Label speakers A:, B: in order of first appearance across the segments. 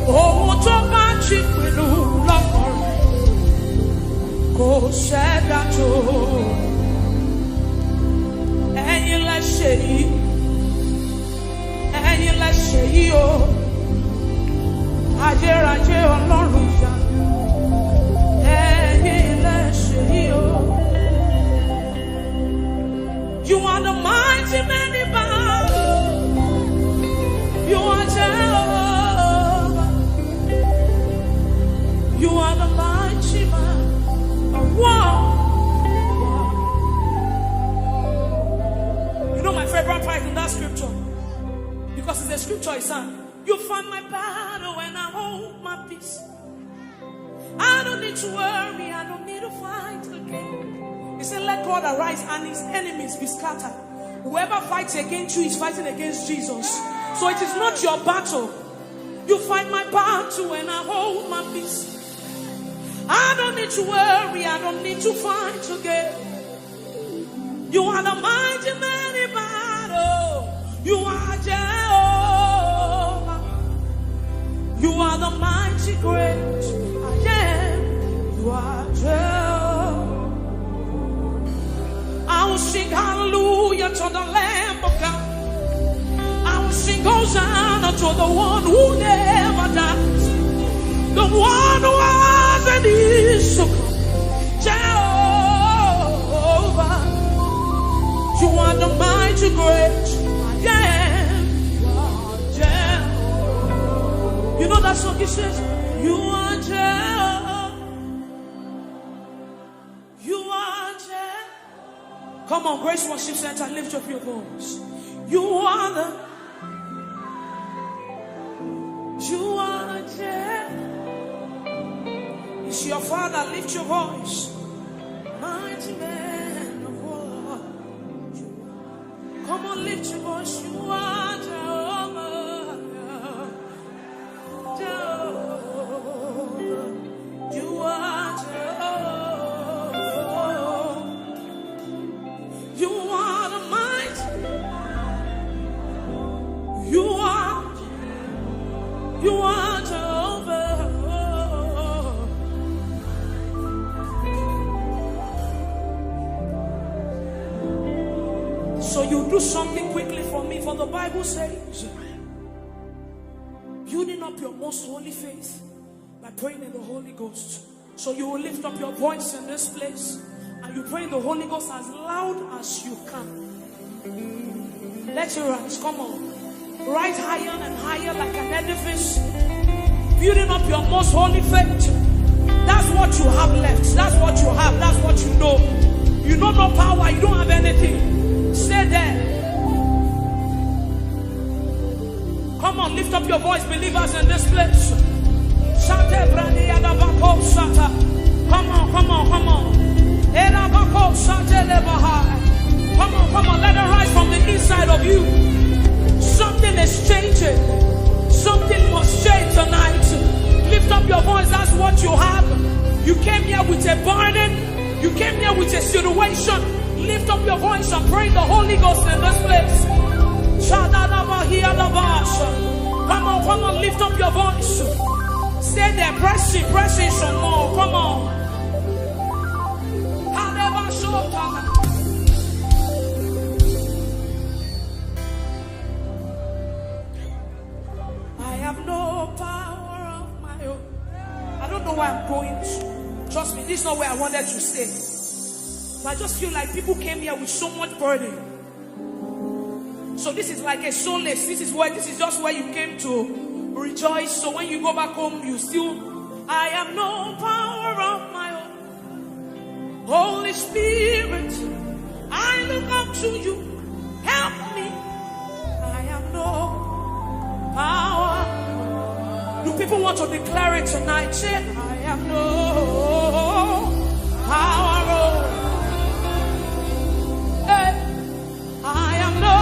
A: ohun tó bá ti pinnu lọ́kàn rẹ̀ kò ṣẹ̀dá tó. Ẹ̀yin lẹ ṣe yìí, ẹ̀yin lẹ ṣe yìí o. Ayérayé Ọlọ́run ìyá, ẹ̀yin lẹ ṣe yìí o. You are the mighty man in battle. You are Jehovah. You are the mighty man of war. You know my favorite part in that scripture, because it's a scripture I sang. You fight my battle when I hold my peace. I don't need to worry, I don't need to fight again. He said, let God arise and his enemies be scattered. Whoever fights against you is fighting against Jesus. So it is not your battle. You fight my battle when I hold my peace. I don't need to worry, I don't need to fight again. You are the mighty man in battle. You are Jehovah. You are the mighty great I am. You are Jehovah. I will sing hallelujah to the Lamb of God. I will sing Hosanna to the one who never dies, the one who was and is to come. Jehovah, you are the mighty great I am. You are Jehovah. You know that song he says, you are Jehovah. You are Jehovah. Come on, Grace Worship Center, lift up your voice. You are the, you are Jehovah. It's your Father, lift your voice. Mighty man of war. Come on, lift your voice. You are Jehovah. Jehovah. You are Jehovah. You are the mighty. You are Jehovah. So you do something quickly for me, for the Bible says, building up your most holy faith by praying in the Holy Ghost. So you will lift up your voice in this place and you pray in the Holy Ghost as loud as you can. Let your rise, come on. Rise higher and higher like an edifice. Building up your most holy faith. That's what you have left. That's what you have. That's what you know. You know no power. You don't have anything. Stay there. Come on, lift up your voice, believers in this place. Come on, come on, come on. Come on, let it rise from the inside of you. Something is changing. Something must change tonight. Lift up your voice, that's what you have. You came here with a burden. You came here with a situation. Lift up your voice and pray the Holy Ghost in this place. Come on, lift up your voice. Stay there, press in some more. Come on. I have no power of my own. I don't know where I'm going to. Trust me, this is not where I wanted to stay. But I just feel like people came here with so much burden. So this is like a solace. This is just where you came to rejoice. So when you go back home, you still, I have no power of my own. Holy Spirit, I look up to you. Help me. I have no power. Do people want to declare it tonight? Say, I have no power. Hey, I have no.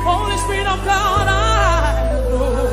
A: Holy Spirit of God, I know.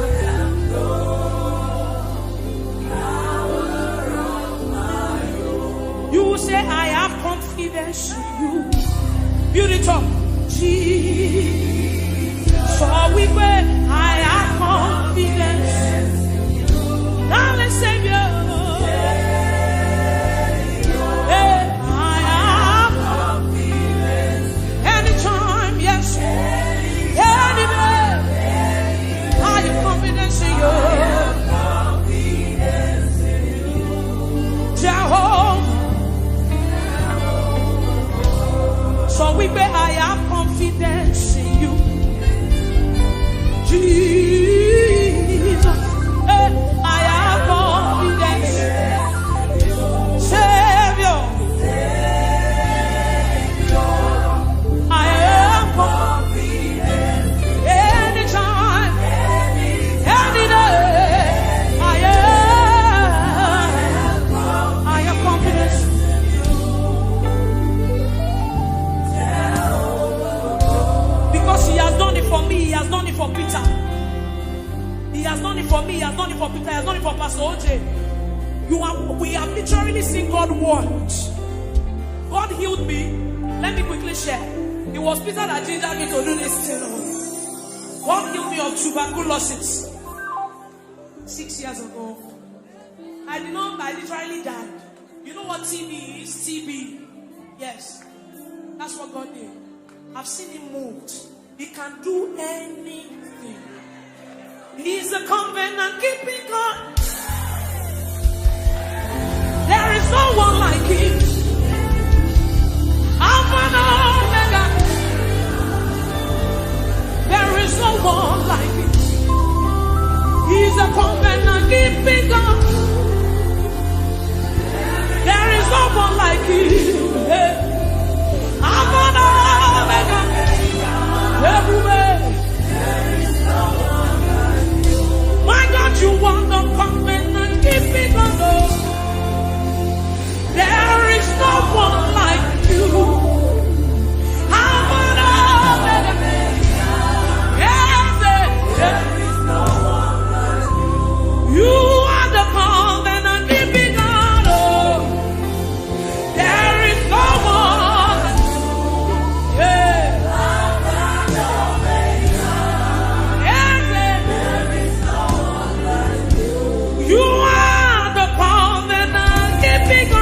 A: Peter. He has done it for me. He has done it for Peter. He has done it for Pastor OJ. We have literally seen God work. God healed me. Let me quickly share. It was Peter that gingered me to do this thing. God healed me of tuberculosis 6 years ago. I literally died. You know what TB is? TB. Yes. That's what God did. I've seen him moved. He can do anything. He's a covenant keeping God. There is no one like him. Alpha and Omega. There is no one like him. He's a covenant keeping God. There is no one like him. Alpha and Omega. Everywhere. There is no one like you. My God, you are the covenant keeping God. There is no one like you. Alpha and Omega. Yes, there is no one like you. You are the covenant keeping God. There is no one like you. Yeah. Alpha and Omega. Yes, there is no one like you. You are the covenant keeping God.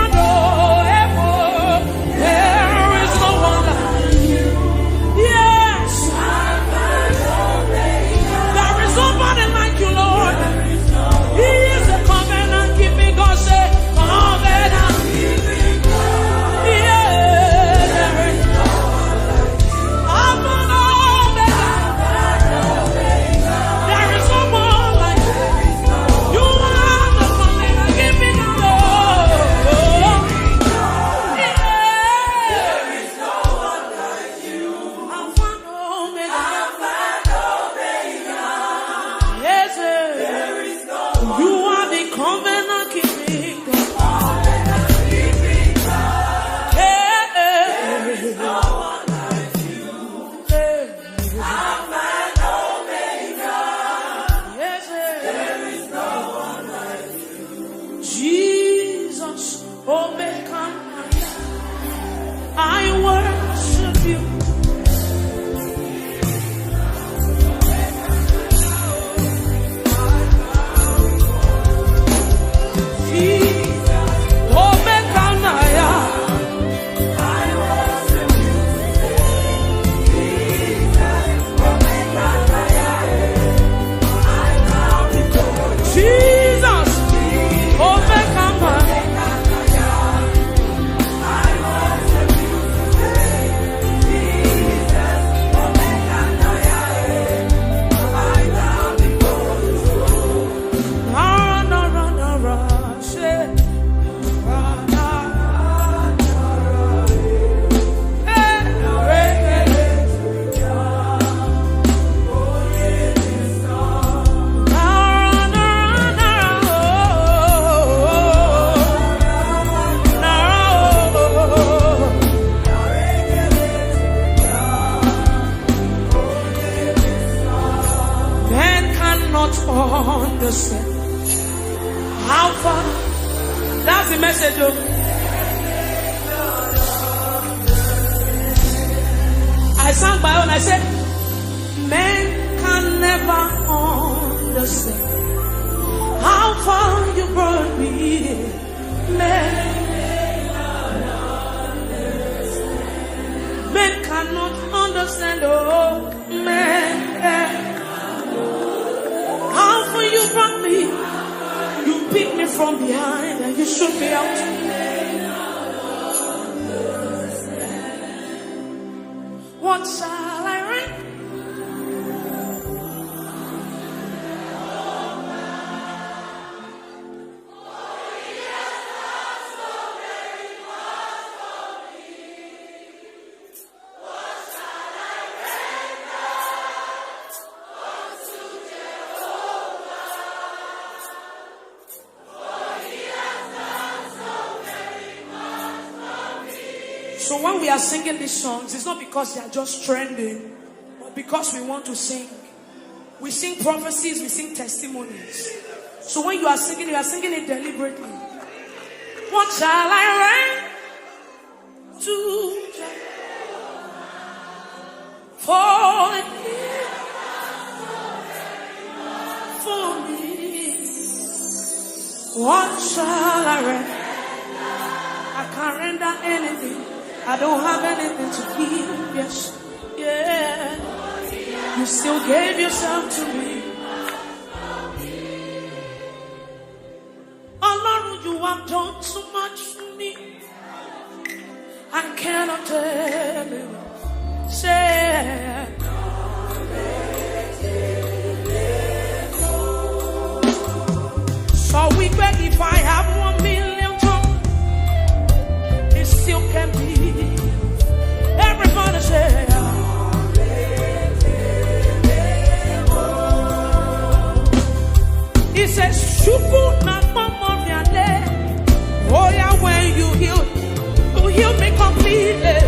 A: How far? That's the message. I sang my own. I said, men can never understand how far you brought me. Men cannot understand. Oh, men. How far you brought me. You picked me from behind and you shook me out. What shall I write? So when we are singing these songs, it's not because they are just trending, but because we want to sing. We sing prophecies, we sing testimonies. So when you are singing it deliberately. What shall I render to for me? What shall I render? I can't render anything. I don't have anything to give. Yes, yeah. You still gave yourself to me. Lord, you have done so much for me. I cannot tell you. Say, so we bet if I have 1 million tongues, it still can be. Everybody say, he says, Shuku na mama miale. Oh yeah, when you heal me completely.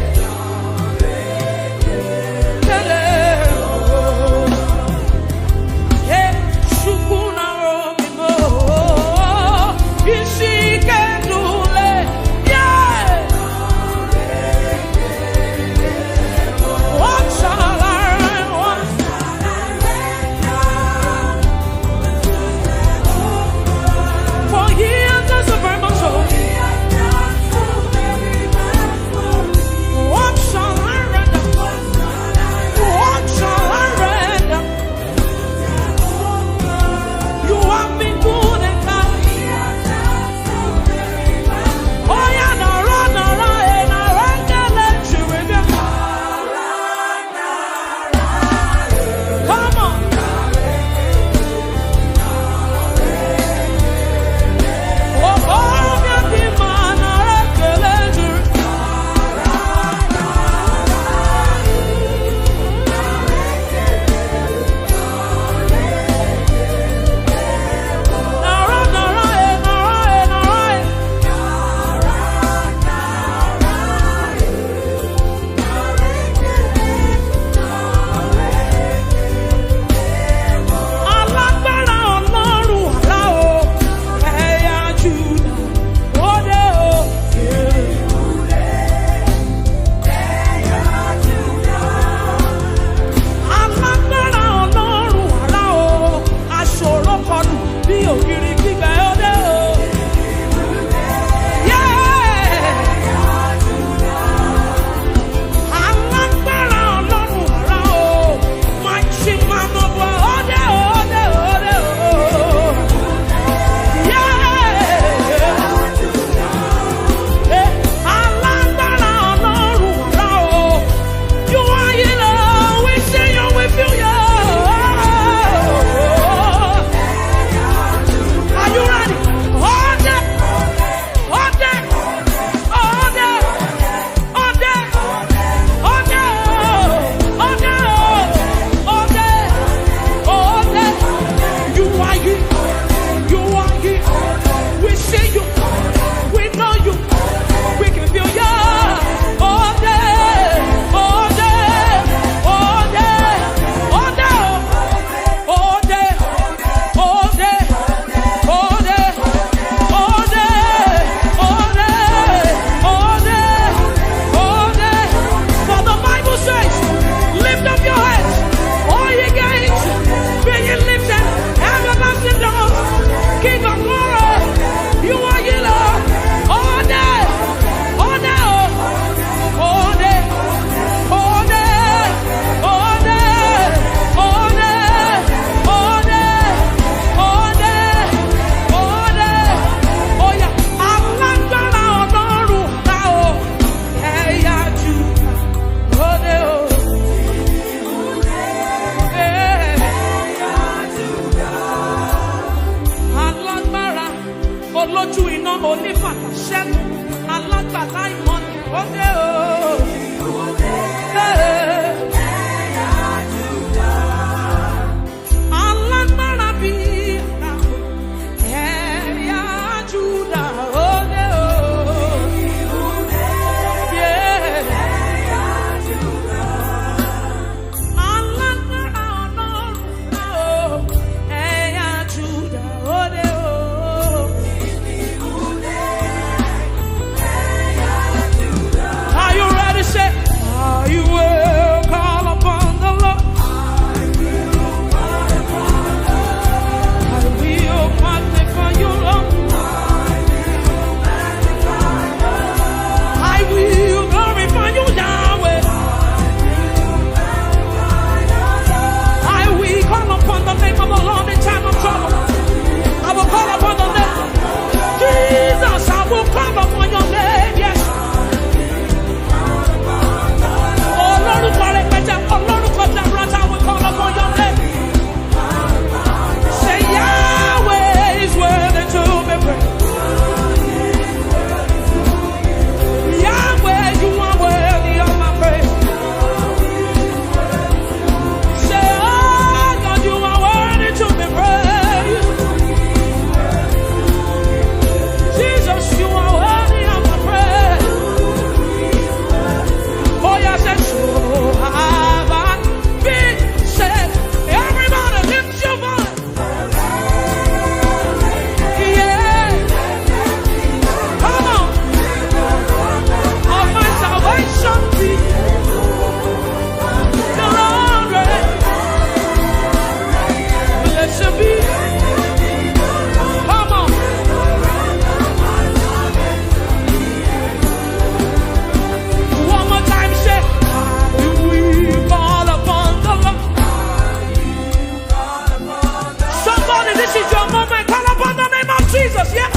A: This is your moment. Call upon the name of Jesus. Yeah.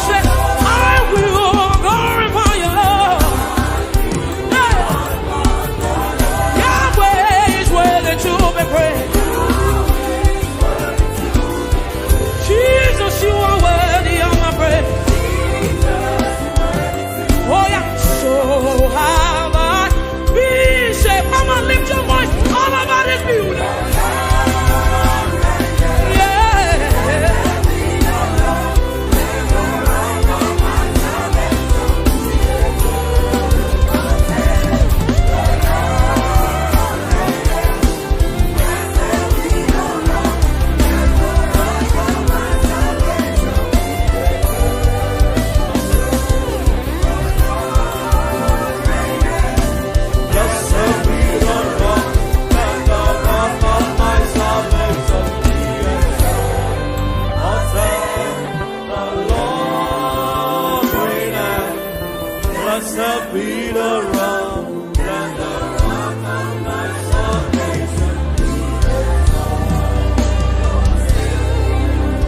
A: Say, I will glorify you, Lord. Yeah. Yahweh is worthy to be praised. Jesus, you are worthy of my praise. Oh yeah. So have I been. Say, come on, lift your voice. All about His beauty.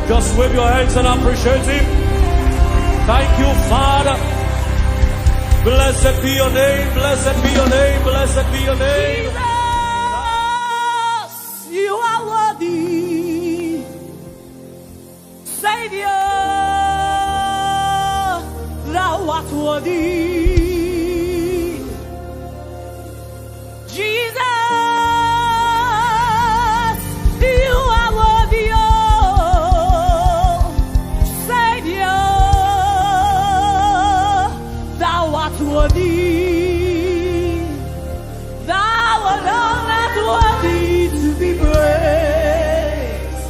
B: Just wave your hands and appreciate Him. Thank you, Father. Blessed be your name, blessed be your name, blessed be your name.
A: Jesus, you are worthy. Savior, thou art worthy. Jesus, you are worthy. Worthy, thou alone art worthy to be praised.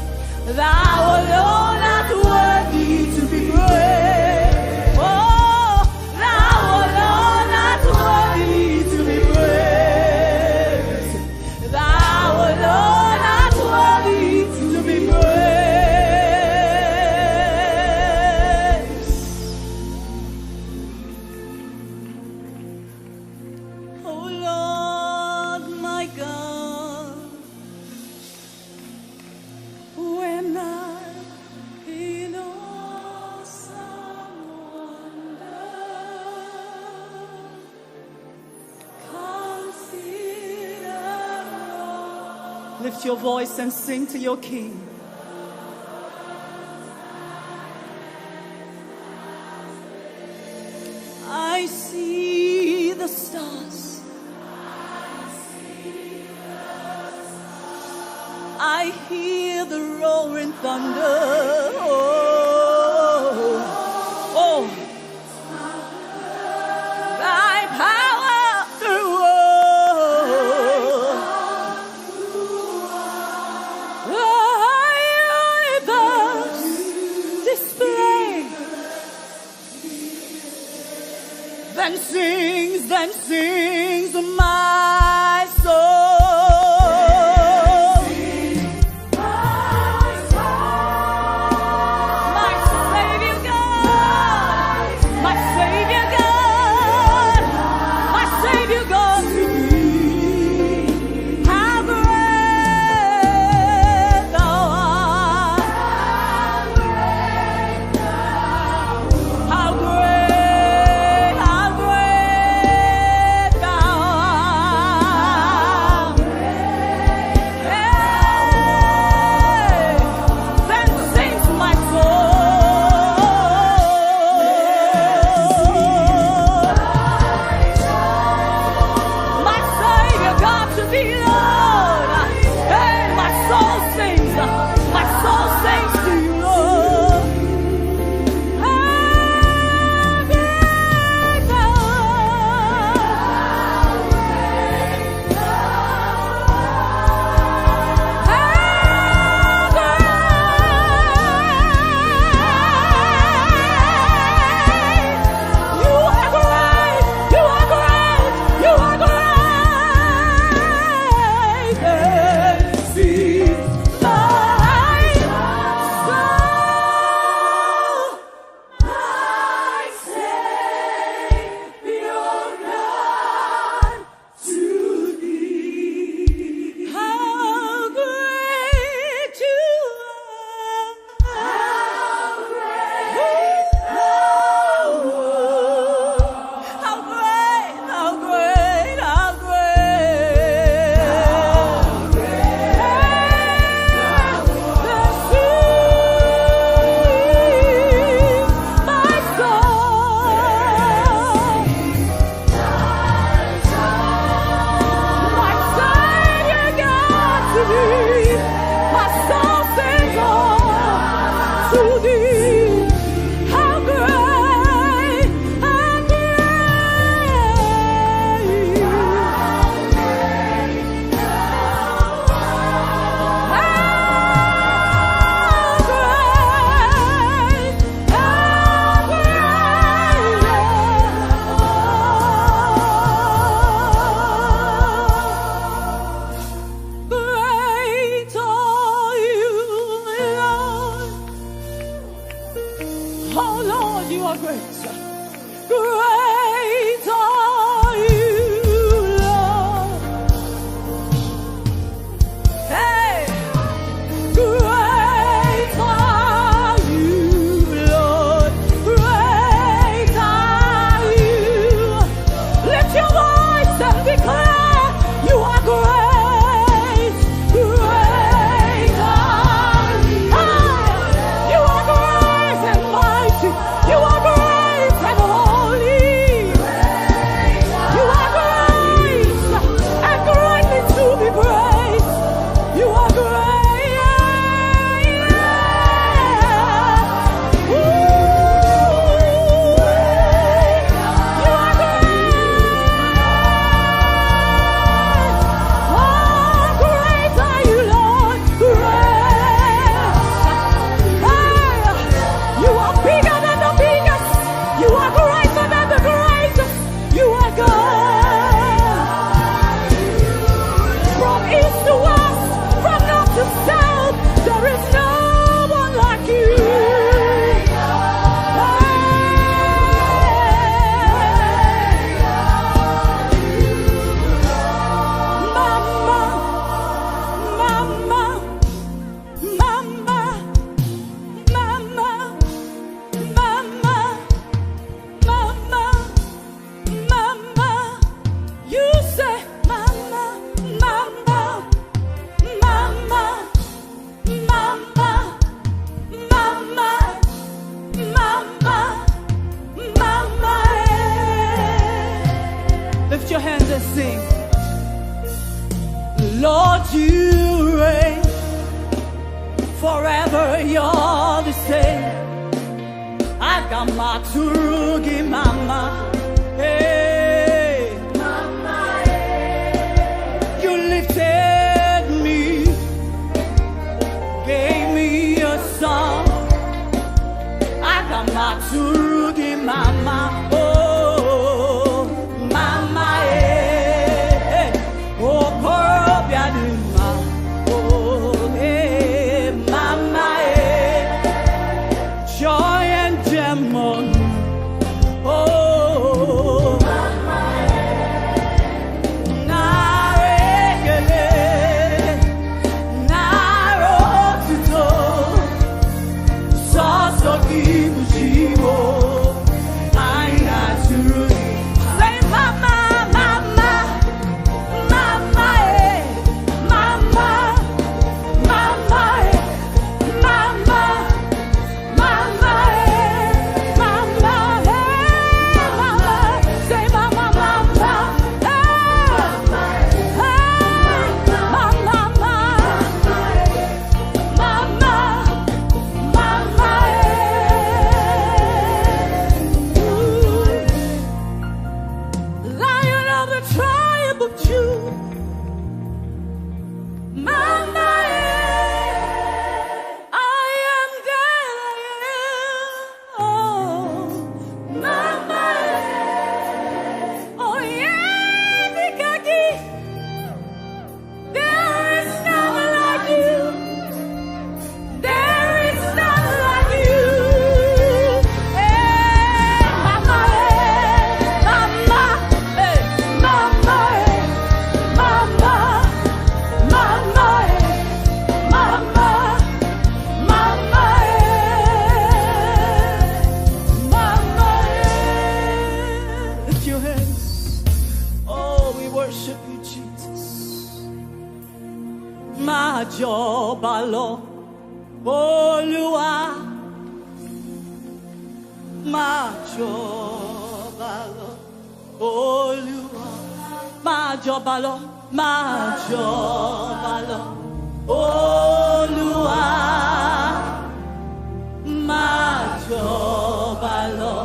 A: Thou alone art worthy to be praised. Oh, thou alone art worthy to be praised. Thou alone art worthy to be praised. Lift your voice and sing to your King. I see the stars. I hear the roaring thunder. Oh. Thy power through then sings my soul. My Savior God, my Savior God, my Savior God to thee. How great thou art. How great thou art. thee. My soul sings on to thee. How great, how great. Oh Lord, you are great. Great are you, Lord. Hey, great are you, Lord. Great are you. Lift your voice and declare you are great. Great are you. You are great and mighty. You are great and holy. You are great and greatly to be praised. You are great. Ooh. You are great. Oh, great are you, Lord. Great. Hey, you are bigger than the biggest. You are greater than the greatest. You are God. From east to west, from north to south, there is no one like you. Mama, mama, mama, mama, mama, mama, mama. You say mama, mama, mama, mama, mama, mama, mama. Lift your hands and sing. Lord, you reign forever. You're the same. I got my turugi mama. Hey, you lifted me, gave me a song. I got my turugi mama. Oh, mama, eh. Oh, korobiaduma. Oh, eh, mama, eh. Joy and demon. Oh, naregele, narotuto, sosokibujibo, ainaturu. Say mama, mama, mama, eh, mama, mama, eh, mama, mama, eh, mama, eh, mama. Say mama, mama, eh, mama, mama, mama, mama, eh. Lion of the tribe of Judah, mama, I am that I am. Oh, mama, oh yeah, Nikaki. There is none like you. There is none like you. Hey, mama, mama, mama, mama, mama, mama, mama, mama. Lift your hands. Oh, we worship you, Jesus. Májọba lọ, Olúwa. Májọba lọ, Olúwa. Májọba lọ, májọba lọ, Olúwa máa jọba lọ.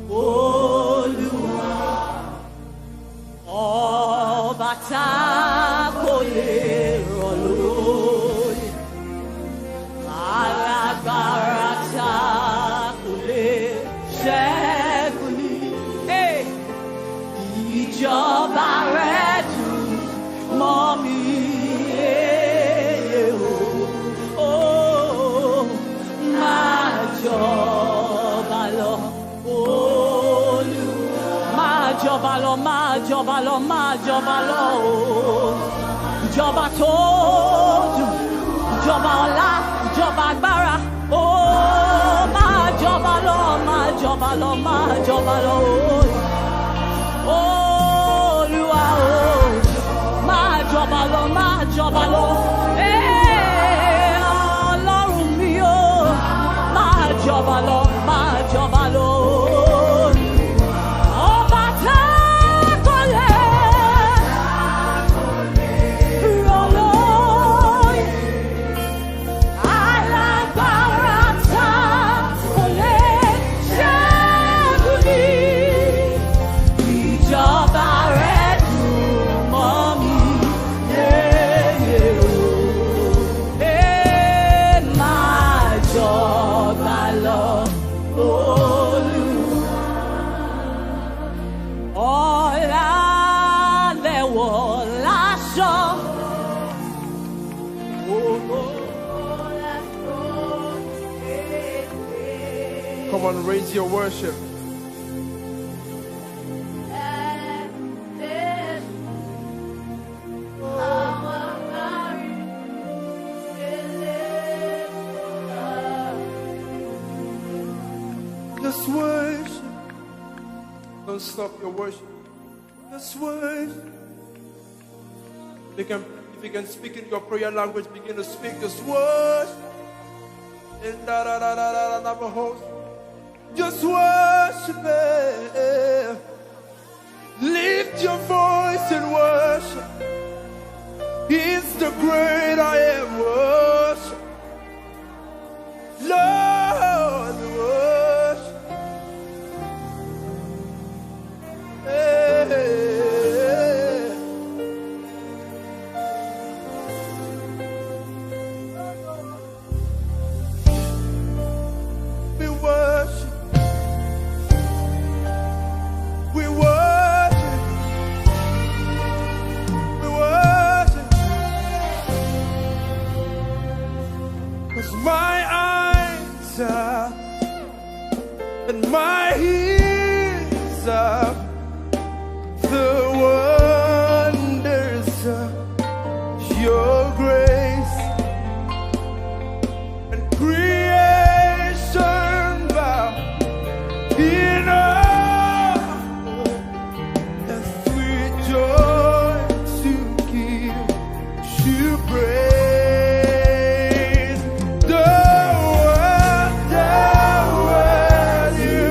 A: Olúwa ọba tá kò lè rọ̀ lóyè, alágbára tá kò lè ṣẹ́gun ní. Ìjọba rẹ̀ dùn mọ́ mi. Máa jọba lọ. Olúwa máa jọba lọ, máa jọba lọ, máa jọba lọ. Ìjọba tó dùn, ìjọba ọlá, ìjọba agbára. Máa jọba lọ, máa jọba lọ, máa jọba lọ. Olúwa máa jọba lọ, máa jọba lọ. Ọlọ́run mi máa jọba lọ, máa jọba lọ. Ọba tá kò lè rọ̀ lóyè, alágbára tá kò lè ṣẹ́gun ní. Ìjọba rẹ̀ dùn mọ́ mi. Máa jọba lọ. Olúwa ọlá lẹ̀wọ̀ láṣọ.
C: Come on, raise your worship. Just worship. Don't stop your worship. Just worship. If you can speak in your prayer language, begin to speak. Just worship. Just worship Him. Lift your voice and worship. He's the great I am. Worship. Lord, worship. Hey. We worship. We worship. We worship. 'Cause my eyes are and my ears are the wonders of your grace, and creation bow in awe as we joy to give you praise. The wonder you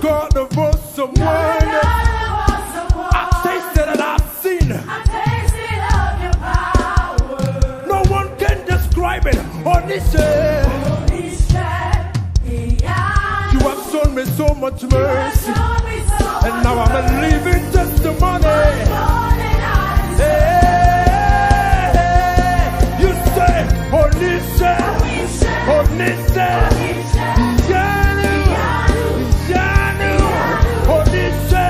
C: God of awesome wonders. I've tasted and I've seen. No one can describe it. Onisha, you have shown me so much mercy, and now I'm a living testimony. Hey, you say, Onisha, Onisha, Yanu, Yanu, Onisha,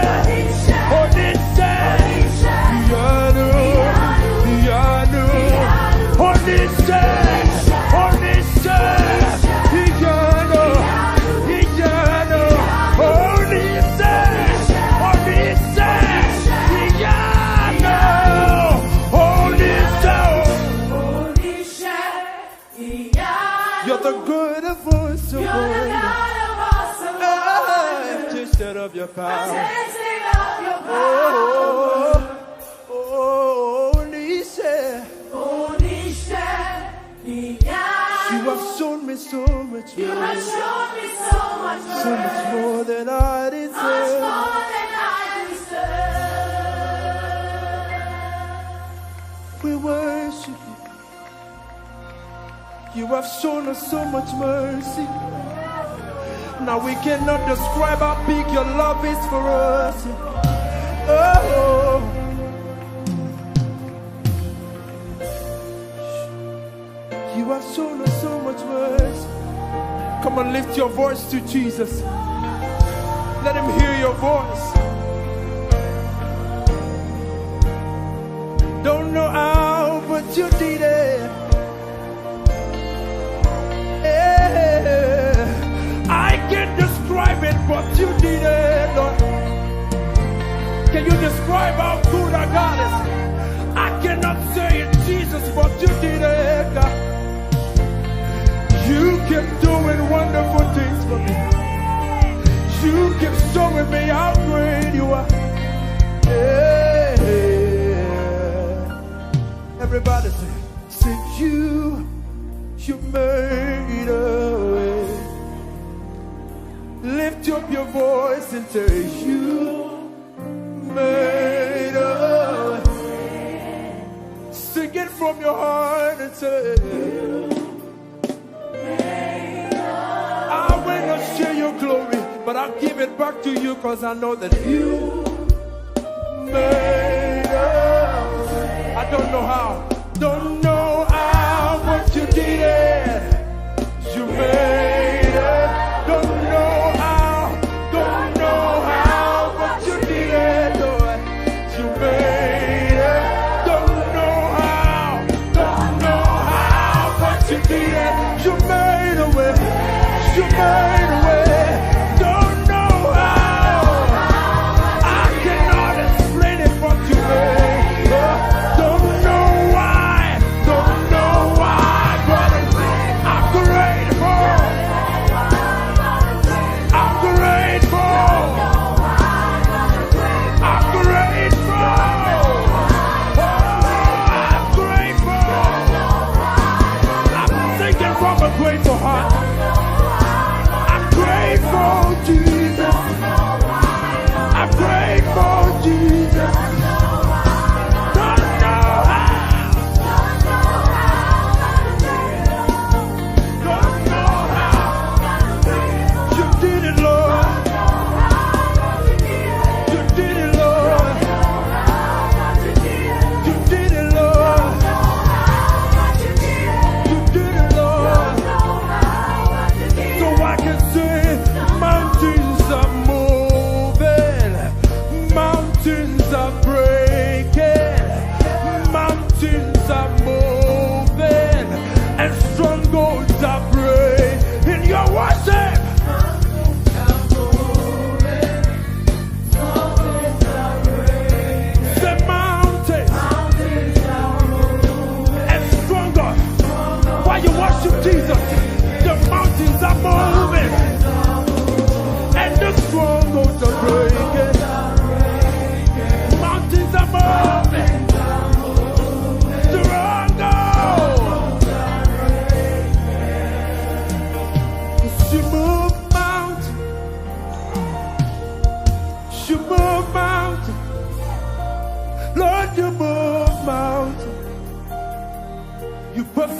C: Onisha, Yanu, Yanu, Onisha, Onisha, Yanu, Yanu, Onisha, Onisha, Yanu, Onisha. You're the good voice of God. Tasted of your power. Oh, Onisha. You have shown me so much more. So much more than I deserve. We worship you. You have shown us so much mercy. Now we cannot describe how big your love is for us. Oh, you have shown us so much mercy. Come on, lift your voice to Jesus. Let him hear your voice. Don't know how, but you did it. I can't describe it, but you did it, Lord. Can you describe how good our God is? I cannot say it, Jesus, but you did it, God. You kept doing wonderful things for me. You kept showing me how great you are. Everybody say you made a way. Lift up your voice and say you made a way. Sing it from your heart and say I will not share your glory, but I'll give it back to you because I know that you made a way. I don't know how, but you did it. You made it. Don't know how, but you did it, Lord. You made it. Don't know how, but you did it. You made a way. You made a way. Don't know how. I cannot explain it, but you made. Don't know why, but I'm grateful.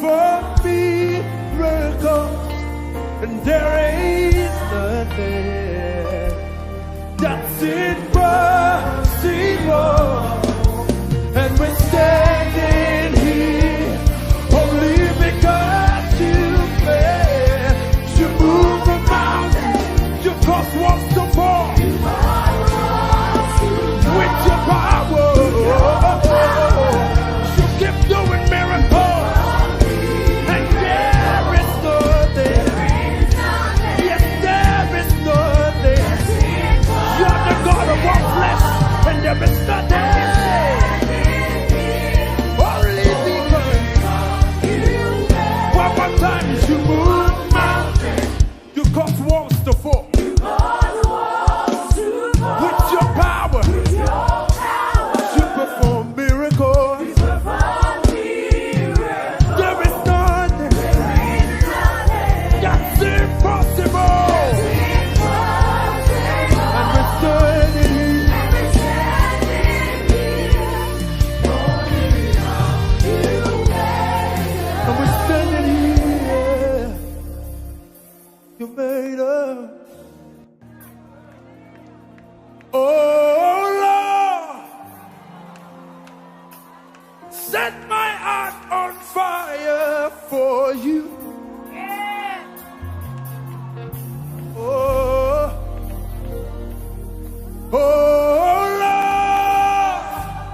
C: perform miracles, and there is nothing that's impossible. And we're standing here only because you made. You move the mountain, you cause walls to fall with your power. You keep doing miracles, and there is nothing. Yes, there is nothing. You're the God of all flesh, and there is nothing. Only because one more time you move mountains, you cause walls to fall with your power. You perform miracles. There is nothing that's impossible. And we're standing here. And we're standing here. You made us. Oh Lord, set my heart on fire for you. Oh, oh Lord,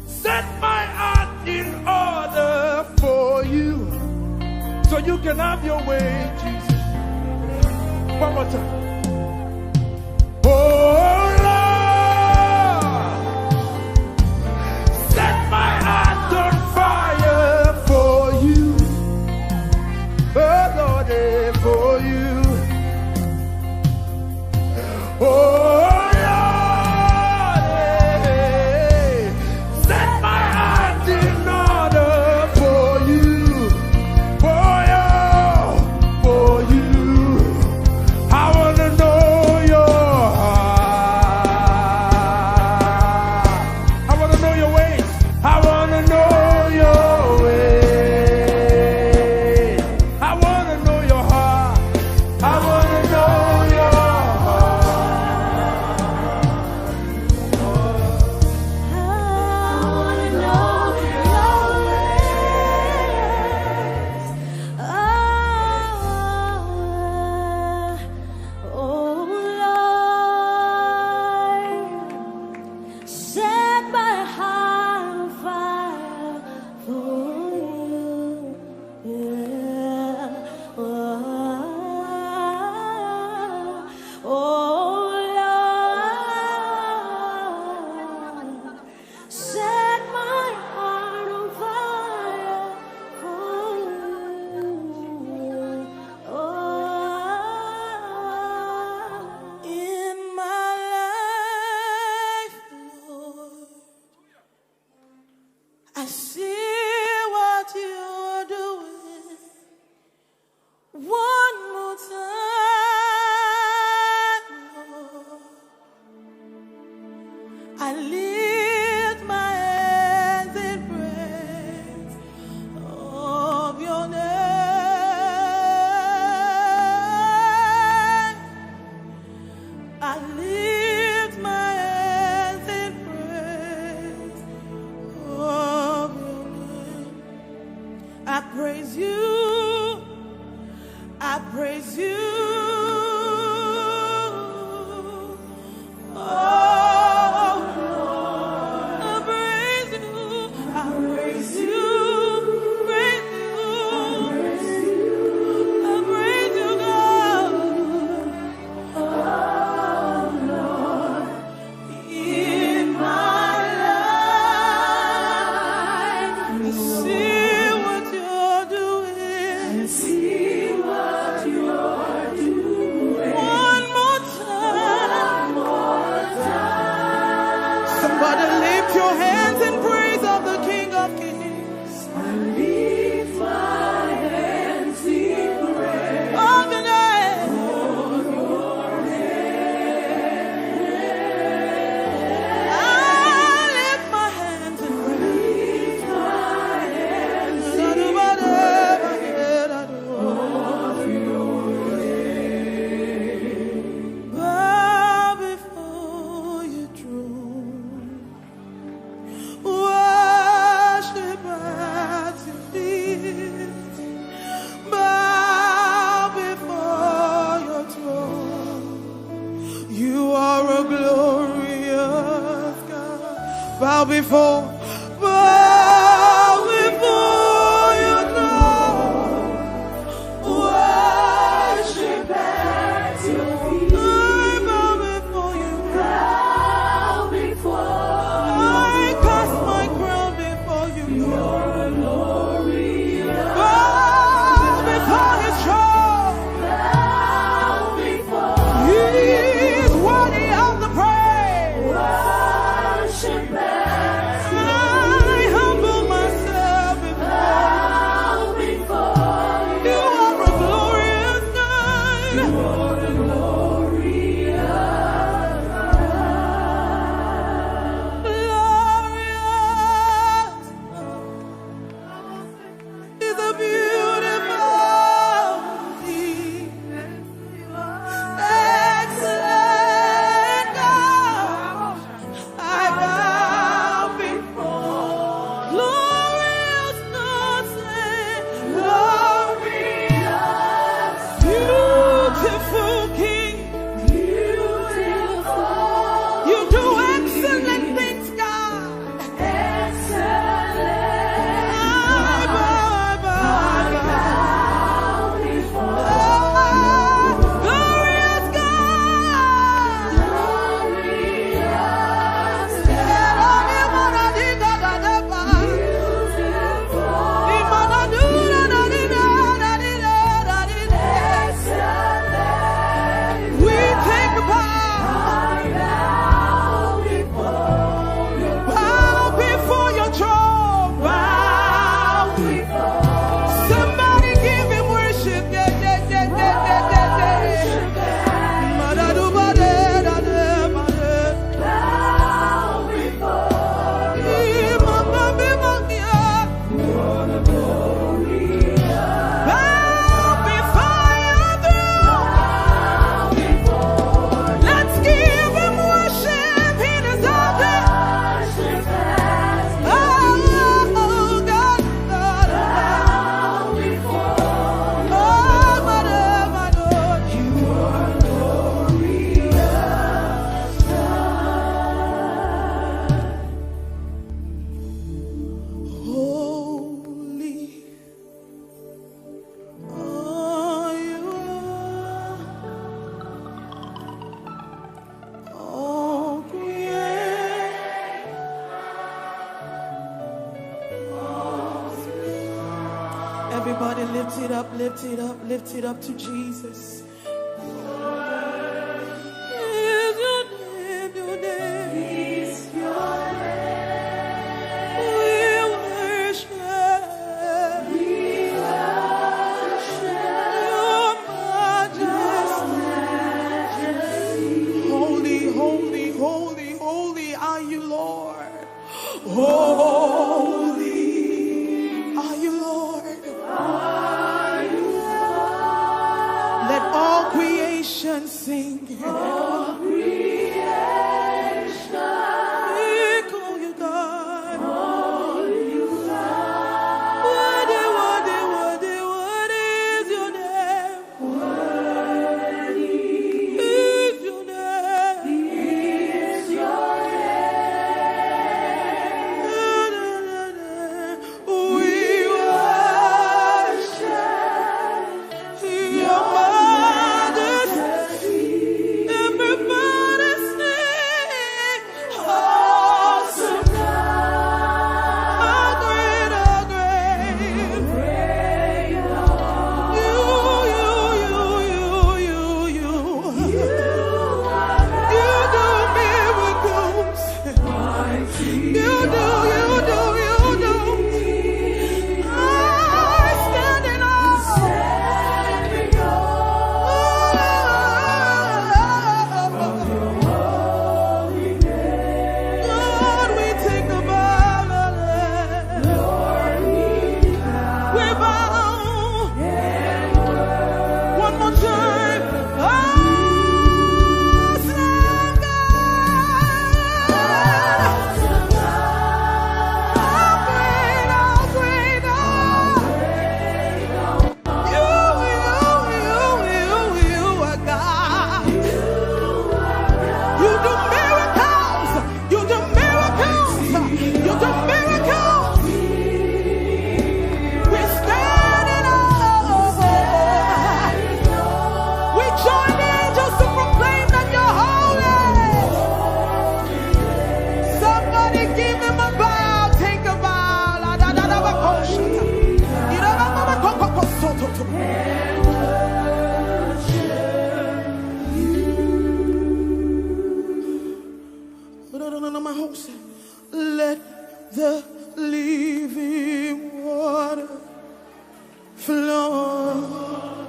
C: set my heart in order for you, so you can have your way, Jesus. One more time. Oh Lord, set my heart on fire for you. Oh Lord, for you. Oh Lord, set my heart in order for you. For you. I wanna know your heart. I wanna know your ways. I wanna know your ways. I wanna know your heart. I wanna know your heart.
A: Set my heart on fire for you. Yeah. Oh Lord, set my heart on fire for you. In my life, Lord, I see what you're doing. One more time, Lord. I lift my hands in praise of your name. I lift my hands in praise of your name. I praise you. I praise you. Oh Lord, I praise you. I praise you. Praise you. I praise you, God. Oh Lord, in my life, I see what you're doing. I see what you're doing. One more time. Somebody lift your hands in praise of the King of Kings. I lift my hands in praise of the name. I lift my hands in praise.
C: You are a glorious God. Bow before your throne. Worship at your feet. I bow before you. I cast my crown before you. You're a glorious. Bow before his throne. He is worthy of the praise. Worship at I humble myself before you. You are a glorious God. You are a glorious God. Glorious is a beautiful thing. Excellent God, I bow before. Glorious God, say, glorious, beautiful King. You do excellent things, God. I bow before. Glorious God. We take a bow before your throne. Bow. Somebody give him worship. Let's give him worship. He deserves it. Oh, God, God. Oh, my Lord, you are glorious holy. Are you all created? Everybody lift it up, lift it up, lift it up to Jesus. Is your name, your name. Is your name. We worship. We worship your majesty. Holy, holy, holy, holy are you, Lord. Holy are you, Lord. Let all creation sing. All creation. We call you God. What is your name? Is your name? Is your name? We worship your majesty.
A: You do miracles. You do miracles. You do miracles. We're standing up. We join the angels to proclaim that you're holy. Somebody give him a bow. Take a bow. Let the living water flow.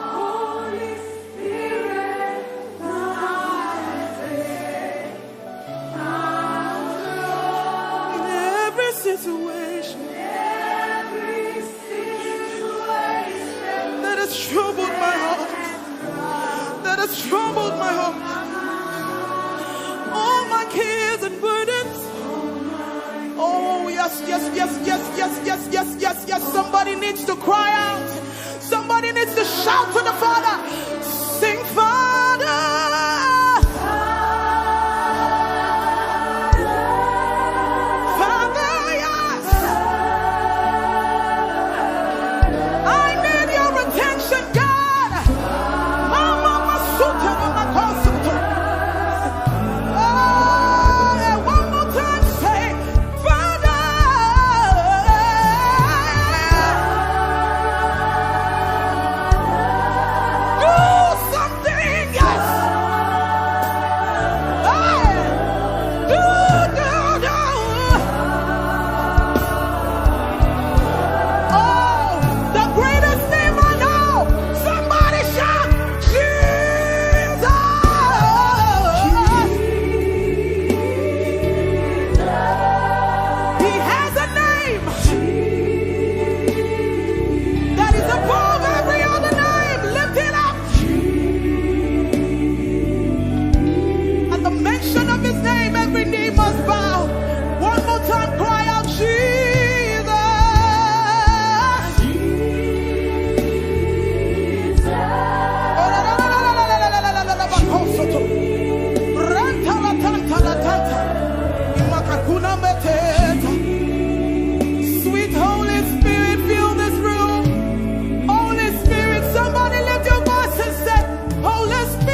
D: Holy Spirit,
A: In every situation that has troubled my heart, that has troubled my heart, all my cares and burdens. Oh, yes, yes, yes, yes, yes, yes, yes, yes, yes. Somebody needs to cry out. Somebody needs to shout to the Father. Sing, Father. Father, yes. I need your attention, God. Mama, Masuta, Mama, Kosuta. Oh, yeah, one more time, say, Father. Do something, yes. Hey, do. Oh, the greatest name I know. Somebody shout, Jesus. He has a name that is above every other name. Lift it up. At the mention of his name, every knee must bow. One more time, cry out, Jesus. Sweet Holy Spirit, fill this room. Holy Spirit, somebody lift your voice and say, Holy Spirit.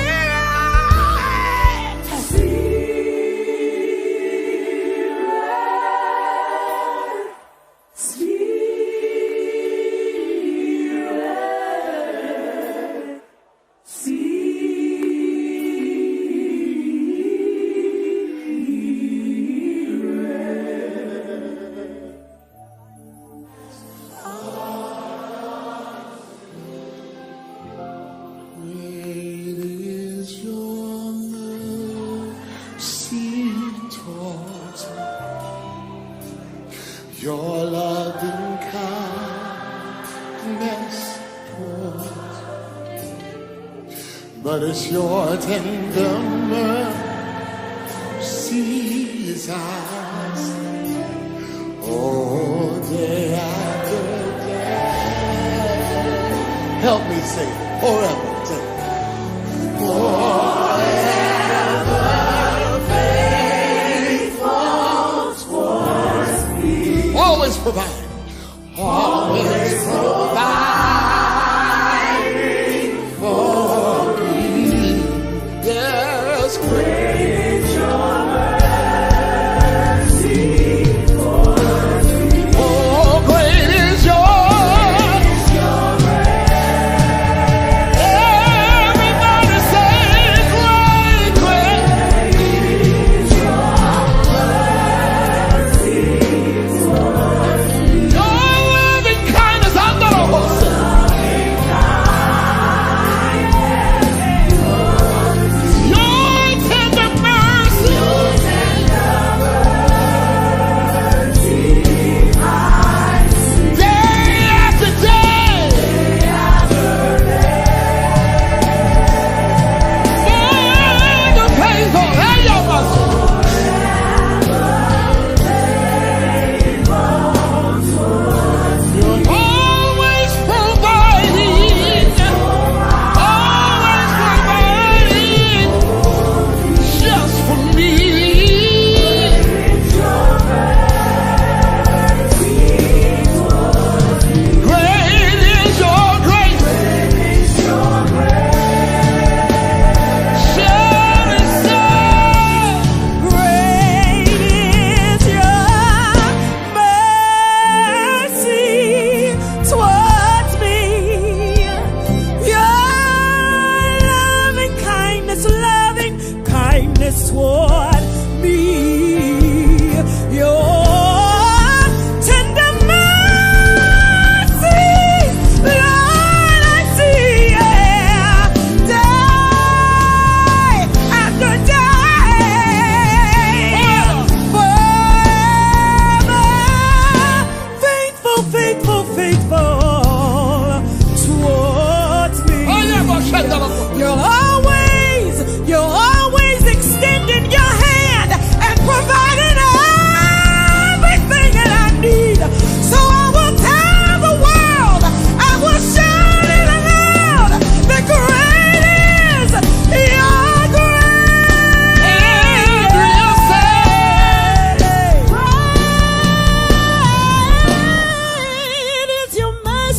D: Great is your mercy towards me, your loving kindness towards me. But it's your tender mercies I see, oh, day after day. Help me say forever. Say, always provide. Always providing for me. Yes, great is your mercy towards me. Oh, great is your everybody say, great, great. Great is your mercy towards me.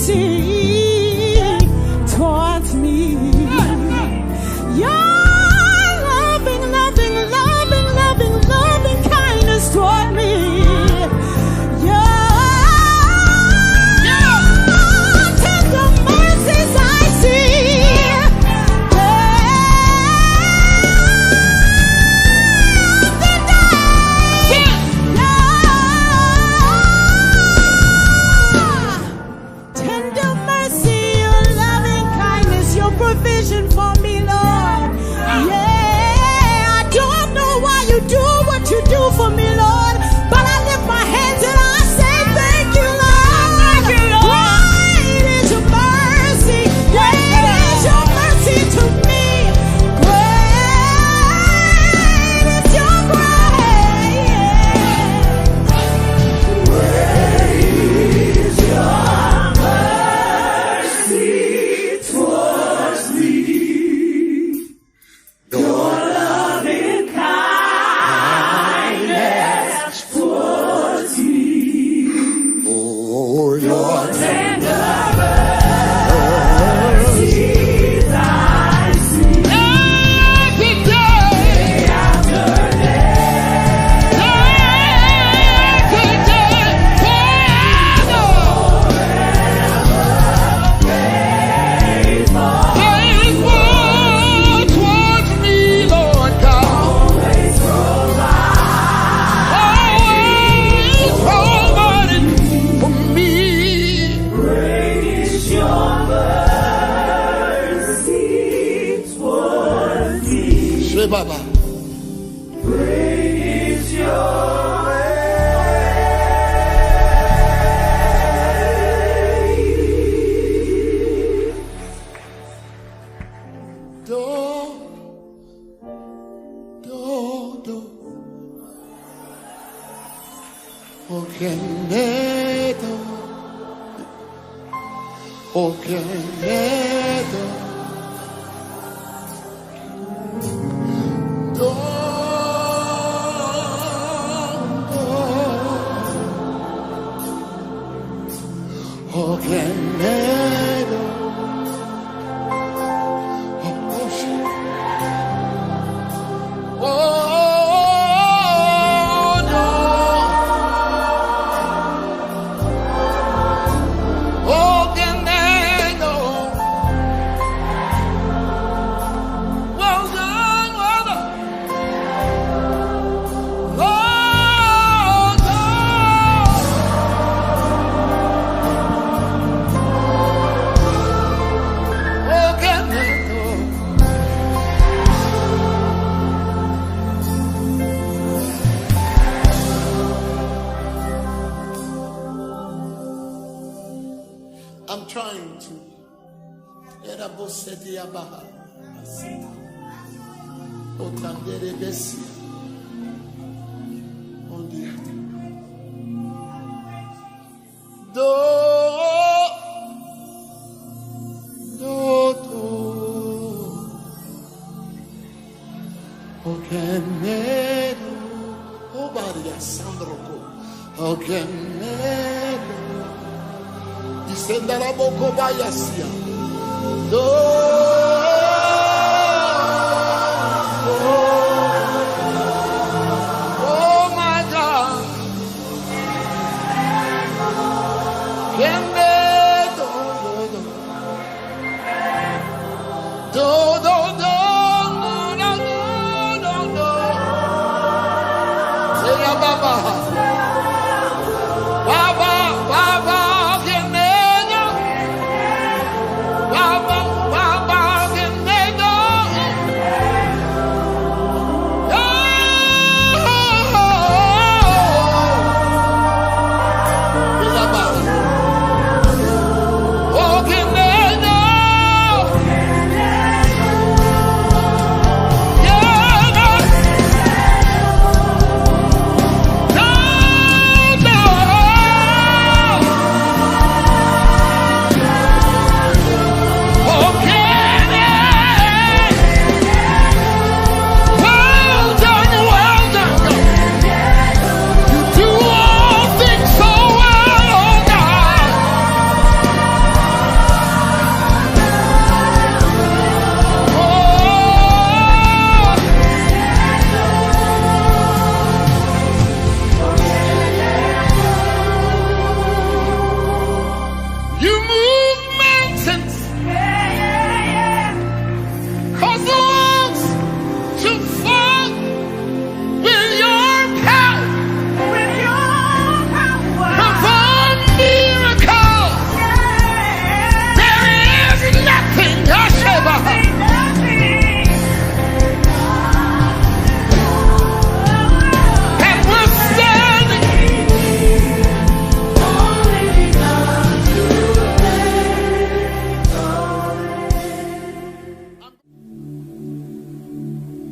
A: mercy towards me. Your loving kindness toward me. Your tender mercies I see. Tender mercy, your loving kindness, your provision for me, Lord. Yeah, I don't know why you do what you do for me, Lord, but I lift my hands and I say thank you, Lord. Thank you, Lord. Great is your mercy. Great is your mercy to me. Great is your grace. Great is your mercy towards me. Your loving kindness towards me.
D: Oh, your
A: Tender mercies I see. Every day after day. Every day
D: faithful towards me, Lord God.
A: always
D: Always provided for me.
A: great is your mercy towards me.
D: Say, Baba.
A: Great is your
D: Do, do, do. Okenedo, Okenedo. Do, do. Okenedo. I'm trying to. Erabosediabaha. Otanderebesi. Ondia. Do. Do. Do. Okenedo. Obaria Sandroko. Okenedo. Descenda la boca vaya hacia. Do. Oh my God. Kenedo. Do. Do. Do. Do. Do. Do. Say ya Baba. Baba. Baba. Baba,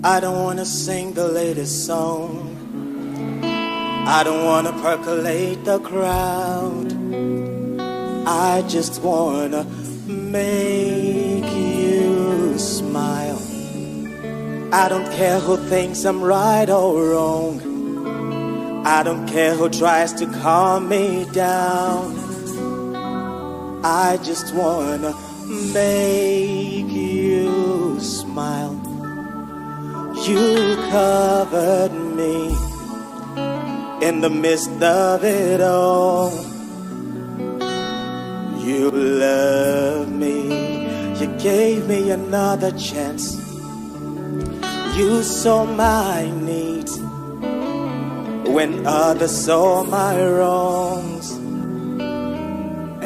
E: I don't wanna sing the latest song. I don't wanna percolate the crowd. I just wanna make you smile. I don't care who thinks I'm right or wrong. I don't care who tries to calm me down. I just wanna make you smile. You covered me in the midst of it all. You love me. You gave me another chance. You saw my needs when others saw my wrongs,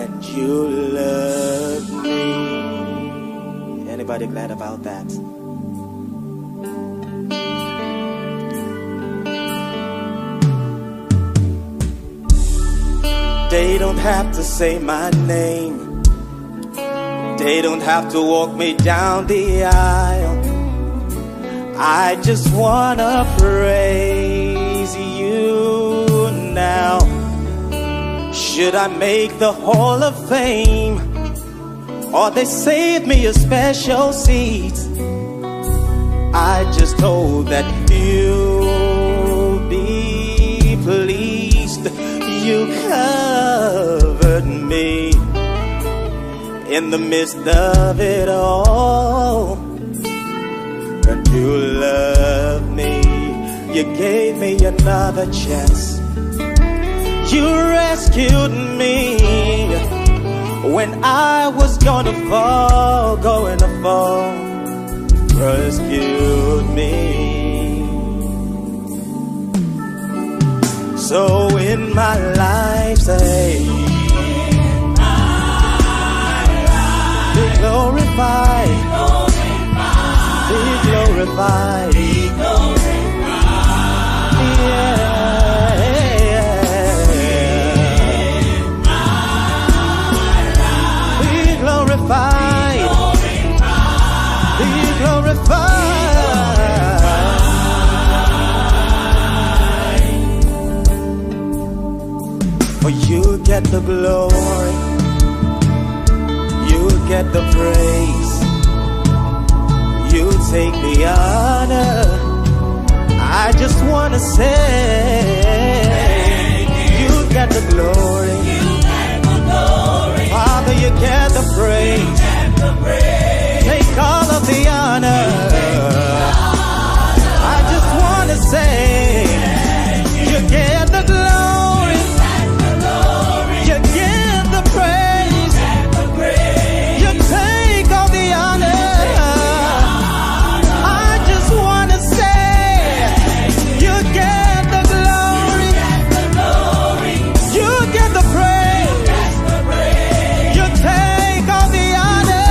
E: and you love me. Anybody glad about that? They don't have to say my name. They don't have to walk me down the aisle. I just wanna praise you now. Should I make the Hall of Fame, or they save me a special seat? I just hope that you'll be pleased. You covered me in the midst of it all, and you love me. You gave me another chance. You rescued me when I was gonna fall, rescued me. So in my life, say, be glorified, be glorified, yeah, be glorified, be glorified. For you get the glory, you get the praise, you take the honor. I just wanna say, you get the glory, Father, you get the praise, take all of the honor. I just wanna say, you get the glory, you get the praise, you take all the honor. I just wanna say, you get the glory, you get the praise, you take all the honor.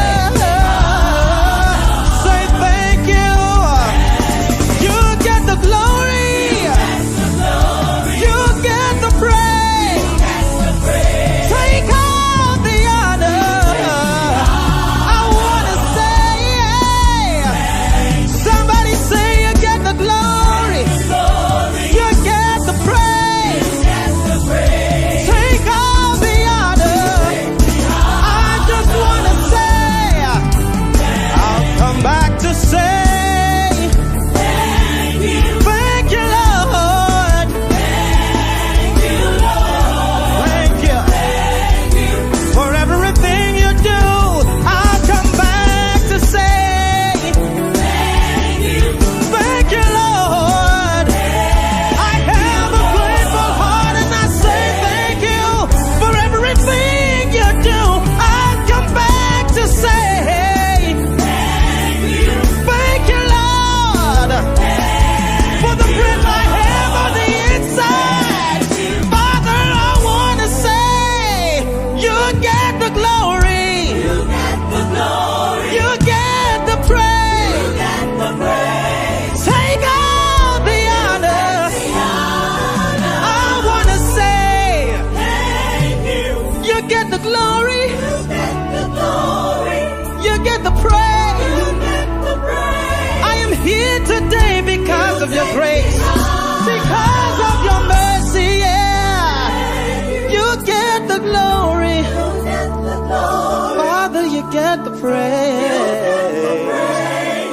E: you get the praise.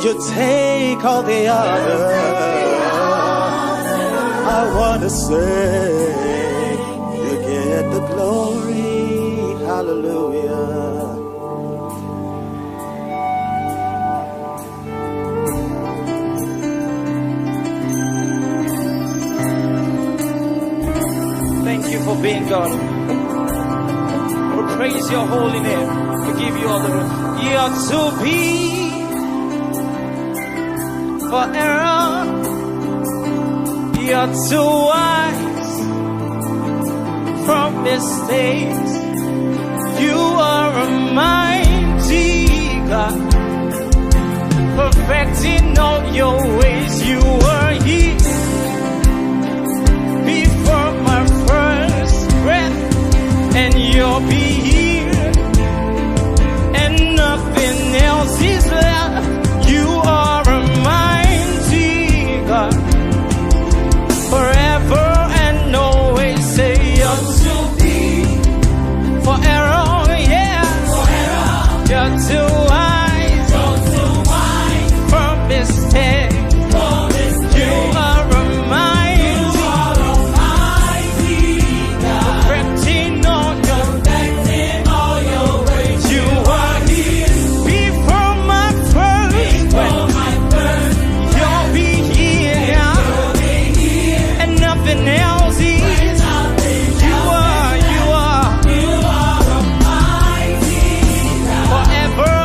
E: You take all the honor. I want to say, you get the glory. Hallelujah.
F: Thank you for being God. We praise your holy name. We give you all the glory. You are to be for Aaron. You are too wise from mistakes. You are a mighty God, perfecting all your ways. You are here before my first breath, and you'll be here, and nothing else is left. You are a mighty God, forever and always. Say you're to be forever, yeah. You're too wise from mistake. You are a mighty God, perfecting all your ways. You are here before my first breath. You'll be here, and nothing else is. You are a mighty God, forever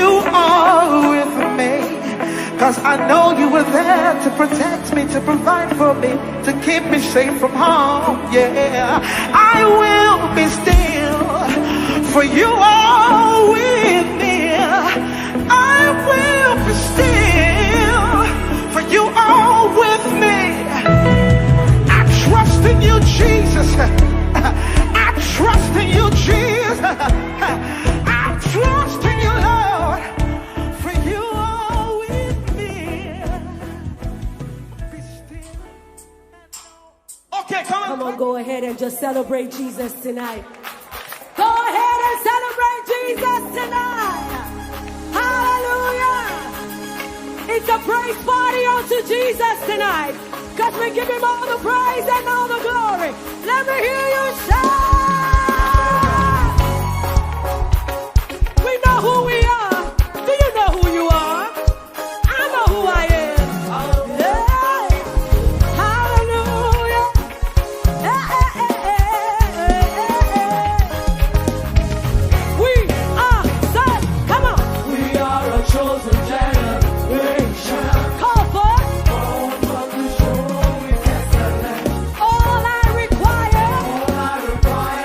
D: you are with me. Cause I know you were there to protect me, to provide for me, to keep me safe from harm. Yeah, I will be still, for you are with me. I will be still, for you are with me. I trust in you, Jesus. I trust in you, Jesus. I trust in you, Lord, for you are with me. Be still and know. Okay,
A: Come on, go ahead and just celebrate Jesus tonight. Go ahead and celebrate Jesus tonight. Hallelujah. It's a praise party unto Jesus tonight. Because we give him all the praise and all the glory. Let me hear you shout. We know who we are. Do you know who you are? I know who I am. Yeah. Hallelujah. We are set. Come on.
B: We are a chosen generation.
A: Call for
B: Born from the shore with excellence.
A: all I require.
B: All I require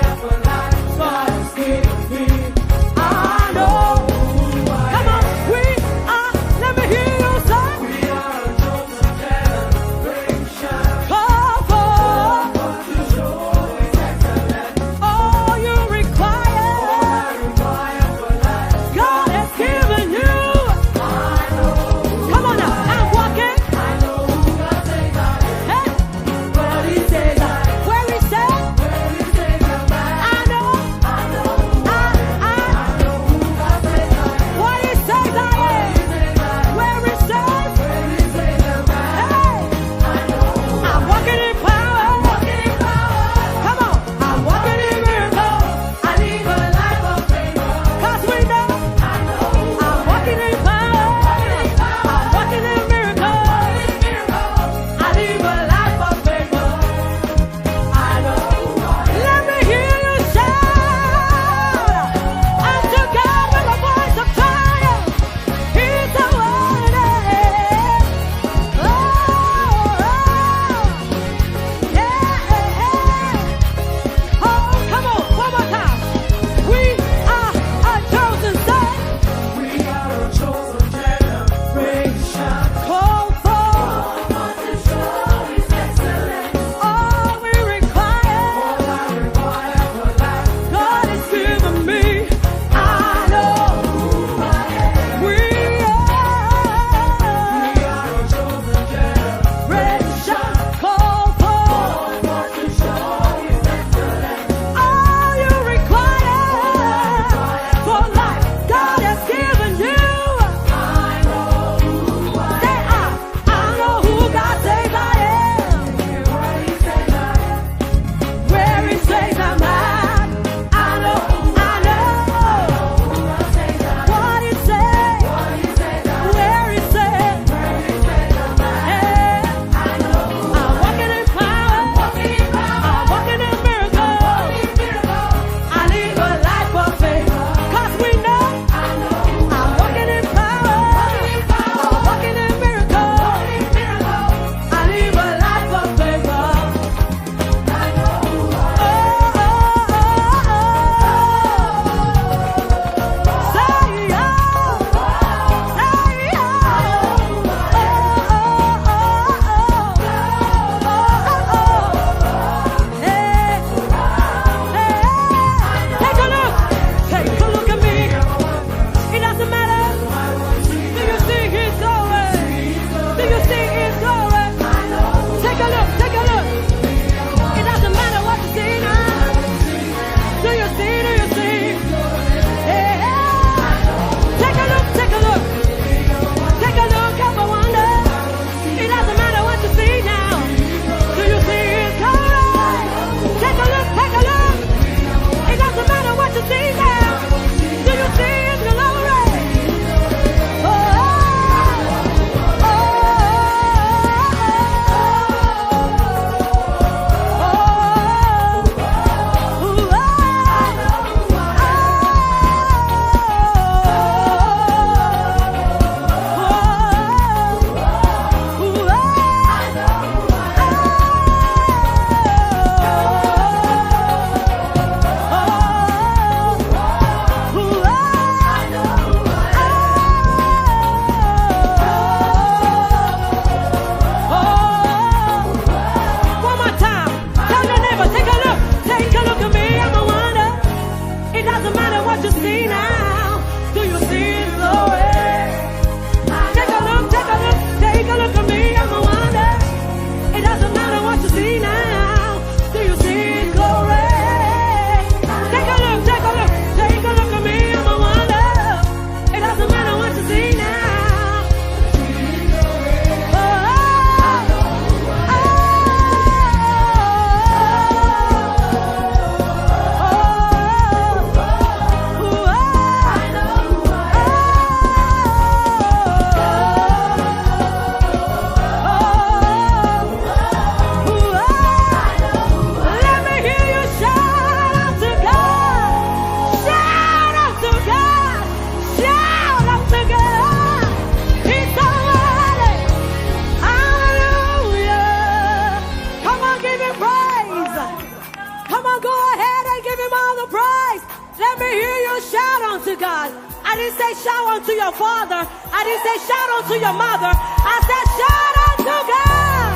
A: Let me hear you shout unto God. I didn't say shout unto your father. I didn't say shout unto your mother. I said shout unto God.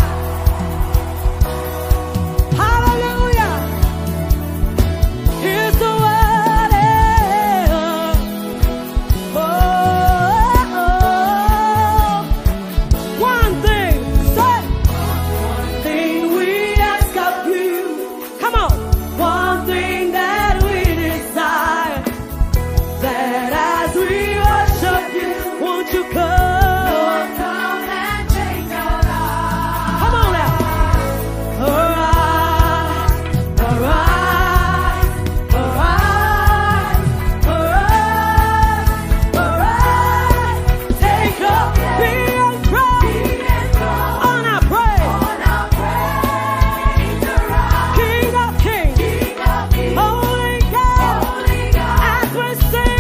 A: Hallelujah. Here's the word. One thing, say. One thing we ask of you. Come on. One thing that we desire. That as we worship you, won't you come? Come and change our lives. Come on now. Arise, arise, arise, arise, arise. Take up, be enthroned on our praise. King of kings, Holy God, as we sing.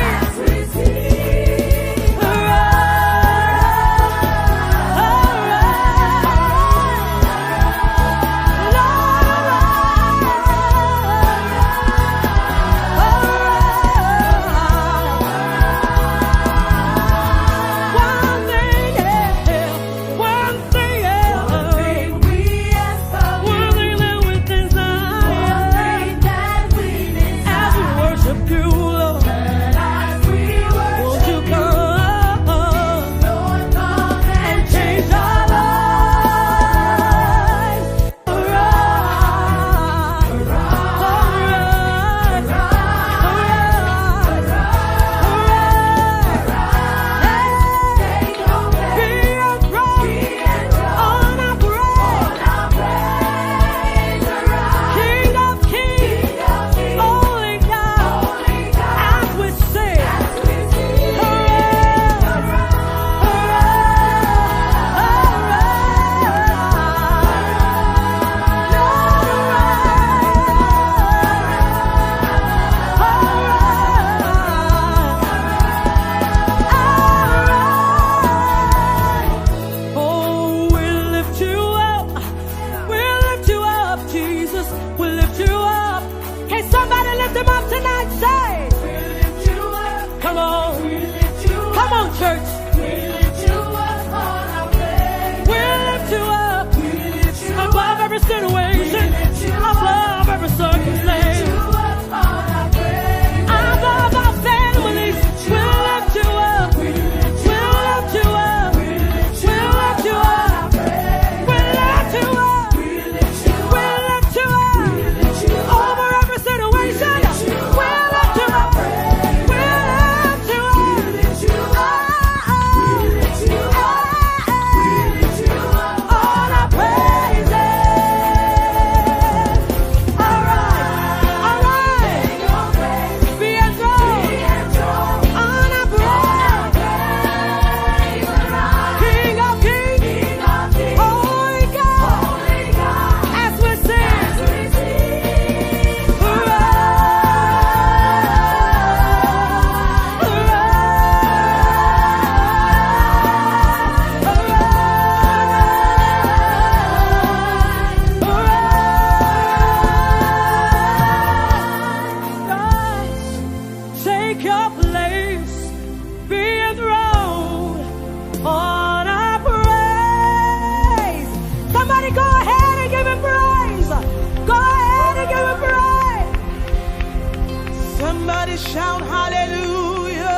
A: Shout hallelujah.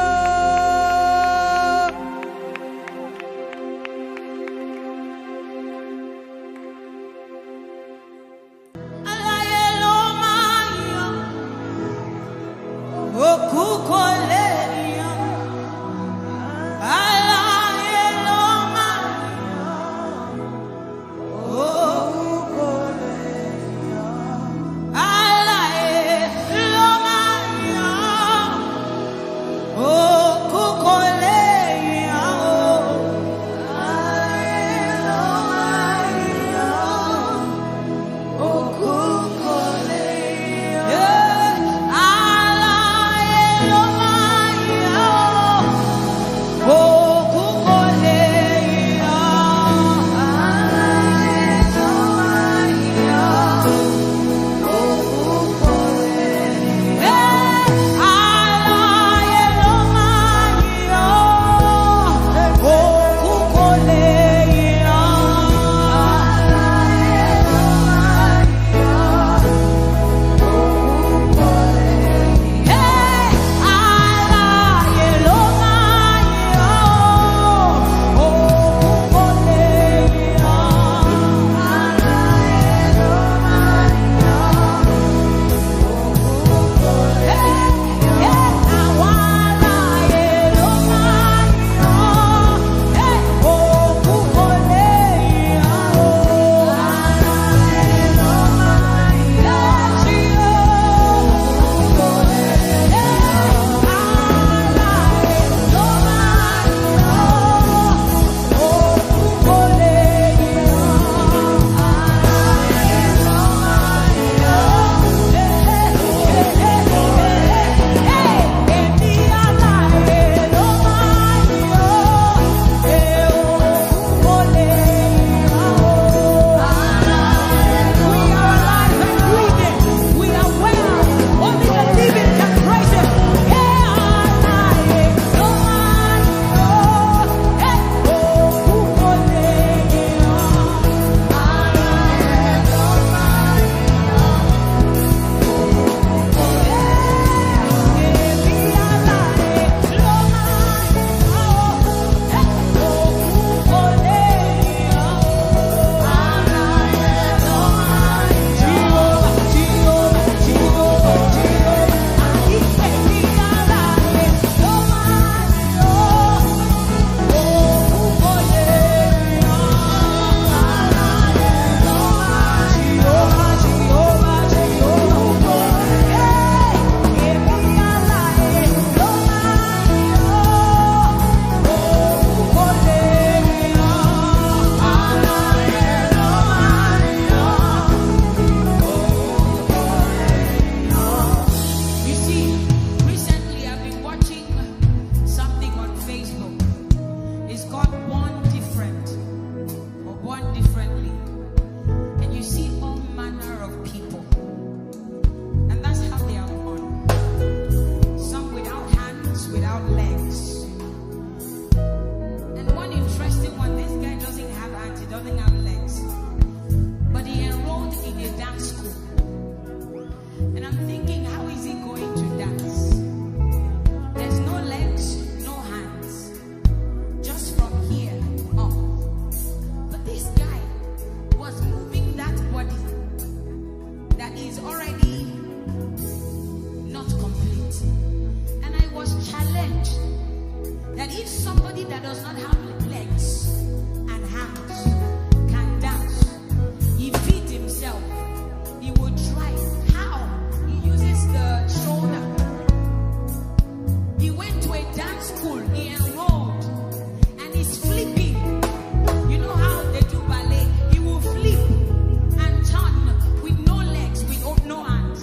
A: somebody that does not have legs and hands can dance. He feeds himself. He will drive. How? He uses the shoulder. He went to a dance school. He enrolled. And he's flipping. You know how they do ballet? He will flip and turn with no legs, with no hands.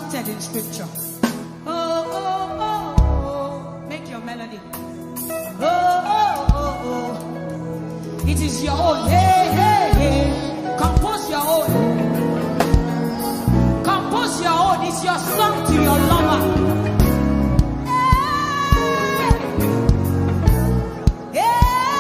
A: instructed in scripture. Oh, oh, oh, oh. Make your melody. Oh, oh, oh, oh. It is your own. Hey, hey, hey. Compose your own. Compose your own. It's your song to your lover. Yeah,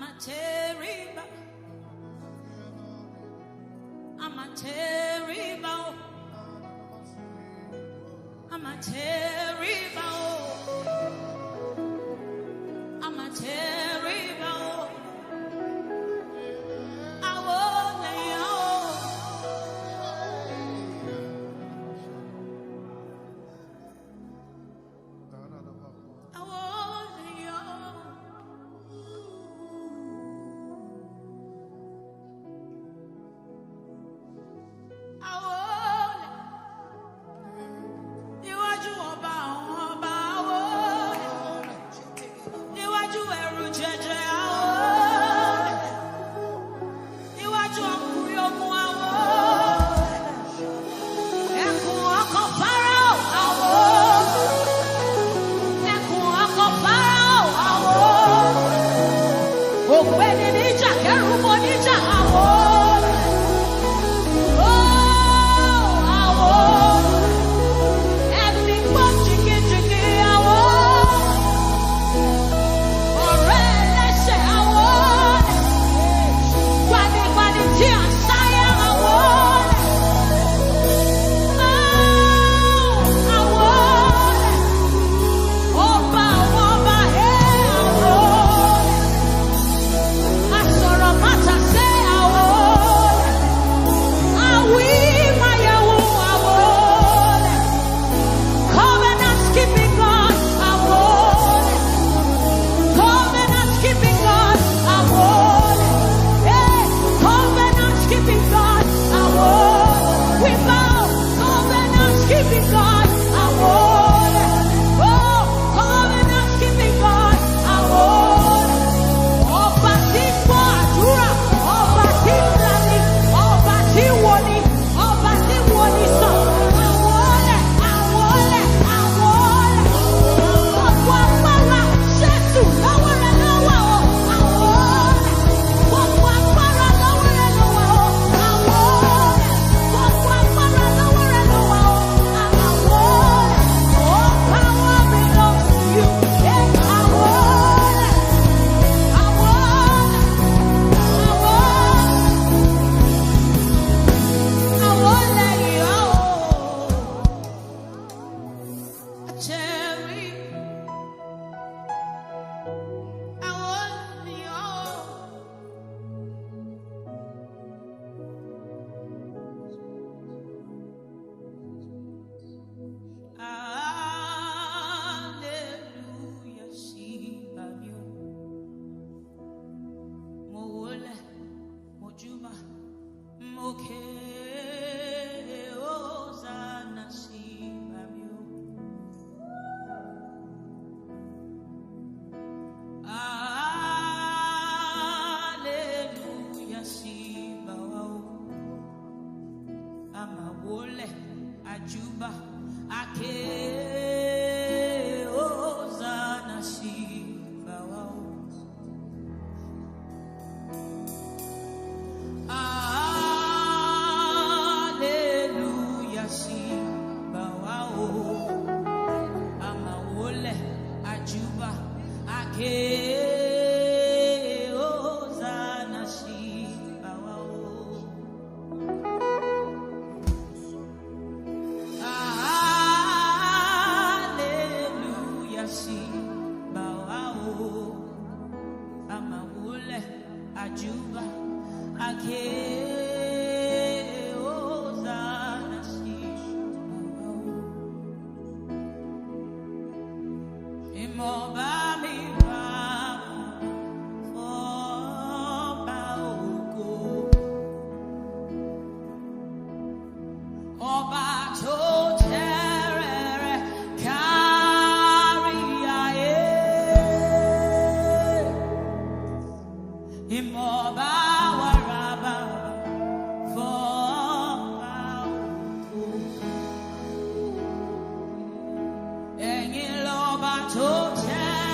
A: I'm a terrible. I'm a terrible. I'm a terrible. I'm a terrible. I won't let you. I won't let you. I won't. Iwájú ọba àwọn ọba I won't. Iwájú ẹrù jẹjẹ I won't. Iwájú ọkùnrin ogun I won't. Ẹkùn ọkọ̀ Fáráò I won't. Ẹkùn ọkọ̀ Fáráò I won't. Ògbéni níjà kẹrùbọ níjà I won't. Oh, I won't. Ẹni gbọ́ jìgìjìgì I won't. Ọ̀rẹ́ ẹlẹ́ṣẹ̀ I won't. Gbanigbani tí à ń sáyé I won't. Oh, I won't. Ọba àwọn ọba I won't. Asọ̀rọ̀ mátà sé I won't. Àwí máyẹ̀wò I won't. Covenant keeping God I won't. Covenant keeping God I won't. Hey, covenant keeping God I won't. We bow. Covenant keeping God I won't. Oh, covenant keeping God I won't. Ọba tí ń gbọ́ àdúrà, ọba tí ń lani, ọba tí ń woni, ọba tí ń woni sàn. Àwọlẹ̀, àwọlẹ̀, àwọlẹ̀. Gbogbo agbára Jésù lọ́wọ́ rẹ̀ lọ́wọ́ o. Àwọlẹ̀. Gbogbo agbára lọ́wọ́ rẹ̀ lọ́wọ́ o. Àwọlẹ̀. Gbogbo agbára lọ́wọ́ rẹ̀ lọ́wọ́ o. Àwọlẹ̀. All power belongs to you. Yeah, àwọlẹ̀. Hallelujah, Shiva you. Mo wólẹ̀, mo júbà, mo ké Hosanna sí bàbí o. Hallelujah sí bàwá o. A máa wólẹ̀, a júbà, a ké Hosanna sí bàwá o. Hallelujah, sí bàwá o. A máa wólẹ̀, a júbà, a ké Hosanna sí bàwá o. Hallelujah, sí bàwá o. A máa wólẹ̀, a júbà, a ké Hosanna sí bàwá o. Ìmọ̀ bá mi wá ọba ògo. Ọba tó tẹ́rẹ̀ẹ́rẹ́ kárí ayé. Ìmọ̀ bá wà rábà fọ́ba ògo. Ẹ̀yin lọ́ba tó tẹ́rẹ̀ẹ́rẹ́.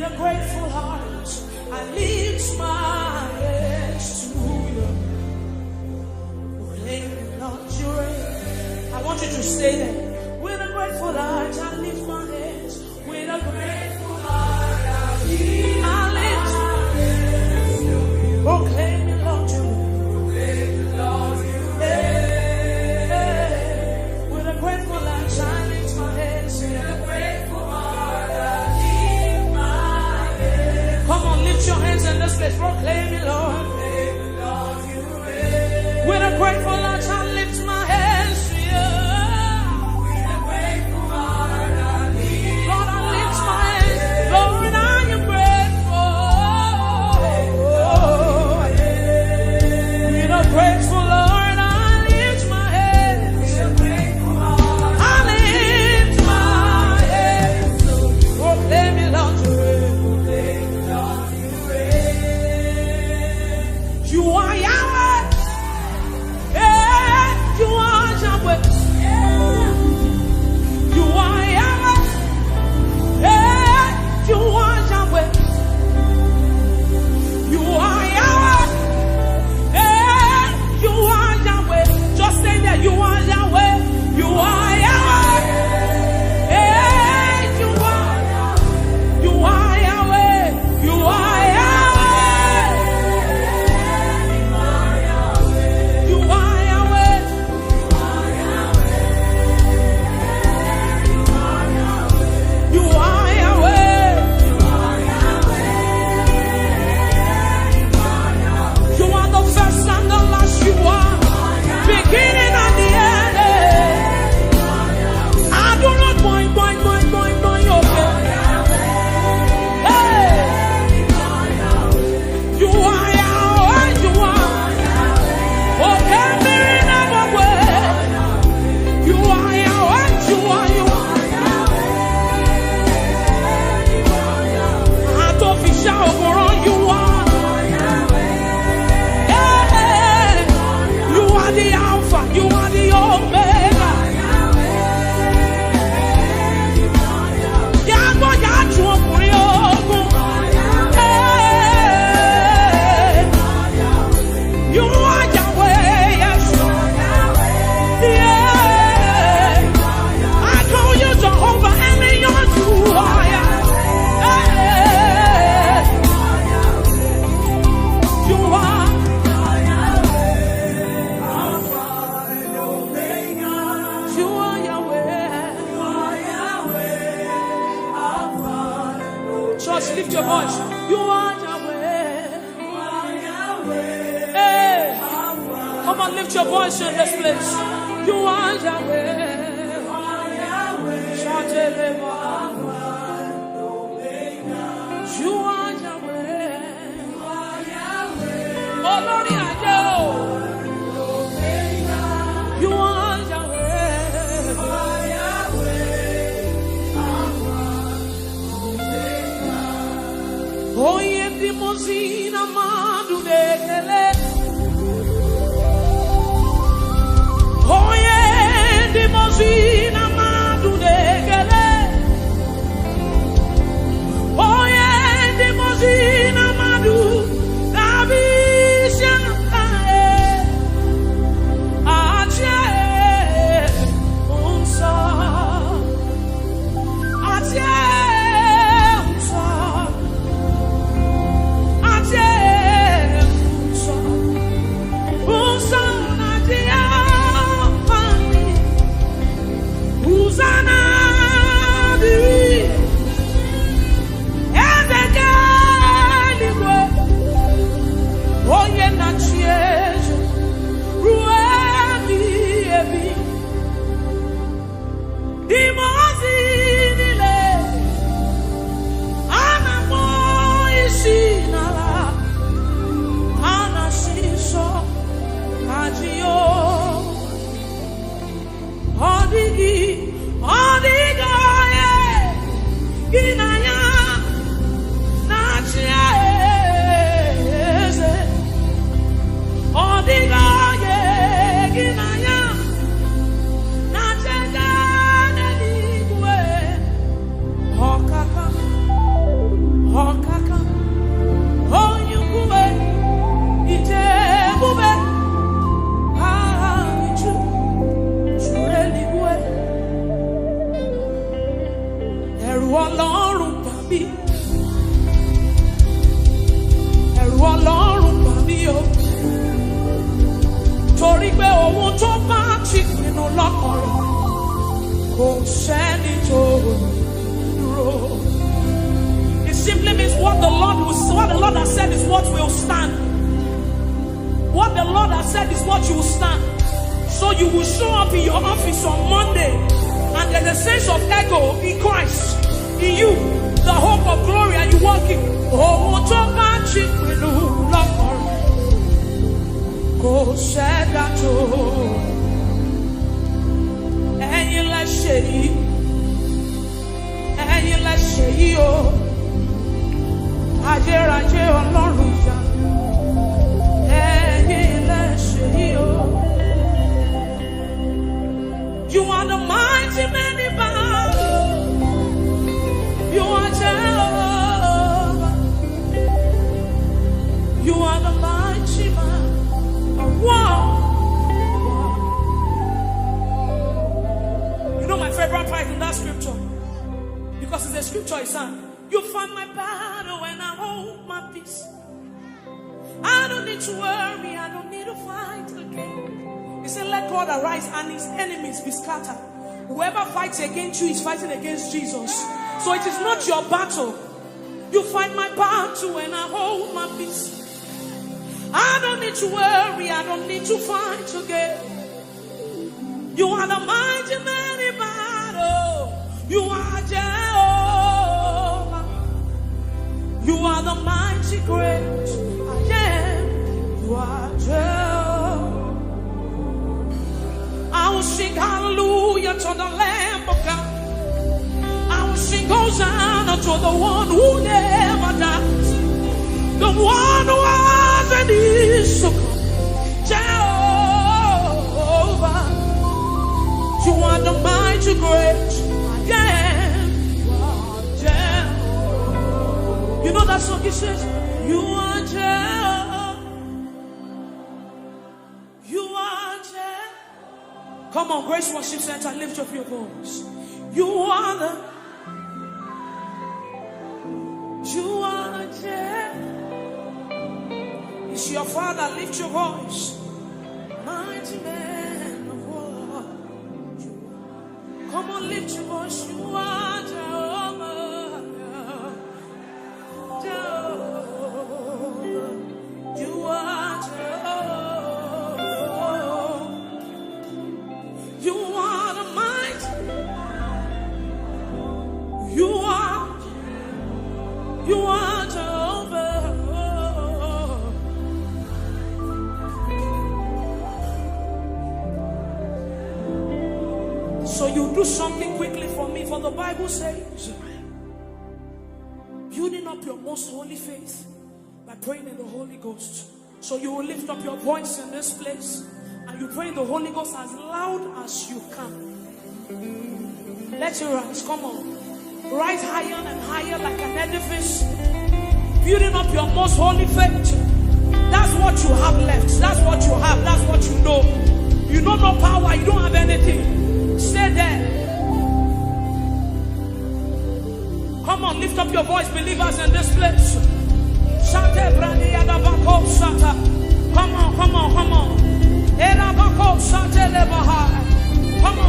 A: With a grateful heart, I lift my hands to you. I want you to stay there. With a grateful heart, I lift my hands. With a grateful heart, I lift my hands. Proclaim me, Lord, you. With a grateful heart, I lift my hands. With a grateful heart, I lift my hands. Come on, lift your hands in this place. Proclaim me, Lord. With a grateful heart, I lift my hands to you. With a grateful heart, I lift. Lord, I lift my hands. Lord, I am grateful. With a grateful Lord, I lift my hands. With a grateful heart, I lift my hands. Proclaim me, Lord, you reign. You are Yahweh. You are Yahweh. You are Yahweh. You are Yahweh. You are Yahweh. You are Yahweh. Just say that you are Yahweh. You are Yahweh. You are Yahweh. You are Yahweh. You are beginning and the end. I do not boing, boing, boing, boing, boing, okay. Hey, you are Yahweh, you are. Okay, Mary, never way. You are Yahweh, you are, you are. I don't fish out for all you are. The Alpha, you are the Omega. Yago yachu okuriogu. You are Yahweh, yes. Yeah. I call you Jehovah, and you're you are. You are. Just lift your voice. You are Yahweh. Hey, come on, lift your voice in this place. You are Yahweh. Shout it, you are Yahweh. Oh Lord, I know. You are Yahweh. Oye dimosina madu dekele. Oye dimosina madu dekele. Ọlọ́run bà mí. Ẹ̀rù Ọlọ́run bà mí o. Torí pé ohun tó bá ti pinnu lọ́kàn rẹ̀ kò sẹ́ni tó dúró. It simply means what the Lord has said is what will stand. What the Lord has said is what you will stand. So you will show up in your office on Monday, and there's a sense of ego in Christ, in you, the hope of glory, and you walk in. Oh, to magic with love. Go said that and you let's say oh. Ajé Ọlọ́run ìyá. You are the mighty man in battle. You are Jehovah. You are the mighty man of war. You know my favorite part in that scripture, because it's a scripture is saying, you fight my battle when I hold my peace. I don't need to worry, I don't need to fight again. He said, let God arise and his enemies be scattered. Whoever fights against you is fighting against Jesus. So it is not your battle. You fight my battle when I hold my peace. I don't need to worry, I don't need to fight again. You are the mighty man in battle. You are Jehovah. You are the mighty great I am. You are Jehovah. I will sing hallelujah to the Lamb of God. I will sing Hosanna to the one who never dies, the one who has and is so good. Jehovah, you are the mighty great I am. You know that song? It says, you are Jehovah. You are Jehovah. Come on, Grace Worship Center, lift up your voice. You are the. You are Jehovah. It's your Father, lift your voice. Mighty man of war. Come on, lift your voice. You are Jehovah. You are Jehovah. You are the mighty. You are Jehovah. So you do something quickly for me, for the Bible says, building up your most holy faith by praying in the Holy Ghost. So you will lift up your voice in this place and you pray in the Holy Ghost as loud as you can. Let it rise, come on. Rise higher and higher like an edifice. Building up your most holy faith. That's what you have left. That's what you have. That's what you know. You don't know power. You don't have anything. Stay there. Come on, lift up your voice, believers in this place. Come on, come on, come on.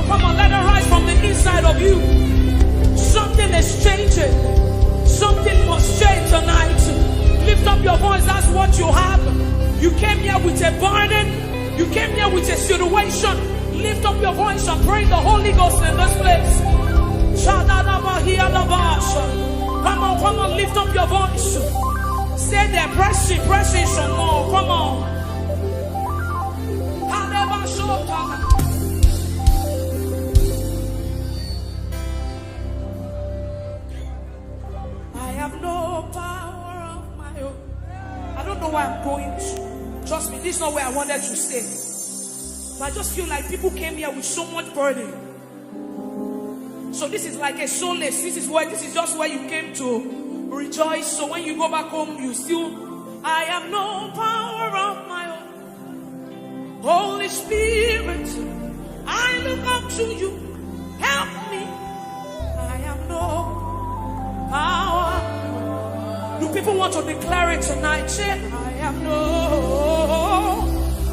A: Come on, let it rise from the inside of you. Something is changing. Something must change tonight. Lift up your voice, that's what you have. You came here with a burden. You came here with a situation. Lift up your voice and pray the Holy Ghost in this place. Come on, lift up your voice. Stay there, press in some more. Come on. I have no power of my own. I don't know where I'm going to. Trust me, this is not where I wanted to stay. But I just feel like people came here with so much burden. So this is like a solace. This is just where you came to rejoice. So when you go back home, you still, I have no power of my own. Holy Spirit, I look up to you. Help me. I have no even want to declare it tonight. Say, I have no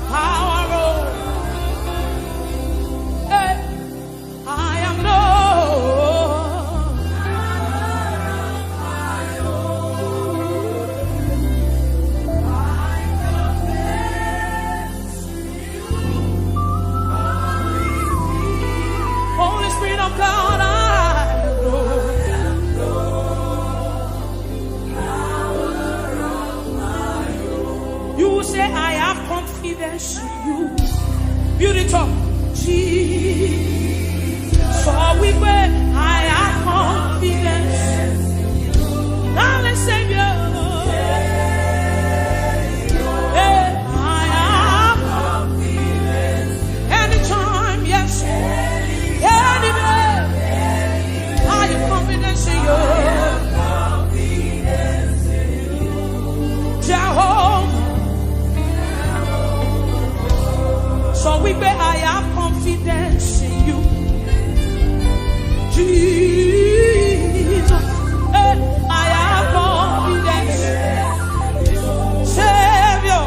A: power. I am no. Holy Spirit of God, I know. You will say, I have confidence in you. Build it up. Jesus. So we pray, I have confidence. Now let's say, I have confidence. Anytime, yes. Anywhere. I have confidence in you. Jehovah. So we pray, I have confidence in you. Jesus, I have confidence. Savior,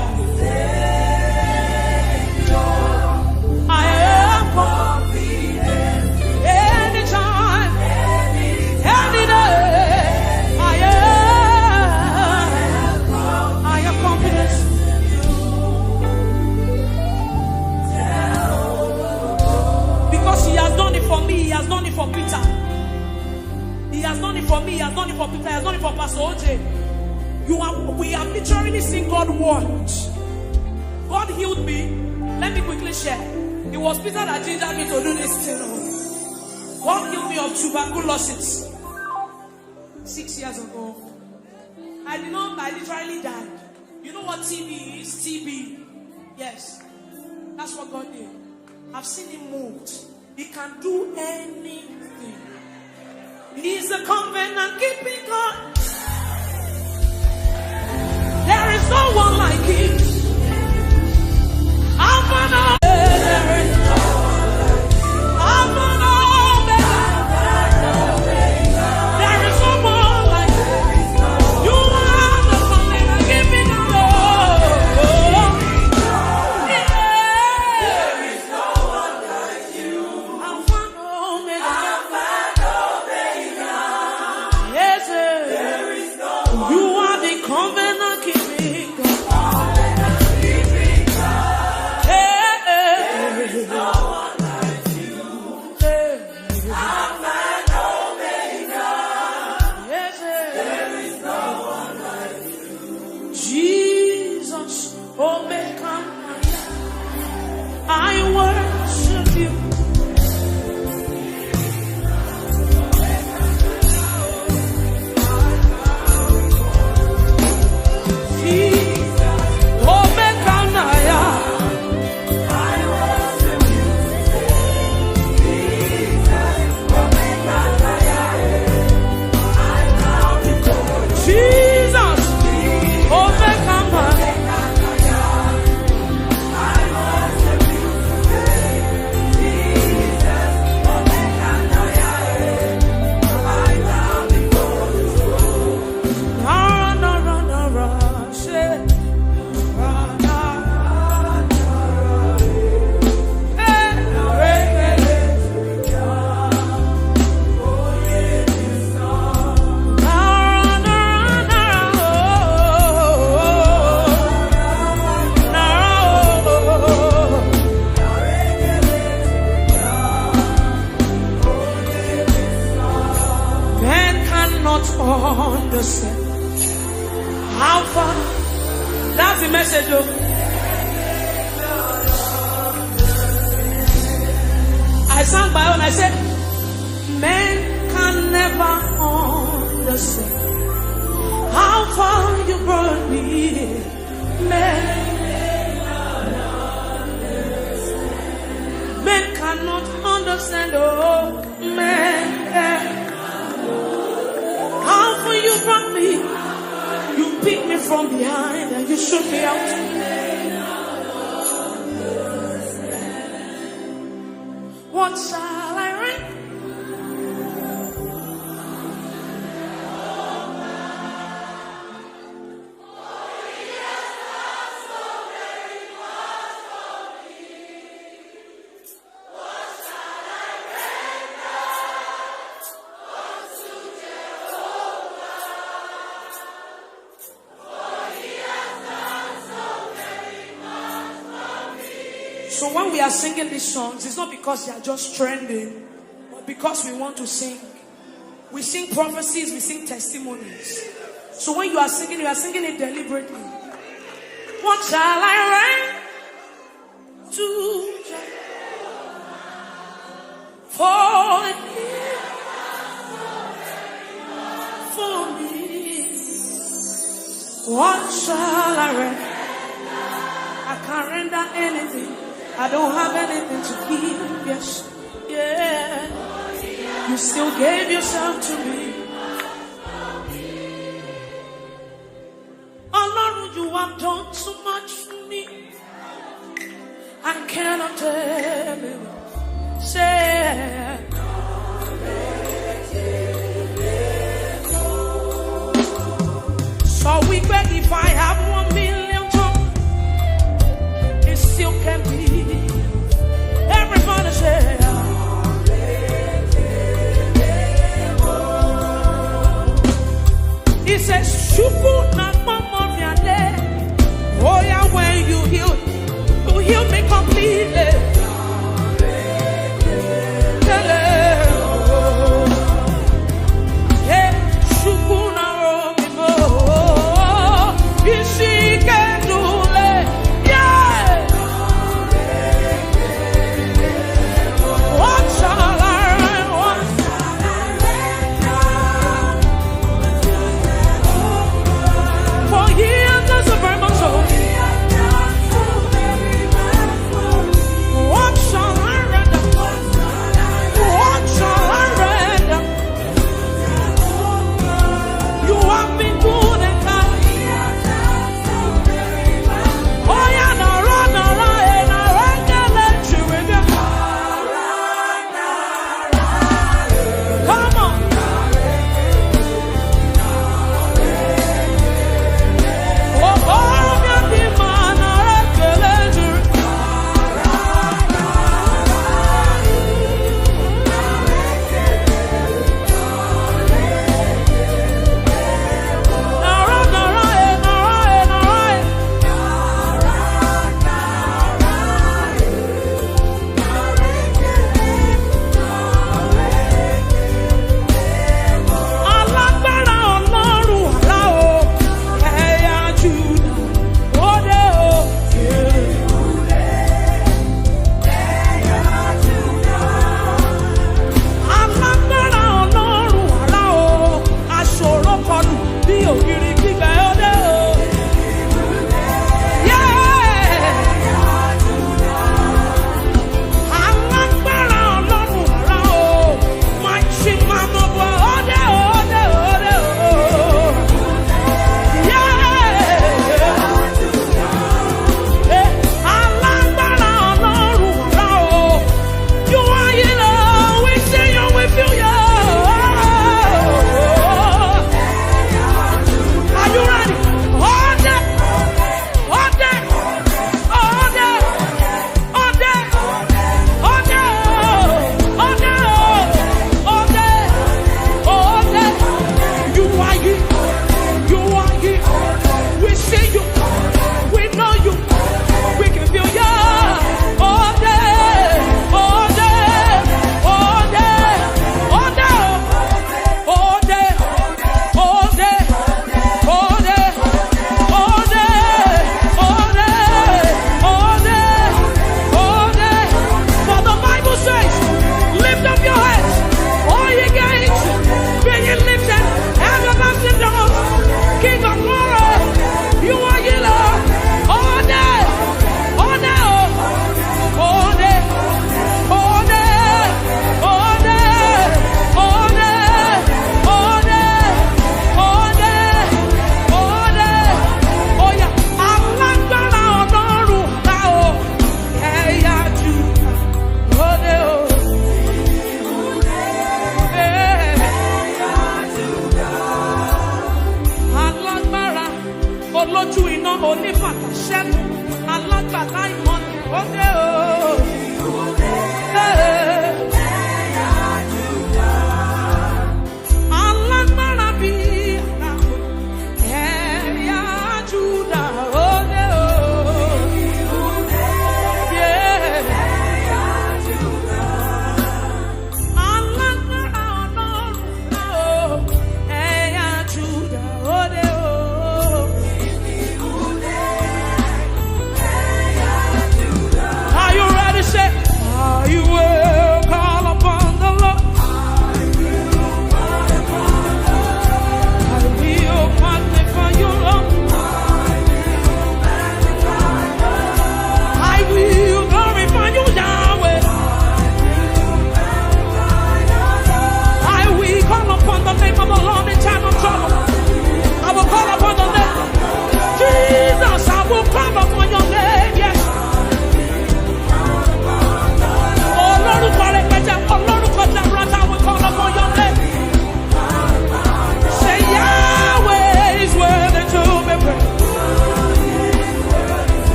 A: I have confidence. Anytime, any day, I have confidence. Because he has done it for me, he has done it for Peter. He has done it for me, he has done it for Peter, he has done it for Pastor OJ. We have literally seen God once. God healed me. Let me quickly share. It was Peter that gingered me to do this thing. God healed me of tuberculosis 6 years ago. I literally died. You know what TB is? TB. Yes. That's what God did. I've seen him moved. He can do anything. He's a covenant keeping God. There is no one like him. Alpha and Omega. There is no one like him. Alpha and Omega. There is no one like him. You are the covenant keeping God. There is no one like you. Alpha and Omega. Yes, there is no one. You are the covenant keeping God. There is no one like you. Alpha and Omega. Yes, there is no one like you. Jesus, Omega, I worship you. Understand how far. That's the message of I sang my own. I said, men can never understand how far you brought me. Men cannot understand. Oh, men. How far you brought me. You picked me from behind and you shook me out. What shall I render? So when we are singing these songs, it's not because they are just trending, but because we want to sing. We sing prophecies, we sing testimonies. So when you are singing it deliberately. What shall I render to for me? What shall I render? I can't render anything. I don't have anything to give. Yes, yeah. You still gave yourself to me. Oh Lord, you have done so much for me. I cannot tell you. Say, so we beg if I have 1 million tongues, it still can be. Everybody say, he says, Shuku na mama viale. Oh yeah, when you heal me completely.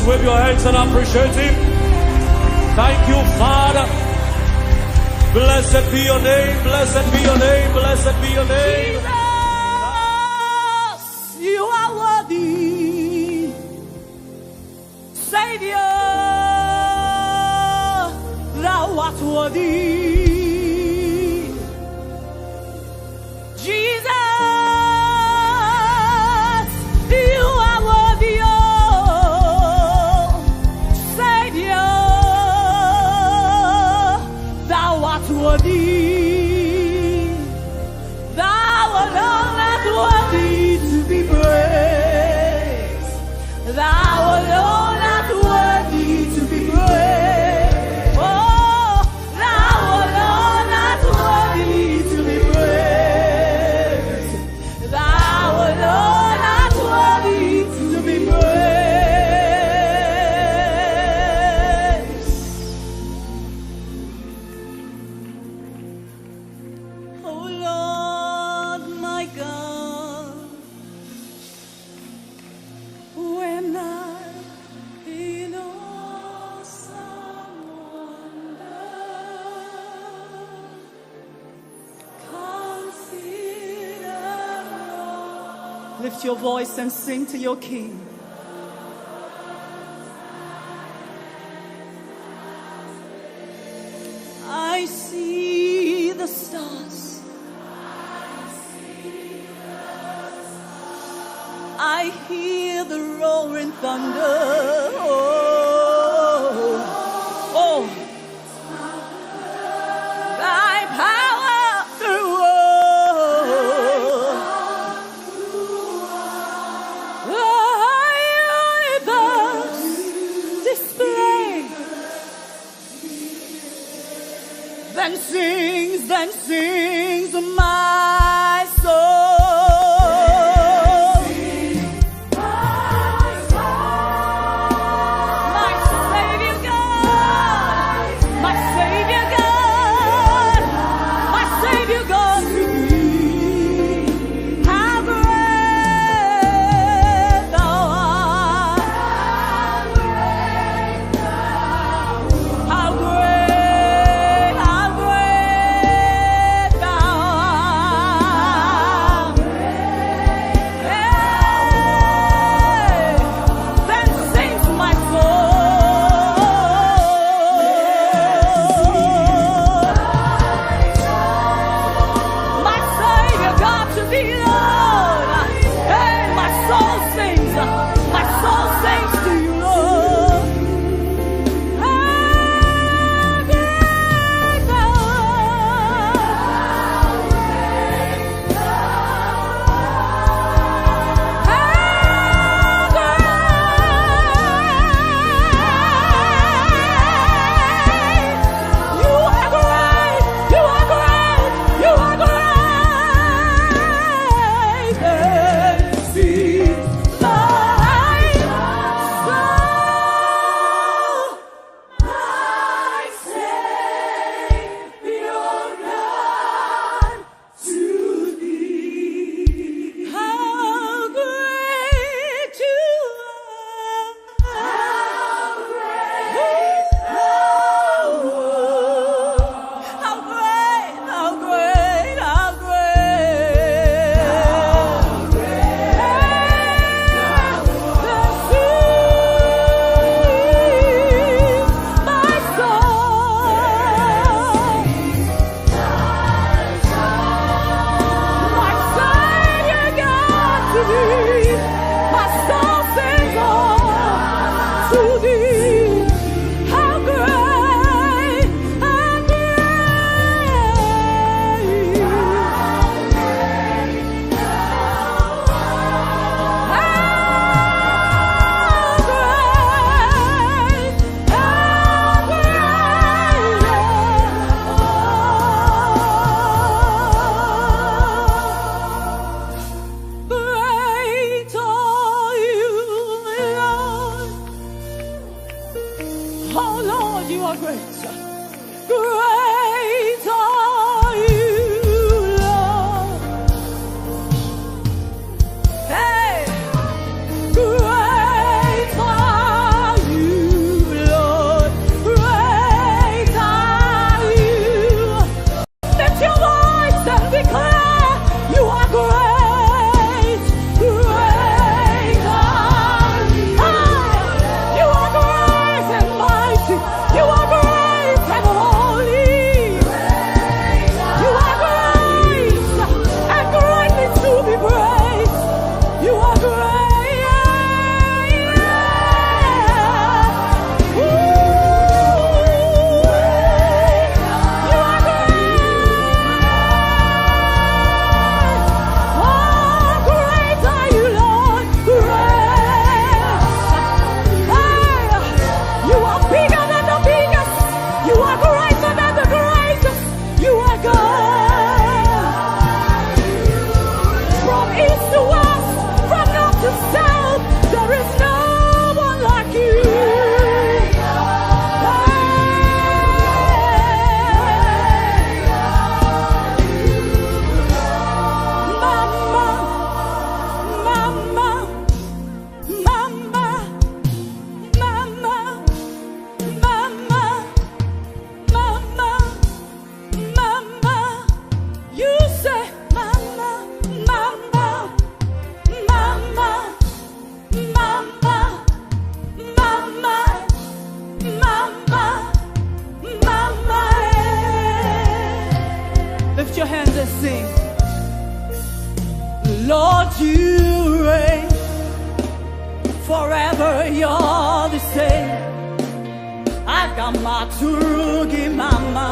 B: wave your hands and appreciate Him. Thank you, Father. Blessed be your name, blessed be your name, blessed be your name.
A: Jesus, you are worthy. Savior, thou art worthy. Jesus, you are worthy. Oh, Savior, thou art worthy. Thou alone art worthy to be praised. Thou alone art worthy to be praised. Oh, thou alone art worthy to be praised. Thou alone art worthy to be praised. Oh Lord, my God, when I in awesome wonder consider all. Lift your voice and sing to your King. I see the stars. I hear the roaring thunder. Oh, oh. Thy power through the universe display. Then sings my soul. My Savior God, my Savior God, my Savior God to thee. How great thou art. How great thou art. Hey, then sings my soul. My Savior God to thee, Lord. Hey, my soul sings to you, Lord. How great thou art. You are great, you are great, you are great. See my soul, my Savior God to thee. How great you are. How great thou art. How great, how great, how Great are you, Lord, you reign forever. You're the same. Agamaturugi mama,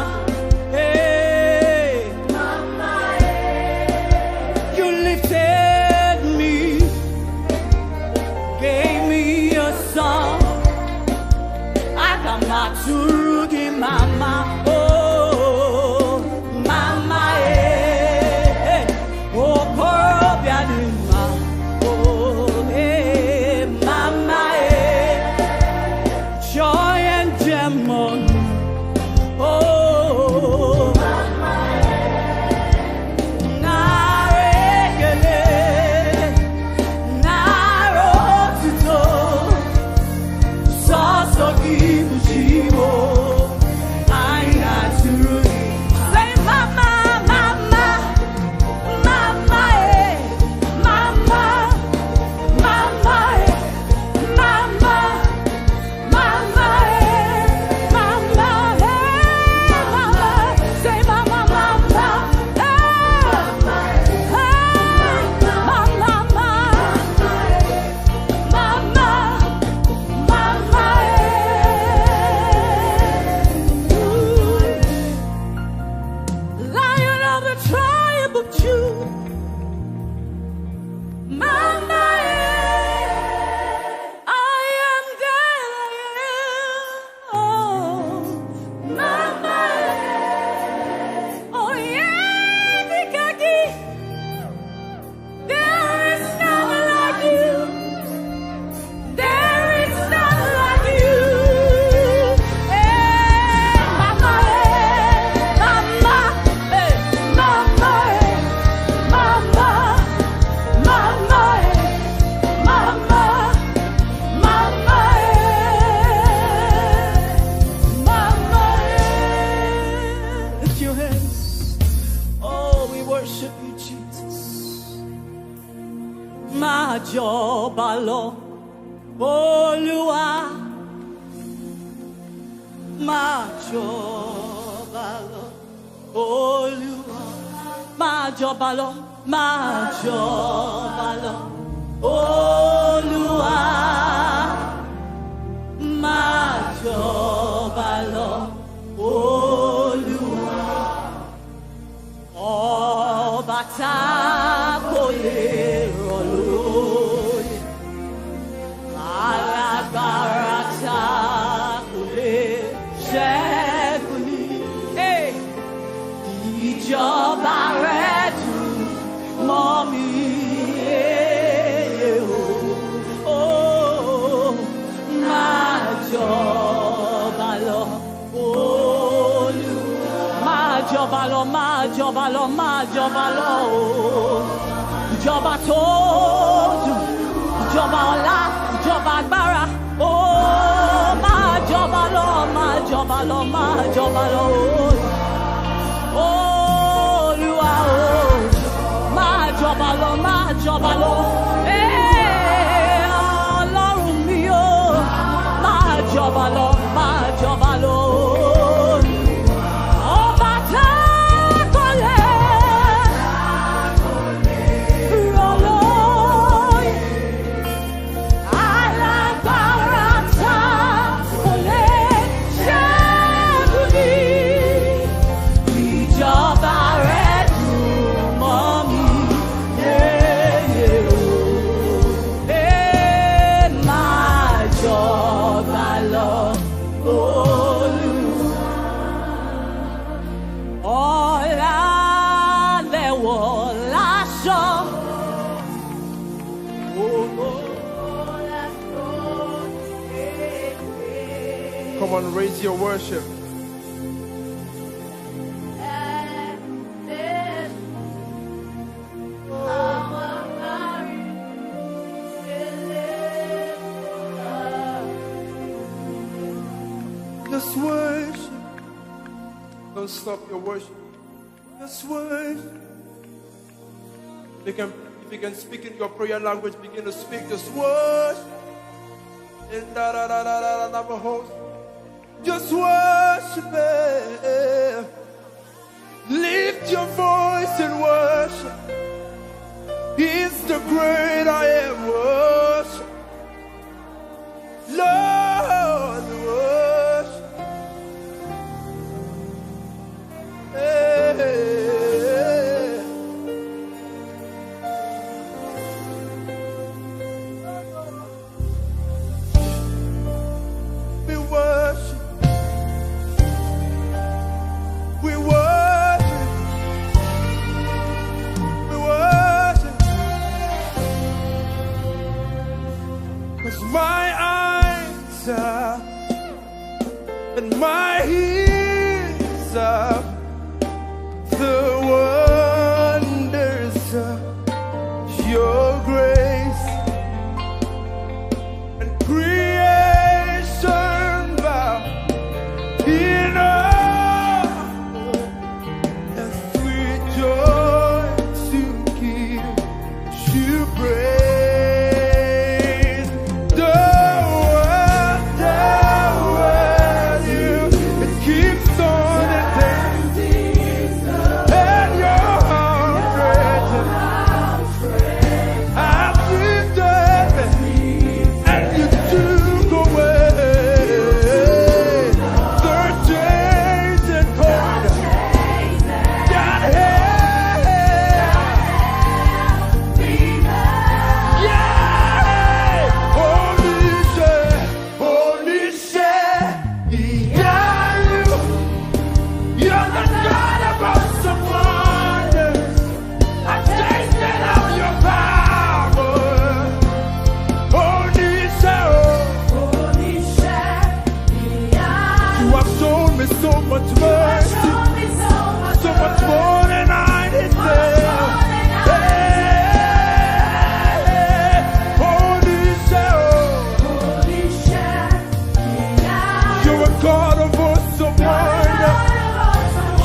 A: hey, mama, hey. You lifted me, gave me a song. Agamaturugi mama, oh, mama, hey, oh, Korobianima, oh, hey, mama, hey, joy and demon, oh, mama, naregele, narotito, sosogi mujibo, aina turui. Say mama, mama, mama, eh, mama, mama, eh, mama. Mama, eh, mama, eh, mama, say mama, mama, eh, mama, mama, mama, Lion of the tribe of Judah, mama, I am that I am. Oh, mama, oh yeah, Nikaki. There is none like you. There is none like you. Hey, mama, mama, mama, mama, mama, mama. Mama, mama, lift your hands. Oh, we worship you, Jesus. Ma jọba lọ, Olúwa. Ma jọba lọ, Olúwa. Ma jọba lọ, ma jọba lọ, Olúwa. Máa jọba lọ, Olúwa. Ọba tá kò lè rọ̀ lóyè, alágbára tá kò lè ṣẹ́gun ní. Hey! Ìjọba rẹ̀ dùn mọ́ mi. Oh, máa jọba lọ, Olúwa. Máa jọba lọ, máa jọba lọ, máa jọba lọ, oh. Ìjọba tó dùn, ìjọba ọlá, ìjọba agbára, oh. Máa jọba lọ, máa jọba lọ, máa jọba lọ, oh. Olúwa, oh. Máa jọba lọ, máa jọba lọ. Ọlọ́run mi, oh. Máa jọba lọ, máa jọba lọ. Ọba tá kò lè rọ̀ lóyè, alágbára tá kò lè ṣẹ́gun ní. Ìjọba rẹ̀ dùn mọ́ mi. Máa jọba lọ, Olúwa. Ọlá lẹ̀wọ̀ láṣọ, ògo
C: Come on, raise your worship. Just worship. Don't stop your worship. Just worship. If you can speak in your prayer language, begin to speak. Just worship. In just worship Him. Lift your voice and worship. He the great I am. Worship. Lord, worship. Hey. We worship. We worship. We worship. 'Cause my eyes are and my ears are the wonders of your grace, and creation bow in awe as we join to give you praise. The world, it keeps on dancing, and your heart breaking. I lived up and you took away the chains and cord. God help me. Yeah, holy share, yeah, you're the God of awesome wonders. I tasted of your power. Holy share, you have shown me so much mercy, so much more than I deserve. Hey, holy share, you're a God of awesome wonders.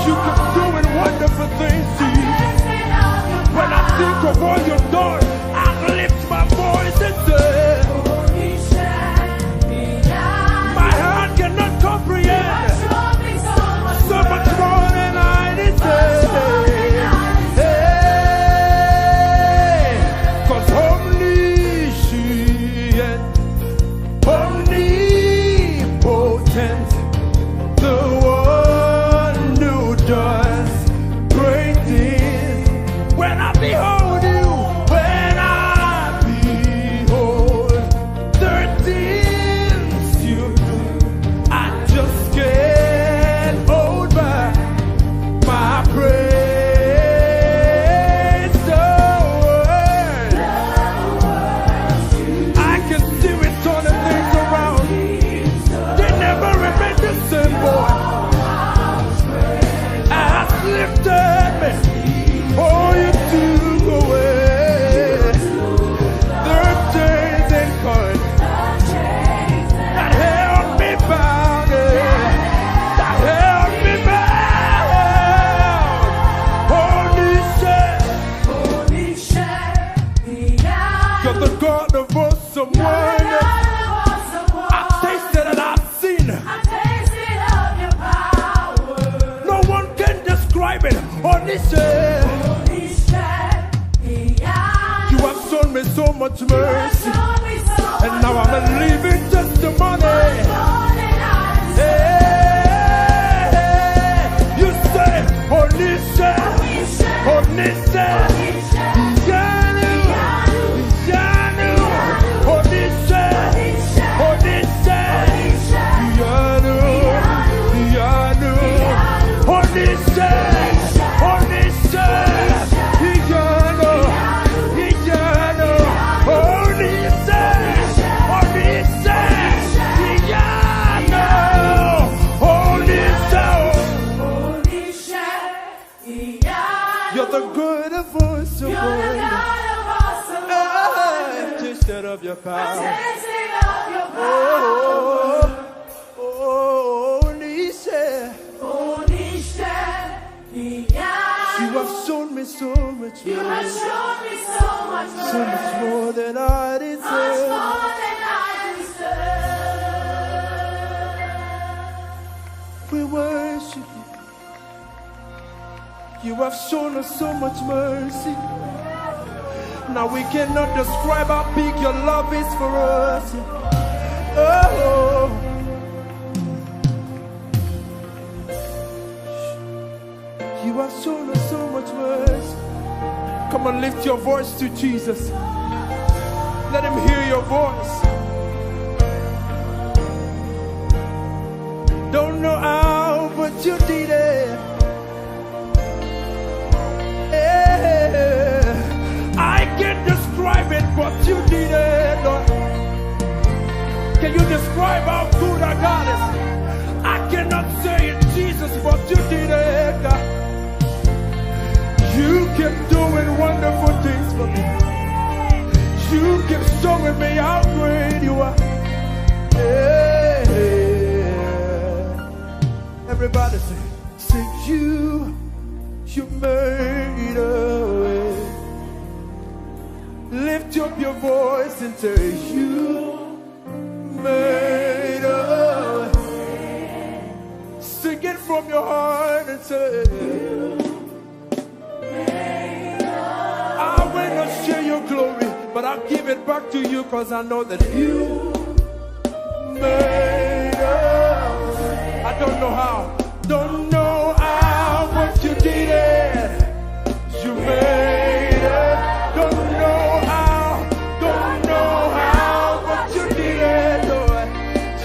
C: You keep doing wonderful things, Jesus. When I think of all you've done, I lift my voice and say, my heart cannot comprehend so much more than I deserve. Hey, 'cause omniscient, omnipotent, the one who does great things. When I behold you, when I behold the things you do, I just can't hold back my praise. The word, I can see it turning things around. They never remain the same, boy. Has lifted me. Oh, you took away the chains and cords that held me bound, that held me bound. Holy share, you're the God of awesome wonders. I've tasted and I've seen. No one can describe it. Holy share, you have shown me so much mercy, and now I'm a living testimony. Hey, you say, holy share, holy share, Yanu, Yanu, holy share, holy share, Yanu, Yanu, holy share, holy share, Yanu, Yanu, holy share, holy share, Yanu, holy share. You're the good of awesome wonders. I've tasted of your power. Holy share. You have shown me so much more. So much more than I deserve. We worship you. You have shown us so much mercy. Now we cannot describe how big your love is for us. Oh, you have shown us so much mercy. Come on, lift your voice to Jesus. Let him hear your voice. Don't know how, but you did it. Yeah. I can't describe it, but you did it, Lord. Can you describe how good our God is? I cannot say it, Jesus, but you did it, God. You keep doing wonderful things for me. You keep showing me how great you are. Yeah. Everybody say you made a way. Lift up your voice and say you made a way. Sing it from your heart and say I will not share your glory, but I'll give it back to you because I know that you made a way. I don't know how, but you did it. You made it. Don't know how, but you did it, Lord.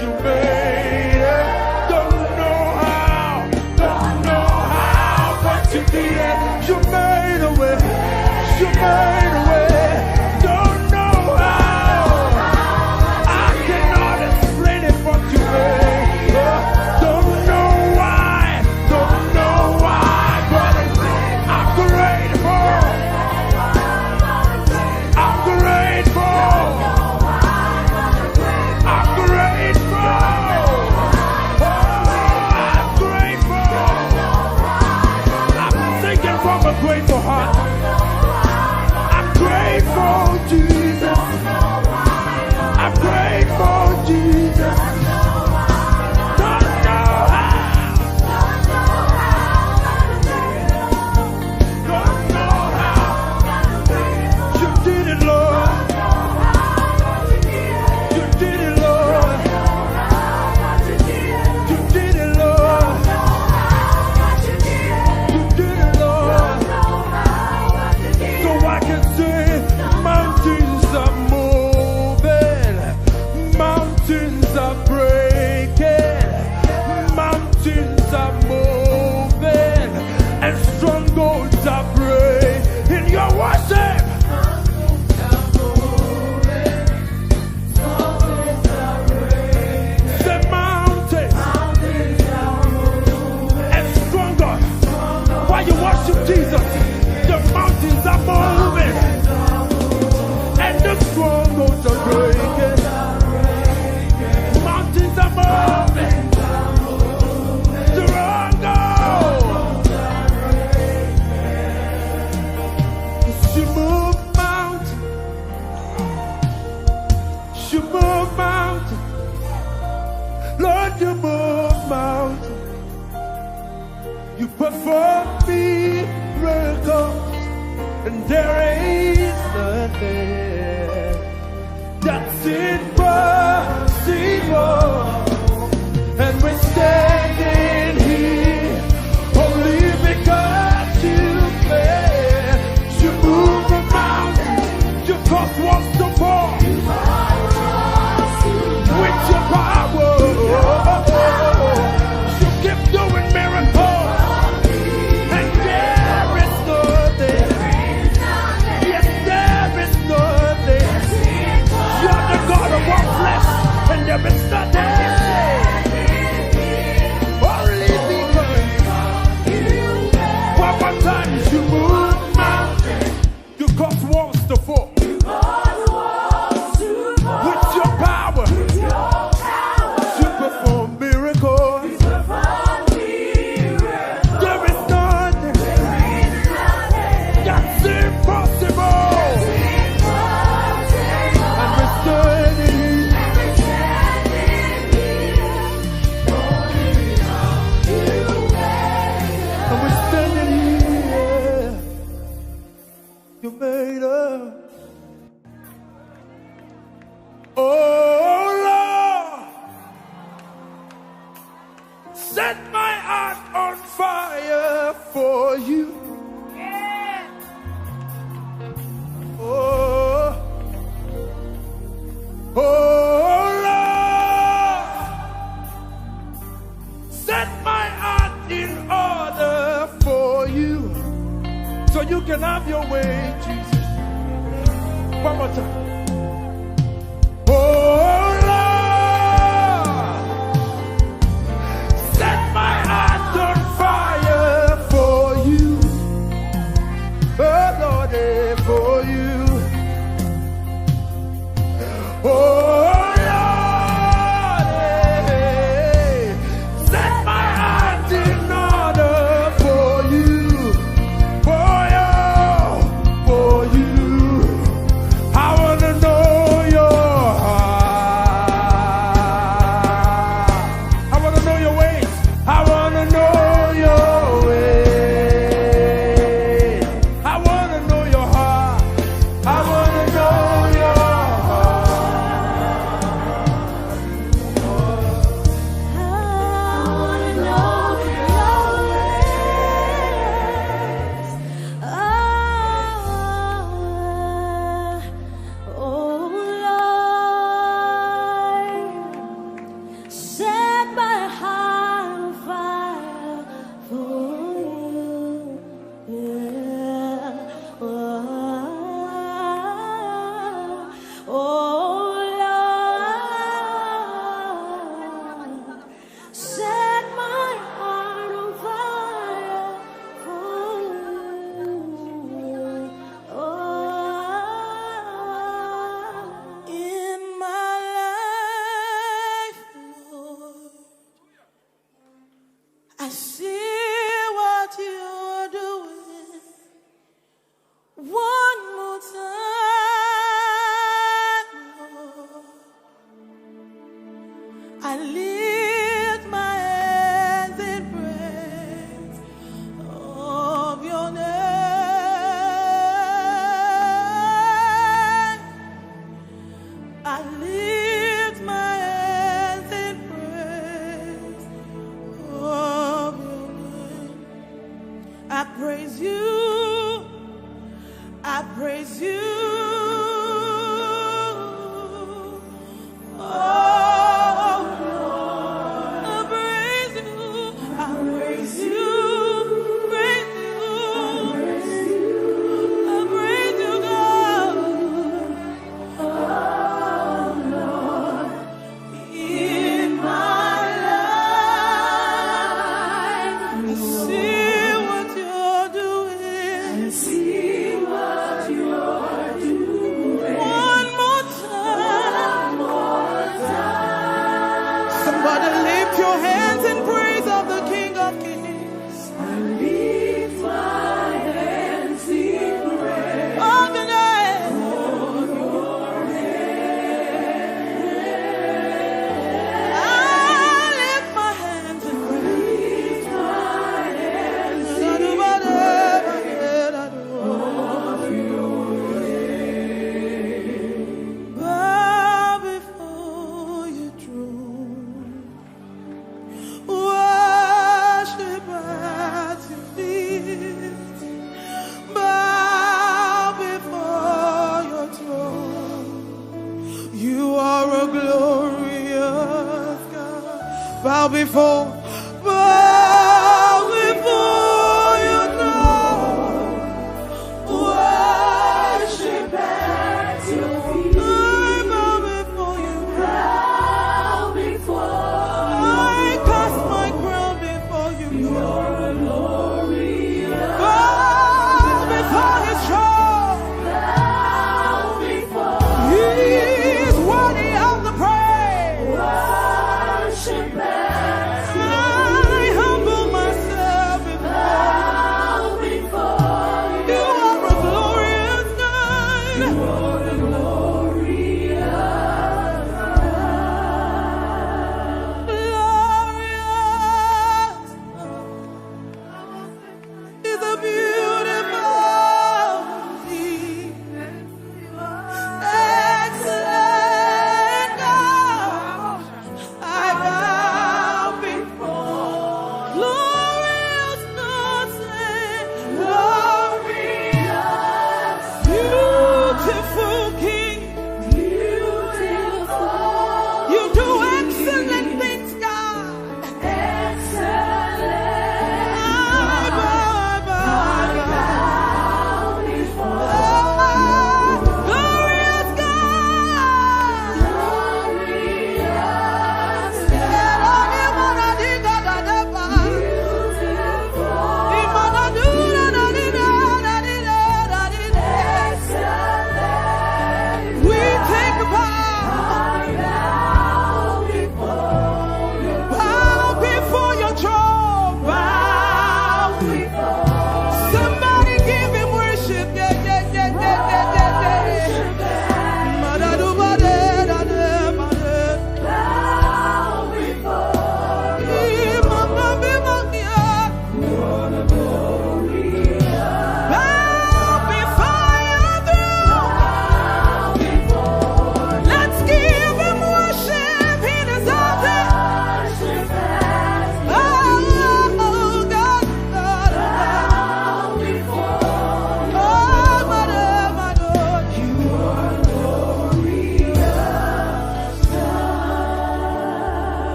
C: You made it. Don't know how, but you did it. You made a way. You made a way. Don't know how. I cannot explain it, but you made it. Don't know why, but I'm grateful. I'm grateful. I'm grateful. Oh, I'm grateful. I'm singing from a grateful heart. I'm grateful, Jesus. I'm grateful, Jesus. Don't know how. Don't know how. You did it, Lord. You did it, Lord. You did it, Lord. You did it, Lord. So I can say mountains are moving, mountains are breaking, mountains are moving, and strongholds are breaking. In your worship, the mountains and strongholds. While you worship Jesus, the mountains are moving and the strongholds are breaking. Mountains are moving. Strongholds. You move mountains. You move mountains. Lord, you move mountains. You perform miracles. And there is nothing that's impossible. And we're standing here only because you made. You move the mountain, you cause walls to fall. With your power, you keep doing miracles. And there is nothing. Yes, there is nothing. You're the God of all flesh, and there is nothing. Only because one more time you move mountains, you cause walls to fall. One more time. Oh Lord, set my heart on fire for you. Oh Lord, for you. Oh Lord, set my heart in order for you. For you. I wanna know your heart. I wanna know your ways. I wanna know your ways. I wanna know your heart. I wanna know your
A: I see what you're doing. One more time, Lord. I lift my hands in praise of your name. I lift my hands in praise of your name. I praise you. I praise you. Oh, Lord. I praise you. I praise you. Praise you. I praise you, God. Oh, Lord. In my life, I see what you're doing. I see what you're doing. One more time. One more time. Somebody lift your hands in praise of the King of Kings. I lift my hands in praise of the name. I lift my hands in praise. Bow before your throne, worship at your feet. Bow before your throne. You are a glorious God. Bow before your throne. Worship at your feet. I bow before you. Bow before. I cast my crown before you. You're a glorious. Bow before his throne. Bow before. He is worthy of the praise. Worship at your feet.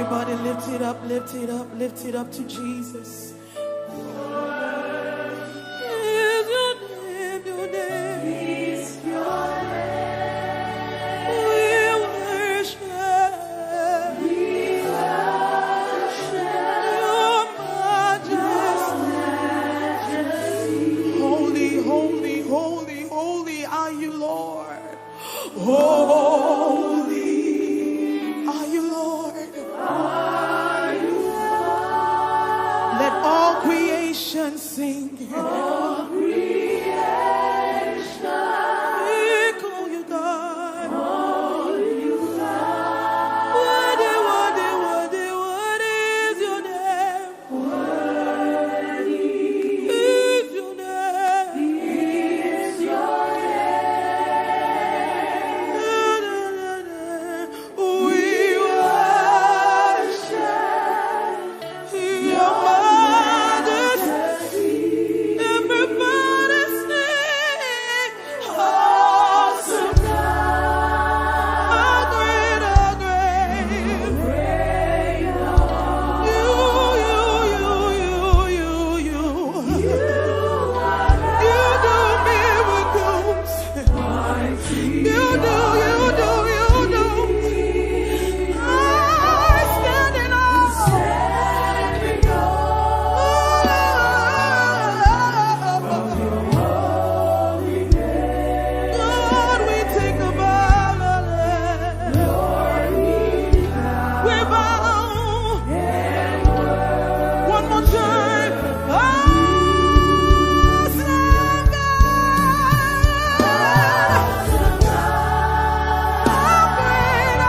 A: Everybody lift it up, lift it up, lift it up to Jesus. Is your name, your name. Is your name. We worship. We worship your majesty. Holy, holy, holy, holy are you, Lord. Holy are you, Lord. Let all creation sing. All creation. We call you God. Call you God. What is your name? Worthy is your name. Is your name. We worship your majesty. Everybody sing, awesome God. How great, how great. You do miracles. You do. I stand in awe. God, we take a bow. We bow. One more time. Awesome God. How great,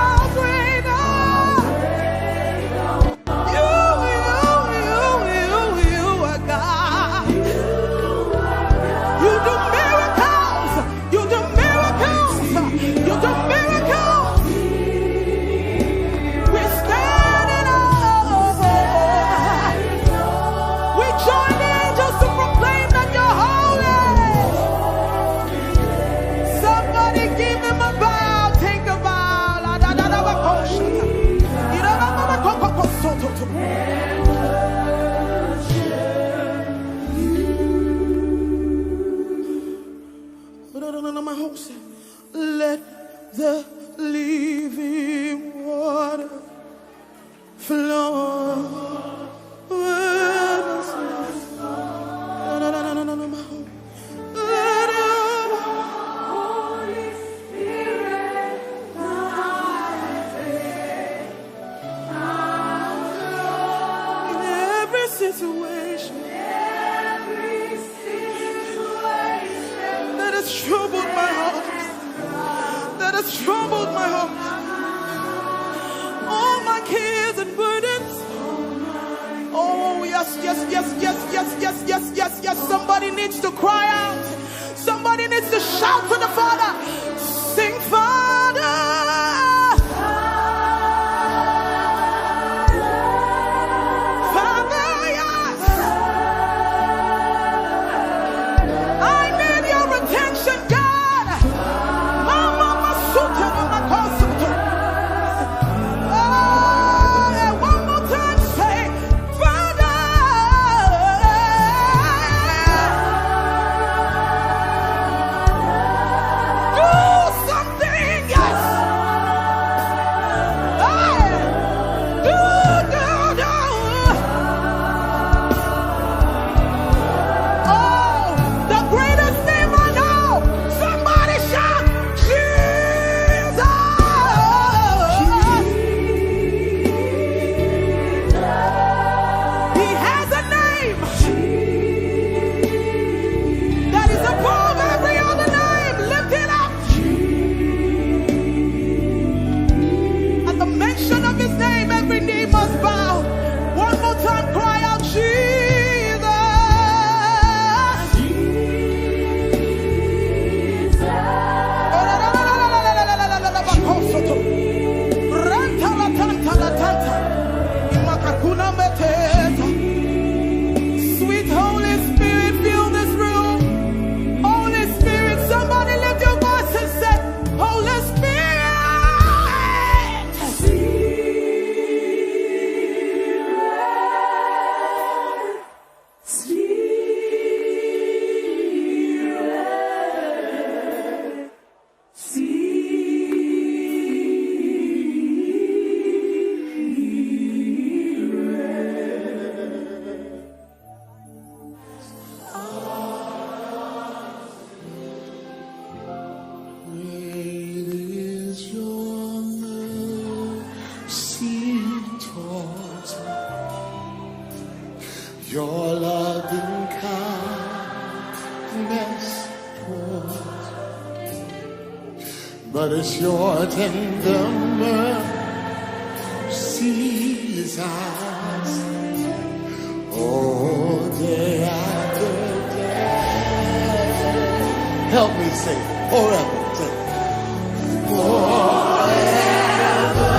A: you are God. You do miracles. You do miracles. You do miracles. We stand in awe. We join the angels to proclaim that you're holy. Somebody give them a bow. Take a bow. La, da, da, da, ba, ko, sha, ta. Ira, da, da, da, ko, ko, ko, so, to, to. Let the living water flow with us. Let your Holy Spirit in every situation that has troubled my heart. That has troubled my heart. All my cares and burdens. Oh, yes. Somebody needs to cry out. Somebody needs to shout to the Father. Sing, Father. Father, yes. I need your attention, God. And one more time, say, Father.
G: but it's your tender mercies I see. Oh, day after day. Help me sing forever. Sing. Forever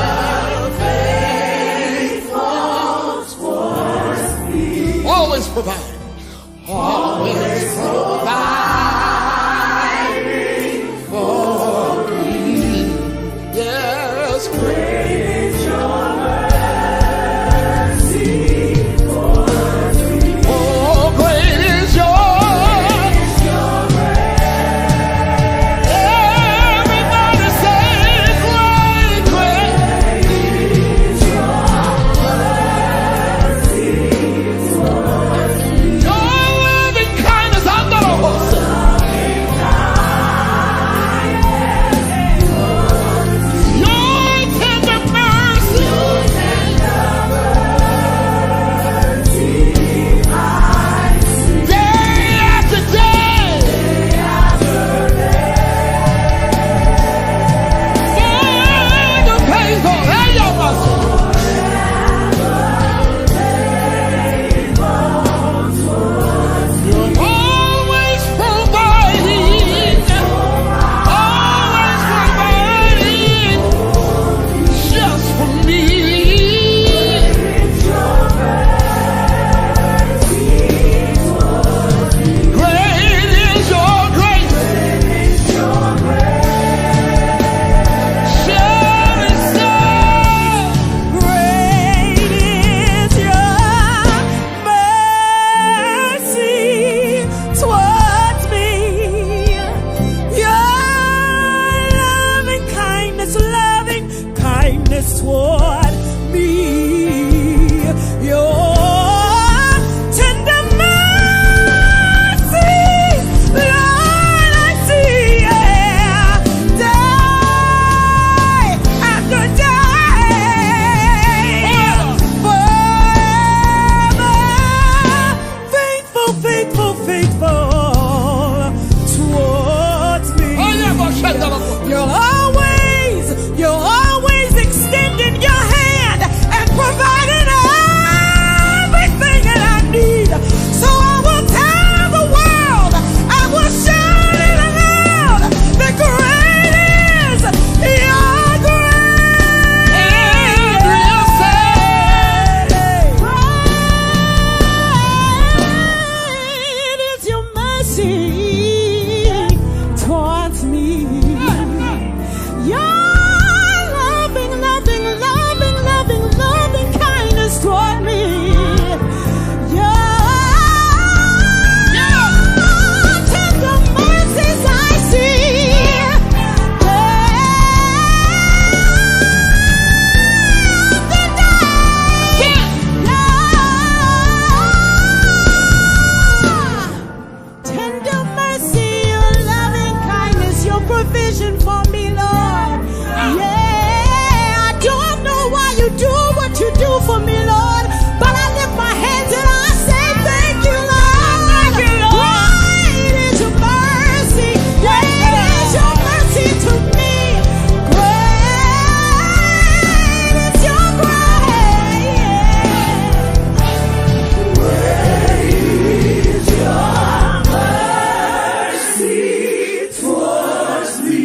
G: faithful towards me. Always provide. Always providing for me. Yes, great is your mercy towards me. Oh, great is your grace. Everybody say great, great. Great is your mercy towards me. Your loving kindness, I know. Your tender mercy. Day after day. Forever faithful. Hey, yo, Master. You're always providing. Always providing. Just for me. Great is your grace. Shall we say,
A: Great is your mercy towards me. Your loving kindness toward me. Your tender mercies, Lord, I see, yeah, day after day. Forever faithful, faithful, faithful towards me. You're always extending your hand and providing everything that I need. So I will tell the world, I will shout it aloud, that great is your grace. Great is your mercy towards me. Your loving, loving, loving, loving, loving kindness toward me. Your tender mercies I see. Tender mercy, your loving kindness, your provision for me, Lord. Yeah, I don't know why you do what you do for me, Lord, but I lift my hands and I say thank you, Lord. Thank you, Lord. Great is your mercy. Great is your mercy to me. Great is your grace. Towards me,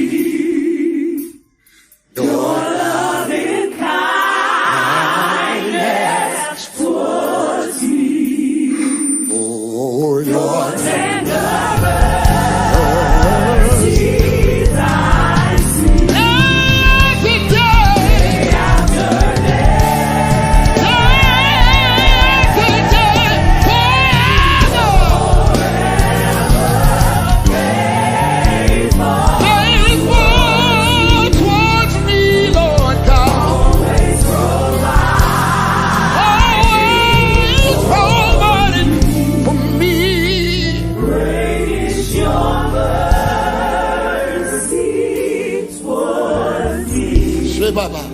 A: your loving kindness towards me,
G: Oh, your
A: tender mercies I see.
G: every day.
A: After day,
G: Every day. Faithful towards me, Lord God. Always providing for me.
A: great is your mercy towards me.
G: Say bye-bye.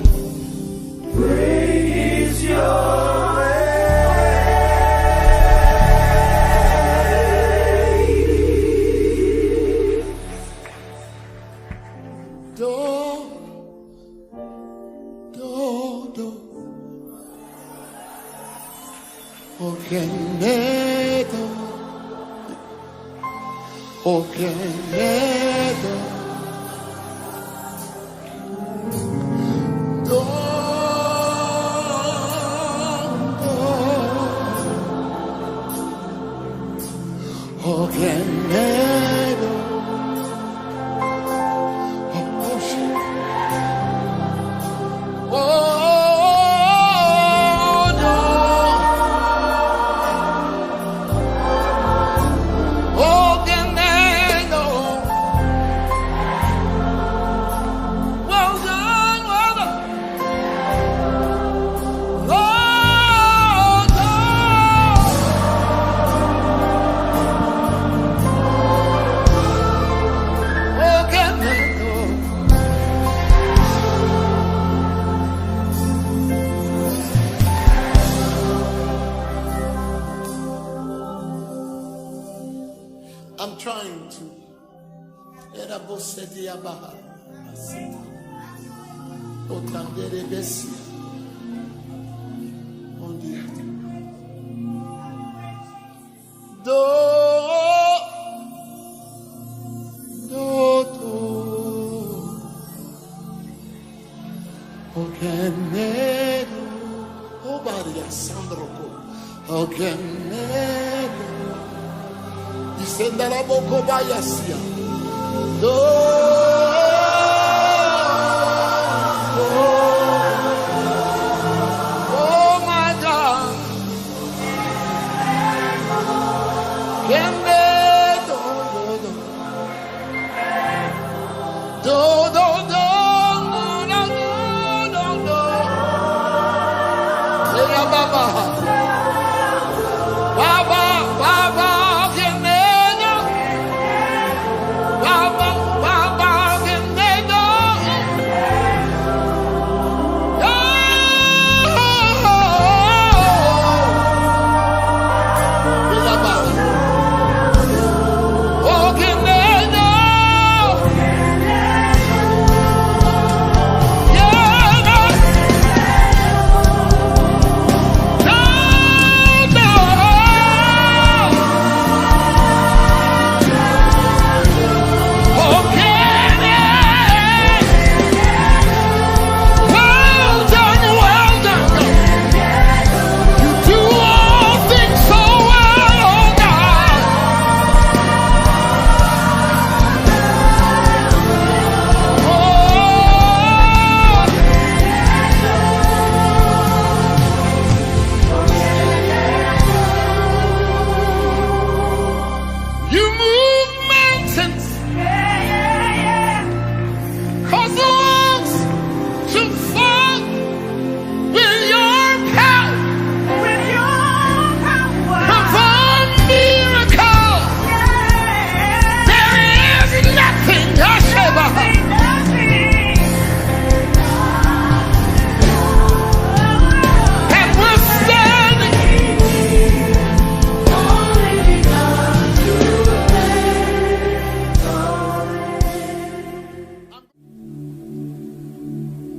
A: Great is your
G: Door Okenedo. Okenedo. I'm trying to. Oh my God.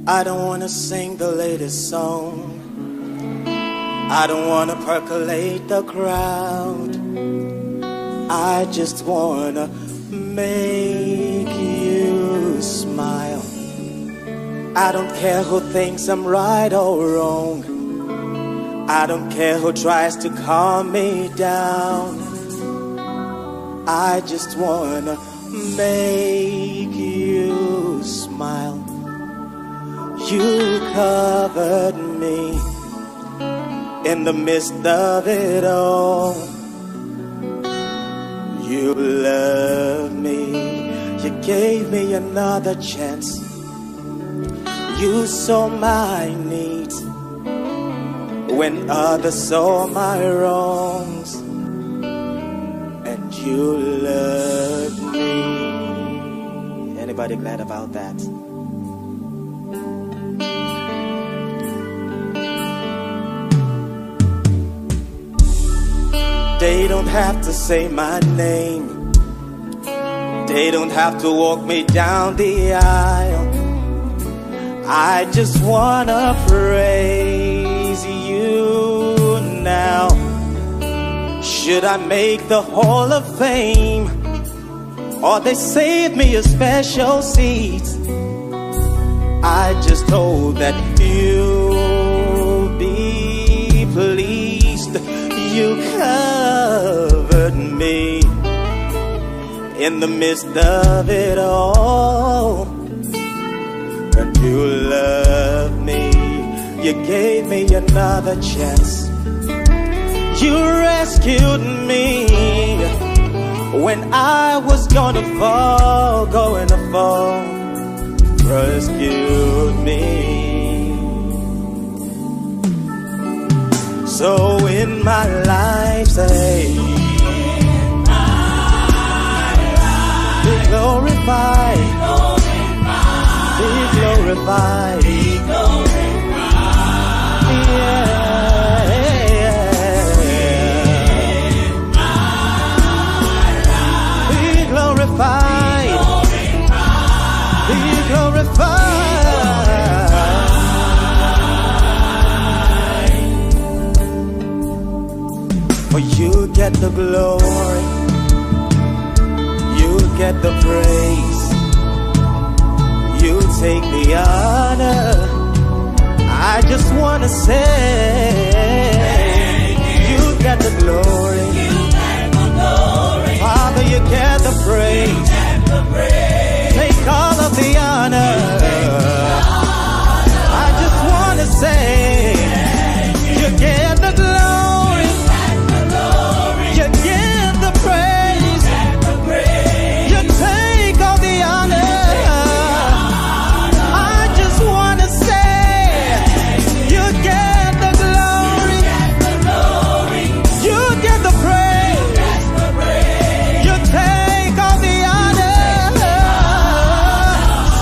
E: I don't want to sing the latest song. I don't want to percolate the crowd. I just want to make you smile. I don't care who thinks I'm right or wrong. I don't care who tries to calm me down. I just want to make you smile. You covered me in the midst of it all. You loved me. You gave me another chance. You saw my needs when others saw my wrongs. And you loved me. Anybody glad about that? They don't have to say my name. They don't have to walk me down the aisle. I just wanna praise you now. Should I make the Hall of Fame? or they saved me a special seat. I just hope that you'll be pleased. You covered me in the midst of it all, and you loved me. You gave me another chance. You rescued me when I was gonna fall, rescued me. So in my life, say, be glorified, be glorified, be glorified, be glorified, be glorified. For you get the glory, you get the praise, you take the honor. I just wanna say, you get the glory, Father, you get the praise, take all of the honor. I just wanna say, you get the glory, you get the praise, you take all the honor. I just wanna say, you get the glory, you get the praise, you take all the honor.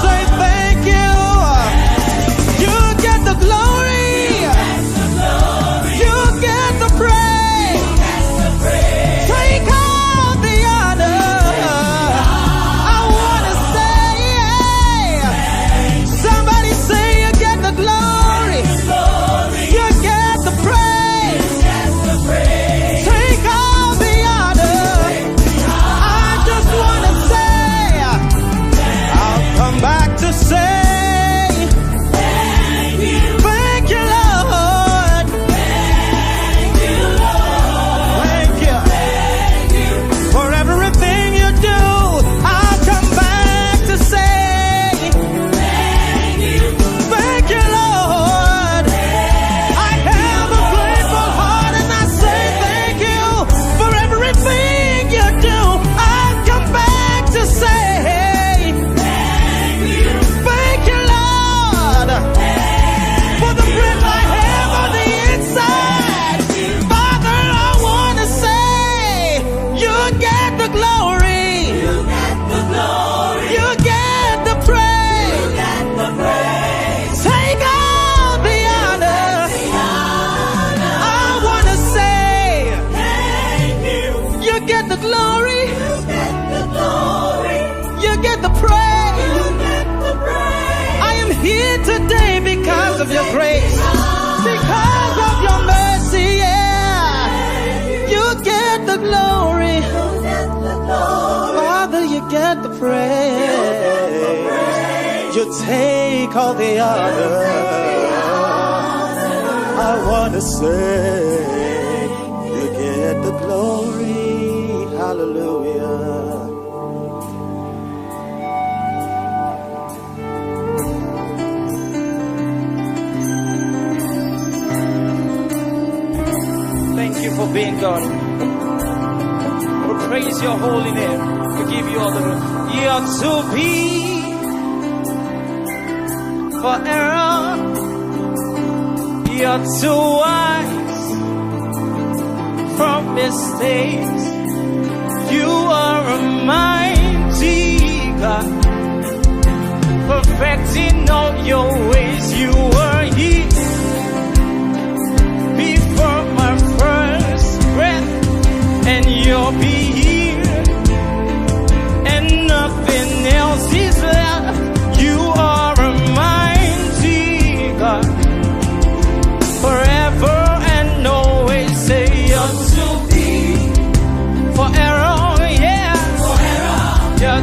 E: Say thank you. You get the glory, you get the praise, take all the honor. I wanna say, somebody say you get the glory, you get the praise, take all the honor. I just wanna say, I'll come back to say, thank you, Lord. Thank you for everything you do. I'll come back to say, thank you, Lord. I have a grateful heart and I say thank you for everything you do. I'll come back to say, thank you, Lord, for the breath I have on the inside. Father, I want to say, you get the glory, you get the praise, take all the honor. I want to say, you get the glory, you get the praise. I am here today because of your grace, because of your mercy, yeah. You get the glory, Father, you get the praise, you take all the honor. I wanna say, you get the glory, hallelujah.
F: Thank you for being God. We praise your holy name. We give you all the glory. You are to be for error. You are too wise from mistakes. You are a mighty God, perfecting all your ways. You were here before my first breath, and you'll be here, and nothing else is left. You are a mighty God, forever and always. Say you're to be for error, yeah, you're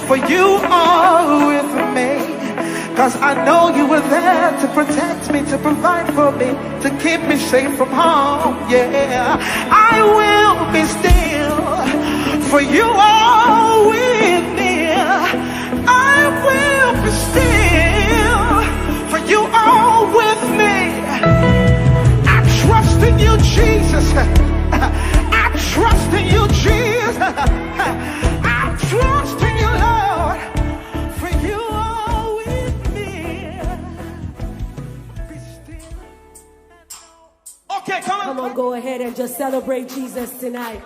D: For you are with me. Cause I know you were there to protect me, to provide for me, to keep me safe from harm. Yeah, I will be still. For you are with me. I will be still. For you are with me. I trust in you, Jesus. I trust in you, Jesus. I trust in you, Lord. For you are with me. Be still.
C: Okay, come
A: Come
C: on.
A: on, go ahead and just celebrate Jesus tonight.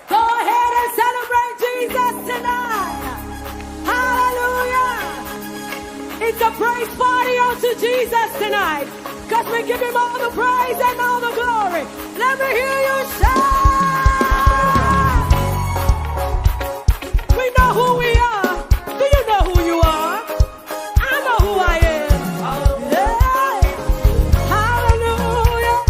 A: Go ahead and celebrate Jesus tonight. Hallelujah. It's a praise party unto Jesus tonight. Because we give him all the praise and all the glory. Let me hear you shout. We know who we are. Do you know who you are? I know who I am. Yeah. Hallelujah.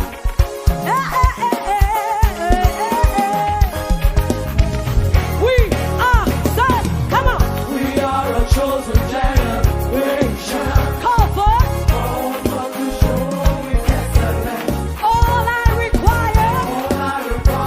A: We are set. Come on.
G: We are a chosen generation.
A: Call for it.
G: All but to show we excellence.
A: All I require.
G: All I require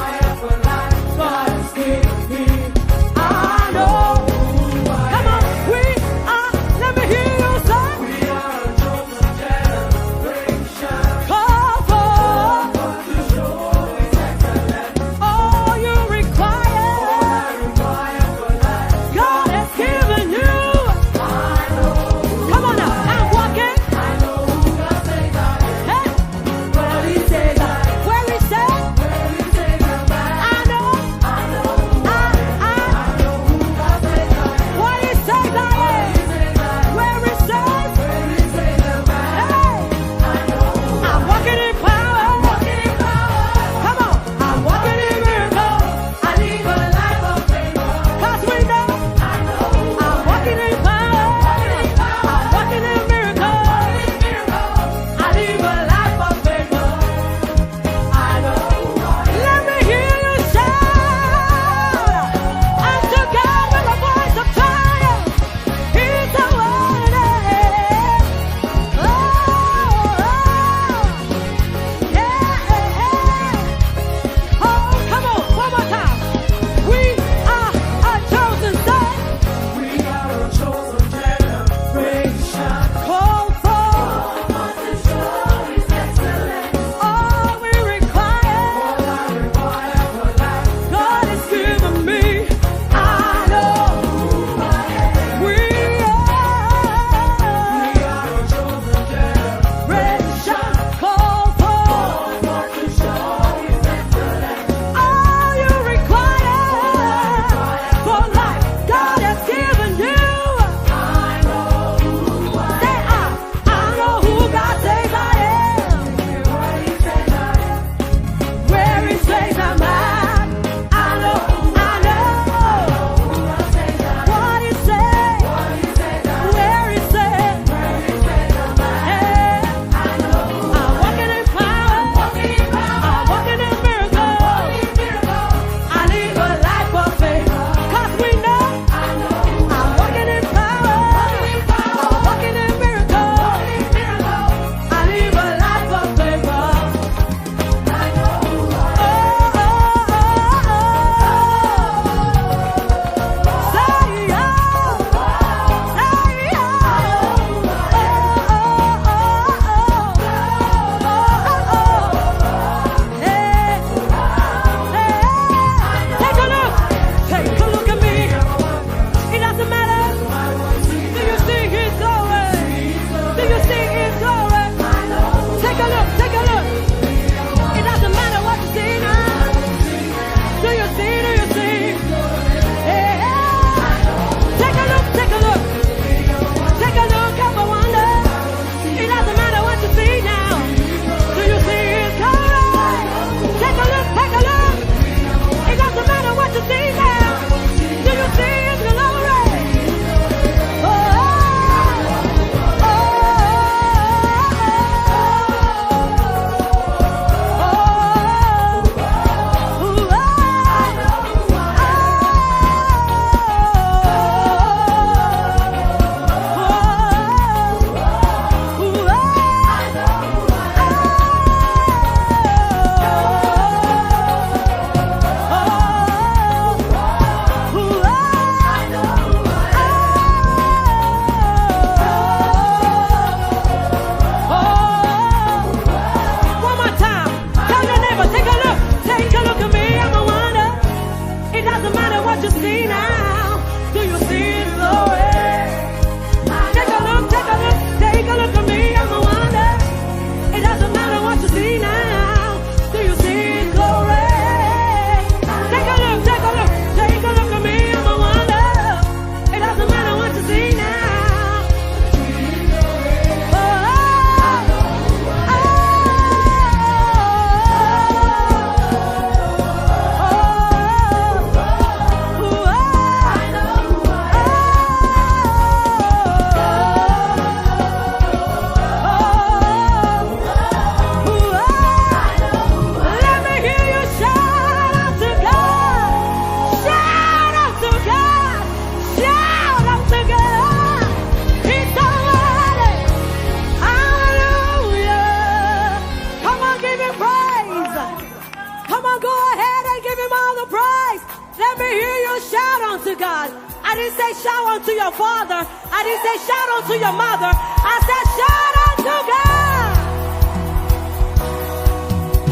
A: God. I didn't say shout unto your father. I didn't say shout unto your mother. I said shout unto God.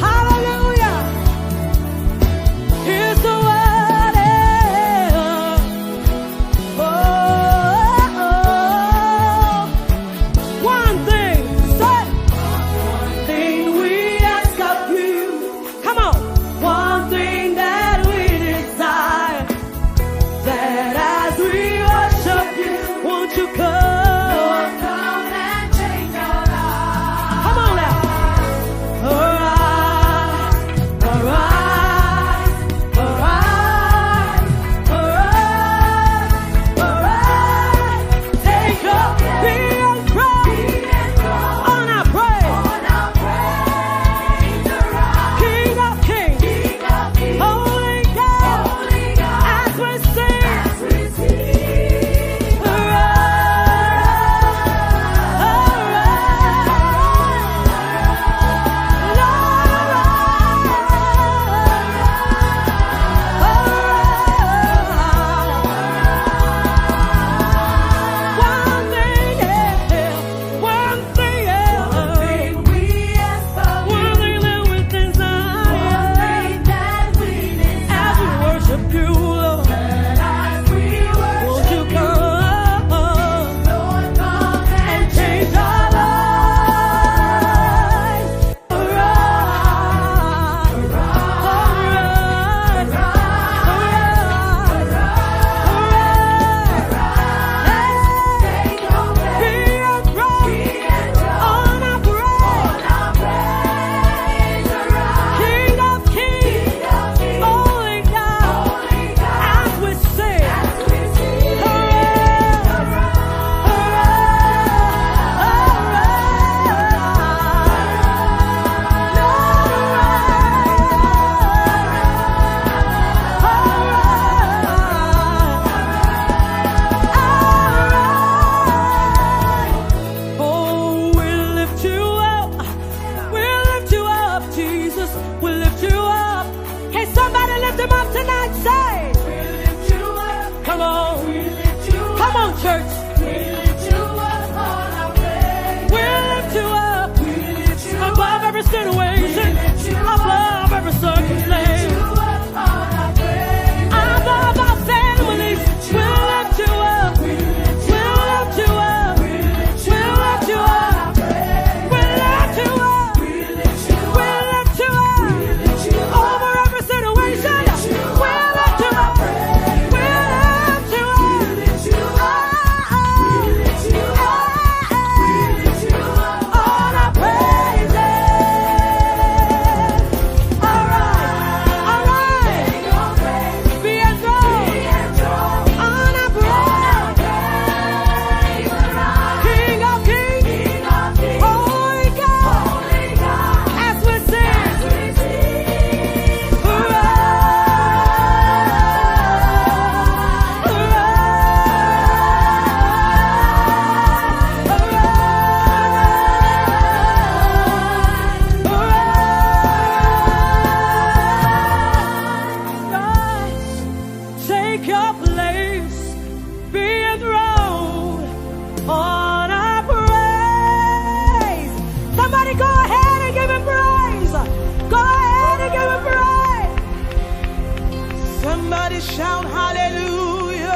A: Hallelujah. Here's the word. One thing, say. One thing we ask of you. Come on. One thing that we desire. That as we worship you, won't you come? Lord, come and change our lives. Come on now. Arise, arise, arise, arise, arise. Take up, be enthroned on our praise. King of kings, Holy God, as we sing. Shout hallelujah.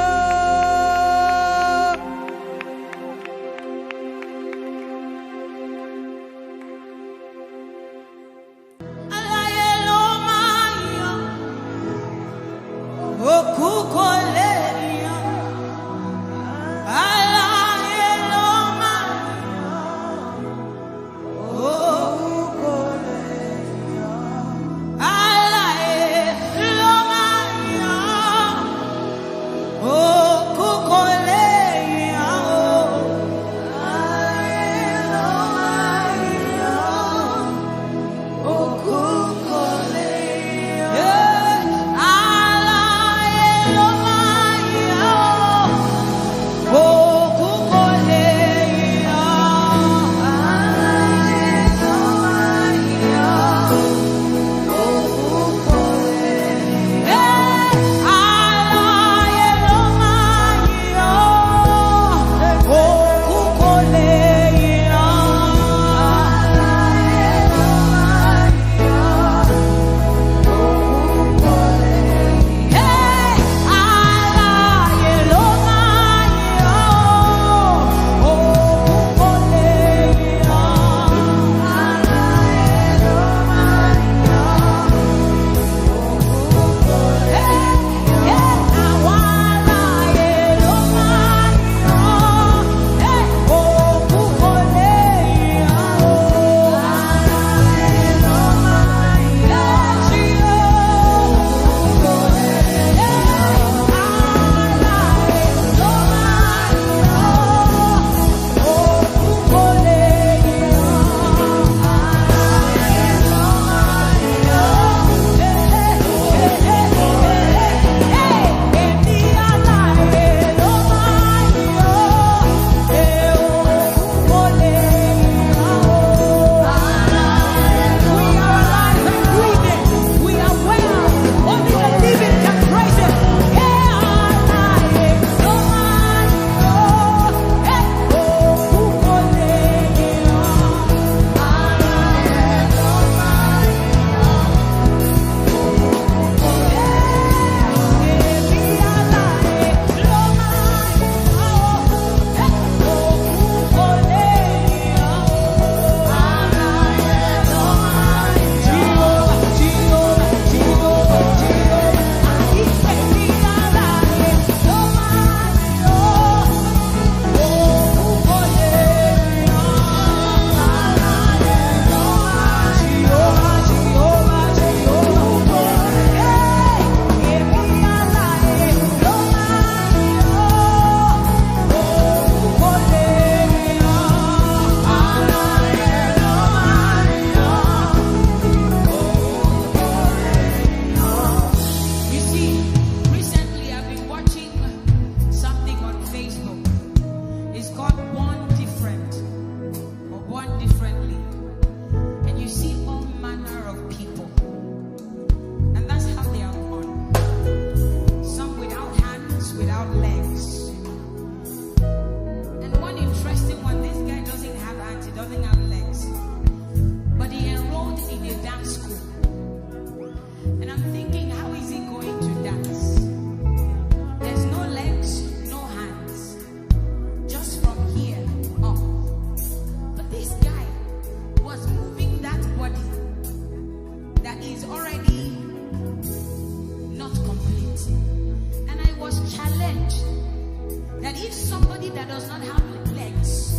A: that does not have legs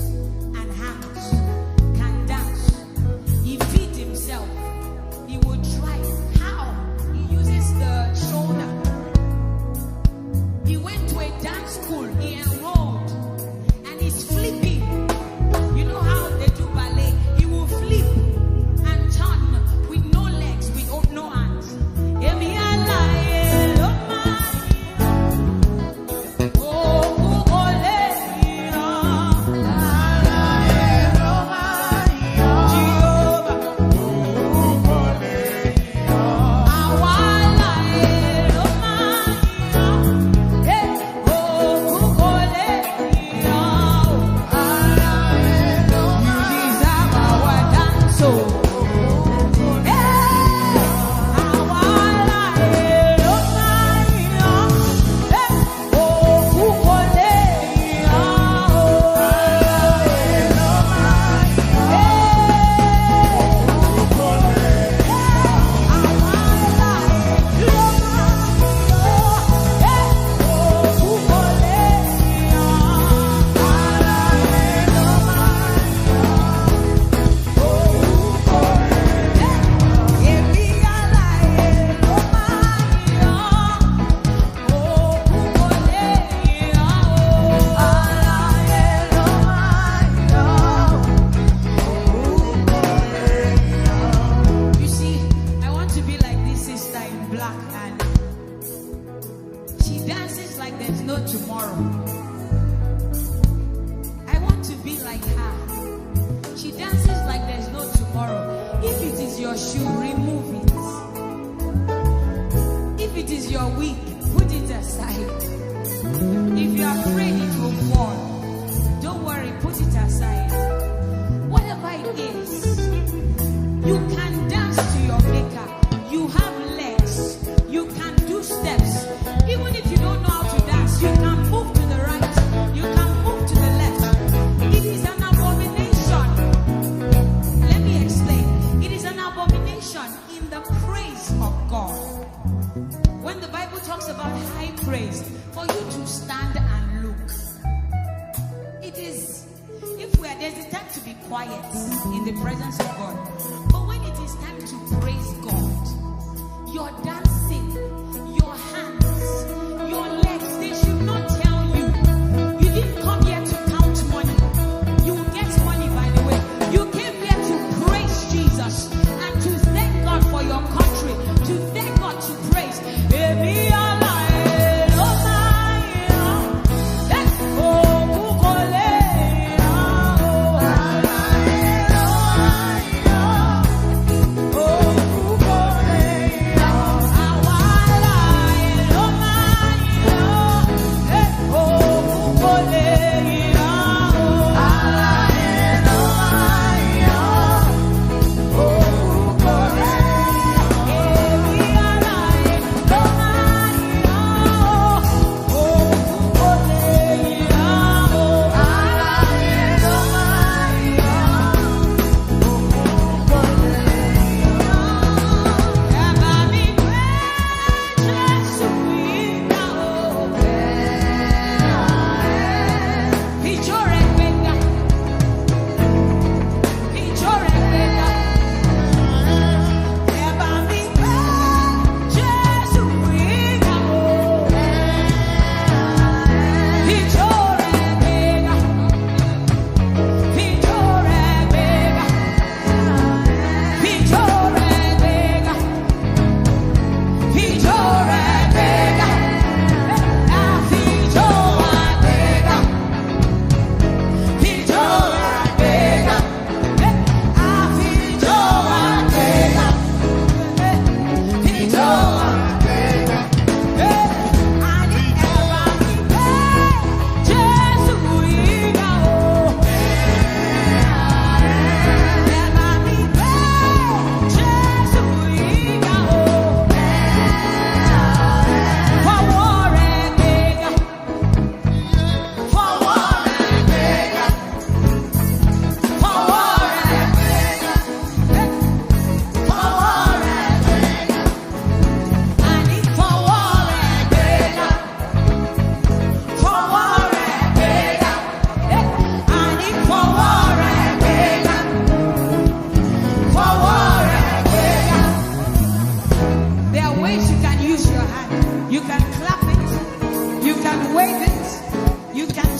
A: and hands can dance. He feeds himself. He will try. How? He uses the shoulder. He went to a dance school. He enrolled. And he's flipping. You know how they do ballet? He will flip and turn with no legs, with no hands.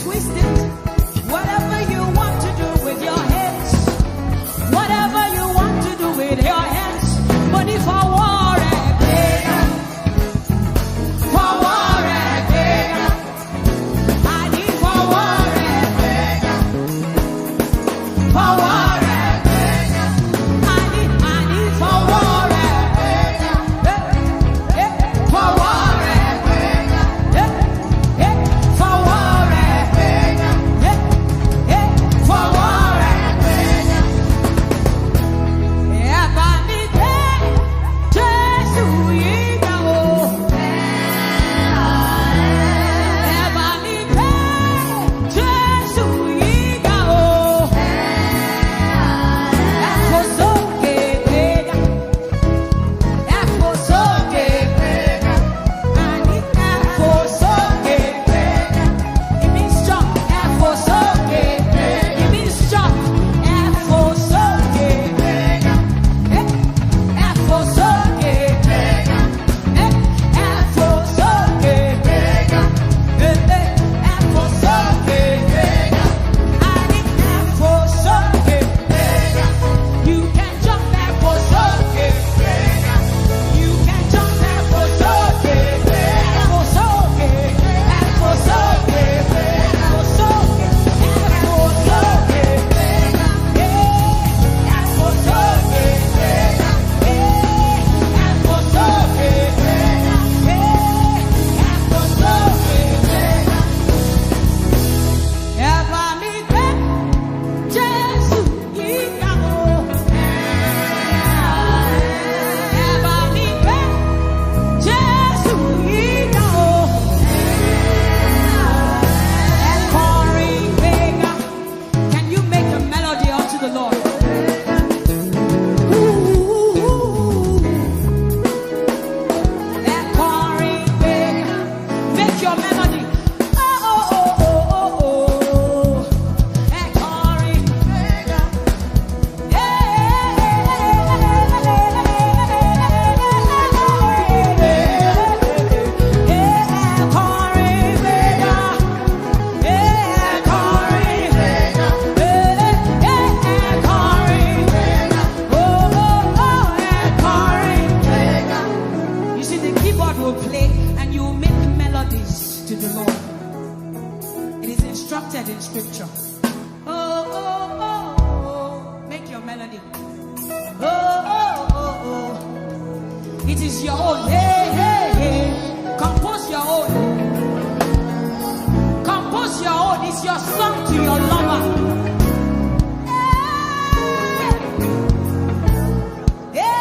A: twist it. Whatever you want to do with your hands, whatever you want to do with your hands. But if I war again, for war again, I need for war again, for war again, I need for war again, for war again, for war again, for war again. In scripture. Make your melody. It is your own. Compose your own. Compose your own. It's your song to your lover. Yeah.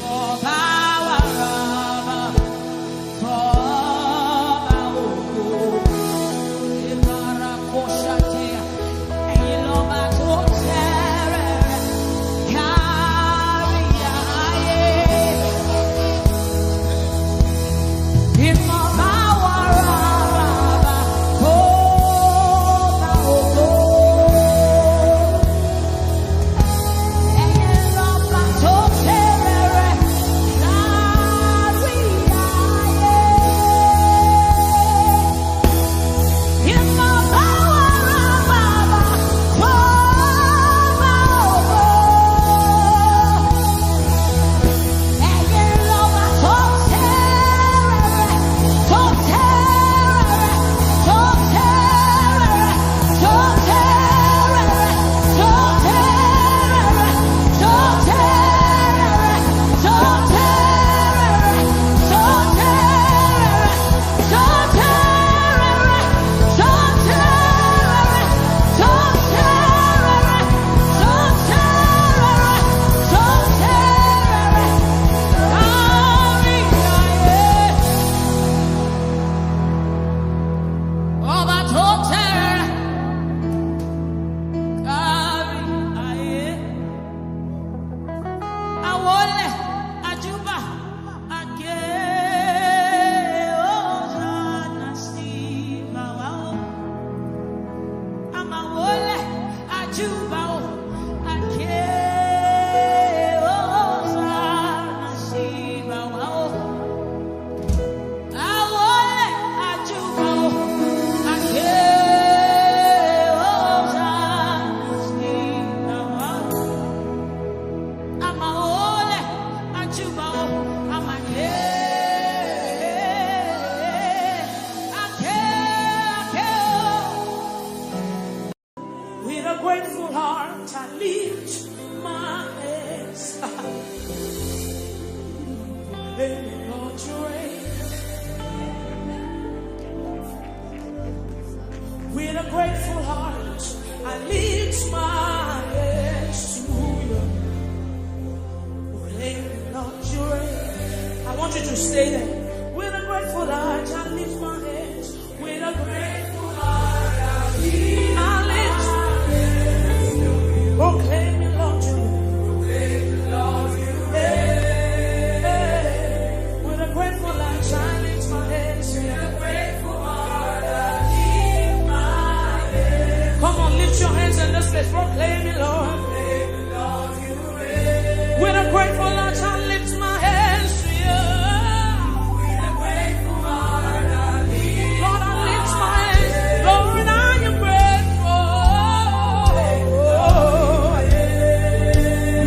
A: More power. you reign. With a grateful heart, I lift my hands to you. Lord, you reign. I want you to stay there. With a grateful heart, I lift my hands. With a grateful heart, I lift my hands. Proclaim me, Lord, you reign. With a grateful heart, I lift my hands. With a grateful heart, I lift my hands. Come on, lift your hands in this place. Proclaim me, Lord. With a grateful heart, I lift my hands to you. With a grateful heart, I lift. Lord, I lift my hands. Lord, I am grateful.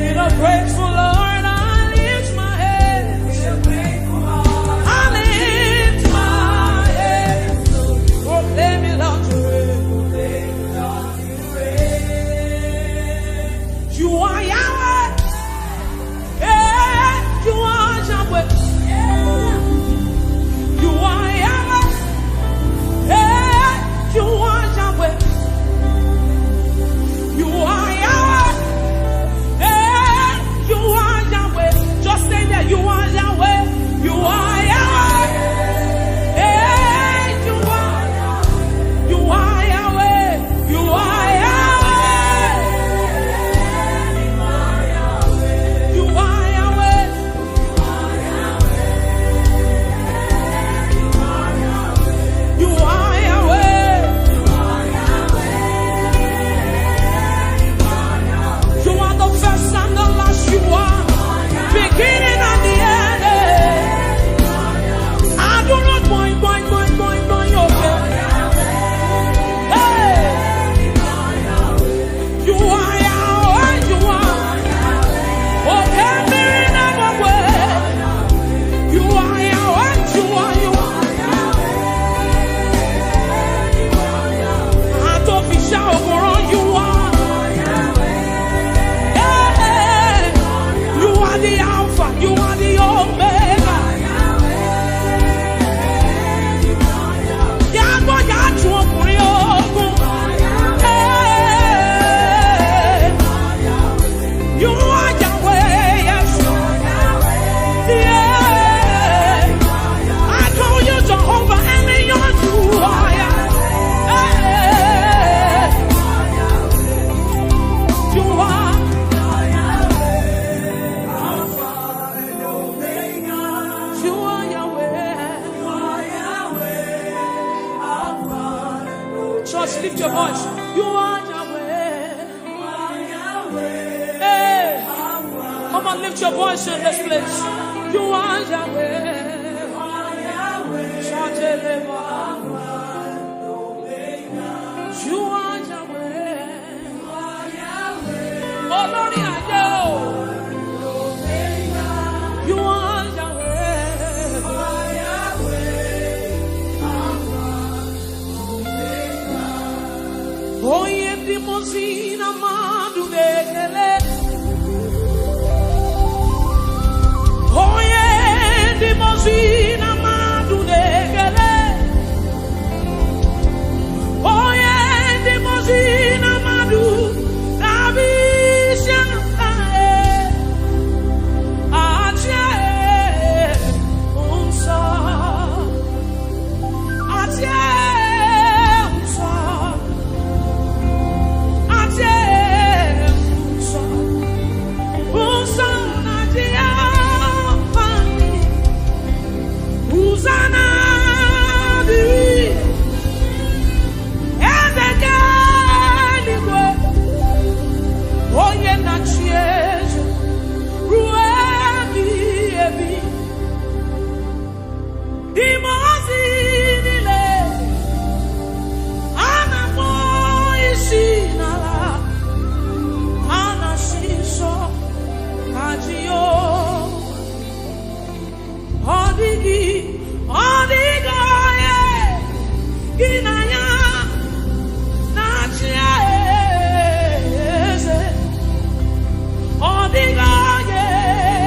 A: With a grateful Lord, I lift my hands. With a grateful heart, I lift my hands. Proclaim me, Lord, you reign. You are Yahweh. You are Yahweh. You are Yahweh. You are Yahweh. You are Yahweh. You are Yahweh. Just say that you are Yahweh. You are Yahweh. You are Yahweh. You are Yahweh. You are beginning and the end. I do not mind your hey. You are Yahweh, you are. Okay, me never way. You are Yahweh, you are. I don't be shy over you are. The Alpha, you are the Omega. Yahweh, you are Yahweh, yes. Yeah. I call you Jehovah, and you are Yahweh. You are. Just lift your voice. You are Yahweh. Hey. Come on, lift your voice in this place. You are Yahweh. You are Yahweh. Oh, Lord, I know. You are Yahweh. Oh, yeah, the Mosina Madu Bekele. Oh, yeah, the Mosina Madu Bekele. Oh, yeah, the Mosina Madu Nabisha. Ache, Unsa. Ache.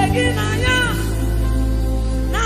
A: Ginaya, na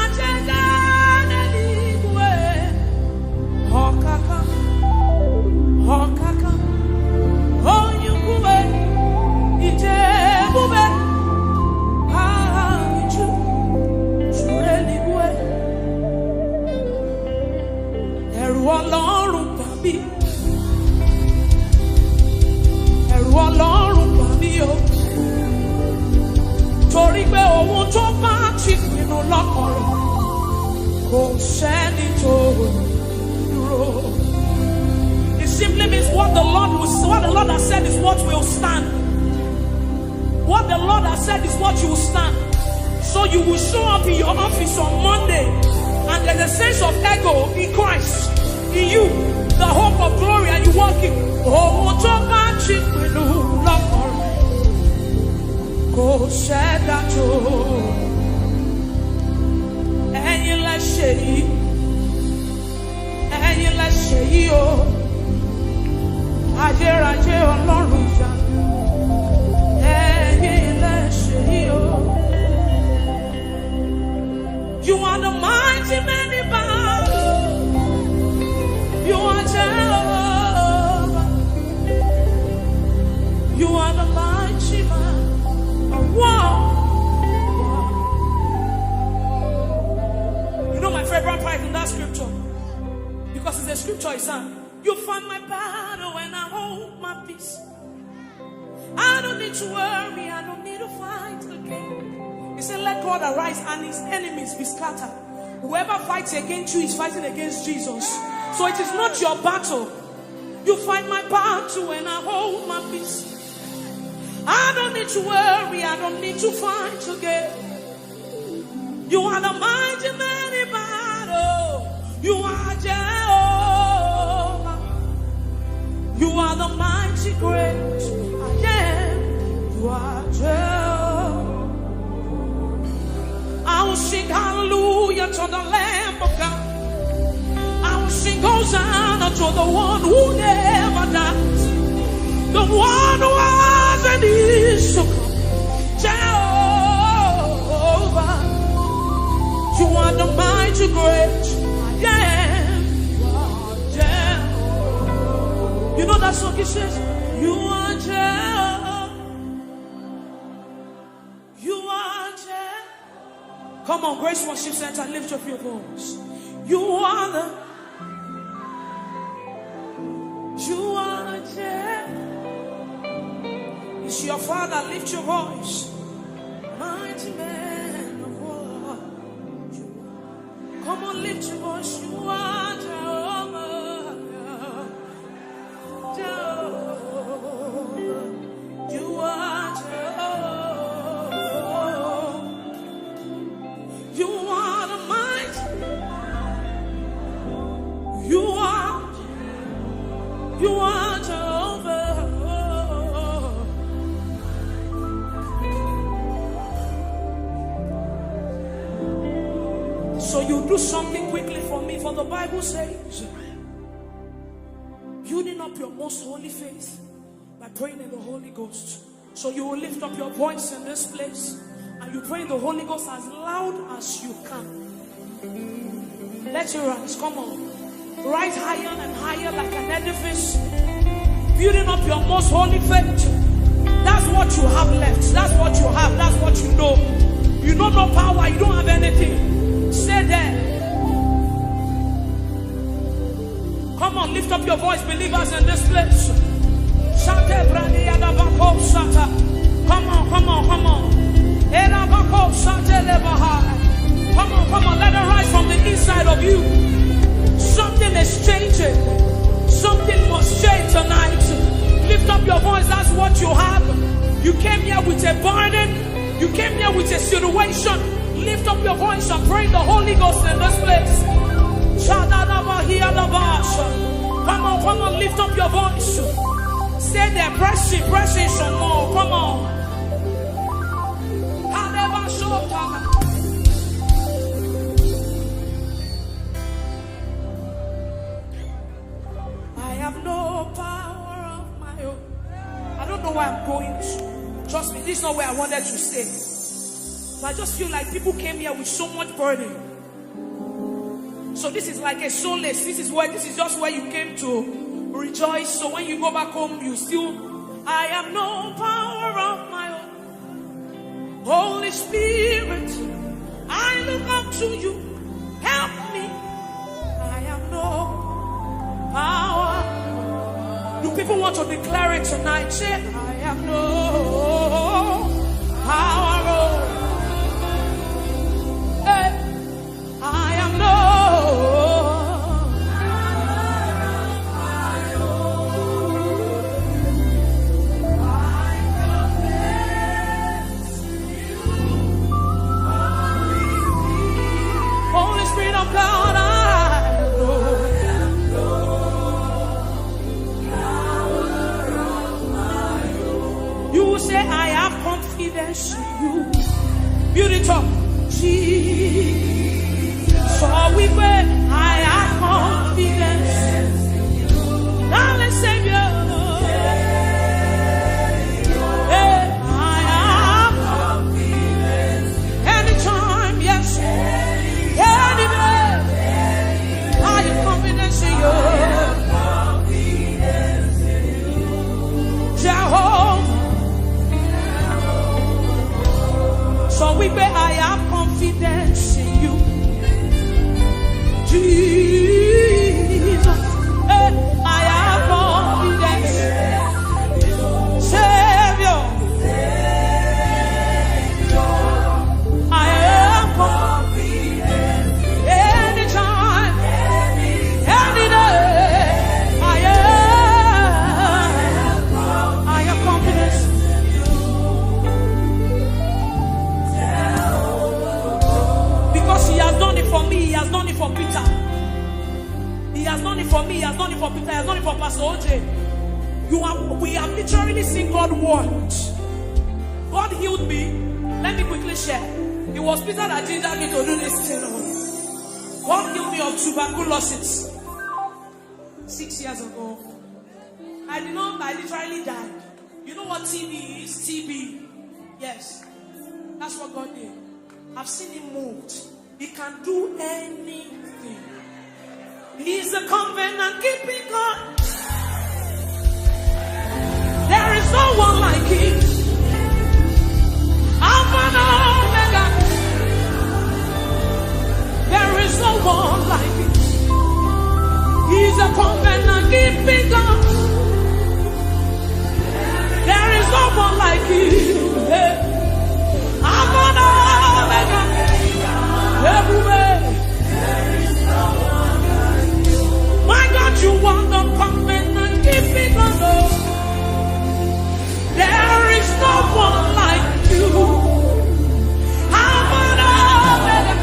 A: what will stand. What the Lord has said is what you will stand. So you will show up in your office on Monday, and there's a sense of ego in Christ, in you, the hope of glory, and you walk in. Oh, go said that and you let say, and you let say, oh, I hear Lord, and you let say, oh. You are the mighty man in battle. You are Jehovah. You are the mighty man. Wow. You know my favorite part in that scripture? Because it's a scripture, it's you find my battle and I hold my peace. I don't need to worry, I don't need to fight again. He said, let God arise and his enemies be scattered. Whoever fights against you is fighting against Jesus. So it is not your battle. You fight my battle and I hold my peace. I don't need to worry, I don't need to fight again. You are the mighty man in battle. You are Jehovah. You are the mighty great I am. You are Jehovah. I will sing hallelujah to the Lamb of God. I will sing Hosanna to the one who never dies, the one who was and is to come. Jehovah, you are the mighty great I am. You are Jehovah. You know that song he says, you are Jehovah. You are Jehovah. Come on, Grace Worship Center, lift up your voice. You are the, you are Jehovah. It's your Father, lift your voice. Mighty man of war. Come on, lift your voice. You are Jehovah. Jehovah. You are Jehovah. You are the mighty. You are Jehovah. So you do something quickly for me, for the Bible says, building up your most holy faith by praying in the Holy Ghost. So you will lift up your voice in this place and you pray in the Holy Ghost as loud as you can. Let your rise, come on. Rise higher and higher like an edifice. Building up your most holy faith. That's what you have left. That's what you have. That's what you know. You know no power. You don't have anything. Stay there. Come on, lift up your voice, believers in this place. Come on, come on, come on. Come on, let it rise from the inside of you. Something is changing. Something must change tonight. Lift up your voice, that's what you have. You came here with a burden. You came here with a situation. Lift up your voice and pray the Holy Ghost in this place. Come on, lift up your voice. Stay there, press it some more. Come on. I have no power of my own. I don't know where I'm going to. Trust me, this is not where I wanted to stay. But I just feel like people came here with so much burden. So this is like a solace. This is just where you came to rejoice. So when you go back home, you still, I have no power of my own. Holy Spirit, I look up to you. Help me. I have no power. Do people want to declare it tonight? Say, I have no power. I am no. God, I know. You will say, I have confidence in you. Build it up. Jesus. So we pray, I have confidence. Darling Savior. So we pray, I have confidence in you, Jesus. I have confidence, Savior. I have confidence. Anytime, any day, I have confidence. Because he has done it for me, he has done it for Peter. He has done it for me, he has done it for Peter, he has done it for Pastor OJ. We have literally seen God work. God healed me. Let me quickly share. It was Peter that gingered me to do this thing. God healed me of tuberculosis 6 years ago. I literally died. You know what TB is? TB. Yes. That's what God did. I've seen him moved. He can do anything. He's a covenant keeping God. There is no one like him. Alpha and Omega. There is no one like him. He's a covenant keeping God. There is no one like him. Alpha and Omega. Everywhere. My God, you want to come in and keep me on. There is no one like you. I'm an Omega.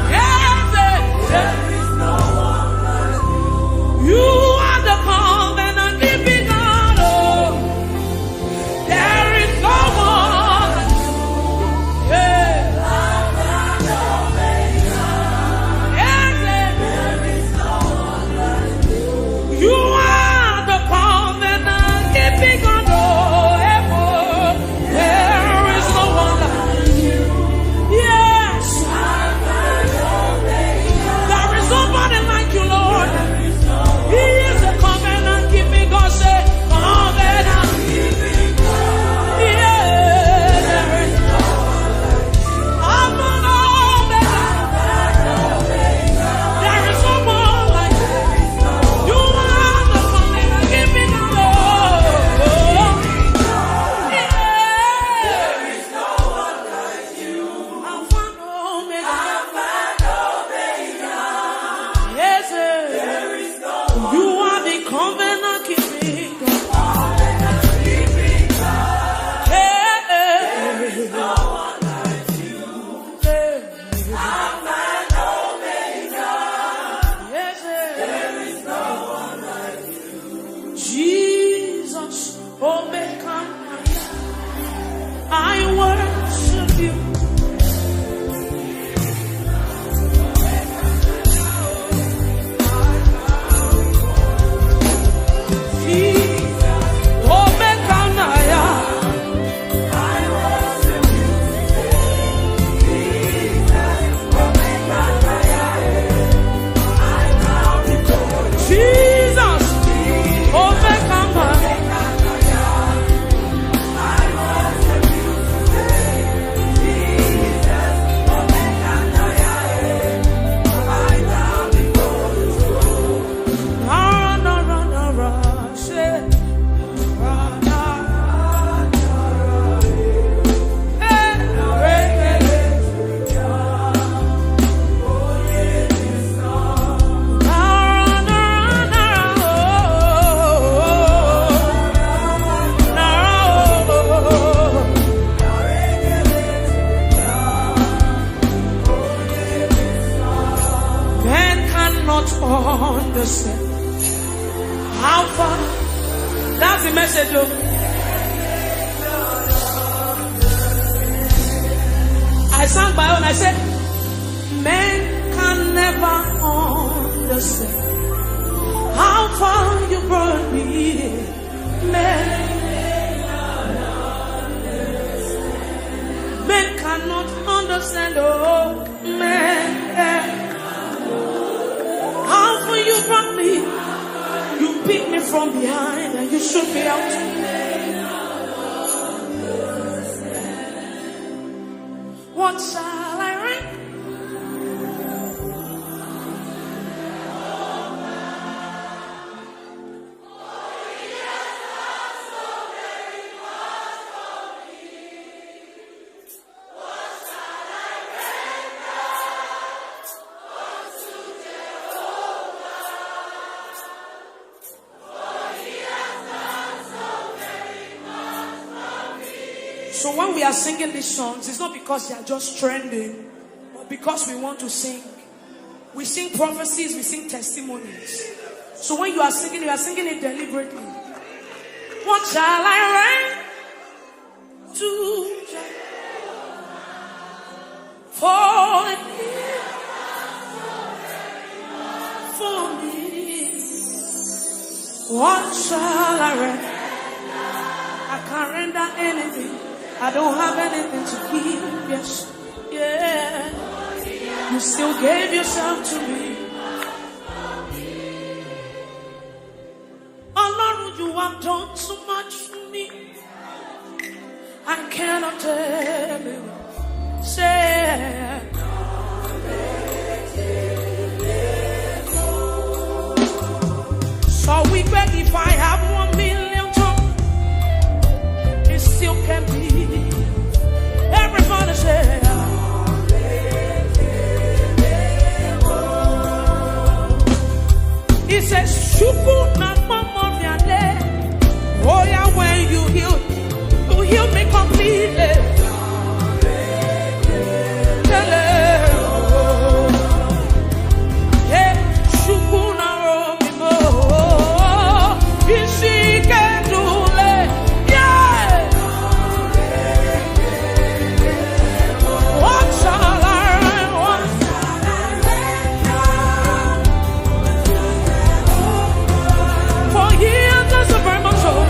A: There is no one like you. You are the covenant keeping God. There is understand how far. That's the message of. I sang my own. I said, men can never understand how far you brought me. Men cannot understand. Oh, men. How far you brought me. You picked me from behind and you shook me out. What shall I render? So when we are singing these songs, it's not because they are just trending, but because we want to sing. We sing prophecies, we sing testimonies. So when you are singing it deliberately. What shall I render to for me? What shall I render? I can't render anything. I don't have anything to give, yes, yeah. You still gave yourself to me. Oh Lord, you have done so much for me. I cannot tell you. Say, so we beg if I have 1 million tongues, it still can be. Everybody say, he says, Shuku na mama viale. Oh yeah, when you heal me completely. Yeah, Shuku na romimo. Isi kendule. Yeah. What shall I for years as a burn my soul.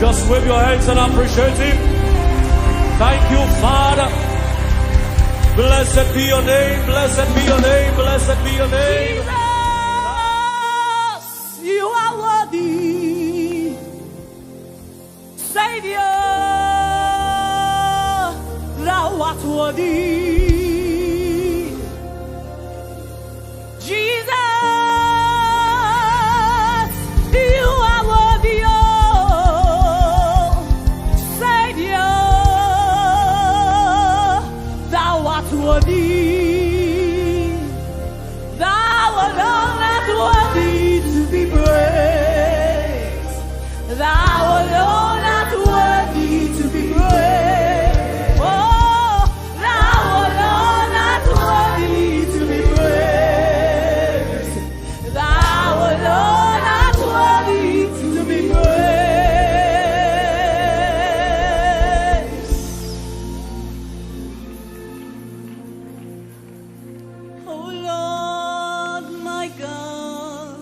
B: Just wave your hands and appreciate Him. Thank you, Father. Blessed be your name, blessed be your name, blessed be your name.
A: Jesus, you are worthy. Savior, thou art worthy. Jesus, you are worthy. Oh, Savior, thou art worthy. Thou alone art worthy to be praised. Thou alone art worthy to be praised. Oh, thou alone art worthy to be praised. Thou alone art worthy to be praised. Oh Lord, my God,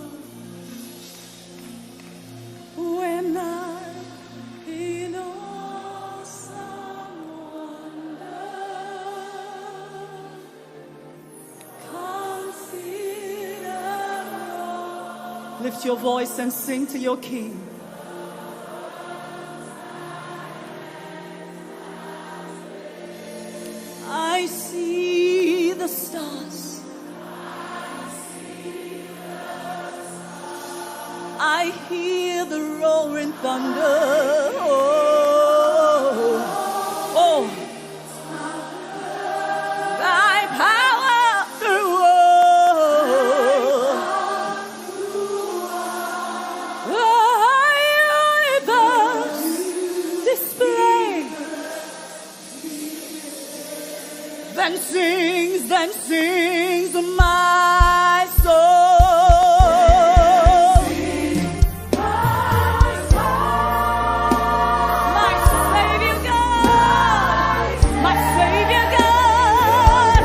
A: when I'm in awesome wonder, consider all. Lift your voice and sing to your King. I see the stars. I hear the roaring thunder. Oh, oh. Thy power through universe display. Then sings my soul. My Savior God, my Savior God,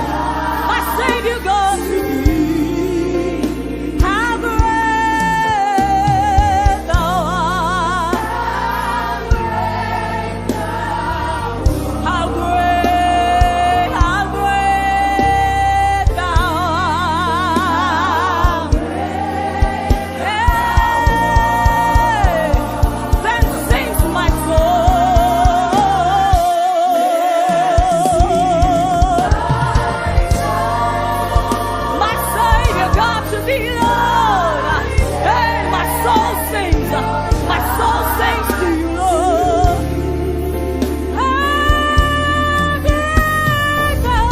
A: my Savior God to thee. How great thou art. How great thou art. Hey, then sings my soul. My Savior God to thee, Lord. Hey, my soul sings to you, Lord. How great thou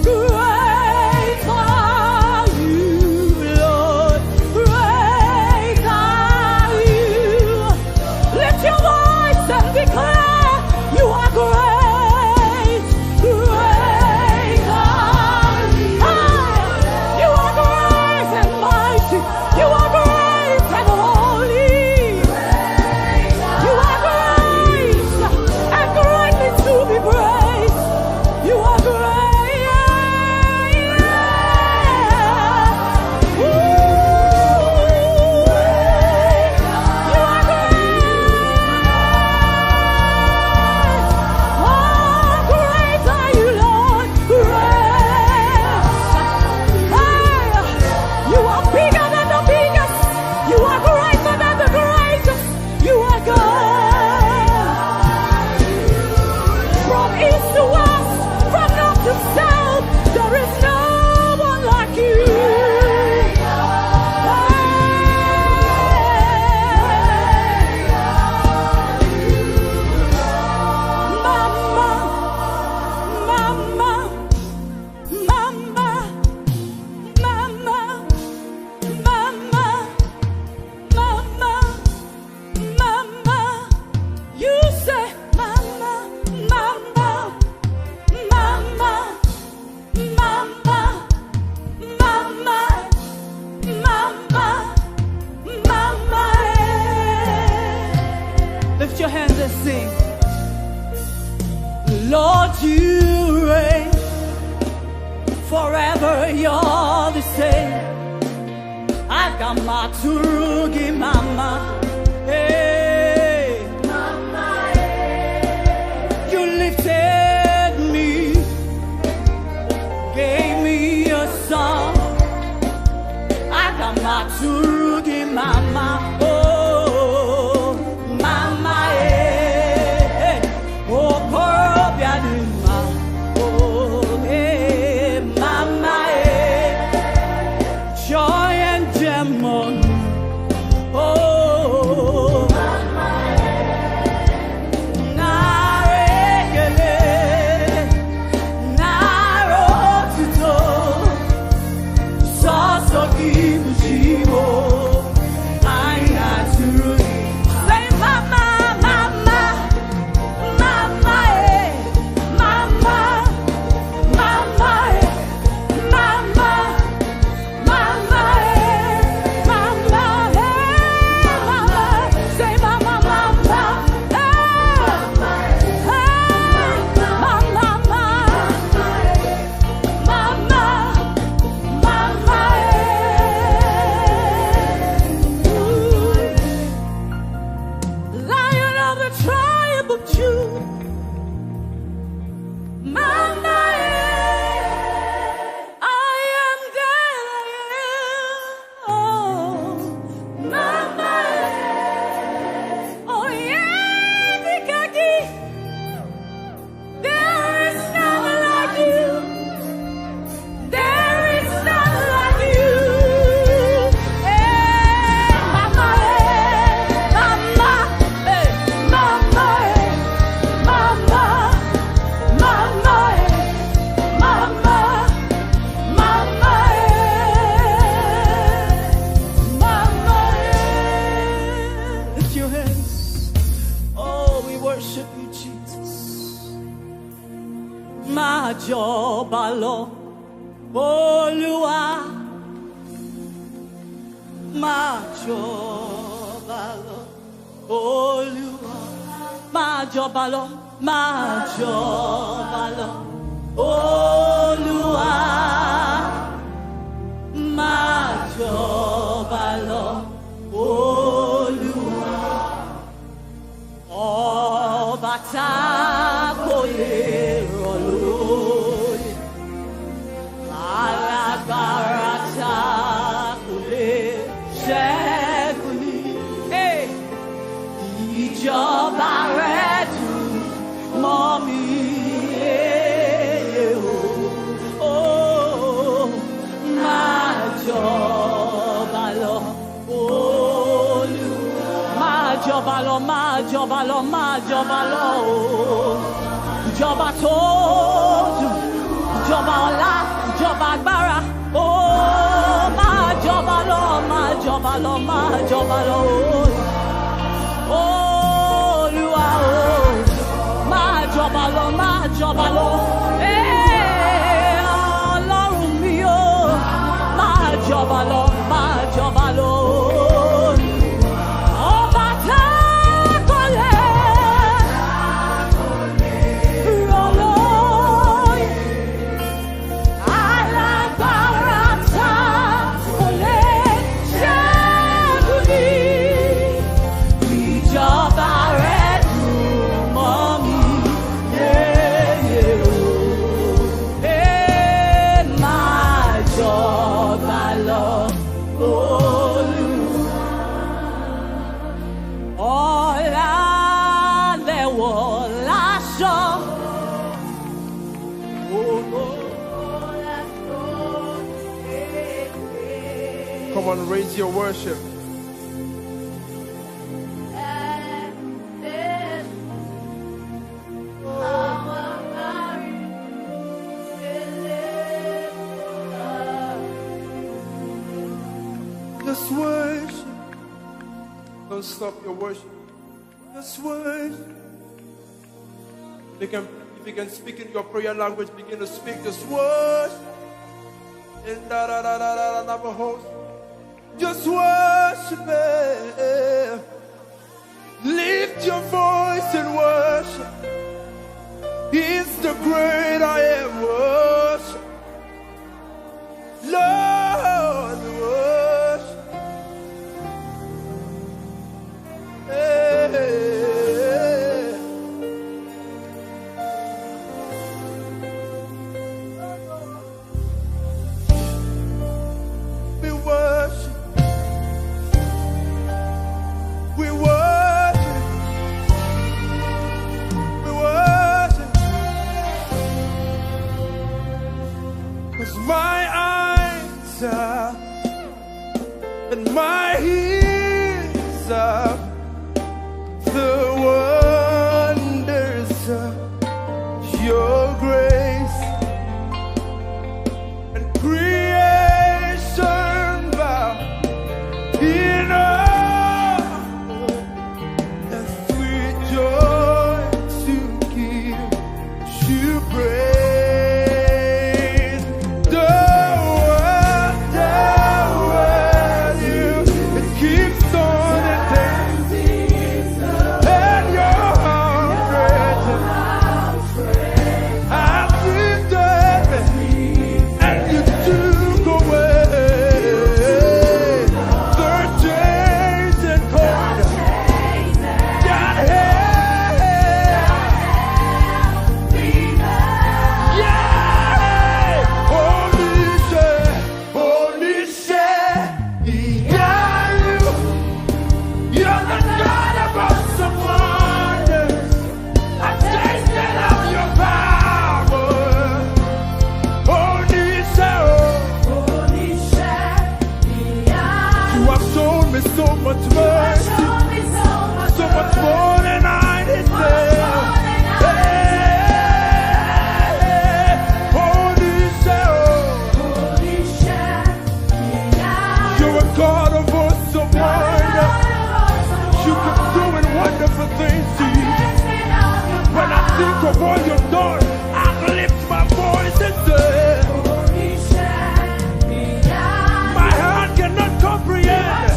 A: Great are Lord, you reign forever, you're the same. I've got my Turugi mama. Hey, mama, hey. You lifted me, gave me a song. I got my Turugi mama. Oh, mama, hey. Oh, Korobianima. Oh, hey, mama, hey. Joy and demon. Oh, mama, naregele, narotito, sosoki mujibo, ainaturu. Say mama, mama, mama, mama, mama, mama. Mama, mama, mama, say mama, mama, mama, Lion of the tribe of Judah, mama. I am that I am. Oh, mama. Oh, yeah, Nikaki. There is none like you. There is none like you. Hey, mama, mama, hey, mama, mama, mama, mama. Mama, mama, lift your hands. Oh, we worship you, Jesus. Ma jọba lọ, Olúwa. Ma jọba lọ, Olúwa. Ma jọba lọ, ma jọba lọ, Olúwa. Máa jọba lọ, Olúwa. Ọba tá kò lè rọ̀ lóyè, alágbára tá kò lè ṣẹ́gun ní. Hey! Ìjọba rẹ̀ dùn mọ́ mi. Oh, máa jọba lọ, Olúwa. Máa jọba lọ, máa jọba lọ, máa jọba lọ. Ìjọba tó dùn, ìjọba ọlá, ìjọba agbára. Oh, máa jọba lọ, máa jọba lọ, máa jọba lọ. Olúwa, oh, máa jọba lọ, máa jọba lọ. Ọlọ́run mi o, máa jọba lọ, máa jọba lọ. Ọba tá kò lè rọ̀ lóyè, alágbára tá kò lè ṣẹ́gun ní. Ìjọba rẹ̀ dùn mọ́ mi. Máa jọba lọ, Olúwa. Ọlá lẹ̀wọ̀ láṣọ.
C: Come on, raise your worship. Just worship. Don't stop your worship. Just worship. If you can speak in your prayer language, begin to speak. Just worship. In Navajo. Just worship Him. Lift your voice and worship. He's the great I am. Worship. Lord, worship. Hey. We worship. We worship. We worship. 'Cause my eyes are and my ears are the wonders of your grace and creation bow in awe and sweet joy to give you praise. The world, it keeps on dancing, and your heart I've drifted, and you took away the chains and cords that held me. Yeah, holy share, yeah, you're the God of awesome wonders. I've tasted of your power. Holy share, you have shown me so much mercy, so much more than I deserve. Hey, holy share, you're a God of awesome wonder. You keep doing wonderful things, Jesus. When I think of all you've done, I lift my voice and say, my heart cannot comprehend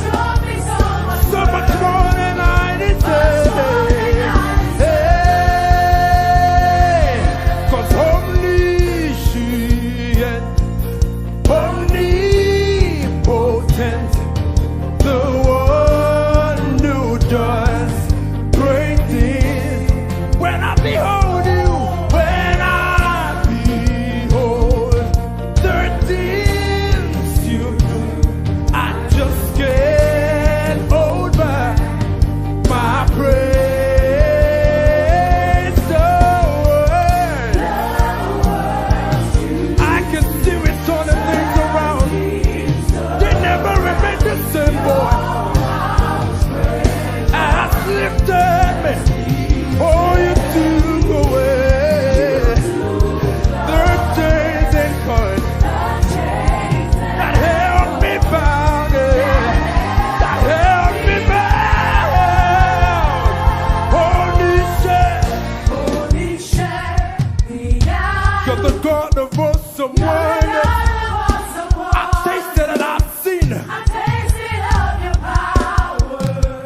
C: so much more than I deserve. Hey, 'cause omniscient, omnipotent, the one who does great things. When I behold you, when I behold the things you do, I just can't hold back my praise. The word, I can see it turning things around. They never remain the same, boy. Has lifted me. Oh, you took away the chains and cords that held me bound, that held me bound. Holy share, you're the God of awesome wonders. I've tasted and I've seen.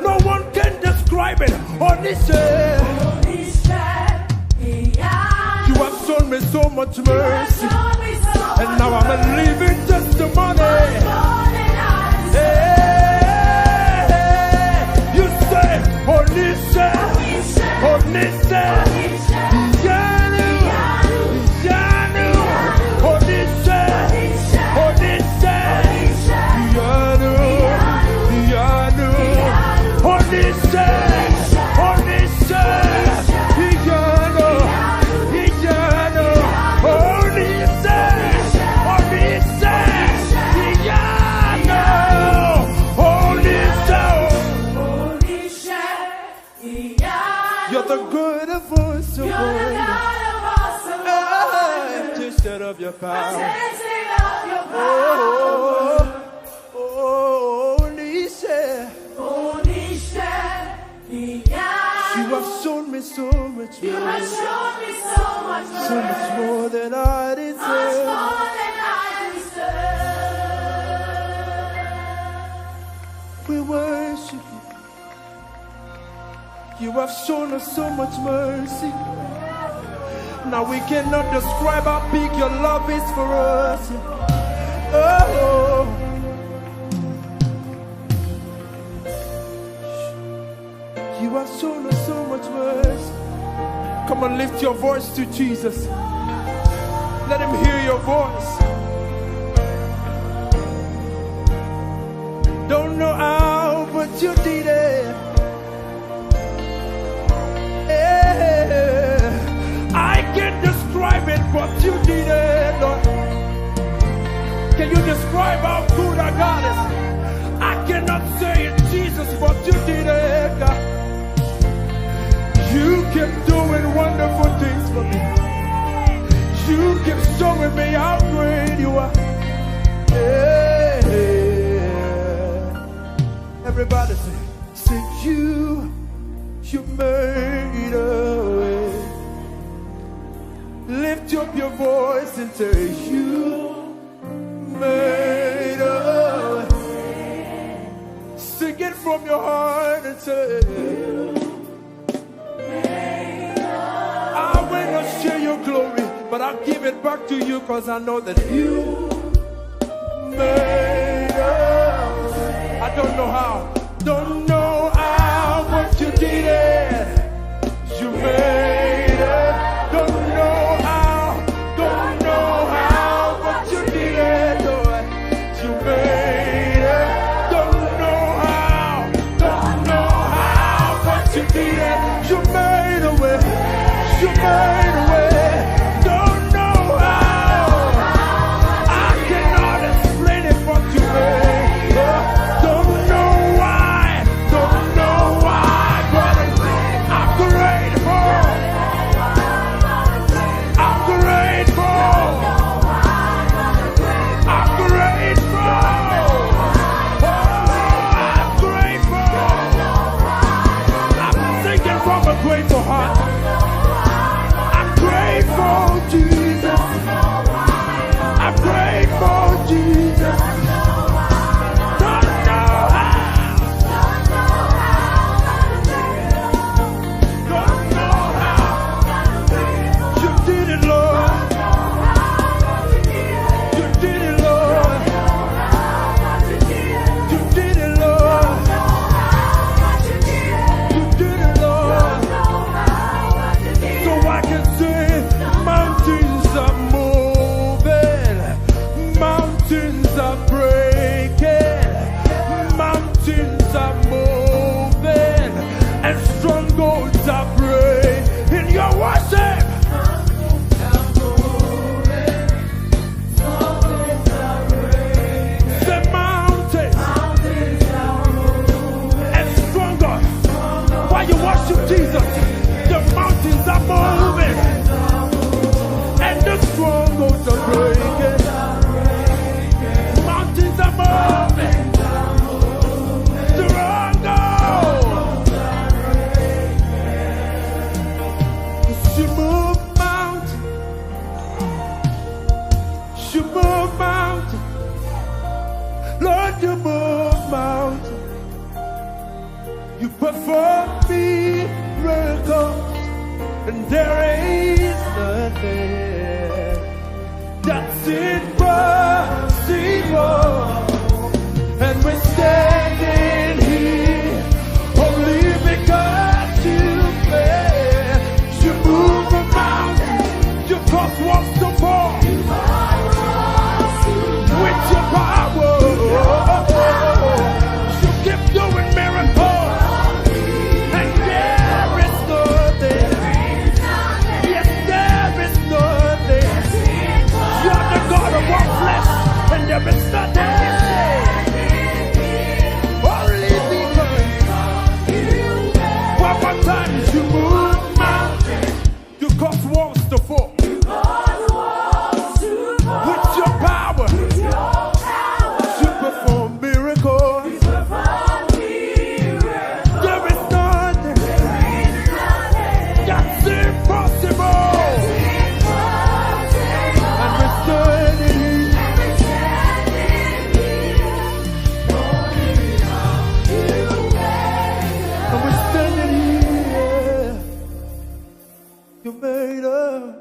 C: No one can describe it. Holy share, you have shown me so much mercy, and now I'm a living testimony. Hey, you say, holy share, Yanu, holy share, Yanu, holy share, you're the good of awesome wonder. I've tasted of your power. Holy share, you have shown me so much more, so much more than I deserve. We worship you. You have shown us so much mercy. Now we cannot describe how big your love is for us. Oh, you have shown us so much mercy. Come on, lift your voice to Jesus. Let him hear your voice. Don't know how, but you did it. I can't describe it, but you did it, Lord. Can you describe how good our God is? I cannot say it, Jesus, but you did it, God. You kept doing wonderful things for me. You kept showing me how great you are. Yeah. Everybody say you made a way. Lift up your voice and say you made a way. Sing it from your heart and say I will not share your glory, but I'll give it back to you because I know that you made a way. I don't know how, but you did it. You made it. Don't know how, but you did it, Lord. You made it. Don't know how, but you did it. You made a way. You made a way. Don't know how. I cannot explain it, but you made it. Don't know why, but I'm grateful. I'm grateful. I'm grateful. I'm grateful. I'm singing from a grateful heart. I'm grateful, Jesus. I'm grateful, Jesus. Don't know how. Don't know how. You did it, Lord. You did it, Lord. You did it, Lord. You did it, Lord. So I can say mountains are moving, mountains are breaking, mountains are moving, and strongholds are breaking. In your worship, the mountains and strongholds. While you worship Jesus, the mountains are moving and the strongholds are breaking. Mountains are moving. Strongholds. You move mountains. You move mountains. Lord, you move mountains. You perform miracles, and there is nothing that's impossible. And we're standing here only because you made. You move a mountain, you cause walls to fall with your power. You keep doing miracles, and there is nothing. Yes, there is nothing. You're the God of all flesh, and there is nothing missing. Only because one more time you move mountains, you cause walls to fall with your power. You perform miracles. There is nothing that's impossible. And we're standing here. And we're standing here. You made us.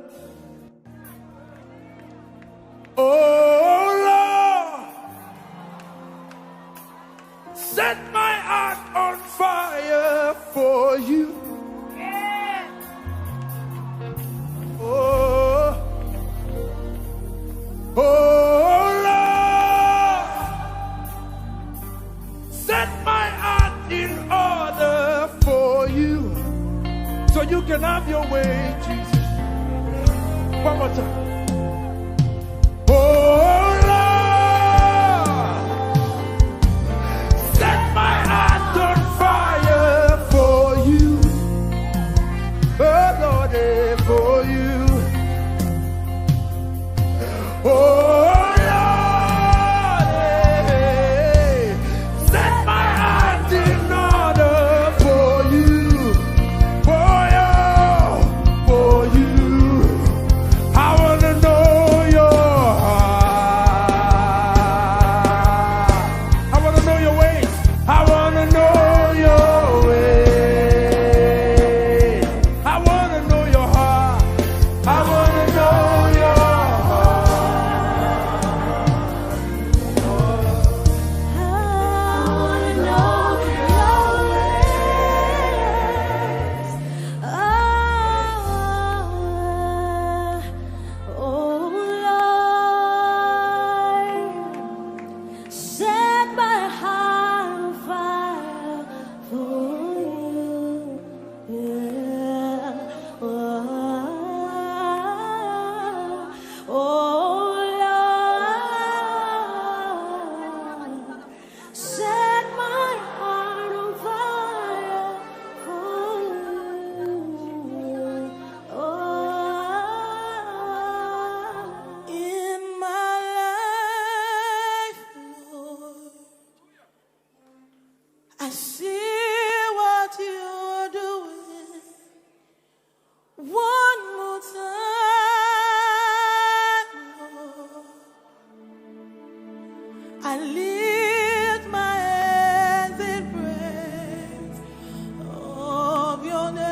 C: One more time. Oh Lord, set my heart on fire for you. Oh Lord, for you. Oh Lord, set my heart in order for you. For you. I wanna know your heart. I wanna know your ways. I wanna know your ways. I wanna know your heart. I wanna know your
A: I see what you're doing. One more time, Lord. I lift my hands in praise of your name.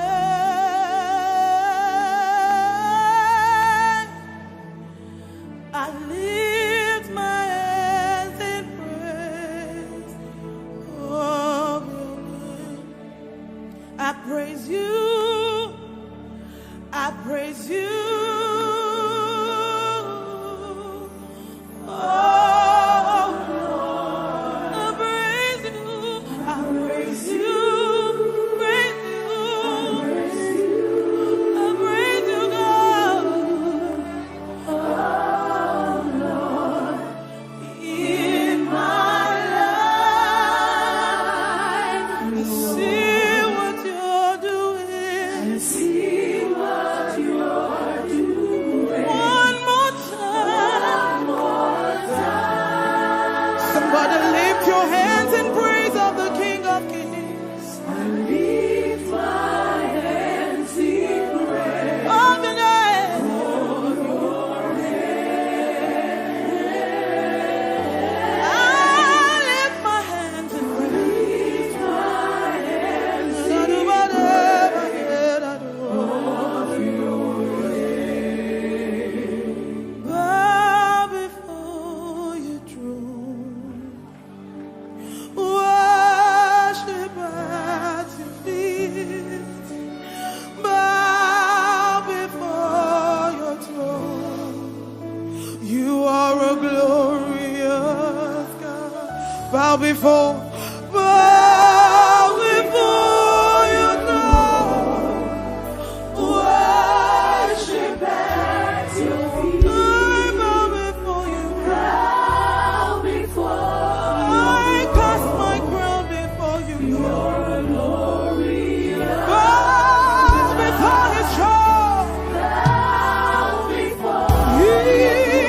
A: I lift my hands in praise of your name. I praise you. I praise you. Oh, Lord. I praise you. I praise you. Praise you. I praise you, God. Oh, Lord. In my life, I see what you're doing. I see what you're doing. One more time. One more time. Somebody lift your hands in praise of the King of Kings. I lift my hands in praise of the name. I lift my hands in praise. Bow before your throne, worship at your feet. Bow before your throne. You are a glorious God. Bow before your throne. Worship at your feet. I bow before you. Bow before. I cast my crown before you. You're a glorious. Bow before his throne. Bow before. He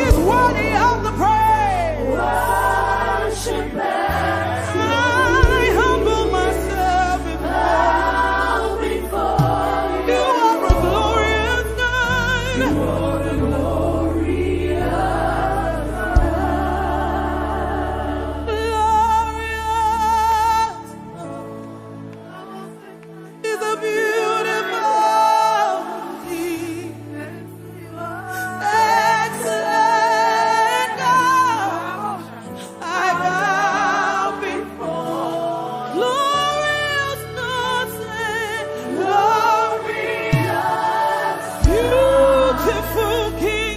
A: is worthy of the praise. Worship at I humble myself bow before you. Are a glorious God. You are a glorious glorious is a beautiful King. Excellent God. I bow before glorious nothing, glorious, beautiful King.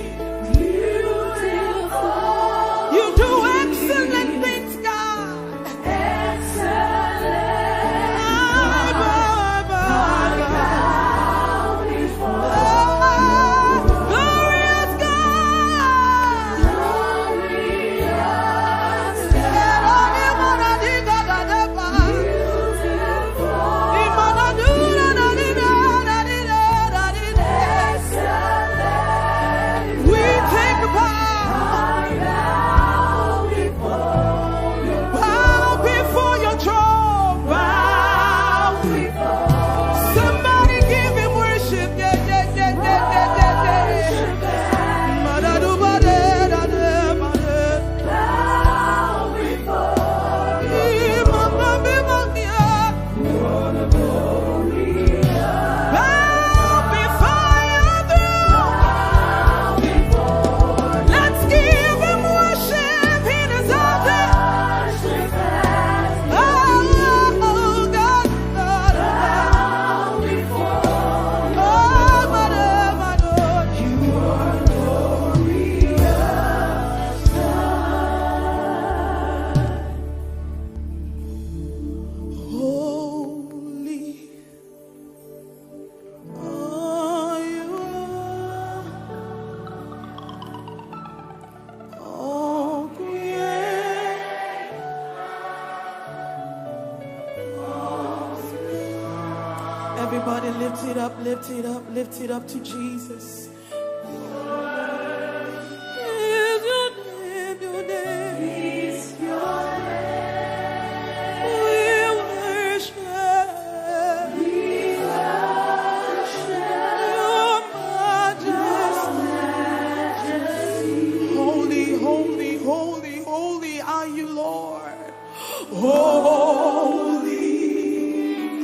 A: Everybody lift it up, lift it up, lift it up to Jesus. Is your name, your name. Is your name. We worship. We worship your majesty. Holy, holy, holy, holy are you, Lord. Holy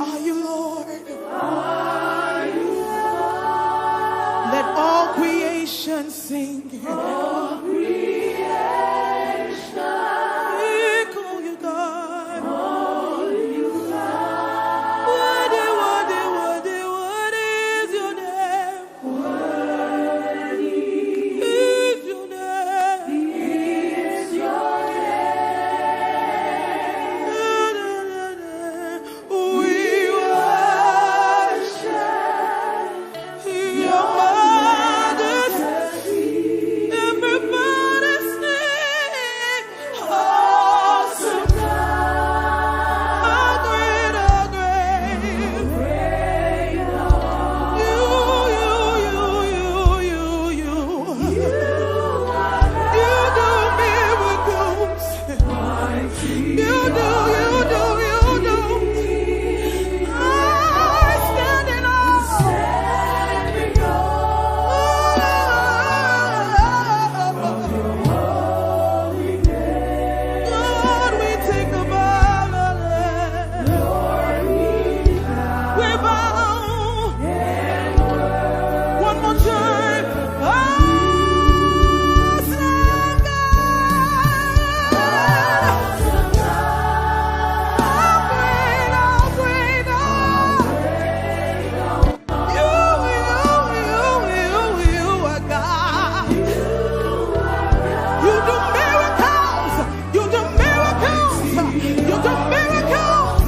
A: are you, Lord. Let all creation sing. All creation. We call you God. Call you God. What is your name? Worthy is your name. Is your name. We worship your majesty. Everybody sing, awesome God. How great, how great. You. You do miracles. You do. I'm standing on. God, we take a bow. We bow. One more time. Awesome God. How great, you are God. You do miracles. You do miracles. You do miracles.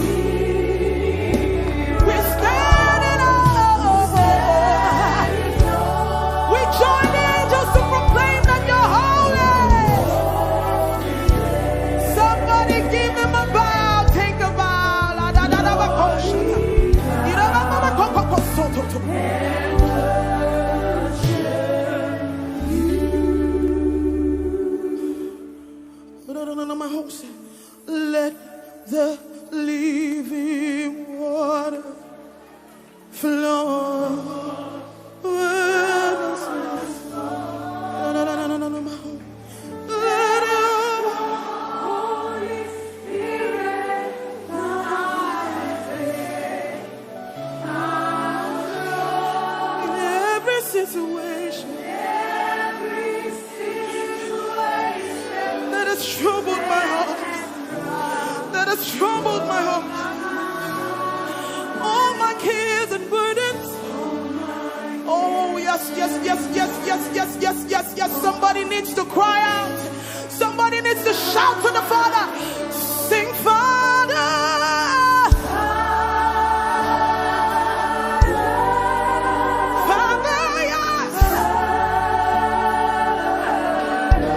A: We're standing up. We join the angels to proclaim that you're holy. Somebody give them a bow. Take a bow. La, da, da, da, ba, ko, sha, ya. Ira, ba, ba, ba, ko, ko, ko, so, to, to. Let the living water flow with us. Let the Holy Spirit in every situation that has troubled my heart. That has troubled my heart. All my cares and burdens. Oh, yes. Somebody needs to cry out. Somebody needs to shout to the Father. Sing, Father. Father, yes.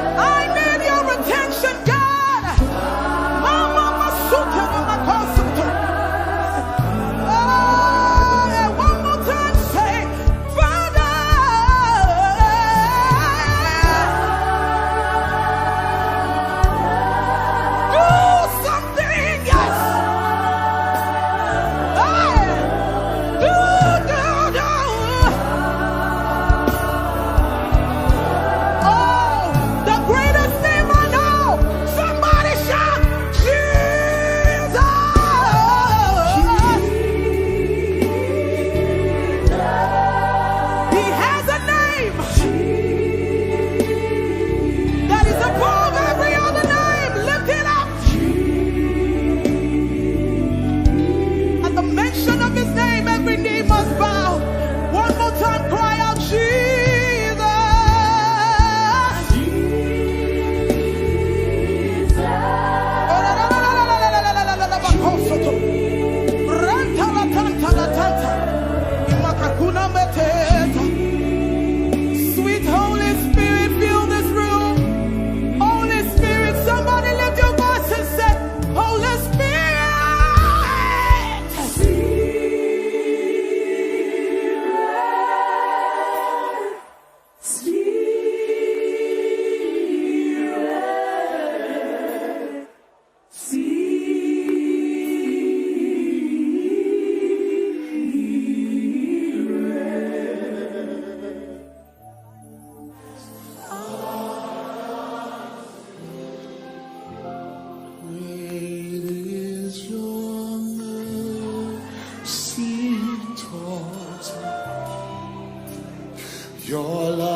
A: I need your attention, God. One more time, say, Father.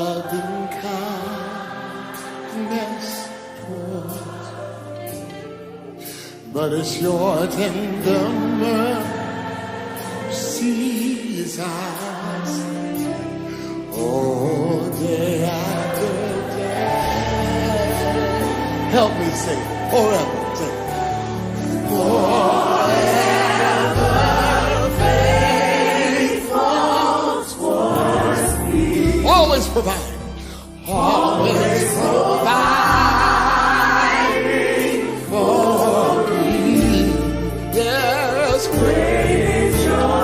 G: loving kindness towards me, but it's your tender mercies I see, oh, day after day. Help me sing forever. Sing. Forever faithful towards me. Always providing. Always providing for me. Yes, great is your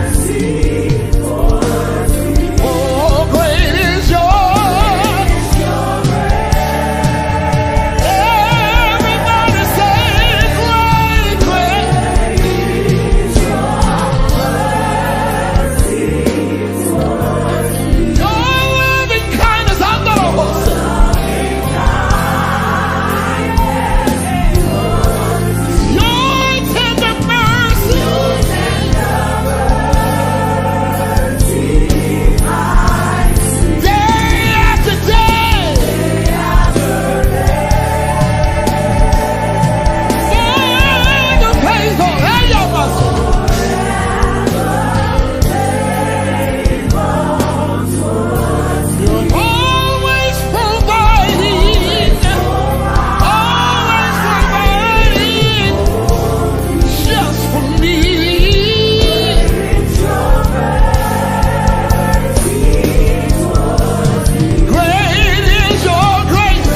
G: mercy towards me. Oh, great is your everybody say great, great. Your loving kindness, I know. Your tender mercy. Day after day. Forever faithful. Hey, your muscle. You're always providing. Always providing. Just for me. Great is your grace.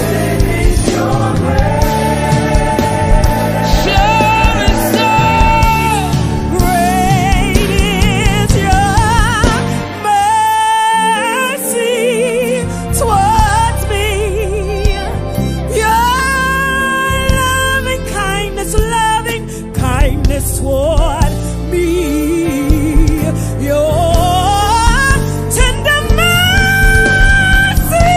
G: Shall it say,
A: Great is your mercy towards me. Your loving kindness toward me. Your tender mercy,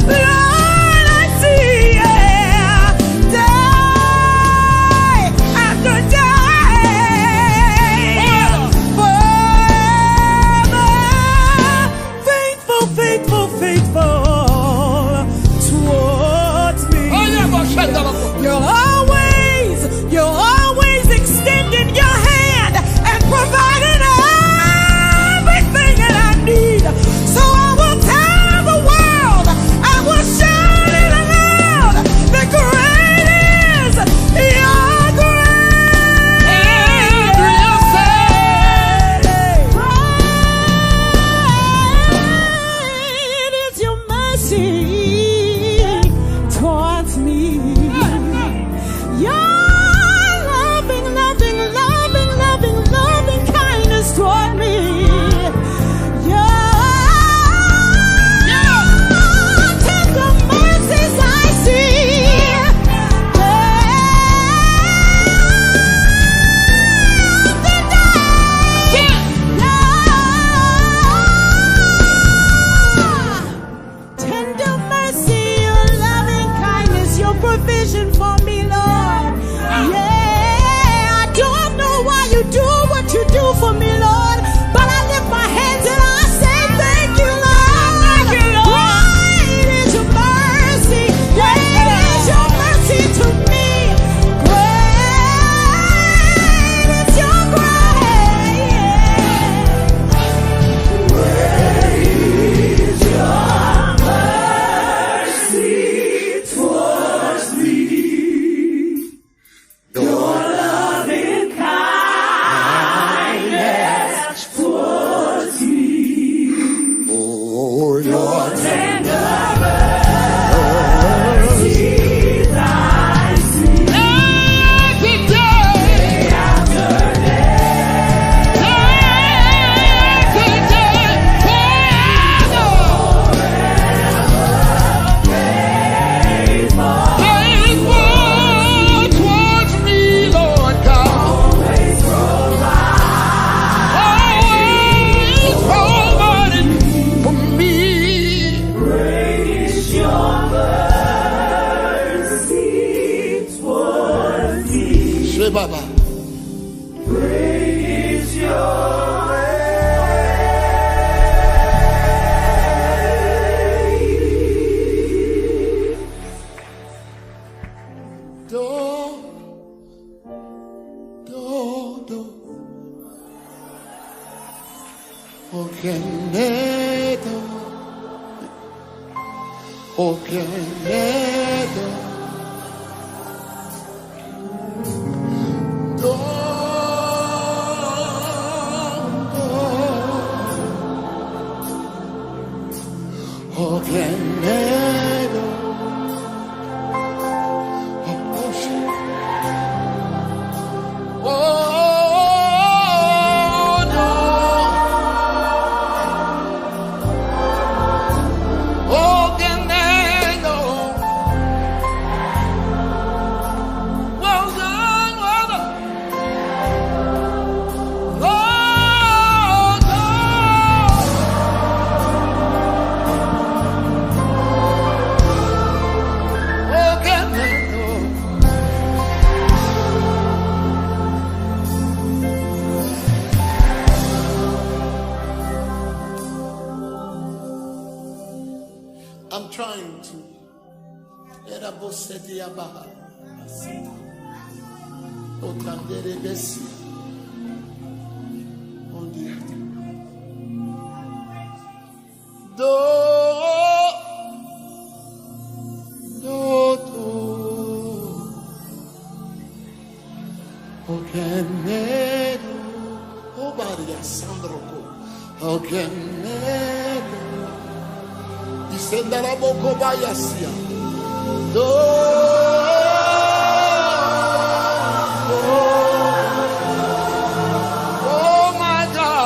A: Lord, I see, yeah, day after day. Forever faithful, faithful, faithful towards me. You're always extending your hand and providing everything that I need. So I will tell the world, I will shout it aloud, that great is your great is your mercy towards me. Your loving, loving, loving, loving, loving kindness toward me. Your tender mercies I see. Tender mercy, your loving kindness, your provision for me, Lord. Yeah, I don't know why you do what you do for me, Lord, but I lift my hands and I say thank you, Lord. Thank you, Lord. Great is your mercy. Great is your mercy to me. Great is your
G: Oh, your Baba. Great is your I'm trying to. Oh my God.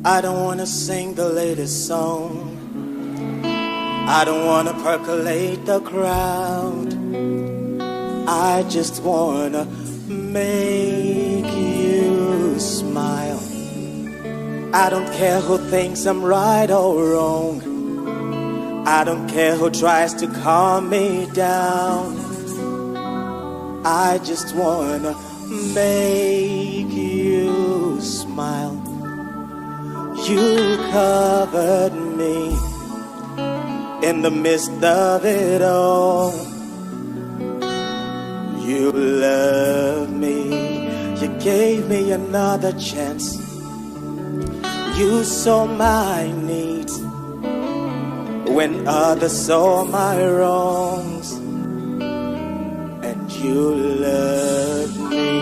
E: I don't want to sing the latest song. I don't want to percolate the crowd. I just want to make you smile. I don't care who thinks I'm right or wrong. I don't care who tries to calm me down. I just want to make you smile. You covered me in the midst of it all. You loved me. You gave me another chance. You saw my needs when others saw my wrongs. And you loved me.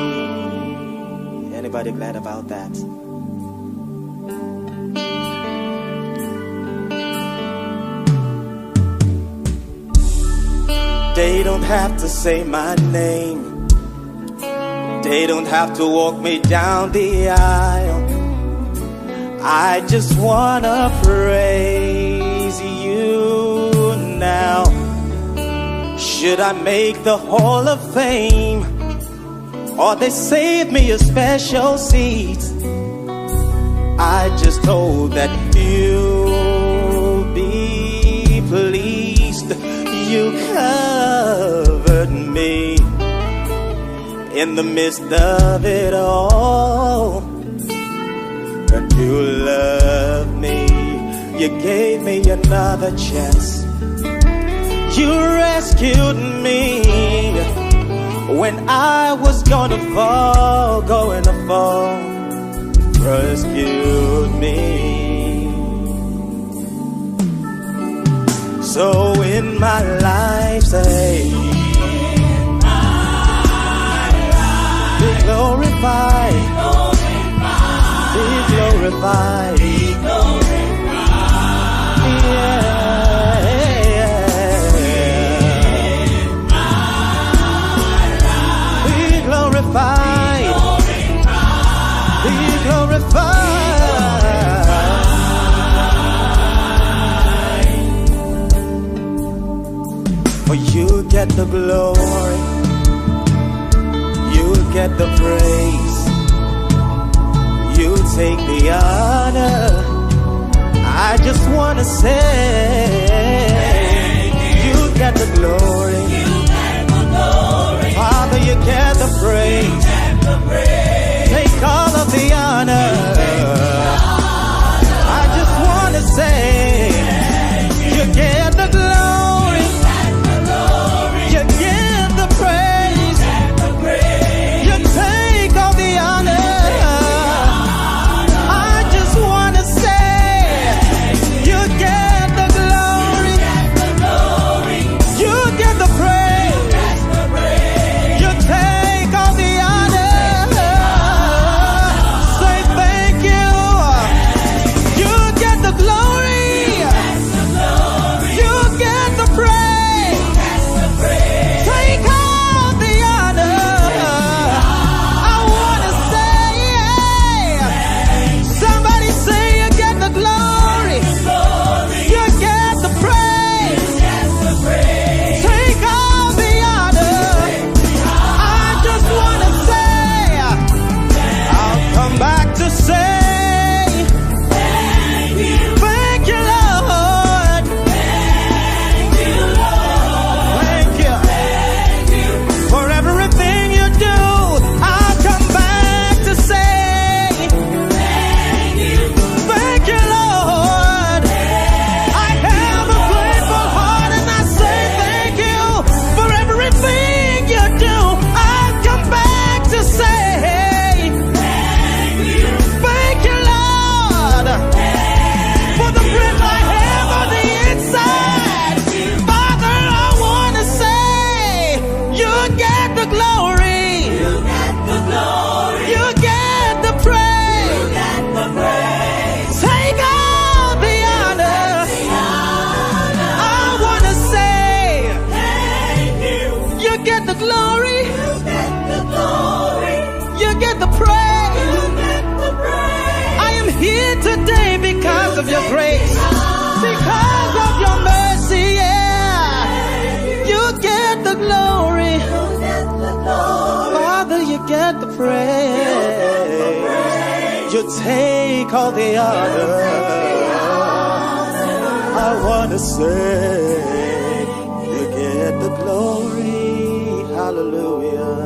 E: Anybody glad about that? They don't have to say my name. They don't have to walk me down the aisle. I just wanna praise you now. Should I make the Hall of Fame? or they saved me a special seat. I just hope that you'll be pleased. You covered me in the midst of it all, and you loved me. You gave me another chance. You rescued me when I was gonna fall, rescued me. So in my life, say, be glorified, be glorified, be glorified, be glorified. For you get the glory, you get the praise, you take the honor. I just wanna say, you get the glory, Father, you get the praise, take all of the honor. I just wanna say, you get the glory, you get the praise, you take all the honor. I just wanna say, you get the glory, you get the praise, you take all the honor. Say thank you. You get the glory, you get the praise, take all the honor. I wanna say, somebody say you get the glory, you get the praise, take all the honor. I just wanna say, I'll come back to say, thank you, Lord. Thank you for everything you do. I'll come back to say, thank you, Lord. I have a grateful heart and I say thank you for everything you do. I'll come back to say, thank you, Lord, for the breath I have on the inside. Father, I want to say, you get the glory, you get the praise, take all the honor. I want to say, you get the glory, you get the praise. I am here today because of your grace, because of your mercy, yeah. You get the glory, Father, you get the praise, you take all the honor. I wanna say, you get the glory, hallelujah.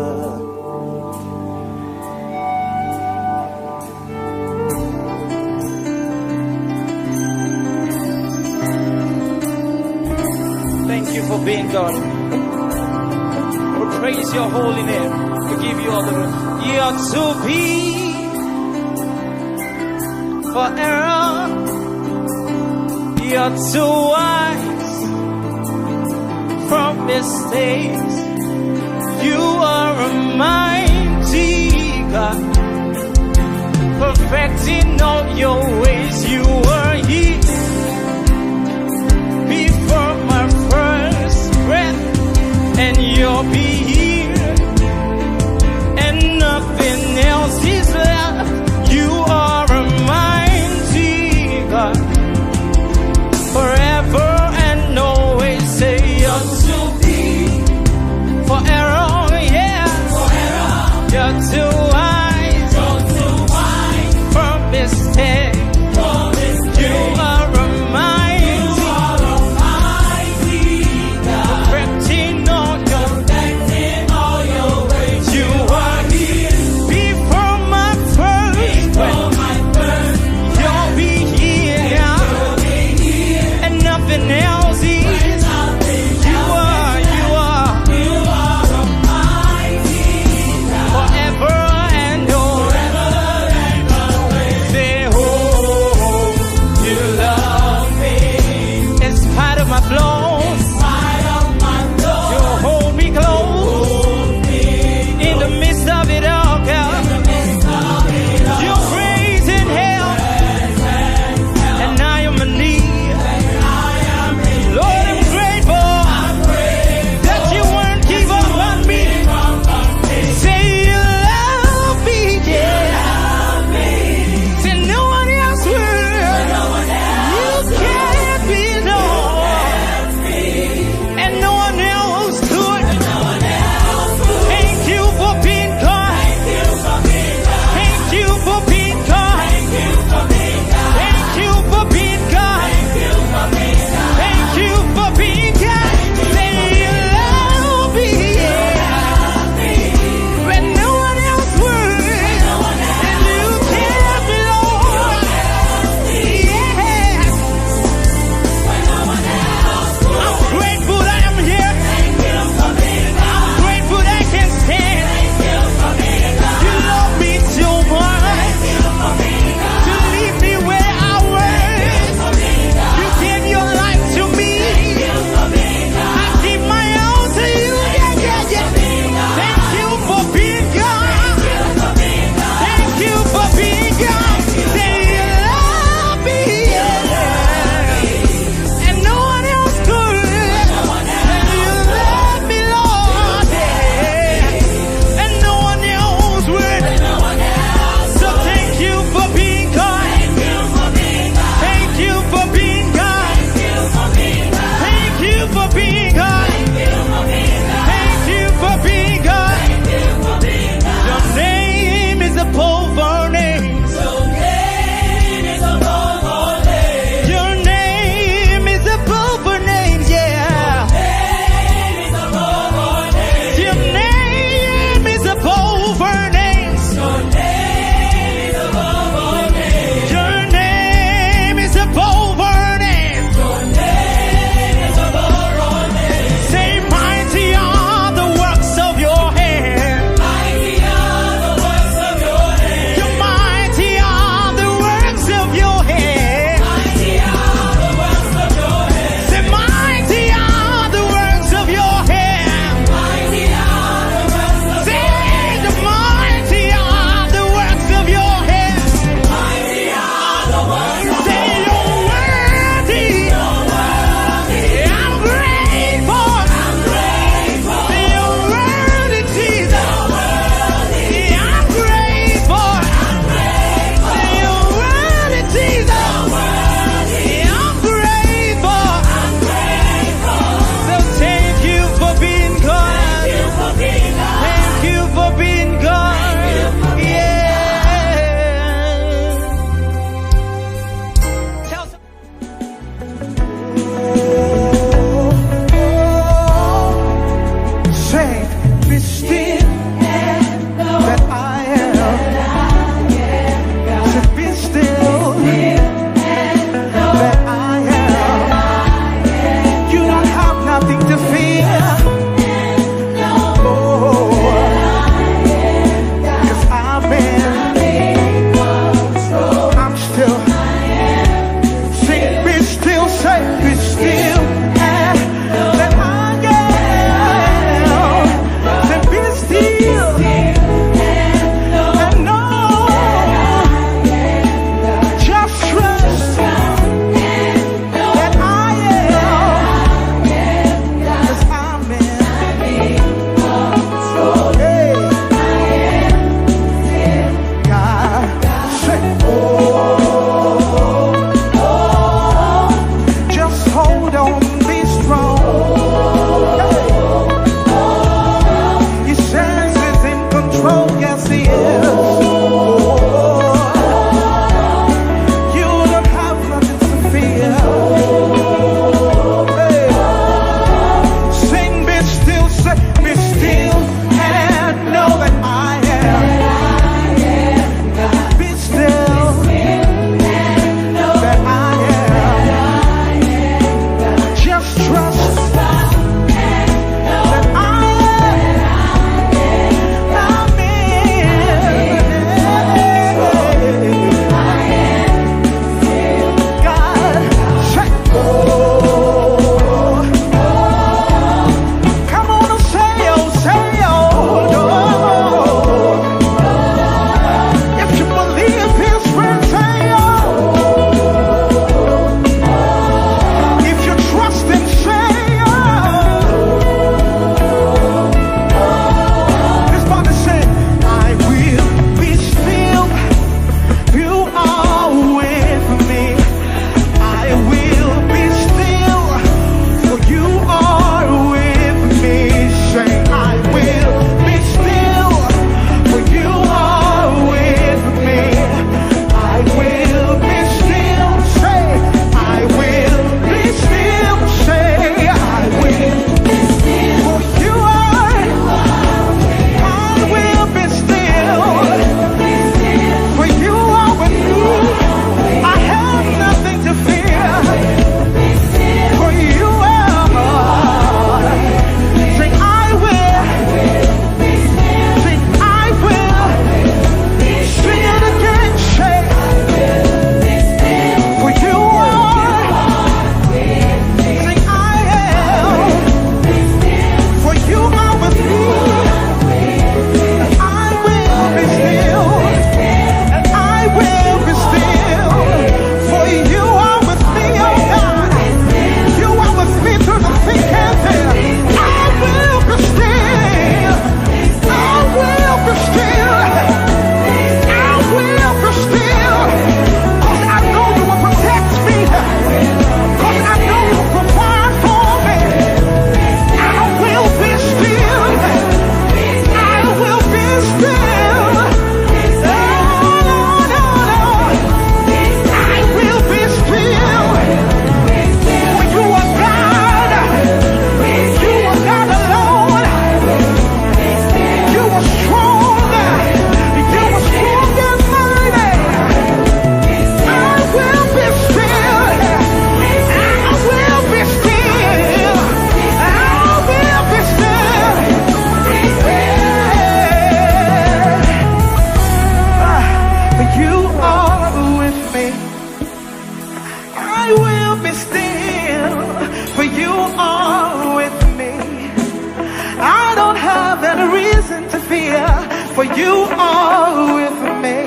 F: Thank you for being God. We praise your holy name. We give you all the glory. You are to be for error. You are too wise from mistakes. You are a mighty God, perfecting all your ways. You were here before my first breath, and you'll be here, and nothing else is left. You are a mighty God, forever and always. Say you're to be for error, yeah.
D: be still that I am. To be still that I am. You don't have nothing to fear. Oh, 'cause I'm still. Sing, be still, say, be still. That I am. To be still. And know. Just trust that I am. 'Cause I'm in. Hey. God, say, just hold on, be strong. Hey. He says he's in control, yes he is. You don't have nothing to fear. Hey. Sing, be still, say, be still, and know that I am. Be still, that I am. Just trust that I am. I'm in. God, say, come on and say, if you believe his word, say, if you trust him, say, this body say, I will be still. You are with me. I will be still. For you are with me. Say, I will be still. For you are with me. I will be still. Say, I will be still. Say, I will be still. For you are. I will be still. For you are with me. I have nothing to fear. For you are. Say, I will. Say, I will. Sing it again. Say, for you are. Say, I am. For you are with me. And I will be still. And I will be still. For you are with me, oh God. You are with me through the thick and thin. I will be still. I will be still. I will be still. 'Cause I know you will protect me. 'Cause I know you will provide for me. I will be still. I will be still. No. I will be still. For you are God. You are God alone. You are strong. You are strong and mighty. I will be still. I will be still. I will be still. You are with me. I will be still. For you are with me. I don't have any reason to fear. For you are with me.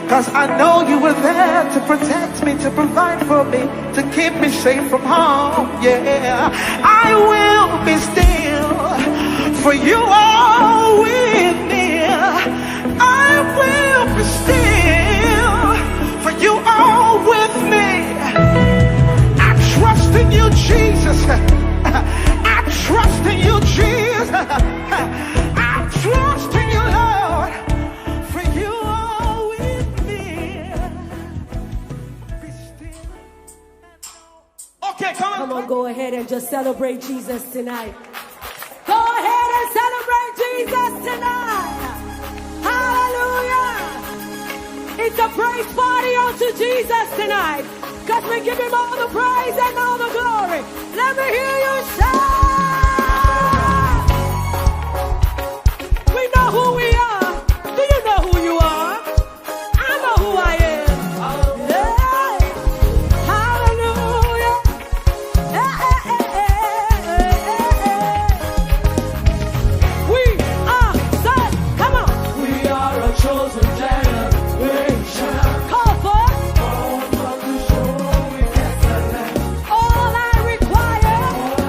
D: 'Cause I know you were there to protect me, to provide for me, to keep me safe from harm. Yeah, I will be still. For you are with me. I will be still. For you are with me. I trust in you, Jesus. I trust in you, Jesus. I trust in you, Lord. For you are with me. Be still.
A: Okay, come on.
H: Come on, go ahead and just celebrate Jesus tonight. Go ahead and celebrate Jesus.
A: tonight. Because we give him all the praise and all the glory. Let me hear you shout. We know who we are. Do you know who you are? I know who I am. Yeah. Hallelujah. We are set. Come on.
G: We are a chosen generation.
A: Call for it.
G: Born from the shore with excellence.
A: All I require.
G: All I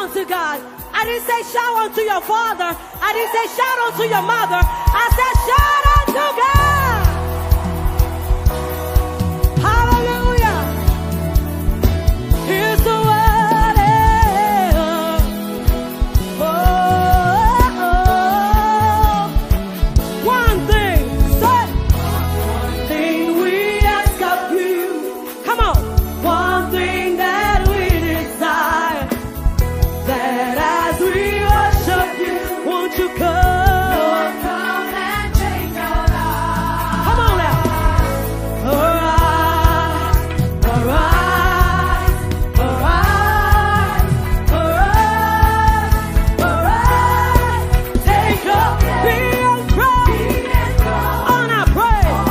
A: unto God. I didn't say shout unto your father. I didn't say shout unto your mother. I said shout unto God. Hallelujah. Here's the word. One thing, say. One thing we ask of you. Come on. One thing that we desire. That as we worship you, won't you come? Lord, come and change our lives. Come on now. Arise, arise, arise, arise, arise. Take up, be enthroned on our praise.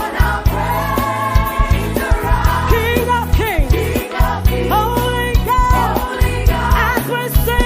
A: King of kings, Holy God, as we sing.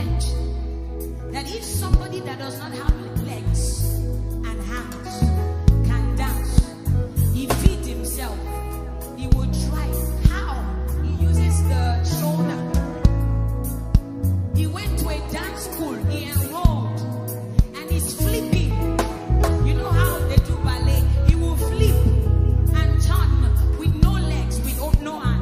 H: learned that if somebody that does not have legs and hands can dance, he feeds himself. He will try. How? He uses the shoulder. He went to a dance school. He enrolled, and he's flipping. You know how they do ballet? He will flip and turn with no legs, with no hands.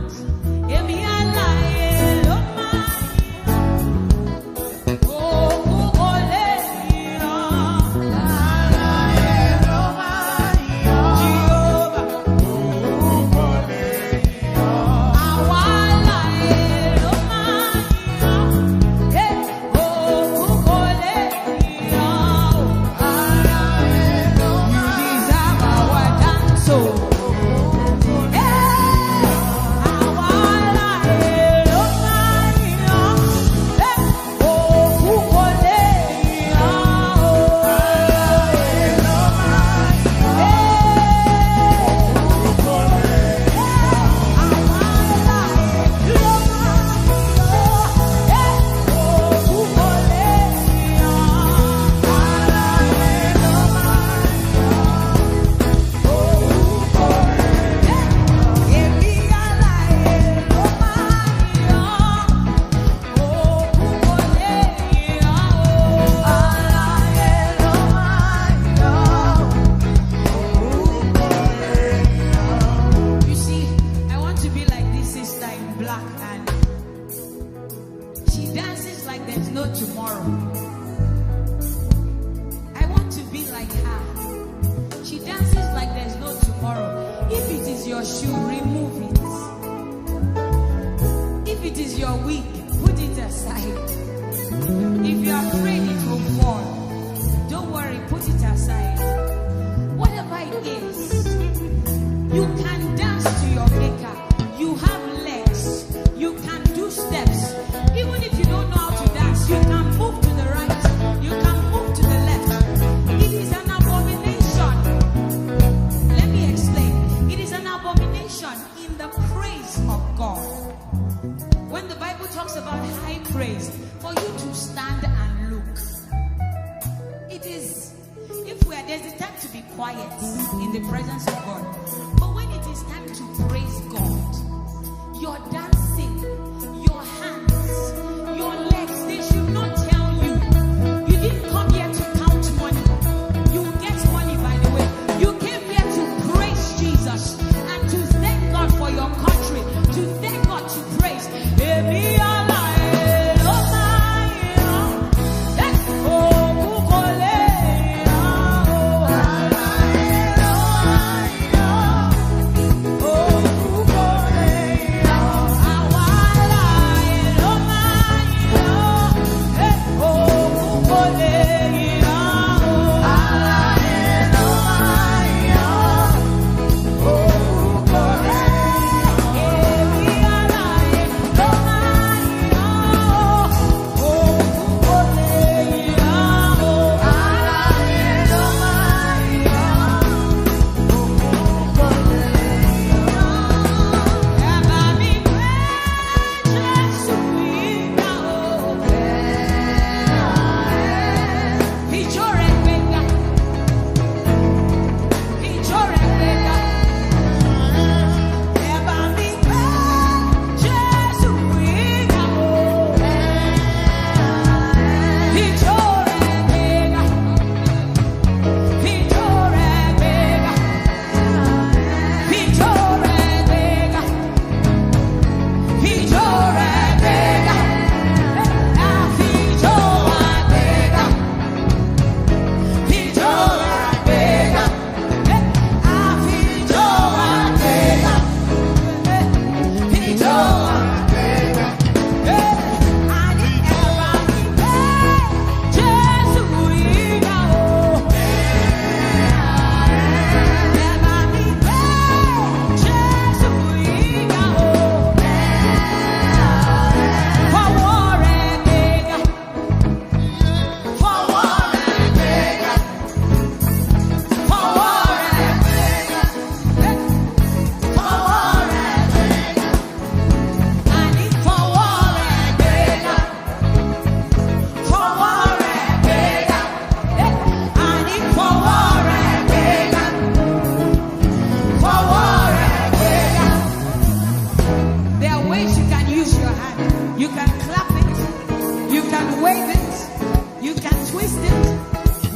H: wave it, you can twist it,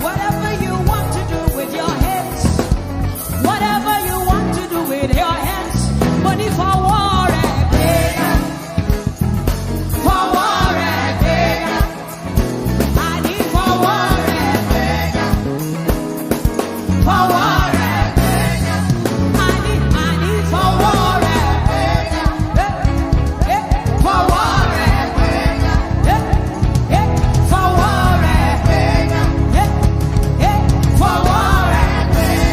H: whatever you want to do with your hands, whatever you want to do with your hands. Money for war and prayer, for war and prayer. I need for war and prayer, for war and prayer. I need for war and prayer, for war and prayer, for war and prayer, for war and prayer.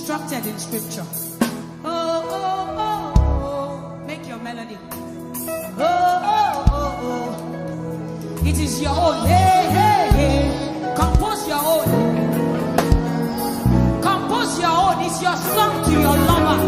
H: instructed in scripture. Oh, oh, oh, oh. Make your melody. Oh, oh, oh, oh. It is your own. Hey, hey, hey. Compose your own. Compose your own. It's your song to your lover.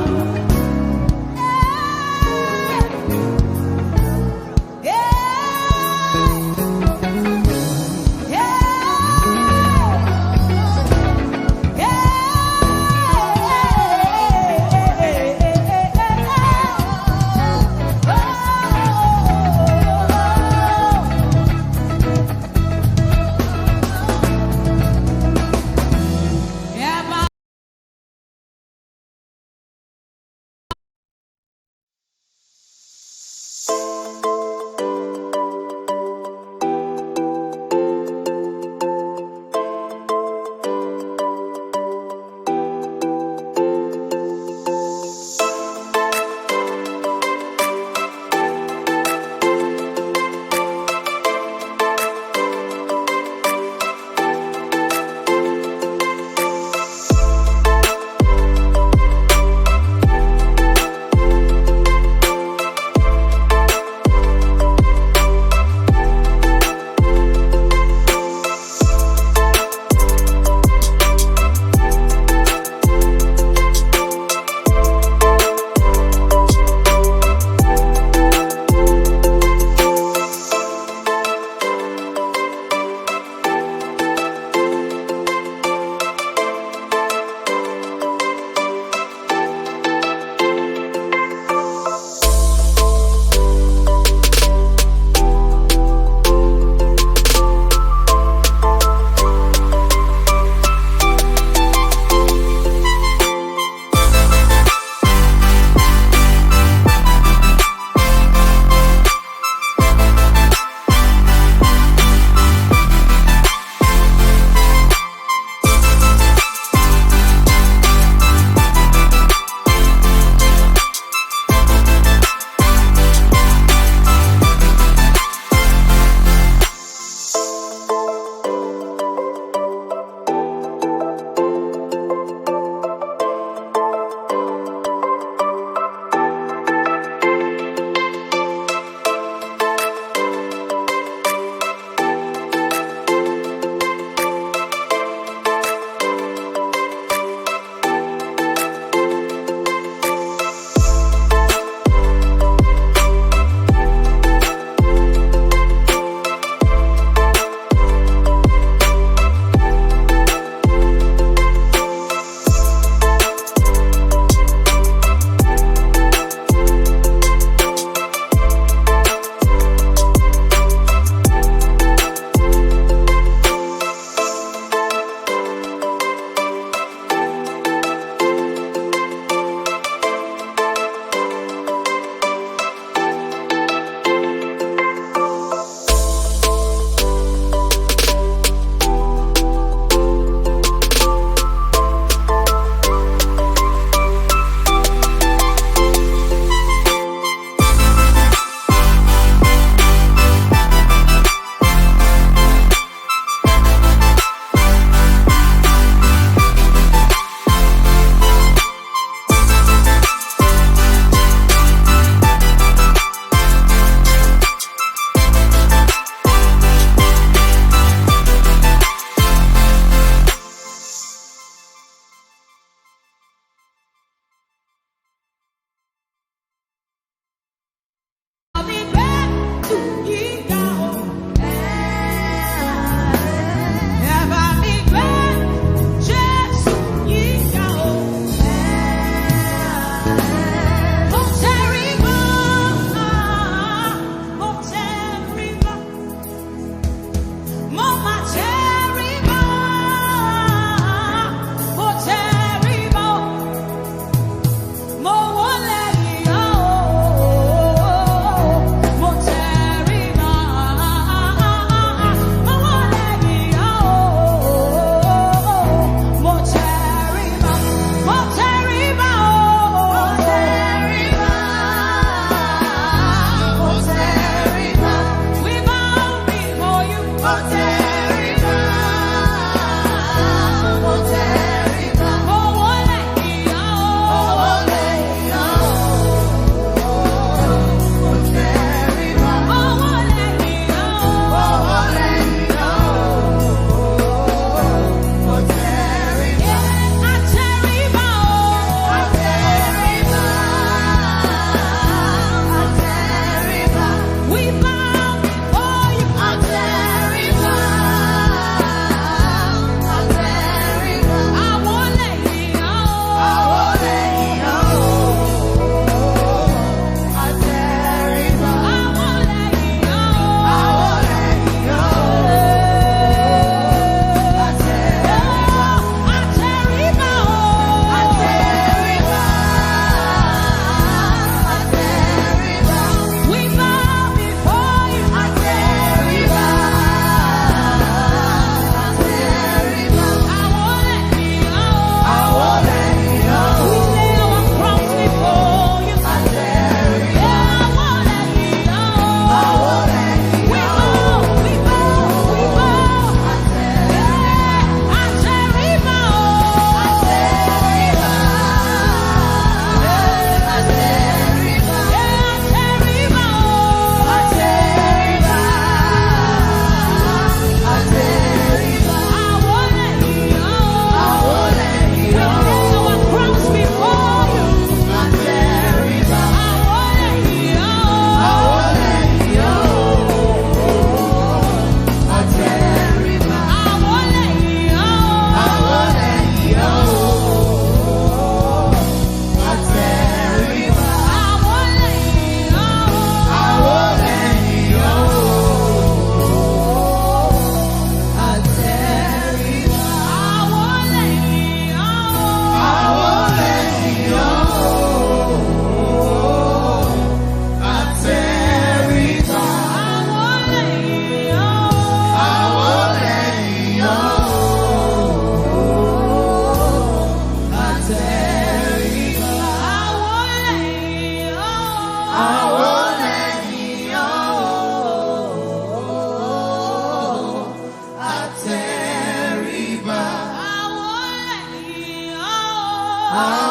H: I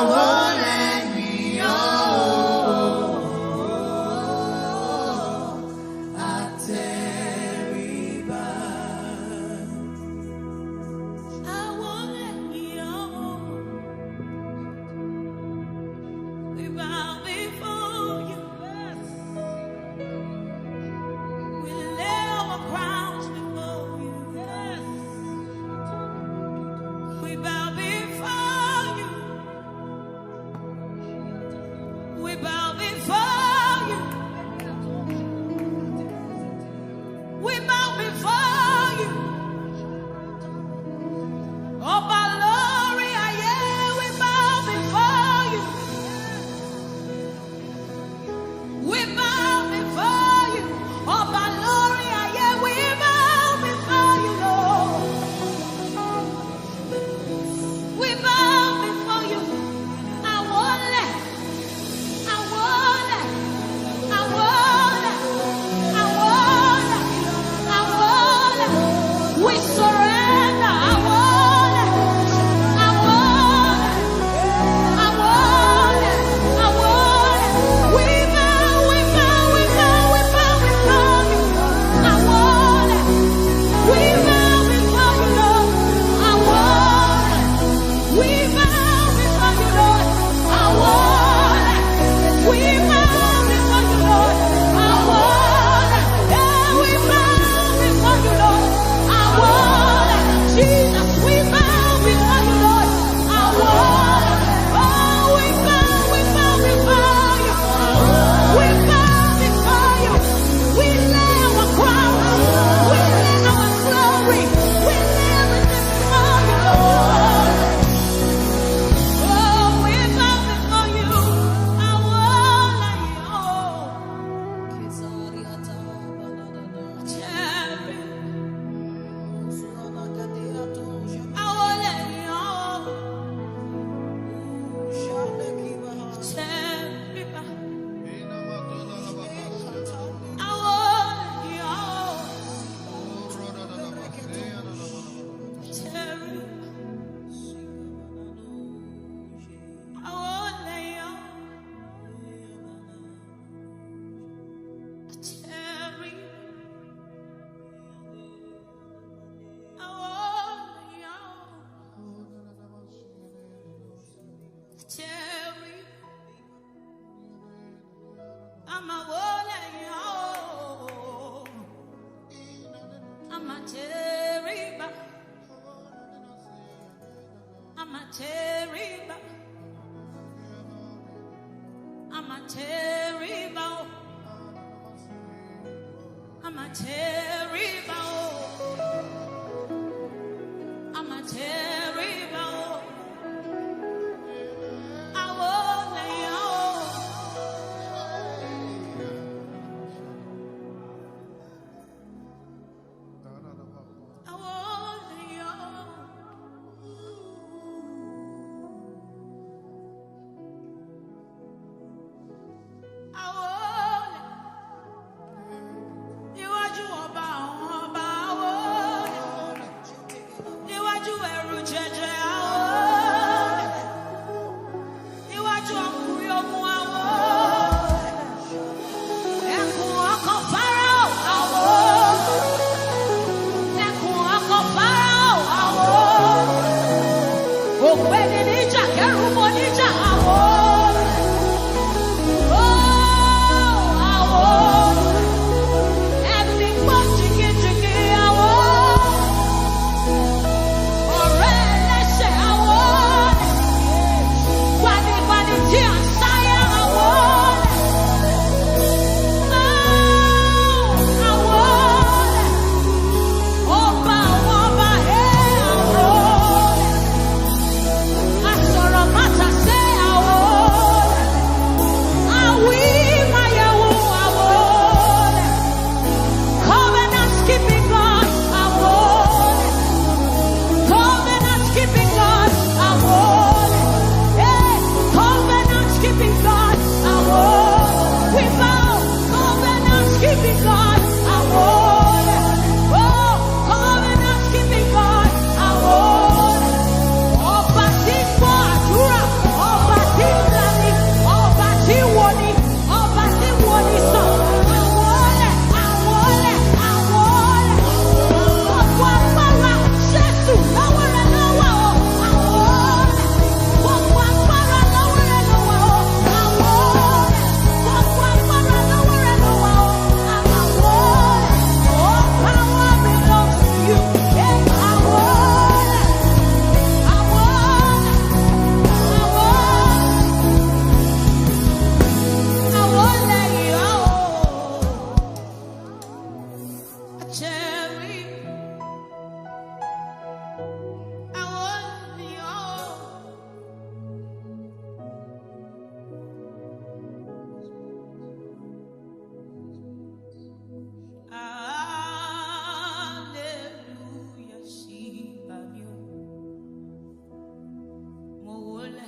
H: Amawole,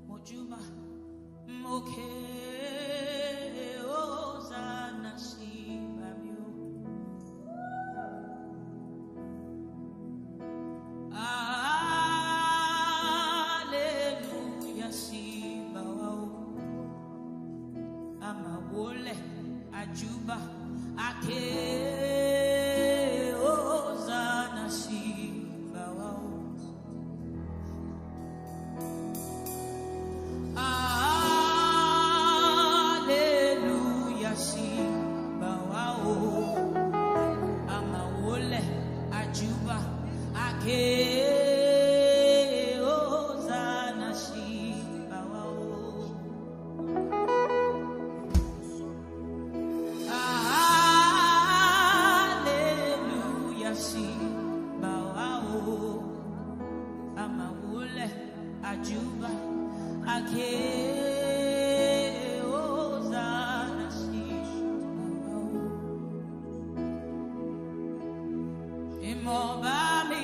H: Mojuma, Moke, Ozana Shibamio. Hallelujah, Shibawao. Amawole, Ajuba, Ake, Ozana Shibawao. Hallelujah, Shibawao. Amawole, Ajuba, Ake, Ozana Shibawao. Hallelujah, Shibawao. Amawole, Ajuba, Ake, Ozana Shibawao. Imobami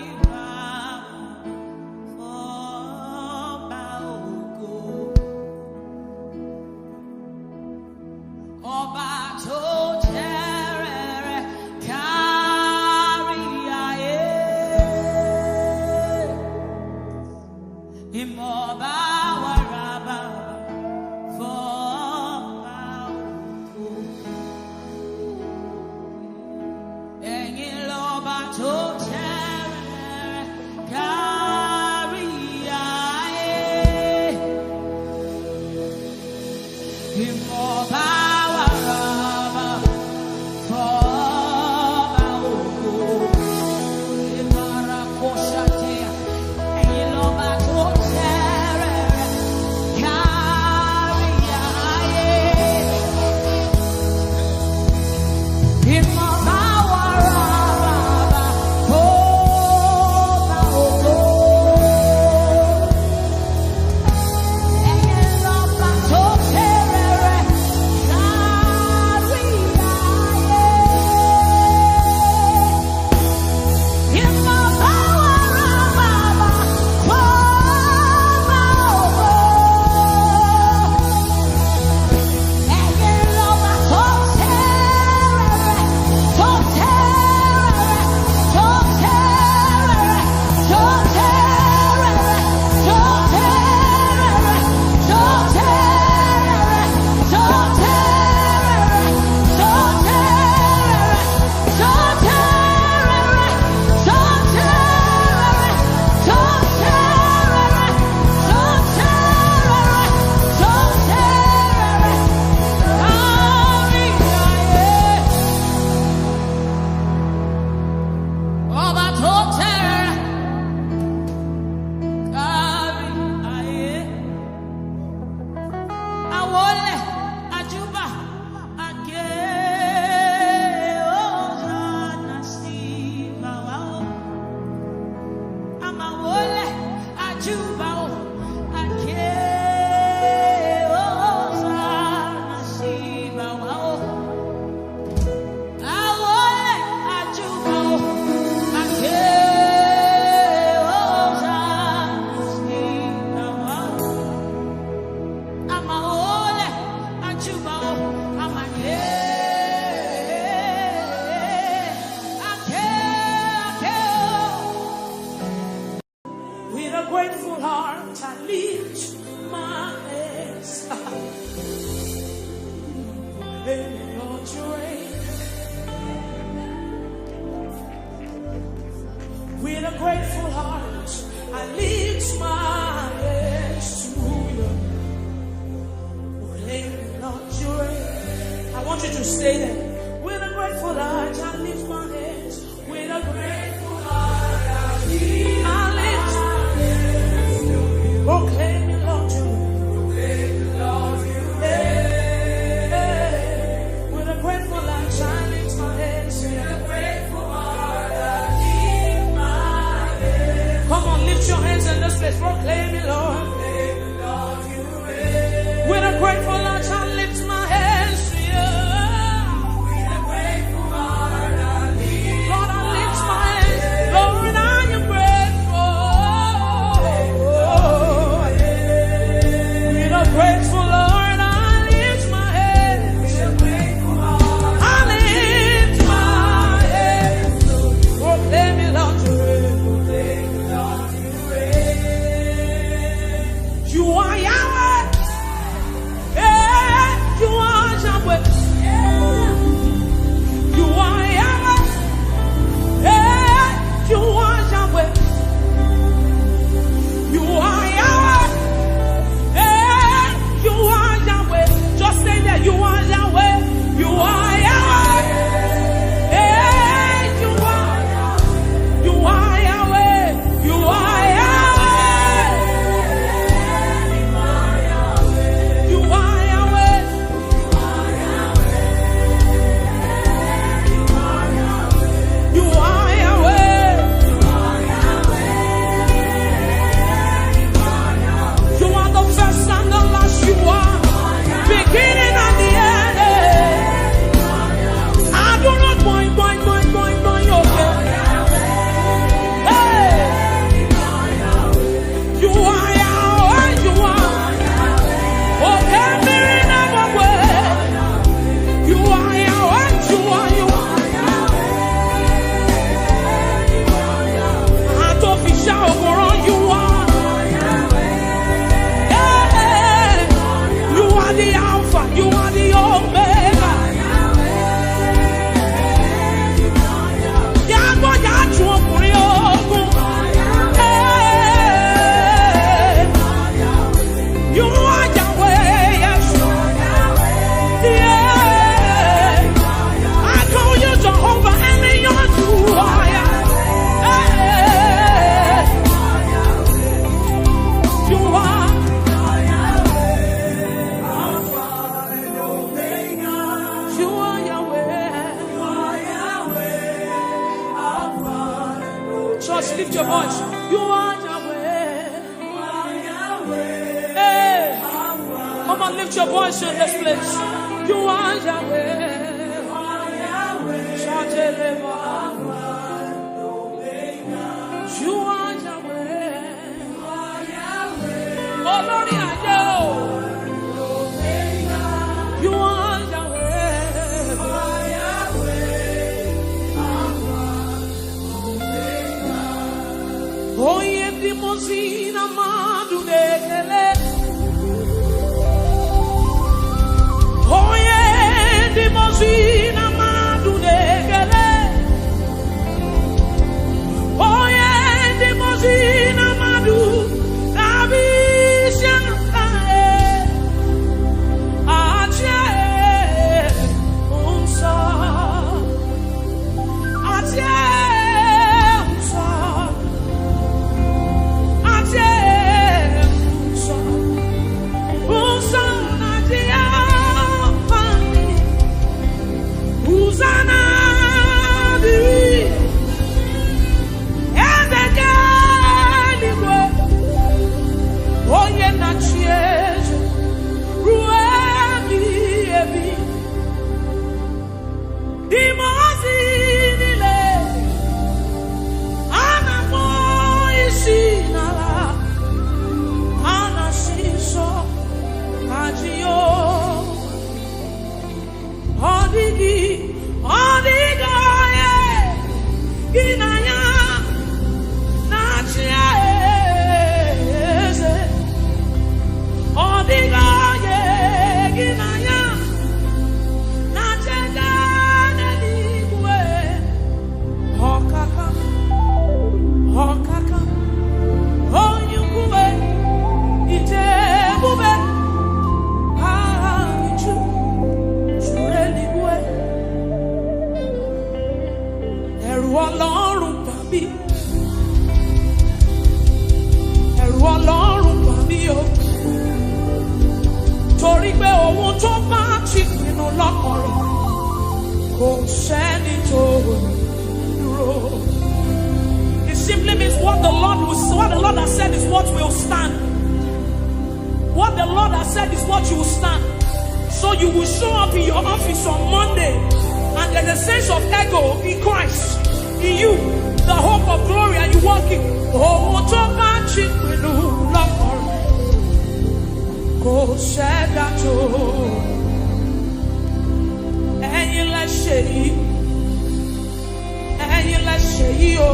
H: Oba to terere kariae Imoba waraba for Engiloba to terere kariae Imoba
A: grateful heart, I lift my hands. Hey, Lord, you reign. With a grateful heart, I lift my hands to you. Hey, Lord, you reign. I want you to stay there. With a grateful heart, I lift my hands. With a grateful heart, I lift my hands. Proclaim the Lord, you. Proclaim the Lord, you. Hey, with a grateful heart, I lift my hands. With a grateful heart, I lift my hands. Come on, lift your hands in this place. Proclaim the Lord. Proclaim the Lord, you. With a grateful heart, I lift my hands to you. Come on, lift your voice in this place. You are Yahweh. Shout it, you are Yahweh. Oh, Lord, I know. You are Yahweh. Oh, yeah, the Mosina Madunekele. Oh, yeah, the Mosina Madunekele. Oh, yeah, the Mosina Madu. Nabisha. Ache. Unsa. Ache. Unsa. Ache. Unsa. Unsa. Nadia. Uzana. Oye na chiege, ruemi ebi, dimozile, ana moisinala, ana siso, ajio, odigaye, inaya, na chiege. Odigaye ginaya na chegane ligwe hokaka onyukwe itebube ahichu sure ligwe ẹ̀rù Ọlọ́run bà mí ẹ̀rù Ọlọ́run bà mí o. Torí pé ohun tó bá ti pinnu lọ́kàn rẹ̀ kò sẹ́ni tó dúró. It simply means what the Lord has said is what will stand. What the Lord has said is what you will stand. So you will show up in your office on Monday, and there's a sense of ego in Christ, in you, the hope of glory, and you walk in. Ohun tó bá ti pinnu lọ́kàn rẹ̀. Kò ṣẹ́dá tó ẹ̀yin lẹ ṣe yìí o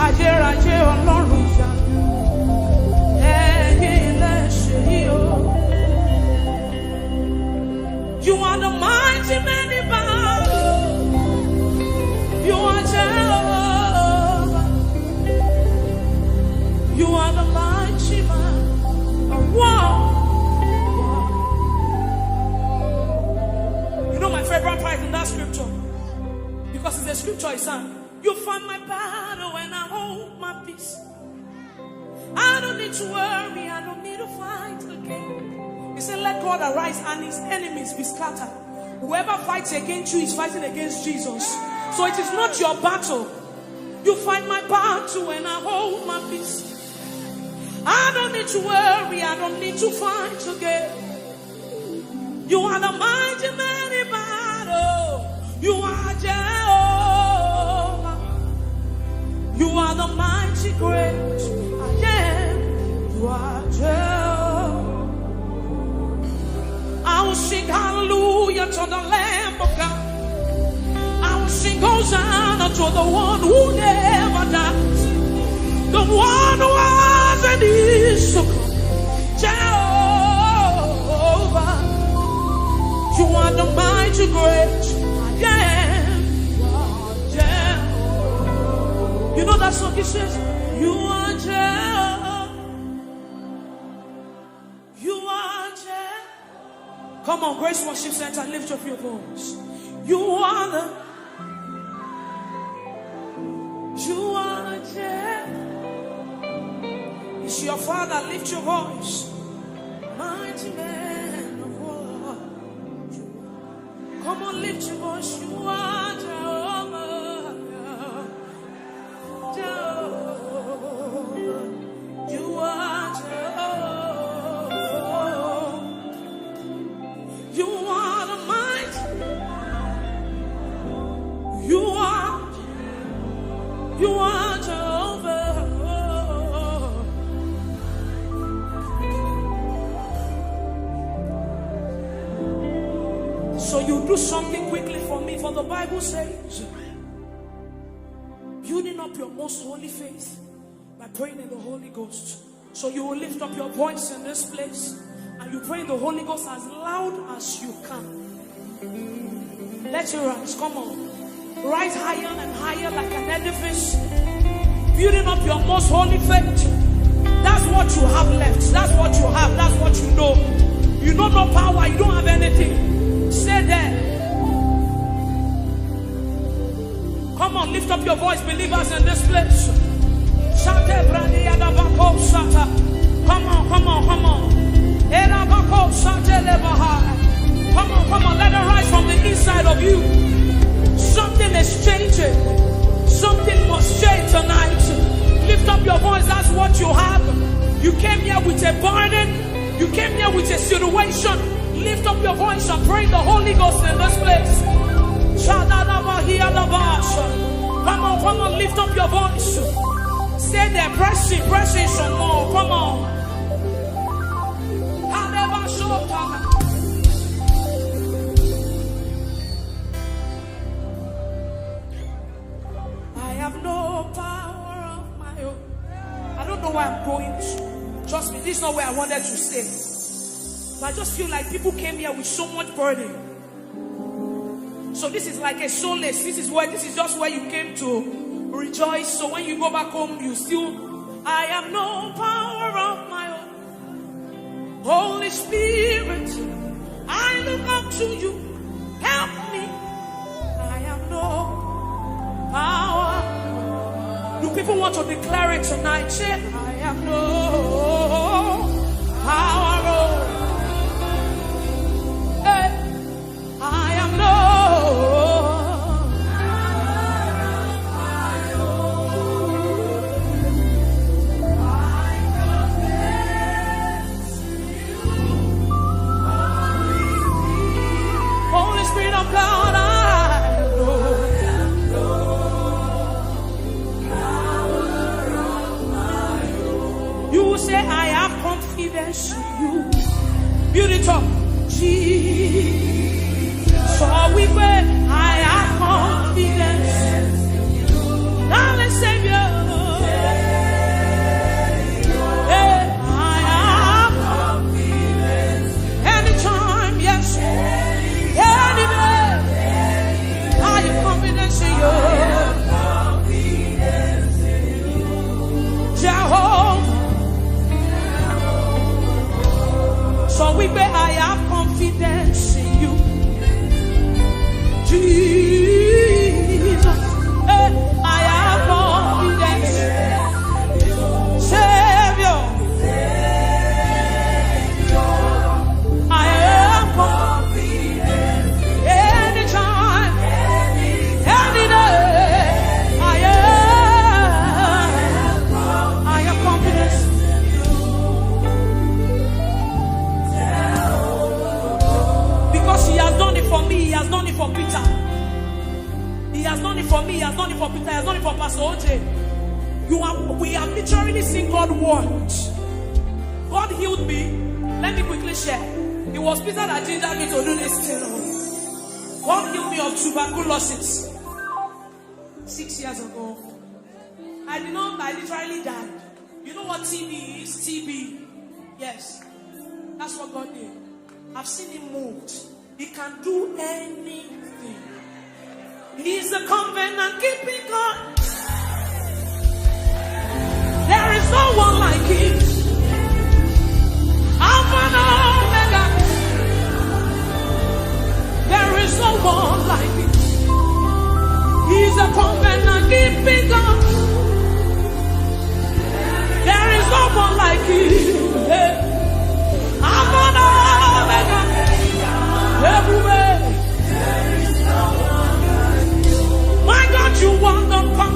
A: ayérayé Ọlọ́run ìyanu ẹ̀yin lẹ ṣe yìí o. You are the mighty man in battle. You are Jehovah. You are the mighty man. Wow. You know my favorite part in that scripture? Because it's a scripture is saying, you find my battle and I hold my peace. I don't need to worry, I don't need to fight again. He said, let God arise and his enemies be scattered. Whoever fights against you is fighting against Jesus. So it is not your battle. You fight my battle and I hold my peace. I don't need to worry, I don't need to fight again. You are the mighty man in battle. You are Jehovah. You are the mighty great I am. You are Jehovah. I will sing hallelujah to the Lamb of God. I will sing Hosanna to the one who never dies. The one who was and is to come. Jehovah, you are the mighty great I am. Jehovah. You know that song he says, you are Jehovah. You are Jehovah. Come on, Grace Worship Center, lift up your voice. You are the It's your Father, lift your voice. Mighty man of war. Come on, lift your voice. You are Jehovah. Jehovah. You are Jehovah. So you do something quickly for me, for the Bible says, building up your most holy faith by praying in the Holy Ghost. So you will lift up your voice in this place and you pray in the Holy Ghost as loud as you can. Let your rise, come on. Rise higher and higher like an edifice. Building up your most holy faith. That's what you have left. That's what you have. That's what you know. You know no power. You don't have anything. Stay there. Come on, lift up your voice, believers in this place. Come on, come on, come on. Come on, let it rise from the inside of you. Something is changing. Something must change tonight. Lift up your voice, that's what you have. You came here with a burden. You came here with a situation. Lift up your voice and pray the Holy Ghost in this place. Come on, lift up your voice. Stay there, press in some more. Come on. I have no power of my own. I don't know where I'm going to. Trust me, this is not where I wanted to stay. But I just feel like people came here with so much burden. So this is like a solace. This is just where you came to rejoice. So when you go back home, you still, I have no power of my own. Holy Spirit, I look up to you. Help me. I have no power. Do people want to declare it tonight? Say, I have no power. Hey, I have no. Holy Spirit of God, I know. You will say, I have confidence in you. Build it up. Jesus. So we pray, I have confidence in you. Darling Savior. Hey, I have confidence. Anytime, yes. Any day. I have confidence in you. Jehovah. So we pray, I have confidence in you. Jesus, I have confidence. Savior, I have confidence. Anytime, any day, I have confidence. Because he has done it for me, he has done it for Peter. He has done it for me, he has done it for Peter, he has done it for Pastor OJ. We have literally seen God work. God healed me. Let me quickly share. It was Peter that gingered me to do this thing. God healed me of tuberculosis 6 years ago. I literally died. You know what TB is? TB. Yes. That's what God did. I've seen him moved. He can do anything. He's a covenant keeping God. There is no one like him. Alpha and Omega. There is no one like him. He's a covenant keeping God. There is no one like him. Alpha and Omega. Everywhere. My God, you want the power.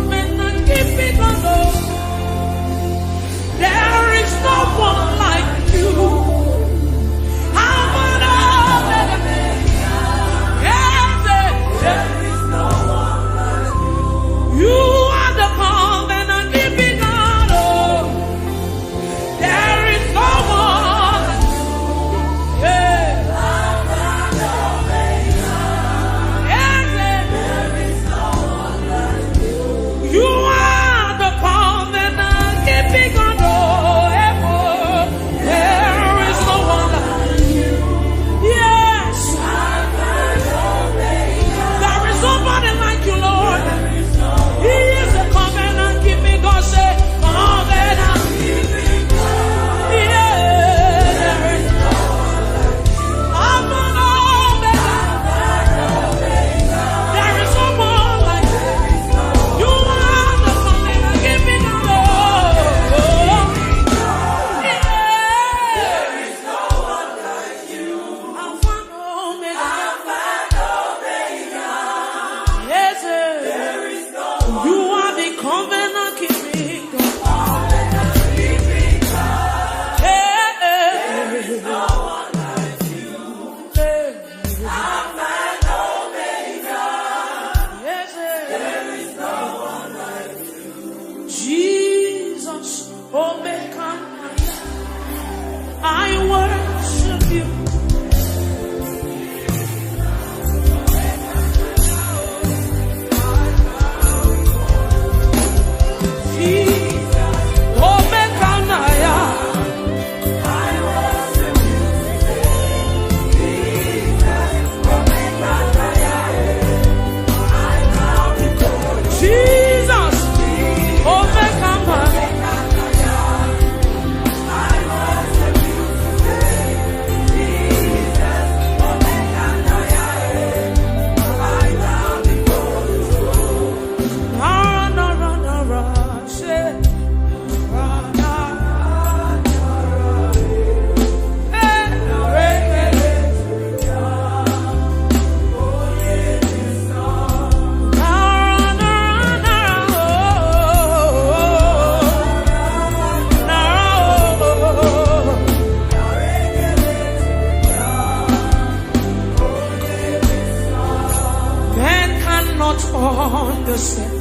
A: understand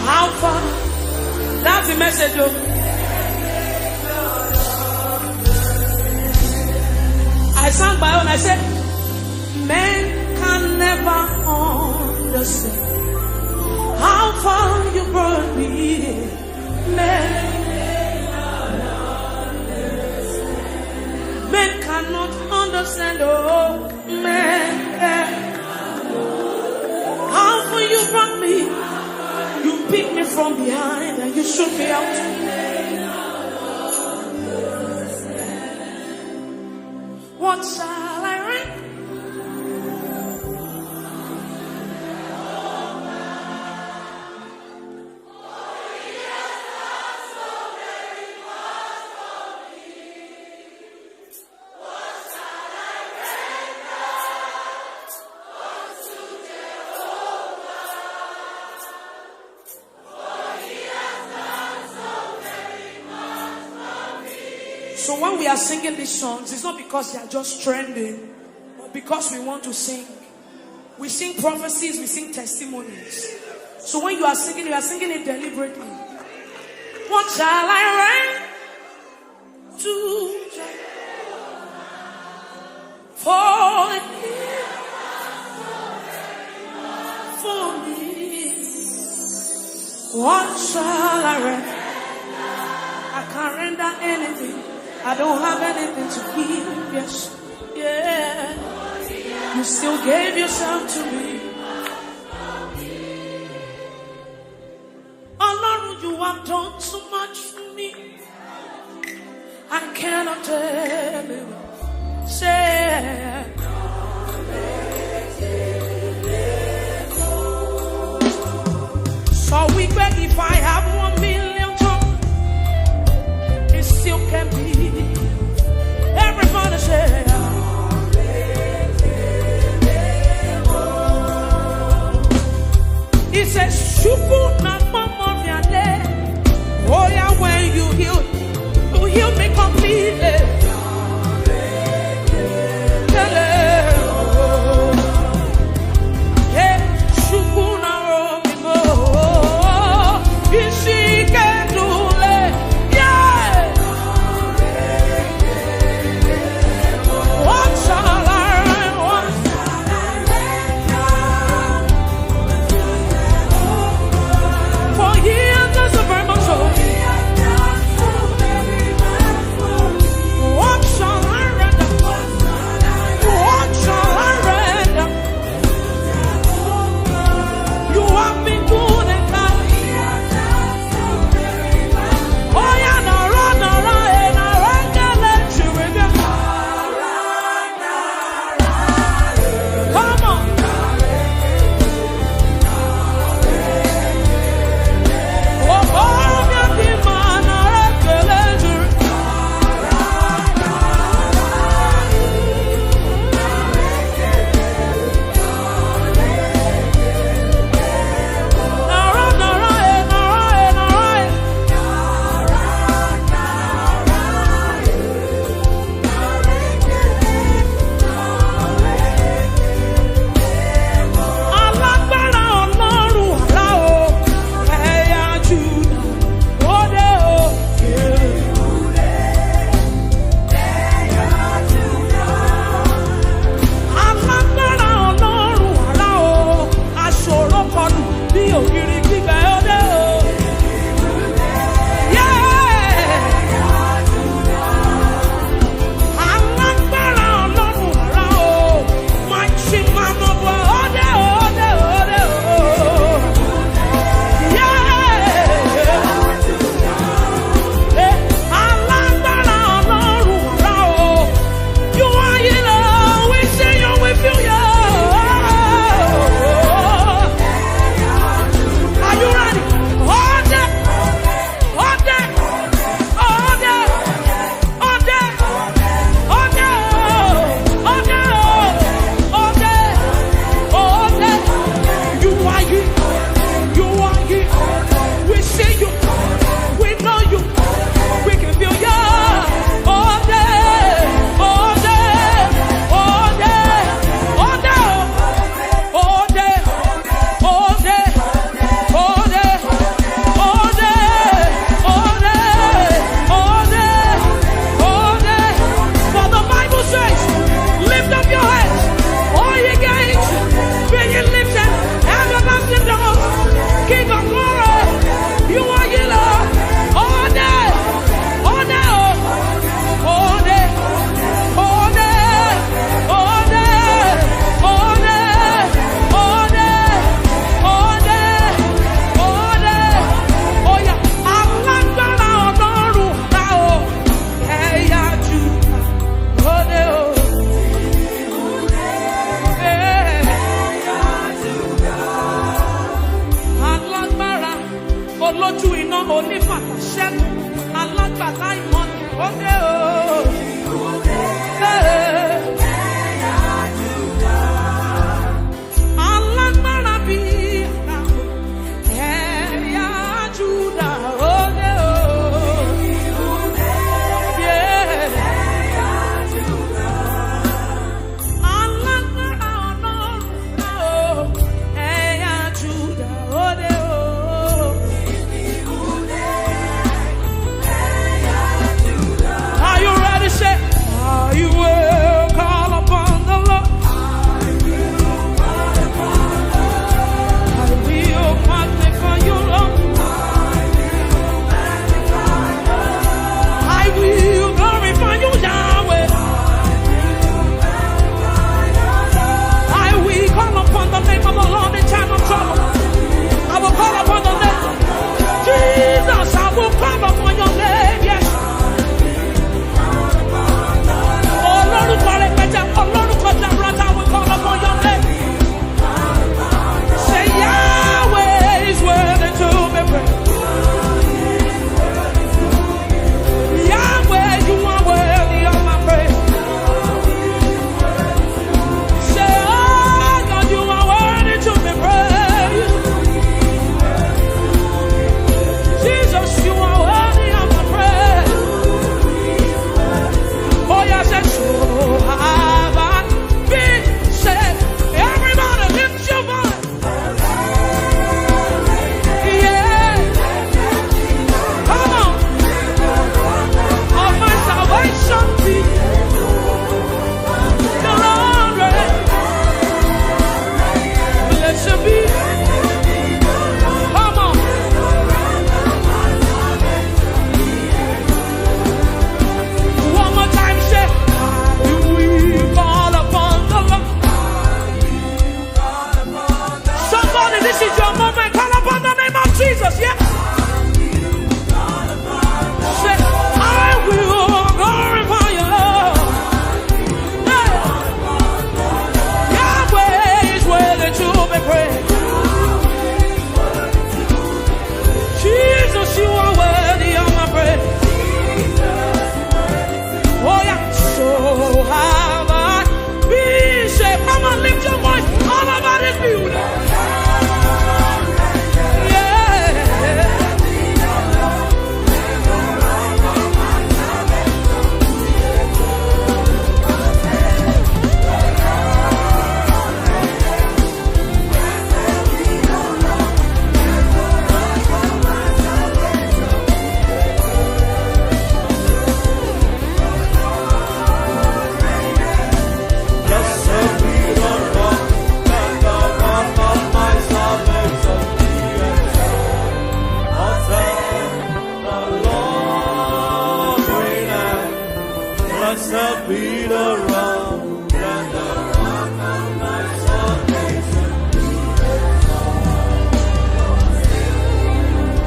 A: how far. That's the message, though. I sang my own. I said, men can never understand how far you brought me. Men cannot understand. Oh, men. How far you brought me. You picked me from behind and you shook me out. What shall I write? So when we are singing these songs, it's not because they are just trending, but because we want to sing. We sing prophecies, we sing testimonies. So when you are singing it deliberately. What shall I write to for me? What shall I write? I can't render anything. I don't have anything to give, yes, yeah. You still gave yourself to me. Oh Lord, you have done so much for me. I cannot tell you. Say, so we beg if I have 1 million tongues, it still can be. Everybody say, he says, Shuku na mama miade. Oh yeah, when you heal me completely. Hey, Shuku na romibo. Isi kedule. Yeah. What shall I for years as a very much so.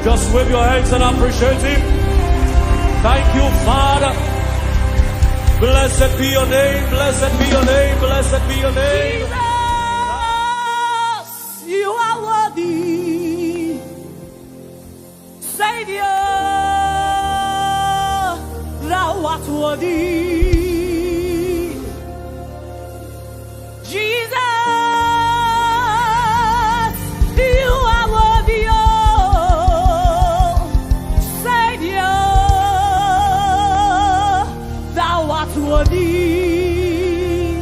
B: Just wave your hands and appreciate Him. Thank you, Father. Blessed be your name, blessed be your name, blessed be your name.
A: Jesus, you are worthy. Savior, thou art worthy. Jesus, you are worthy. Oh, Savior, thou art worthy.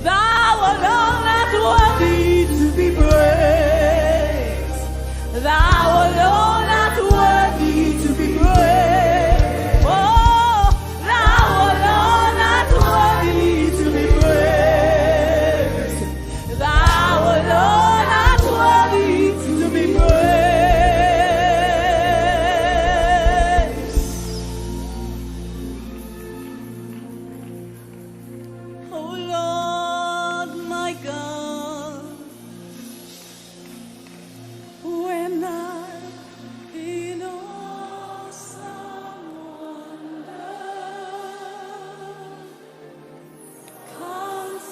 A: Thou alone art worthy to be praised. Thou alone art worthy to be praised. Oh, thou alone art worthy to be praised. Thou alone art worthy to be praised. Oh Lord, my God, when I'm in awesome wonder,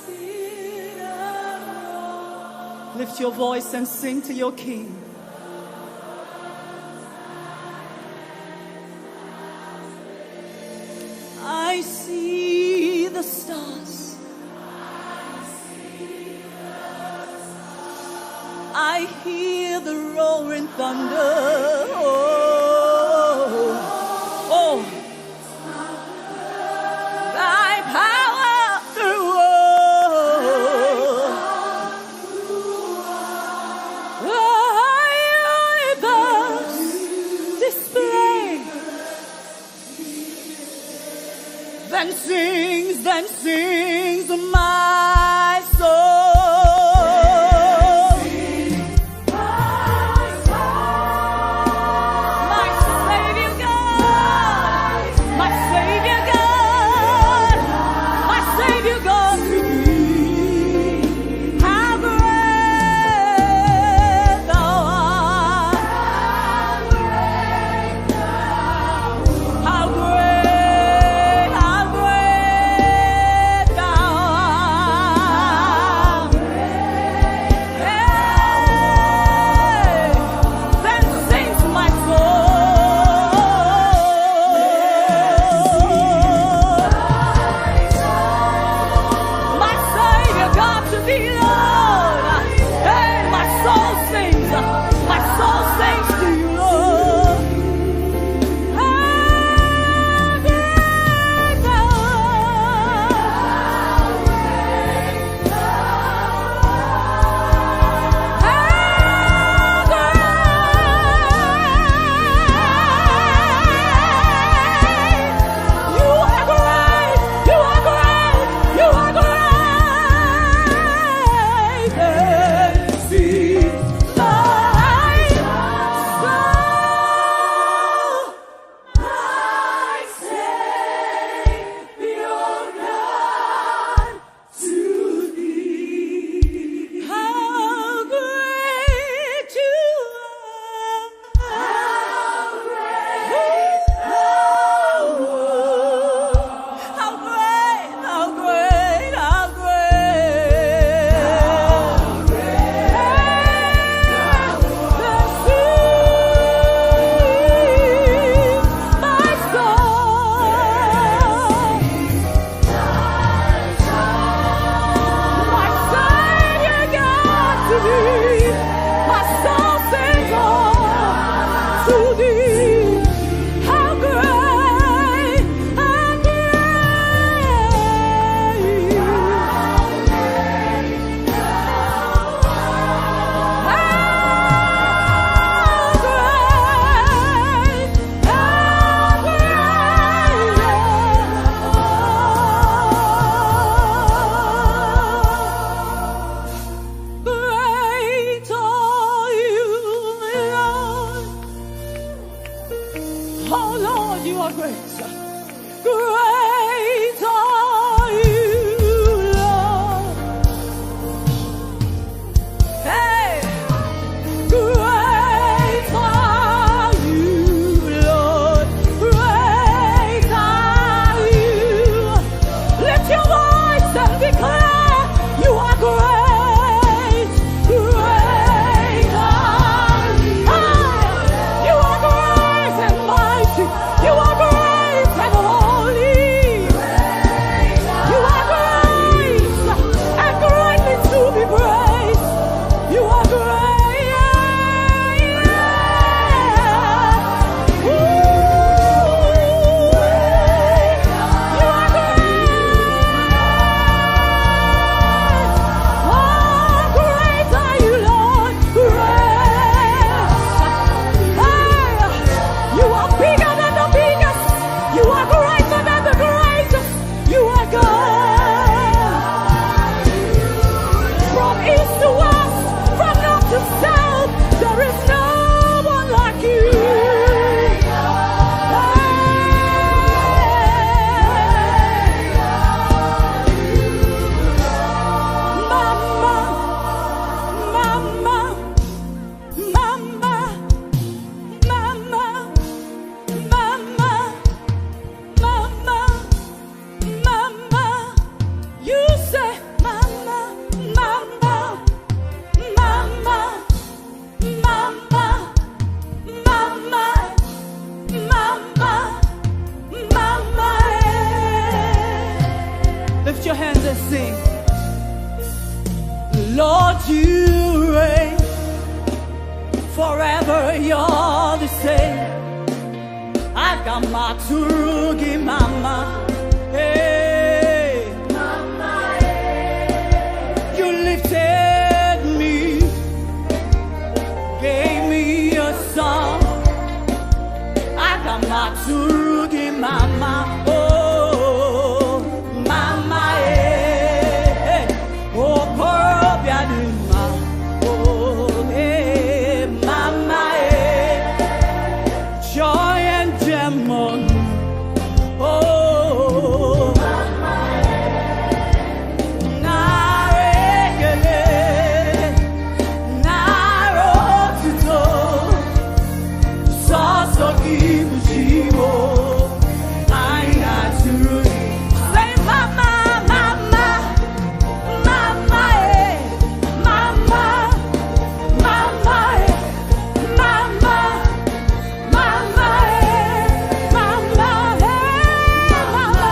A: consider all. Lift your voice and sing to your King.
I: I see the stars. I hear the roaring thunder. Oh, thy power through universe display. Then sings my soul. Lift your hands and sing. Lord, you reign forever. You're the same. Agamaturugi mama. Hey, mama, hey. You lifted me, gave me a song. Agamaturugi mama. Oh, mama, hey. Oh, Korobianima. Oh, hey, mama, hey. Joy and demon. Oh, naregele, narotito, sosokibujimo, ainaturu. Say mama, mama, mama, mama, mama, mama. Mama, mama, mama,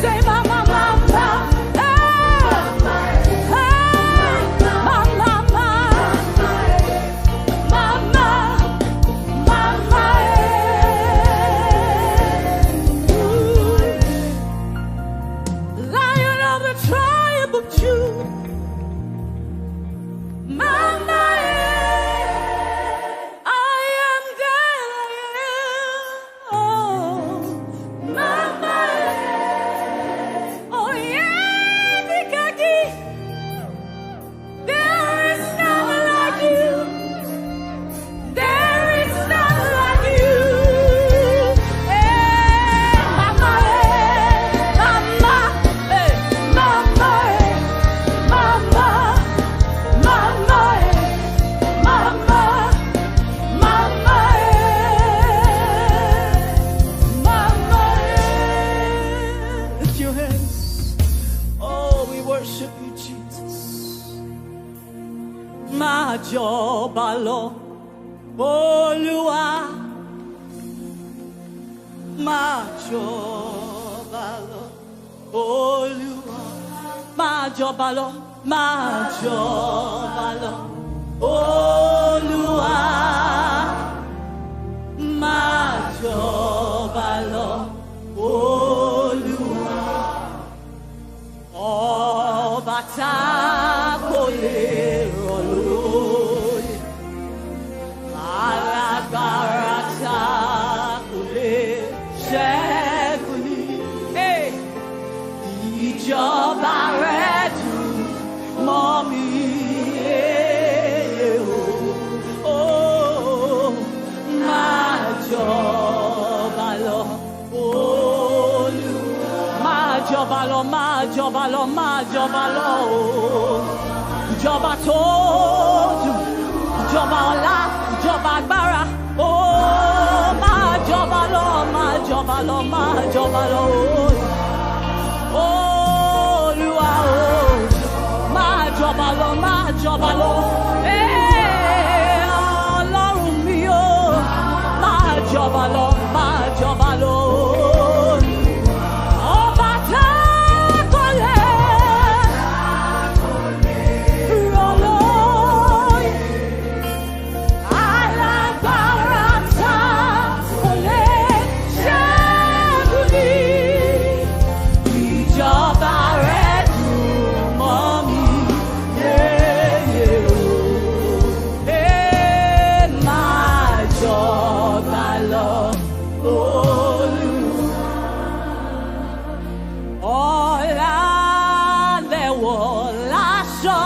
I: say mama, mama, mama, Lion of the tribe of Judah, mama. I am that I am. Oh, mama. Oh, yeah, Nikaki. There is none like you. There is none like you. Hey, mama, mama, hey, mama, mama, mama, mama. Mama, mama, lift your hands. Oh, we worship you, Jesus. Ma jobalo, Olúwa. Ma jobalo, Olúwa. Ma jobalo, Olúwa. Máa jọba lọ, Olúwa. Ọba tá kò lè rọ̀ lóyè, alágbára tá kò lè ṣẹ́gun ní. Ìjọba rẹ̀ dùn mọ́ mi. Máa jọba lọ, ìjọba tó dùn, ìjọba ọlá, ìjọba agbára. Ó máa jọba lọ, Olúwa o. Máa jọba lọ, Ọlọ́run mi o. Máa jọba lọ. Ọba tá kò lè rọ̀ lóyè, alágbára tá kò lè ṣẹ́gun ní. Ìjọba rẹ̀ dùn mọ́ mi, máa jọba lọ, Olúwa. Ọlá lẹ̀wọ̀ láṣọ,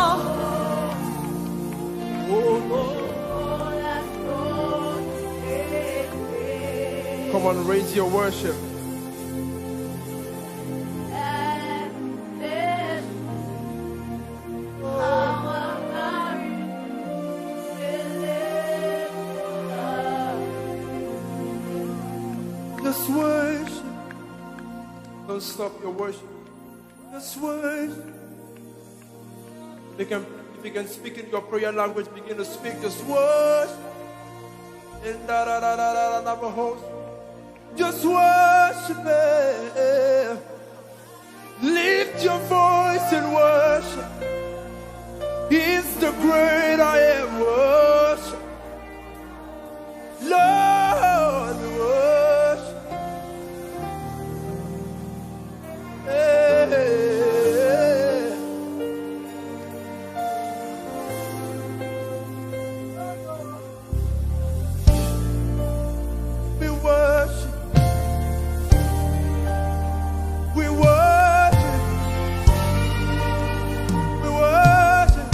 C: Come on, raise your worship. Just worship. Don't stop your worship. Just worship. If you can speak in your prayer language, begin to speak. Just worship. Just worship Him. Lift your voice. great I am, worship. Lord, we worship. Hey. We worship. We worship. We worship.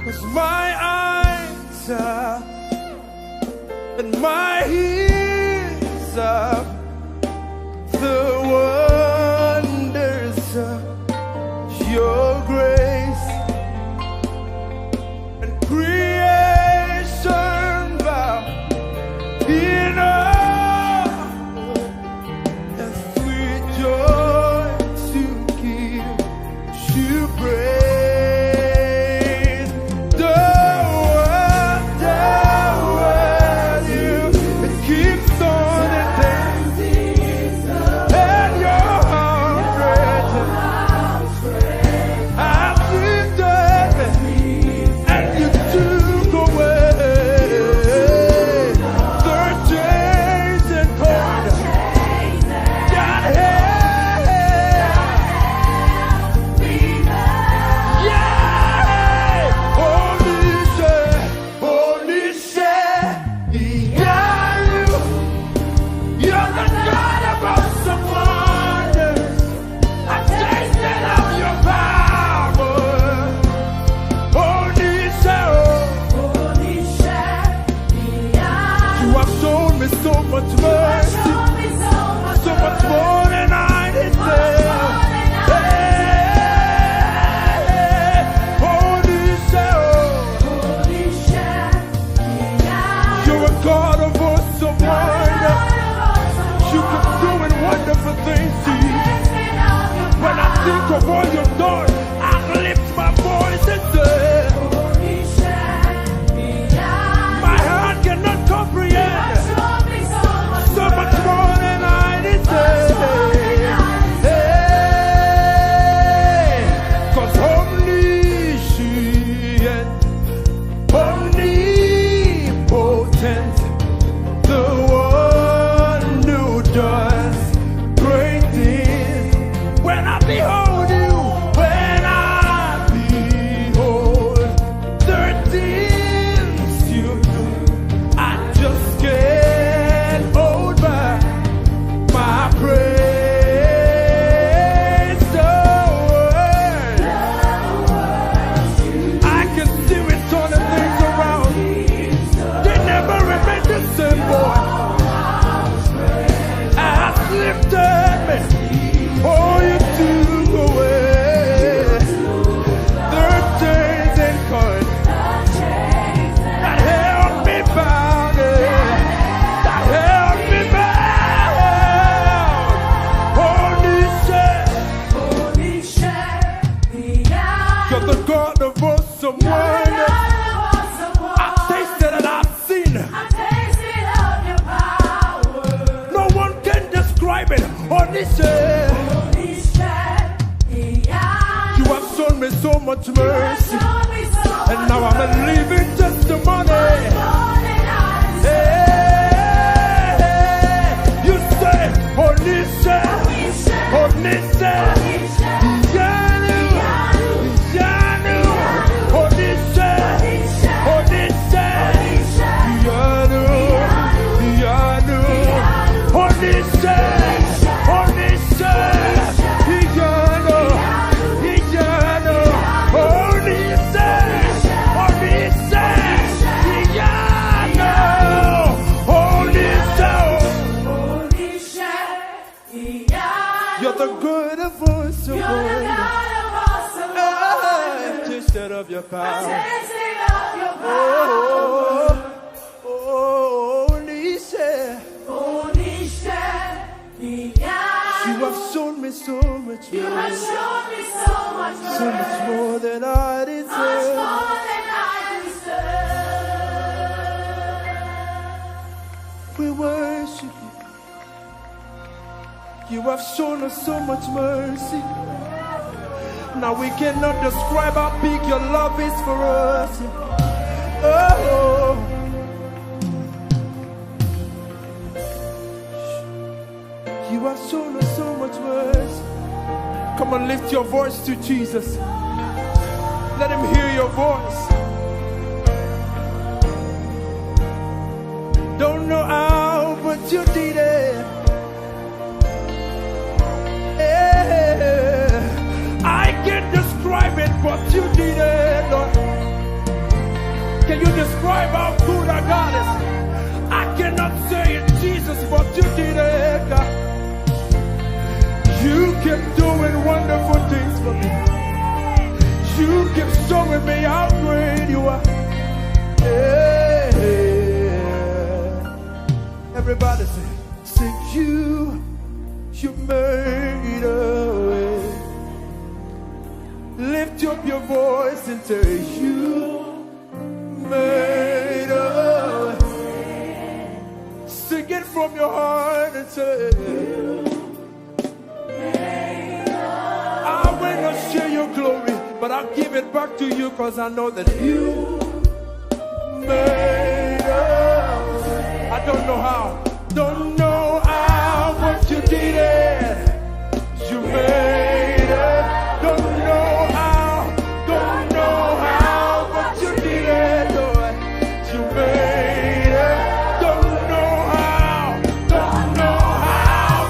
C: 'Cause my eyes are and my ears are the wonders of your grace, and creation bow in awe as we joy to give you praise. The world, you it keeps on advancing, and your arms stretch out to me, and you took away the chains and cords that held me. Yeah, holy share, yeah, you're the God of awesome wonders. I tasted of your power. Holy share, you have shown me so much mercy, so much more than I deserve. Hey, holy share, you're a God of awesome wonder. You keep doing wonderful things, Jesus. When I think of all you've done, I lift my voice and say, my heart cannot comprehend so much more than I deserve. Hey, 'cause omniscient, omnipotent, the one who does great things. When I behold you, when I behold the things you do, I just can't hold back my praise. The word, I can see it turning things around. They never remain the same, boy. Has lifted me. Oh, you took away the chains and cords that held me bound, that held me bound. Holy share, you're the God of awesome wonders. I've tasted and I've seen. No one can describe it. Holy share, you have shown me so much mercy, and now I'm a living testimony. Hey, you say, holy share, holy share, Yanu, holy share, holy share, Yanu, holy share, holy share, Yanu, holy share, holy share, Yanu, holy share. You're the good of awesome wonder. I've tasted of your power. Holy share, you have shown me so much more, so much more than I deserve. We worship you. You have shown us so much mercy. Now we cannot describe how big your love is for us. Oh, you have shown us so much worse. Come on, lift your voice to Jesus. Let him hear your voice. Don't know how, but you did it. Yeah. I can't describe it, but you did it, Lord. Can you describe how good our God is? I cannot say it, Jesus, but you did it, God. You keep doing wonderful things for me. You keep showing me how great you are. Yeah. Everybody sing, you made a way. Lift up your voice and say, you made a way. Sing it from your heart and say, I will not share your glory, but I'll give it back to you because I know that you made a way. I don't know how, but you did it. You made it. Don't know how, but you did it, Lord. You made it. Don't know how,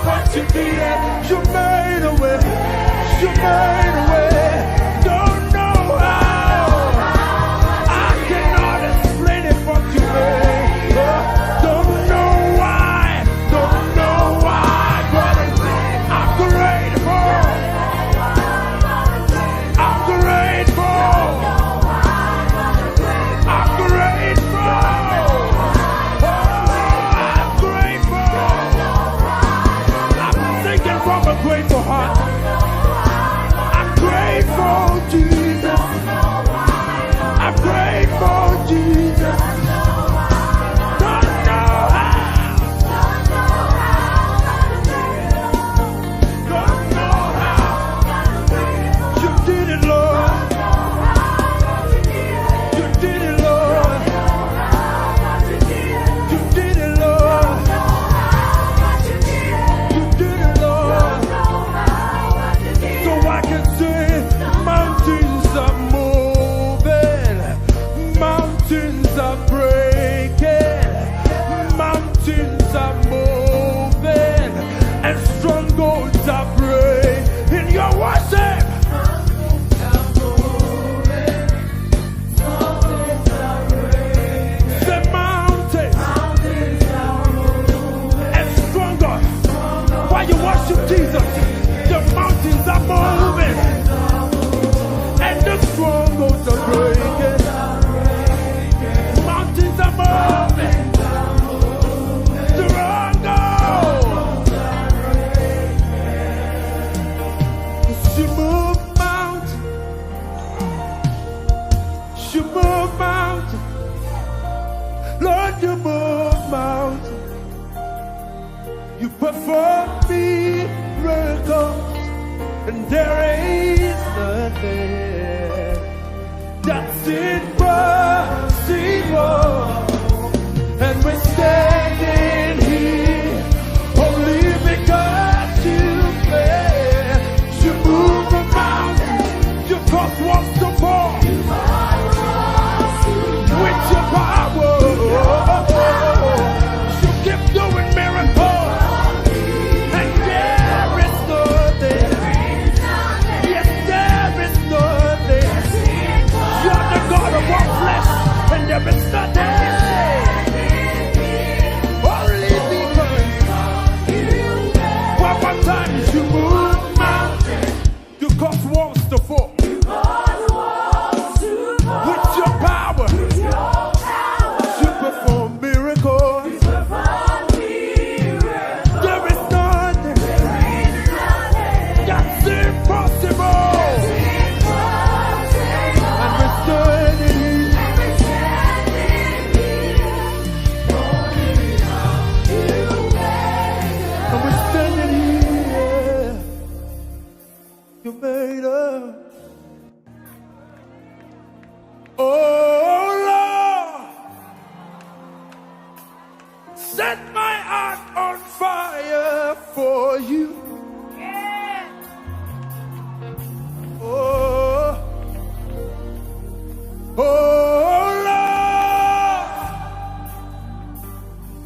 C: but you did it. You made a way. You made a way. Don't know how. I cannot explain it, but you made. Don't know why, but I'm grateful. I'm grateful. I'm grateful. I'm grateful. I'm thinking from a grateful heart. I'm grateful, Jesus. I'm grateful, Jesus. Don't know how. Don't know how. You did it, Lord. You did it, Lord. You did it, Lord. You did it, Lord. So I can say mountains are moving, mountains are breaking, mountains are moving, and strongholds are breaking. In your worship, the mountains and strongholds. While you worship Jesus, the mountains are moving and the strongholds are breaking. Mountains are moving. Strongholds. You move mountains. You move mountains. Lord, you move mountains. You perform miracles, and there is nothing that's impossible. And we're standing here only because you made. You move the mountain, you cause walls to fall with your power. You keep doing miracles, and there is nothing. Yes, there is nothing. You're the God of for you. Oh, oh Lord,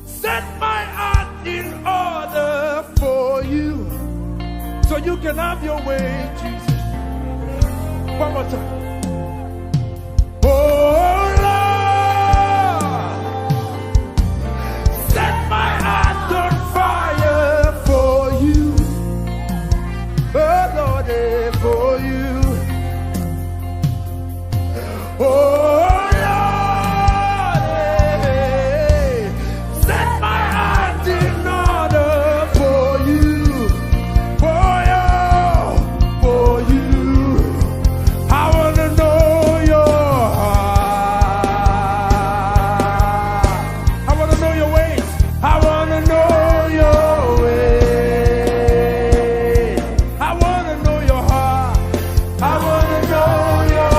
C: set my heart in order for you, so you can have your way, Jesus. One more time. Oh Lord, set my heart on fire for you. Oh Lord, for you. Oh Lord, set my heart in order for you. For you. I wanna know your heart. I wanna know your ways. I wanna know your ways. I wanna know your heart. I wanna know your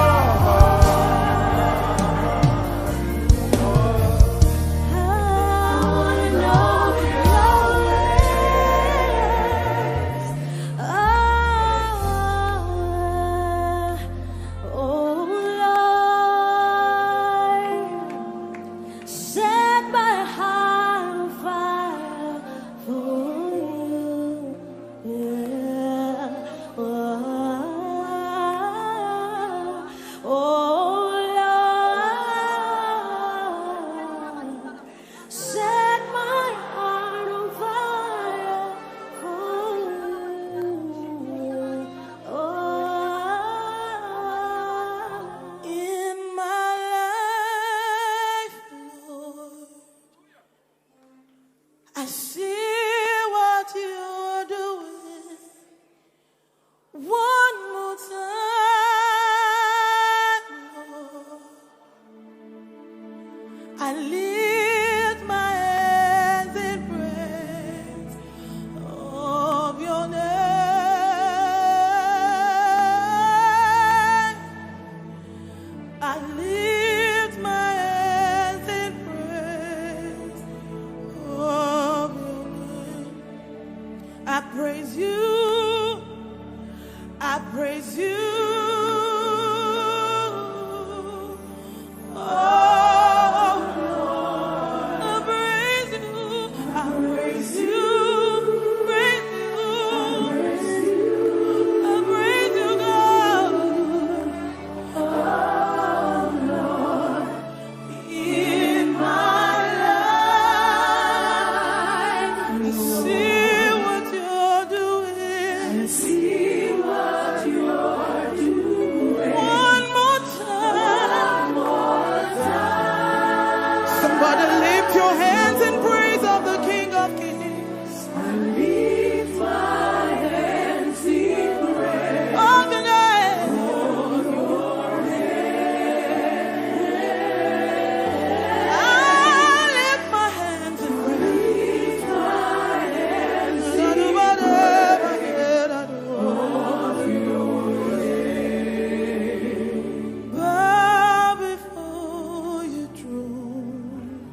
A: I see what you're doing. One more time, Lord. I lift my hands in praise of your name. I lift my hands in praise of your name. I praise you. I praise you. Oh Lord, I praise you. I praise you. Praise you. I praise you, God. Oh Lord, in my life, I see what you're doing. I see what you're doing. One more time. Somebody lift your hands in praise of the King of Kings. I lift my hands in praise of the name. I lift my hands in praise. Bow before your throne,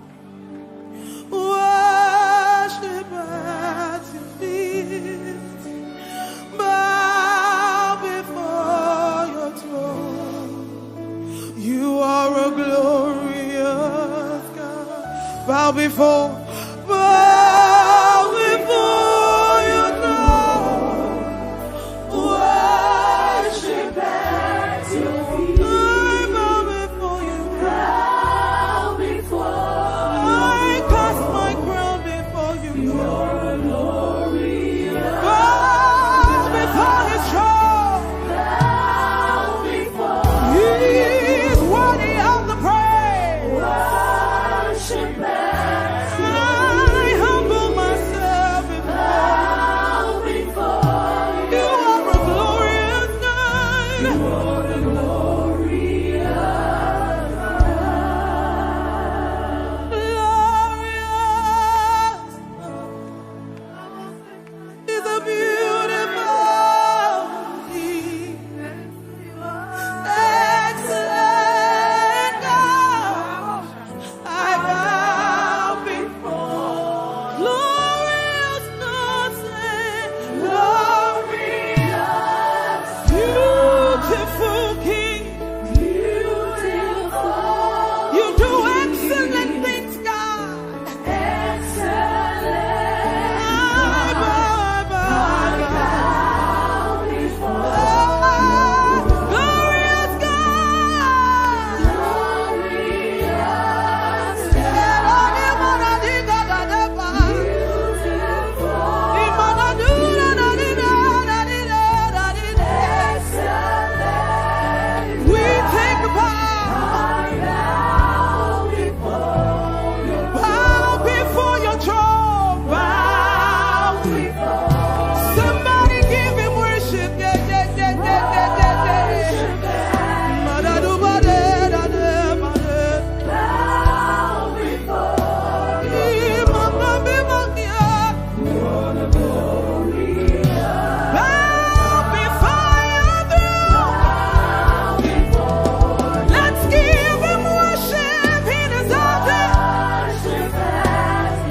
A: worship at your feet. Bow before your throne. You are a glorious God. Bow before your throne. Worship at your feet. I bow before you. I cast my crown before you. You're a glorious. Bow before his throne. He is worthy of the praise. Worship at your feet. I humble myself before you. You are a glorious God. You're a glorious glorious is a beautiful King. Excellent God, I bow before glorious God,
D: Somebody give him worship. Yeah, yeah, yeah, yeah, yeah, yeah, yeah. Let's give him worship. He deserves it.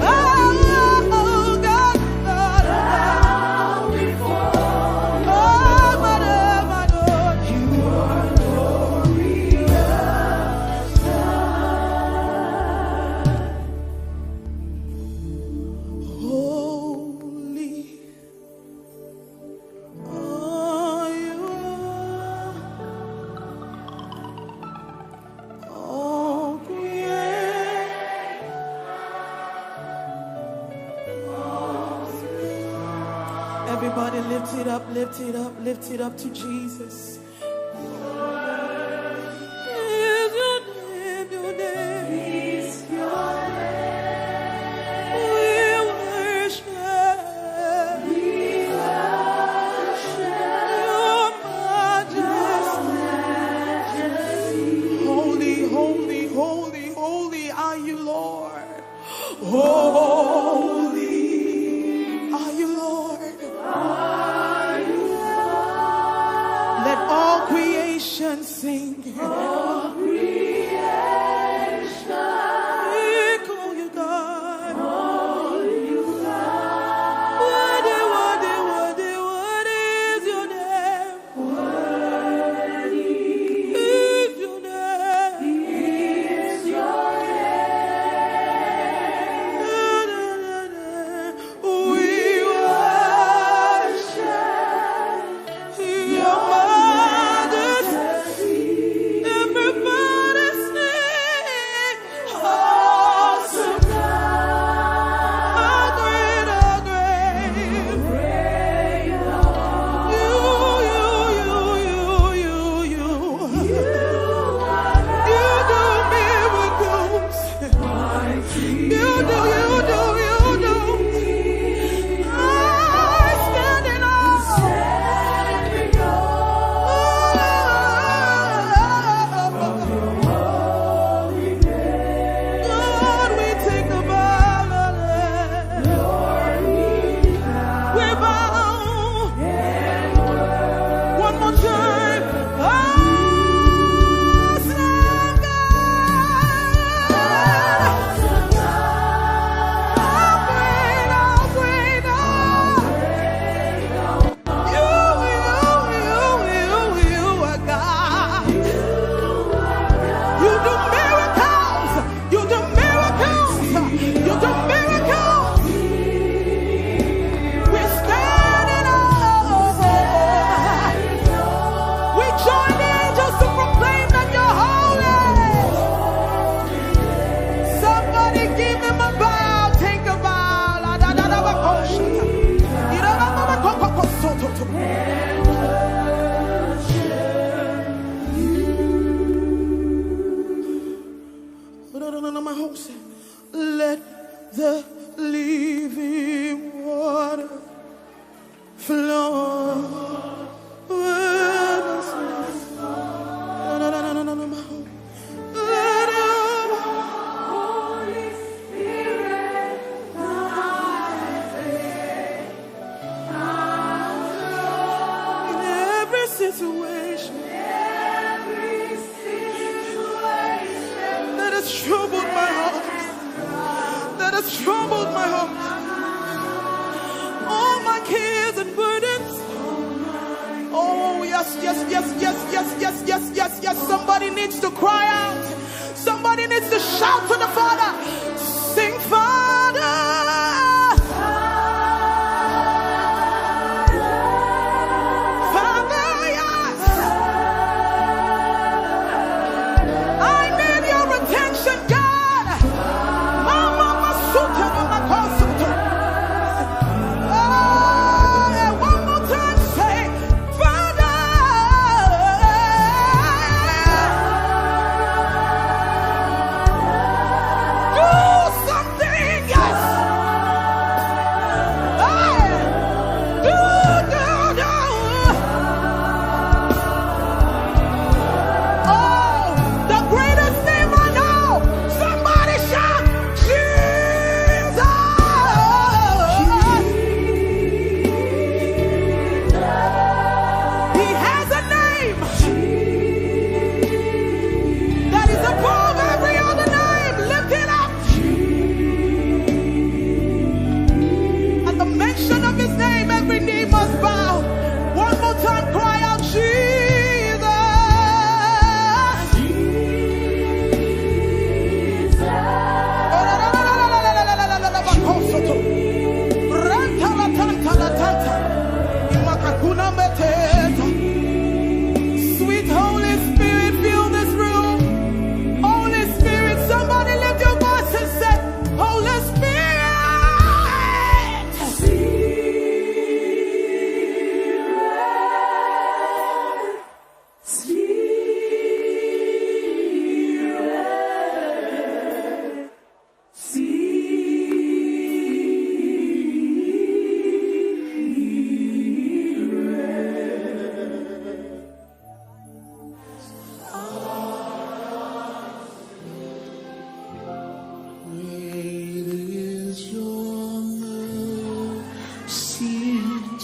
D: Oh, God, God, oh, my Lord, you are holy. Oh, you are all great. Everybody lift it up, lift it up, lift it up to Jesus. Is your name, your name. Is your name. We worship. We worship your majesty. Holy, holy, holy, holy are you, Lord. Holy are you, Lord. Let all creation sing. All creation. We call you God. Call you God. What is your name? Worthy is your name. Is your name. We worship your majesty. Everybody sing. Awesome God. How great, how great. You. You do miracles. You do. I stand in awe. God, we take the bow. We bow. One more time. Awesome God. How great, you are God. You do miracles. You do miracles. You do miracles. We stand in awe. We join the angels to proclaim that you're holy. Somebody give him a bow. Take a bow. Let the living water flow with us. Let the Holy Spirit in every situation that has troubled my heart. That has troubled my heart. All my cares and burdens. Oh, yes. Somebody needs to cry out. Somebody needs to shout to the Father. Sing, Father. Father, yes. I need your attention, God. Mama, Masuta, Mama, Kosuta. And one more time, say, Father. Good.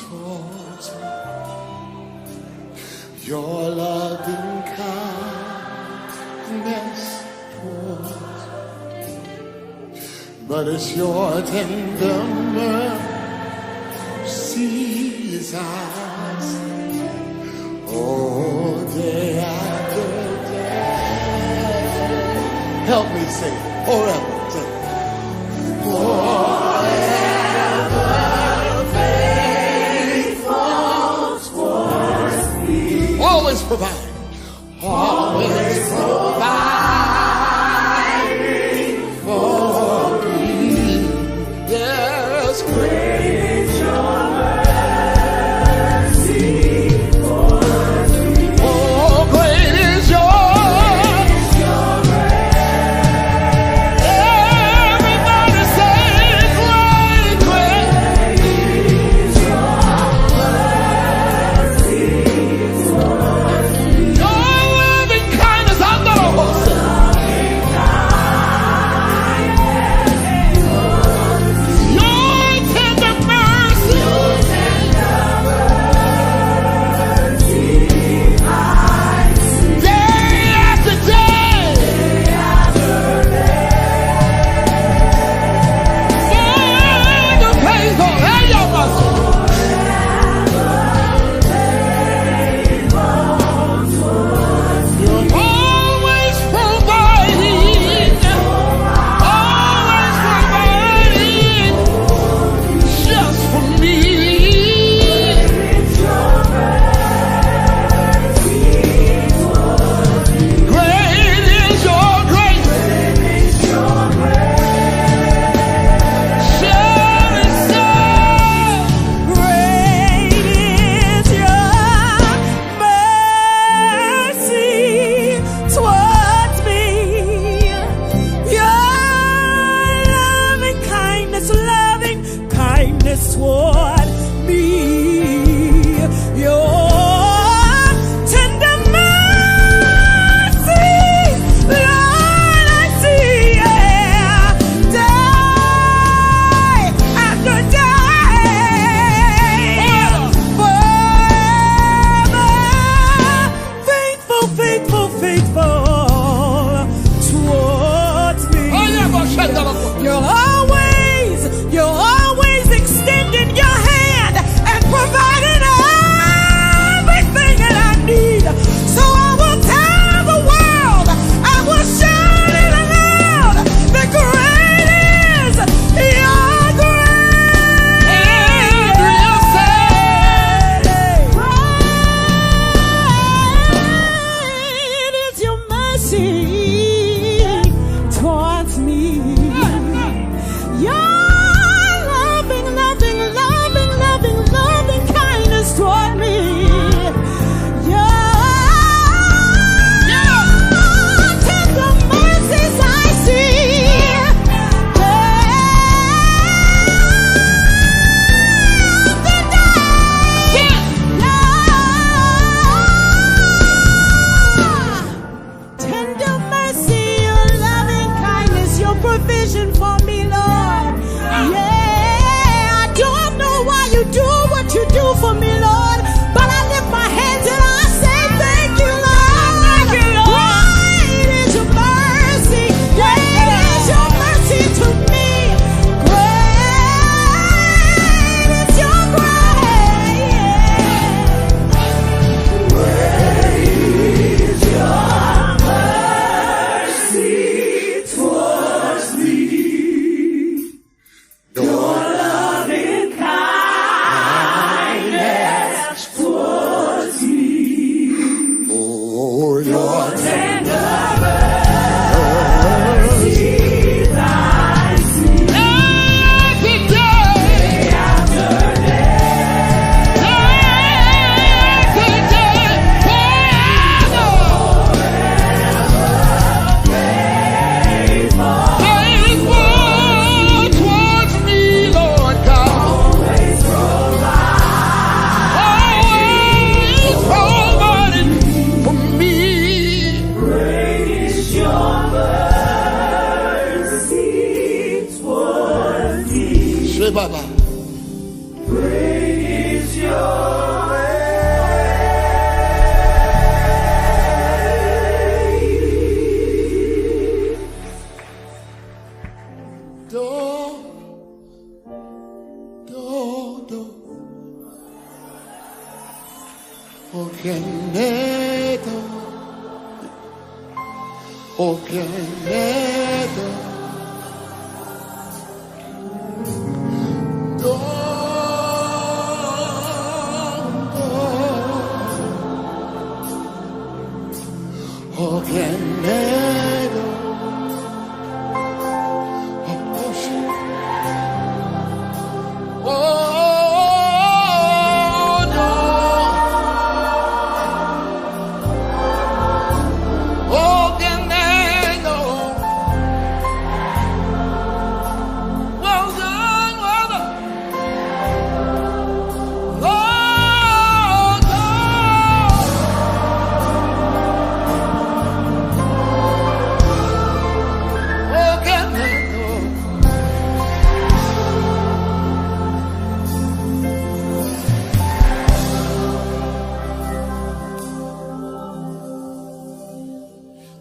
G: towards me. Your loving kindness towards me. But it's your tender mercies I see. Oh, day after day. Help me sing forever. Sing. Forever faithful towards me. Always provide. Always providing for me. Yes, great is your mercy towards me. Oh, great is your grace. Everybody say, great, great is your mercy towards me. Your loving kindness, I know. Your tender mercy. Day after day. Forever faithful. Hey, your mercy. You're always providing. Always providing. Just for me. Great is your grace. Shall we say,
A: Great is your mercy towards me. Your loving kindness toward me. Your tender mercy, Lord, I see, yeah, day after day. Forever faithful, faithful, faithful towards me. You're always extending your hand and
G: Ogenedo, Ogenedo, Ogenedo,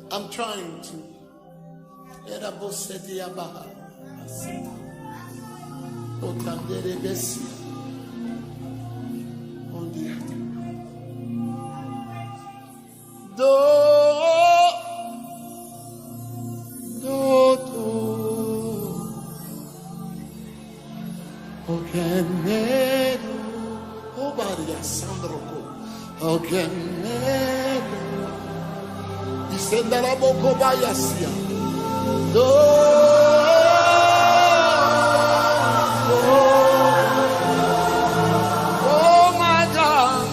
G: I'm trying to. Oh my God.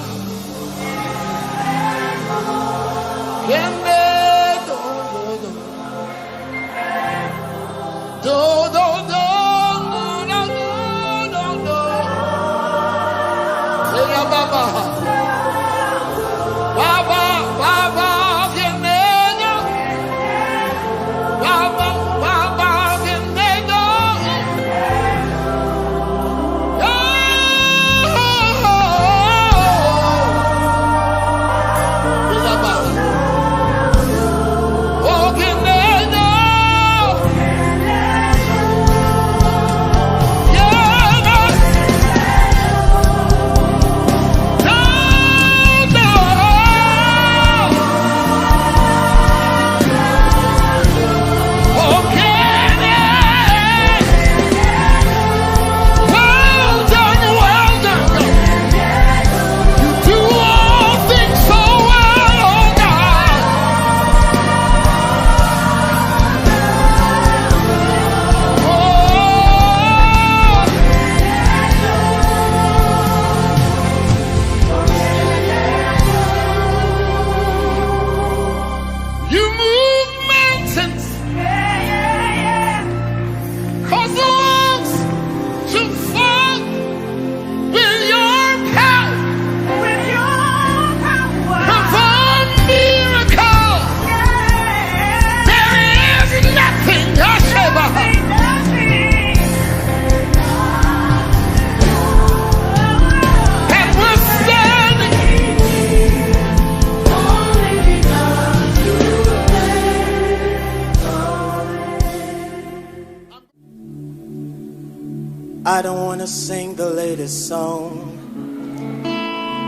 E: I don't wanna sing the latest song.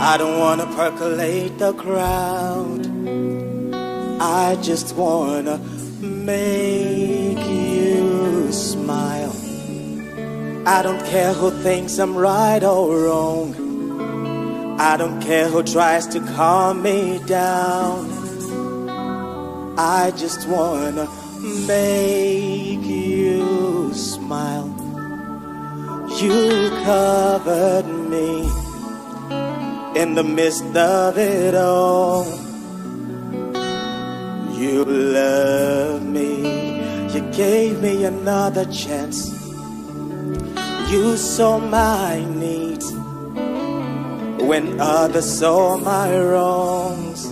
E: I don't wanna percolate the crowd. I just wanna make you smile. I don't care who thinks I'm right or wrong. I don't care who tries to calm me down. I just wanna make you smile. You covered me in the midst of it all. You loved me. You gave me another chance. You saw my needs when others saw my wrongs.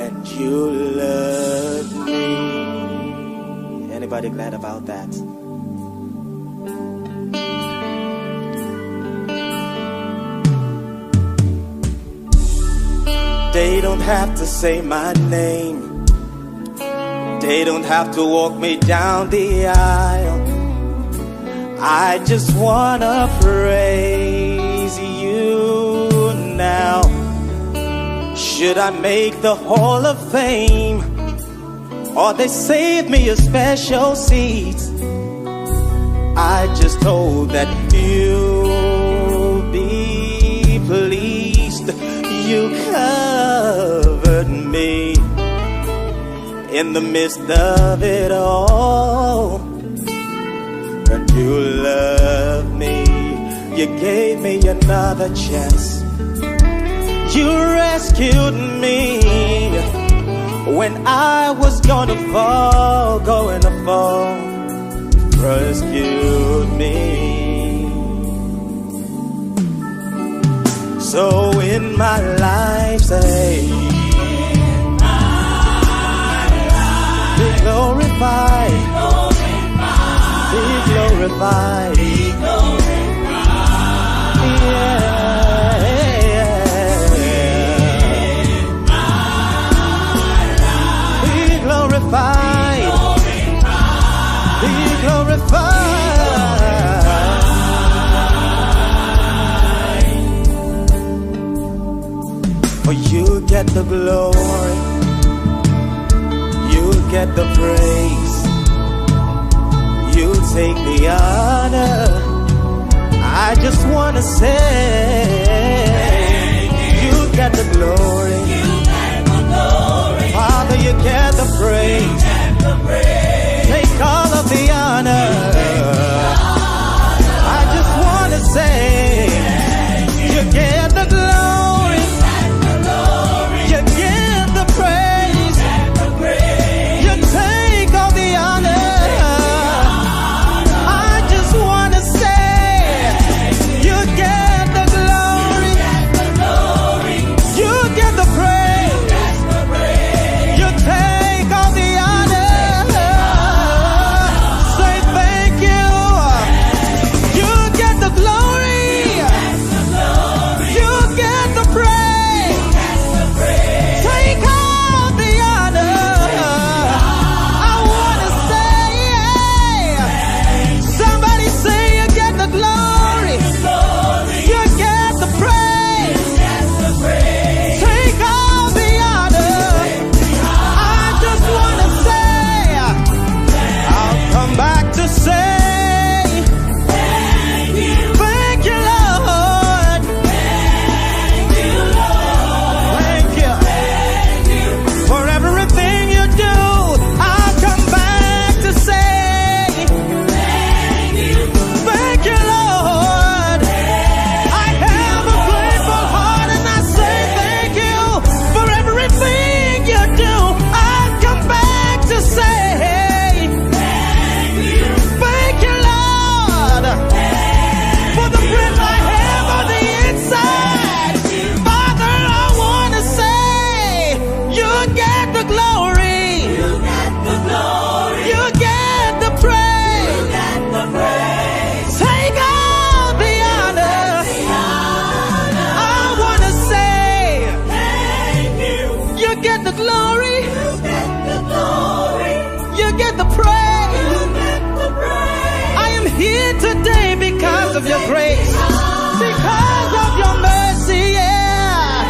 E: And you loved me. Anybody glad about that? They don't have to say my name. They don't have to walk me down the aisle. I just wanna praise you now. Should I make the Hall of Fame, or they save me a special seat? I just hope that you'll be pleased. You covered me in the midst of it all, and you loved me. You gave me another chance. You rescued me when I was gonna fall, rescued me. So in my life, say, be glorified, be glorified, be glorified. Be glorified, be glorified. For you get the glory, you get the praise, you take the honor. I just wanna say, you get the glory, Father, you get the praise, take all of the honor. I just wanna say, you get the glory, you get the praise, you take all the honor. I just wanna say, you get the glory, you get the praise, you take all the honor. Say thank you. You get the glory, you get the praise, take all the honor. I wanna say, somebody say you get the glory, you get the praise, take all the honor. I just wanna say, I'll come back to say, thank you, Lord. Thank you for everything you do. I'll come back to say, thank you, Lord. I have a grateful heart and I say thank you for everything you do. I'll come back to say, thank you, Lord, for the breath I have on the inside. Father, I wanna say, you get the glory, you get the praise, take all the honor. I wanna say, you get the glory, you get the praise. I am here today because of your grace, because of your mercy, yeah.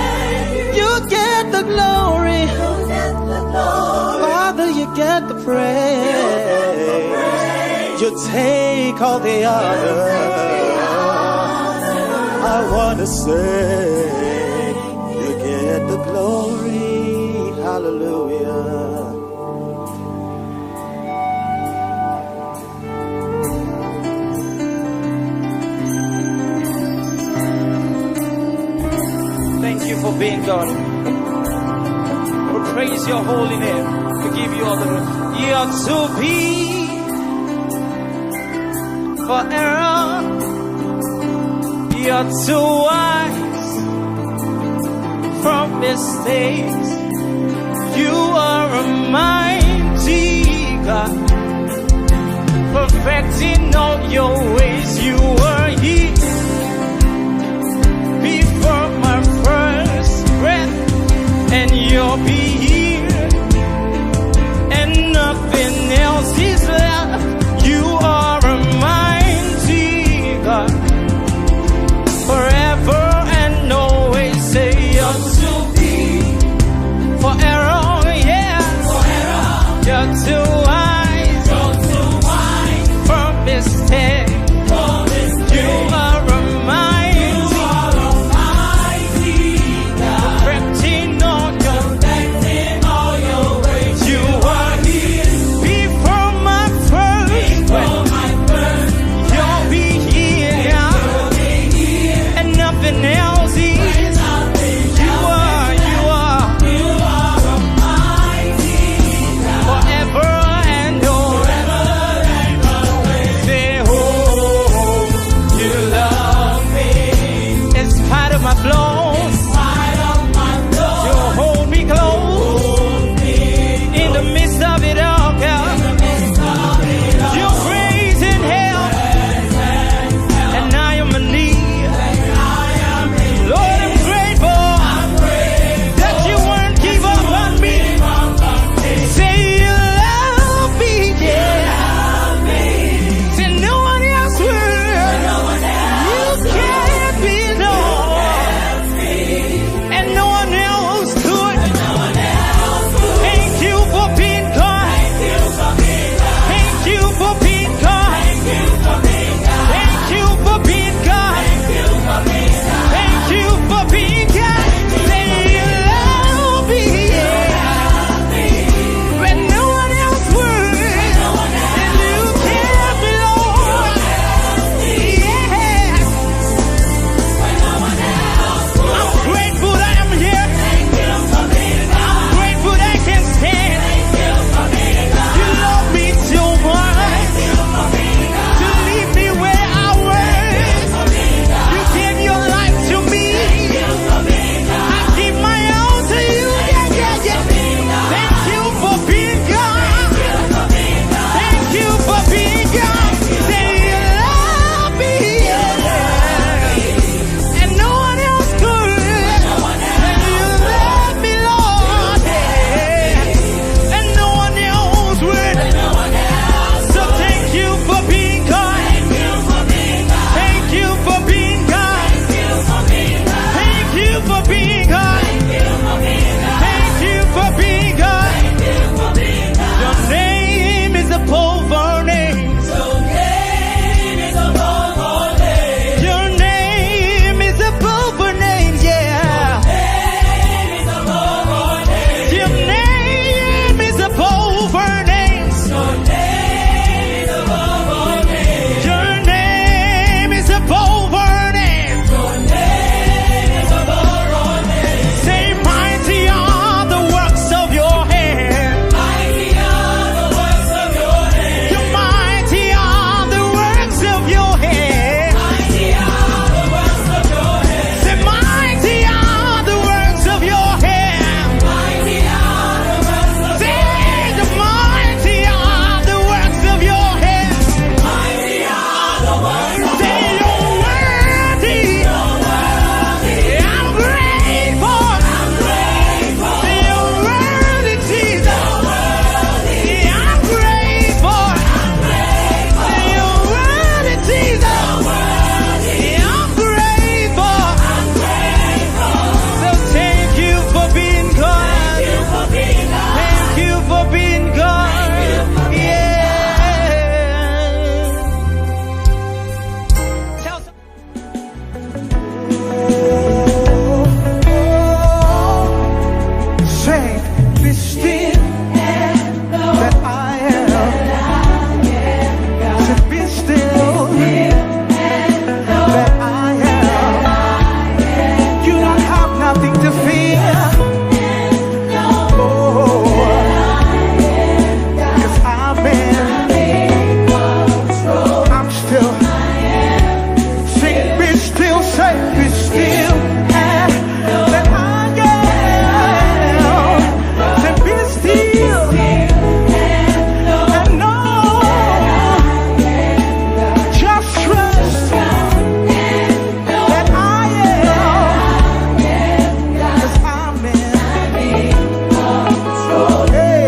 E: You get the glory, Father, you get the praise, you take all the honor. I wanna say, you get the glory, hallelujah.
F: Thank you for being God. We praise your holy name. We give you all the glory. You are to be for error. You are too wise from mistakes. You are a mighty God, perfecting all your ways. You were here before my first breath, and you'll be here, and nothing else is left. You are a mighty God, forever and always. Say you're to be For error, yeah. You're too wise. For mistake. You are a mighty God. Perfecting all your ways. You are here before my first. You'll be here. And nothing else is. You are a mighty God. Forever and always. Say, oh, you love me. In spite of my flaws, you hold me close. In the midst of it all, God. Your grace and help. And I am in need. Lord, I'm grateful that you won't give up on me. Say you love me, yeah. Say no one else will. You can't be known. And no one else could. Thank you for being God. Thank you for being God. Thank you for being God. Thank you for being God. Say you love me, yeah. When no one else would. And you can't be Lord. Yeah. I'm grateful that I'm here. I'm grateful that I can stand. You love me too much to leave me where I was. You gave your life to me. I give my all to you. Yeah. Thank you for being God. Thank you for being God. Say you love me, yeah. And no one else could. And you love me, Lord, yeah. And no one else would. So thank you for being God. Thank you for being God. Thank you for being God. Thank you for being God. Your name is above all names. Your name is above all names, yeah. Your name is above all names. Your name is above all names. Say mighty are the works of your hand. You're mighty are the works of your hand. Say mighty are the works of your hand. Say the mighty are the works of your hand. Say you're worthy. I'm grateful. Say you're worthy, Jesus. I'm grateful. Say you're worthy, Jesus. I'm grateful. So thank you for being God. Thank you for being God. Yeah. Tell some-
D: Say, be still that I am. Say, be still that I am. You don't have nothing to fear. Oh, 'cause I'm still. Sing, be still, say, be still that I am. Say, be still and know. Just trust that I am. 'Cause I'm in. Hey.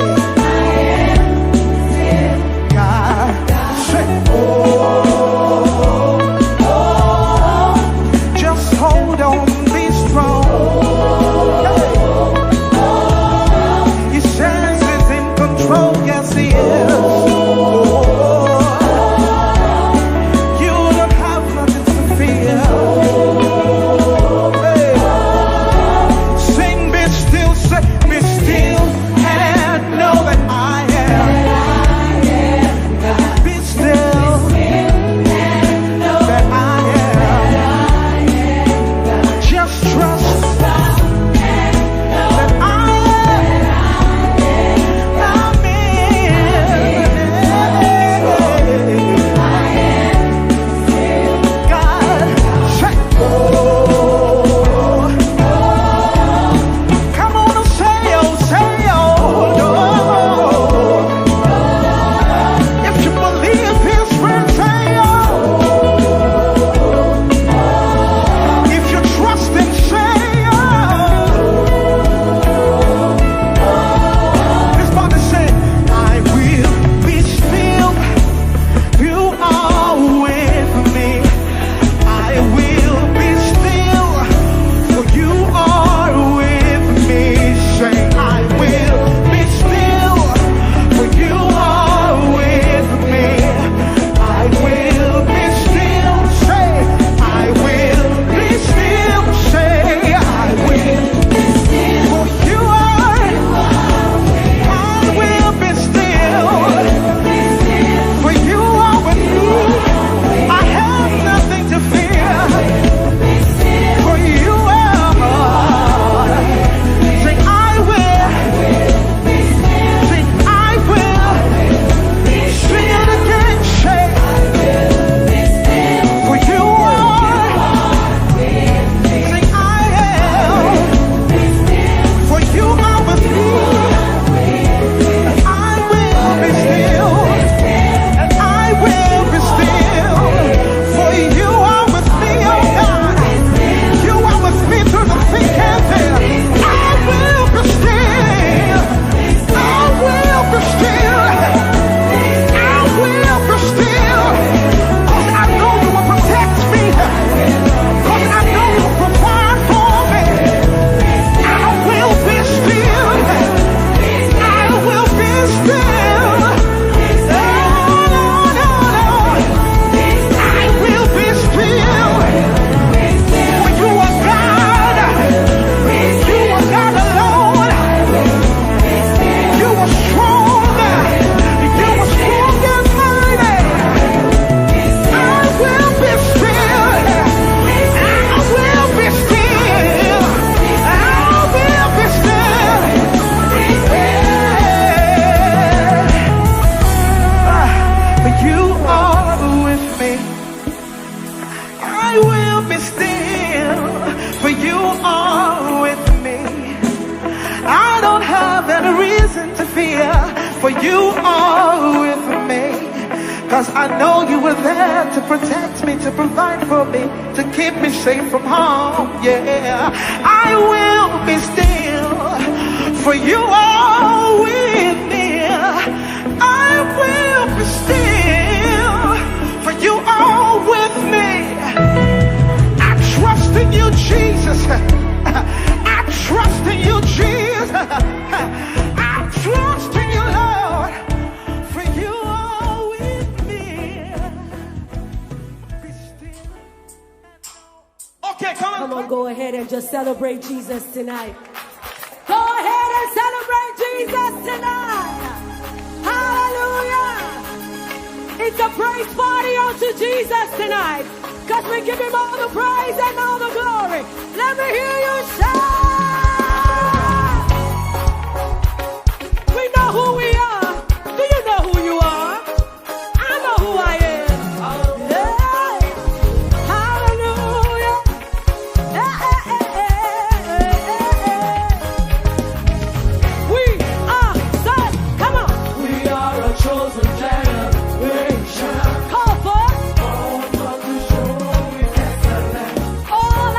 D: God, say, just hold on. you are with me. Cause I know you were there to protect me, to provide for me, to keep me safe from harm. Yeah, I will be still, for you are with me. I will be still, for you are with me. I trust in you, Jesus. I trust in you, Jesus. I trust in you, Lord, for you are with me. Be still.
A: Okay, come on.
J: Come on, go ahead and just celebrate Jesus tonight. Go ahead and celebrate Jesus tonight. Hallelujah. It's a praise party unto Jesus tonight. Because we give him all the praise and all the glory. Let me hear you shout. We know who we are. Do you know who you are? I know who I am. Hey. Hallelujah. Hey, hey, hey, hey, hey, hey. We are set. Come on.
G: We are a chosen generation.
J: Call for it.
G: All of the show we excellent.
J: All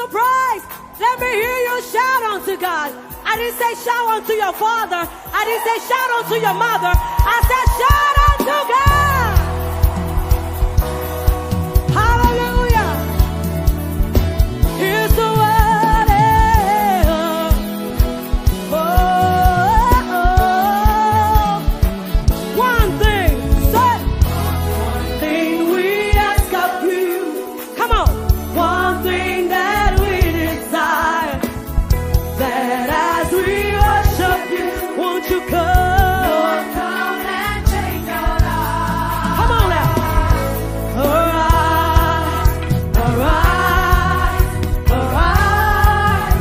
J: to praise. Let me hear you shout unto God. I didn't say shout unto your father. I didn't say shout unto your mother. I said shout unto God. Hallelujah. Here's the word. One thing, say. One thing we ask of you. Come on. One thing that we desire. That as we worship you, won't you come? Lord, come and change our lives. Come on now. Arise, arise, arise,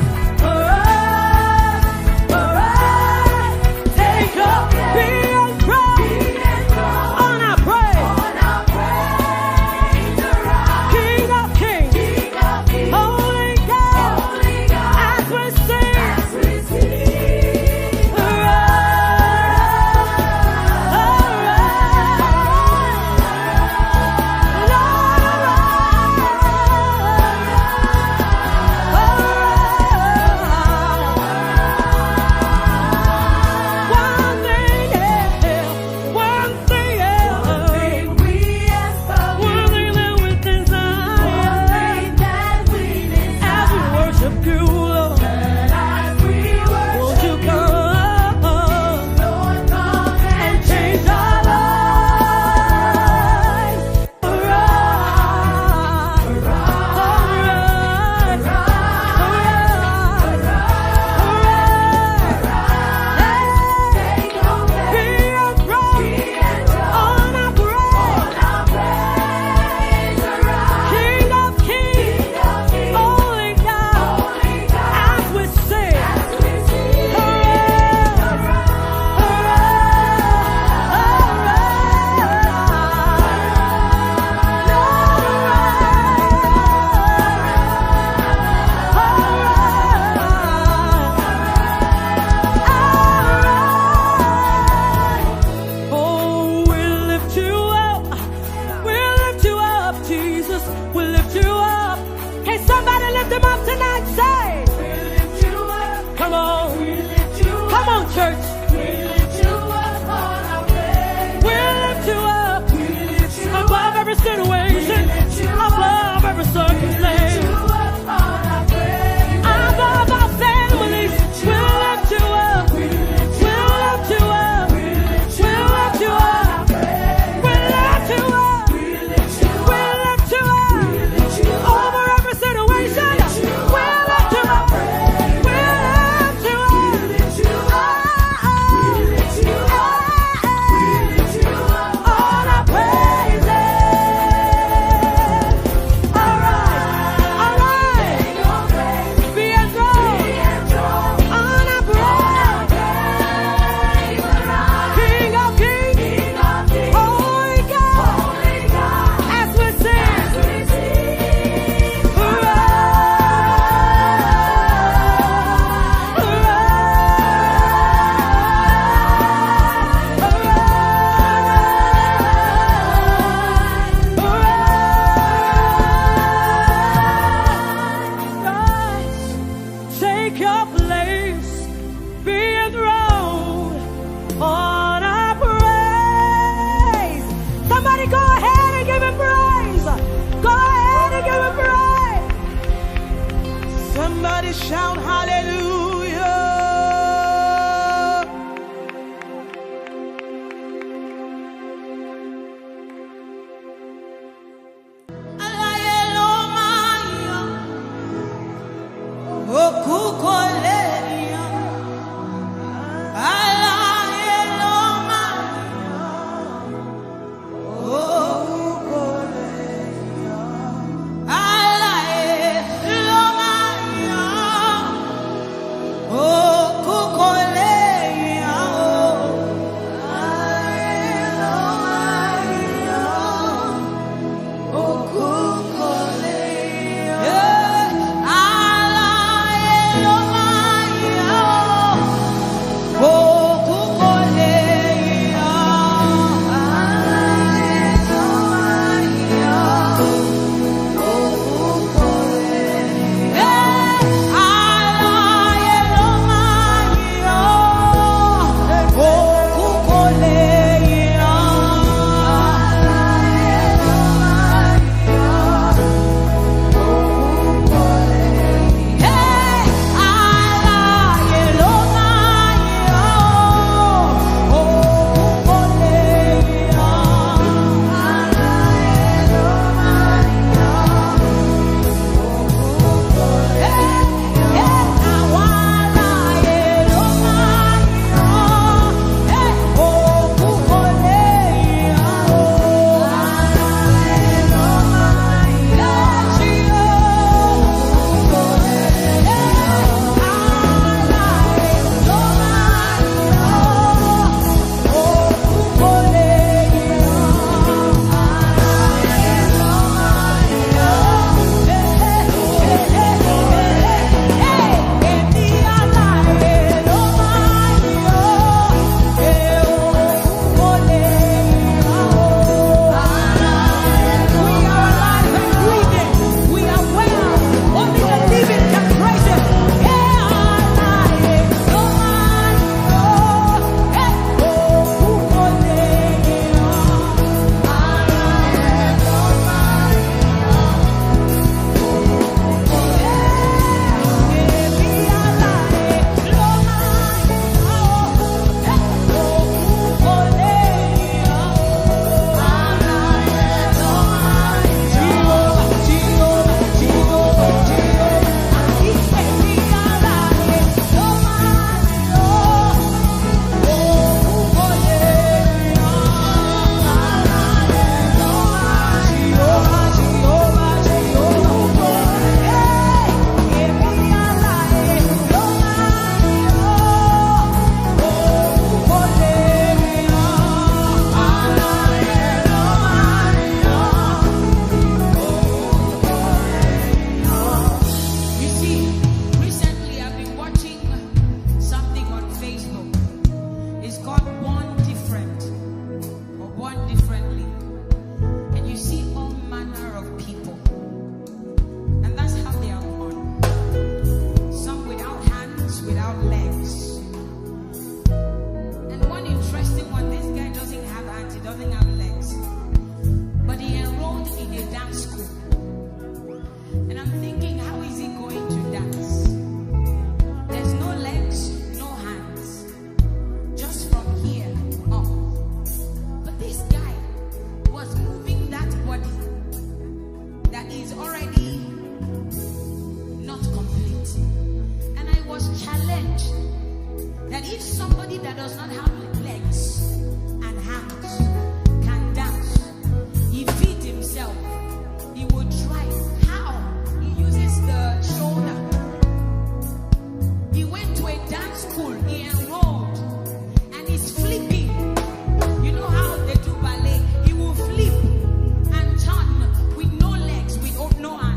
J: arise, arise. Take up, be enthroned on our praise. King of kings, Holy God, as we sing. Shout hallelujah.
H: was challenged that if somebody that does not have legs and hands can dance, he feed himself, he would try. How? He uses the shoulder. He went to a dance school, he enrolled, and he's flipping. You know how they do ballet? He will flip and turn with no legs, with no hands.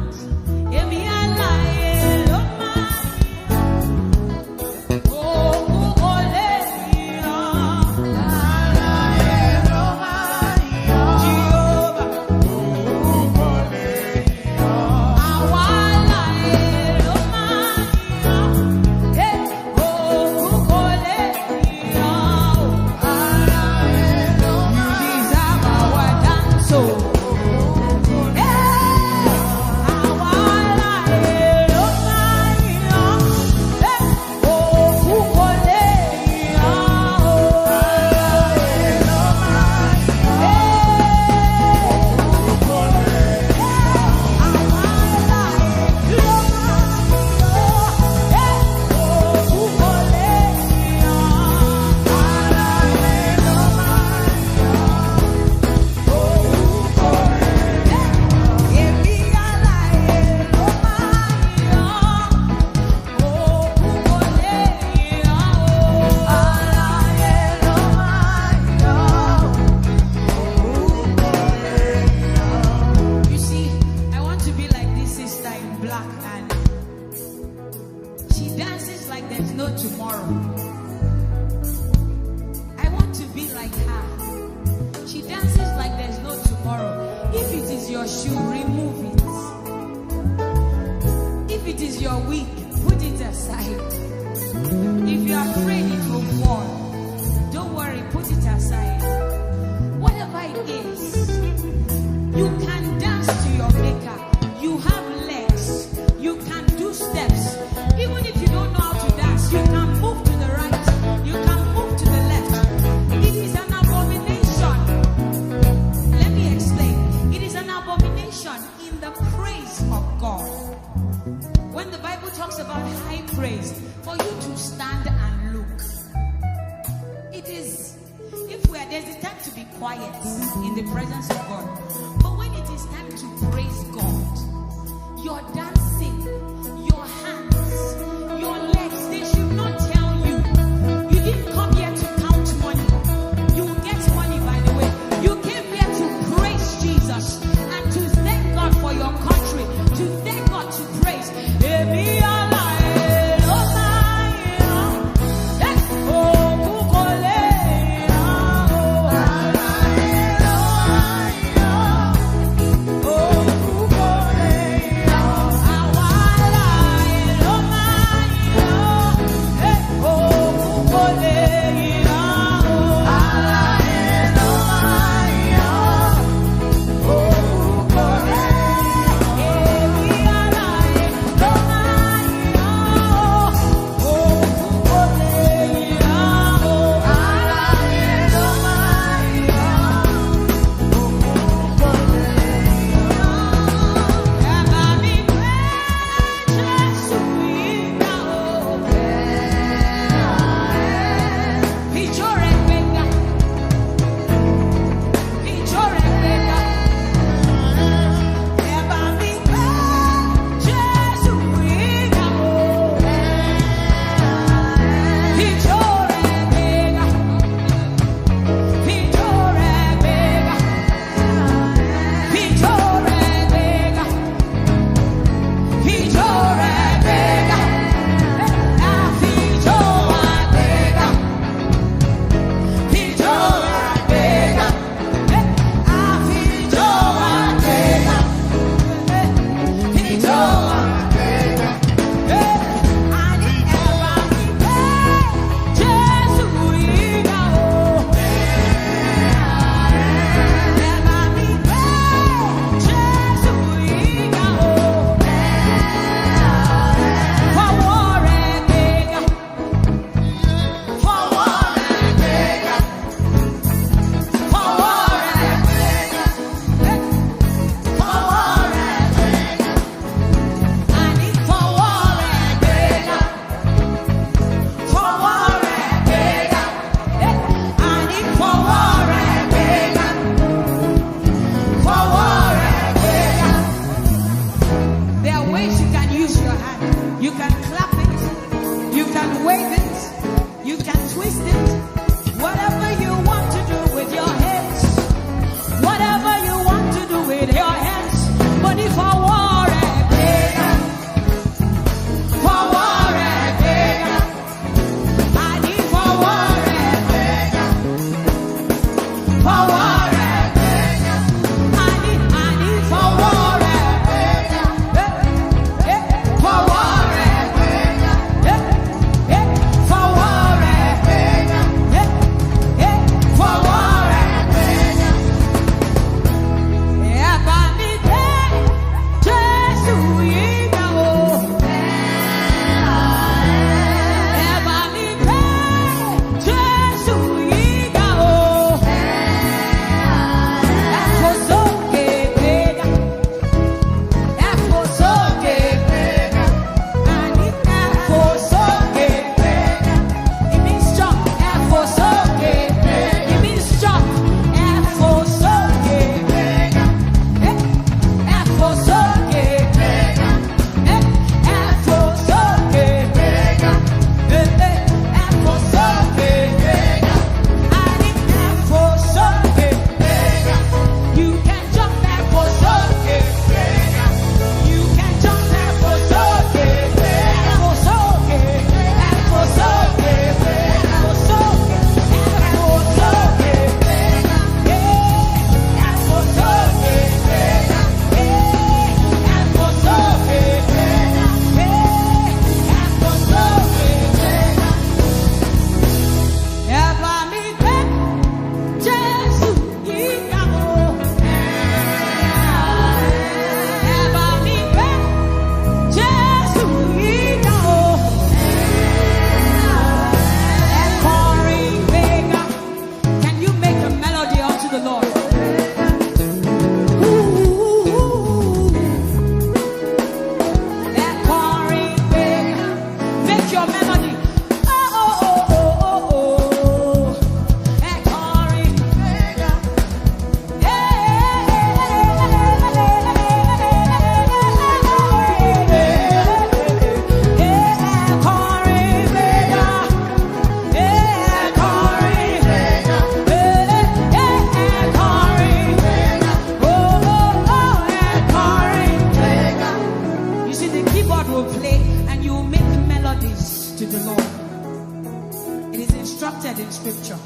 H: word in scripture.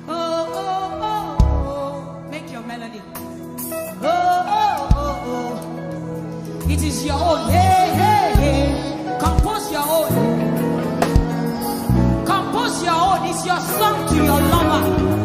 H: Oh, oh, oh, oh. Make your melody. Oh, oh, oh, oh. It is your own. Hey, hey, hey. Compose your own. Compose your own. It's your song to your lover.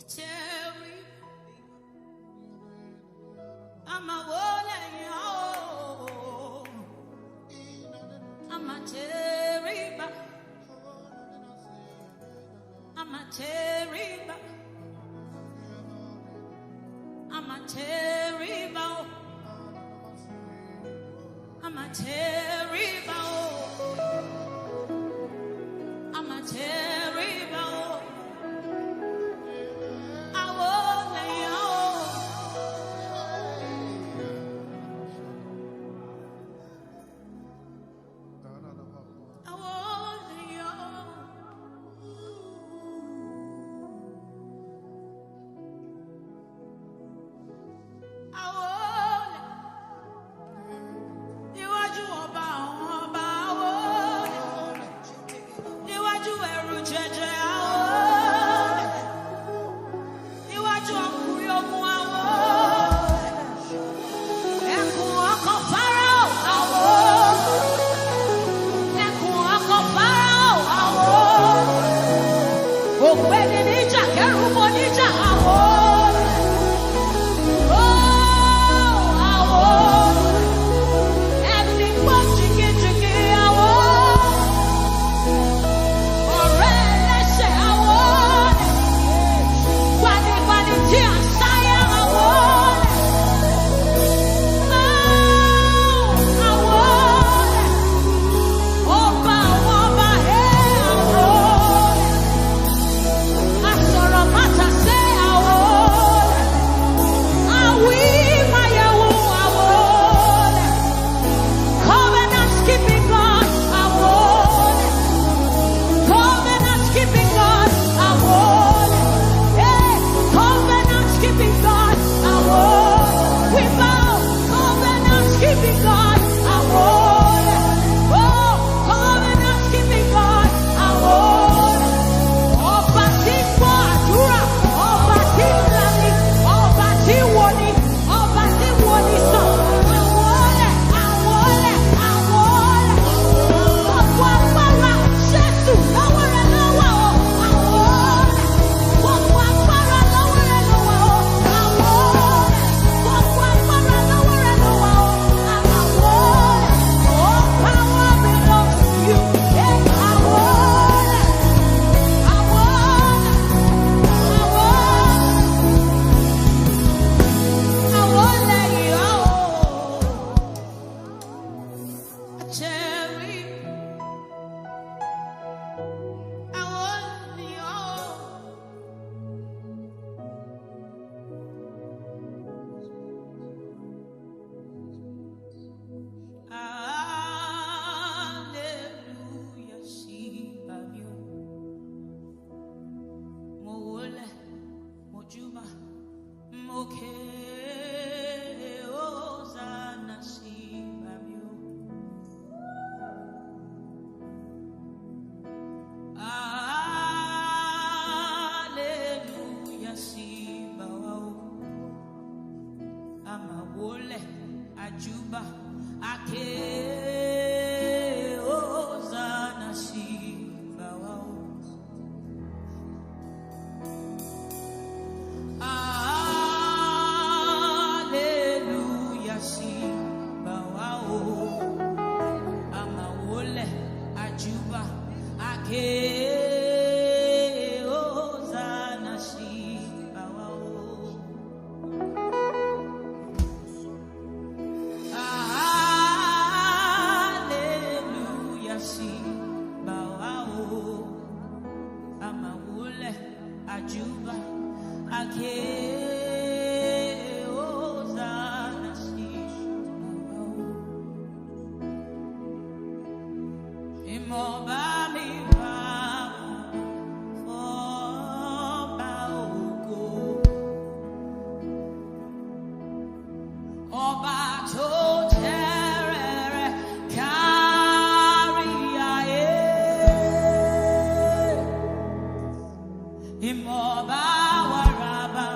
H: Cherry, I'm a wallet, I'm a cherry, I'm a cherry, I'm a cherry, I'm a cherry, I'm a cherry, I won't lay I won't lay I won't. Níwájú ọba àwọn ọba, I won't. Níwájú ẹrù jẹjẹ, I won't. Níwájú ọkùnrin ogun, I won't. Ẹkùn ọkọ̀ Fáráò, I won't. Ẹkùn ọkọ̀ Fáráò, I won't. Ògbéni níjà, kẹ́rùbọ níjà, I won't. Oh, I won't. Ẹni gbọ́ jìgìjìgì, I won't. Ọ̀rẹ́ ẹlẹ́ṣẹ̀, I won't. Gbanigbani tí à ń sáyà, I won't. Oh, I won't. Ọba àwọn ọba, I won't. Asọ̀rọ̀ mátà sé, I won't. Awi mayawu, I won't. Covenant keeping God, I won't. Covenant keeping God, I won't. Hey, covenant keeping God, I won't. We bow, covenant keeping God, I won't. Oh, covenant keeping God, I won't. Ọba tí gbọ́ àdúrà, ọba tí ń lani, ọba tí wò ni, ọba tí wò ni sàn. Àwọlẹ̀, àwọlẹ̀, àwọlẹ̀. Gbogbo agbára Jésù lọ́wọ́ rẹ̀ lọ́wọ́ o. Àwọlẹ̀. Gbogbo agbára lọ́wọ́ rẹ̀ lọ́wọ́ o. Àwọlẹ̀. Gbogbo agbára lọ́wọ́ rẹ̀ lọ́wọ́ o. Àwọlẹ̀. All power belongs to you. Àwọlẹ̀. Àwọlẹ̀. Àwọlẹ̀. Àwọlẹ̀ yìí o. Cherry. Àwọlẹ̀ yìí o. Hallelujah, sí, bàbí o. Mo wólẹ̀, mo júbà, mo ké, Hosanna, sí, bàbí o. Hallelujah, sí, bàwá o. Àmà wólẹ̀, àjúbà, àké, Hosanna, sí, bàwá o. Hallelujah, sí, bàwá o. Àmà wólẹ̀, àjúbà, àké, Hosanna, sí, bàwá o. Hallelujah, sí, bàwá o. Àmà wólẹ̀, àjúbà, àké, Hosanna, sí, bàwá o. Ìmọ̀ bá mi wá ọba ògo. Ọba tó tẹ́rẹ̀ẹ́rẹ́ kárí ayé. Ìmọ̀ bá wà rábà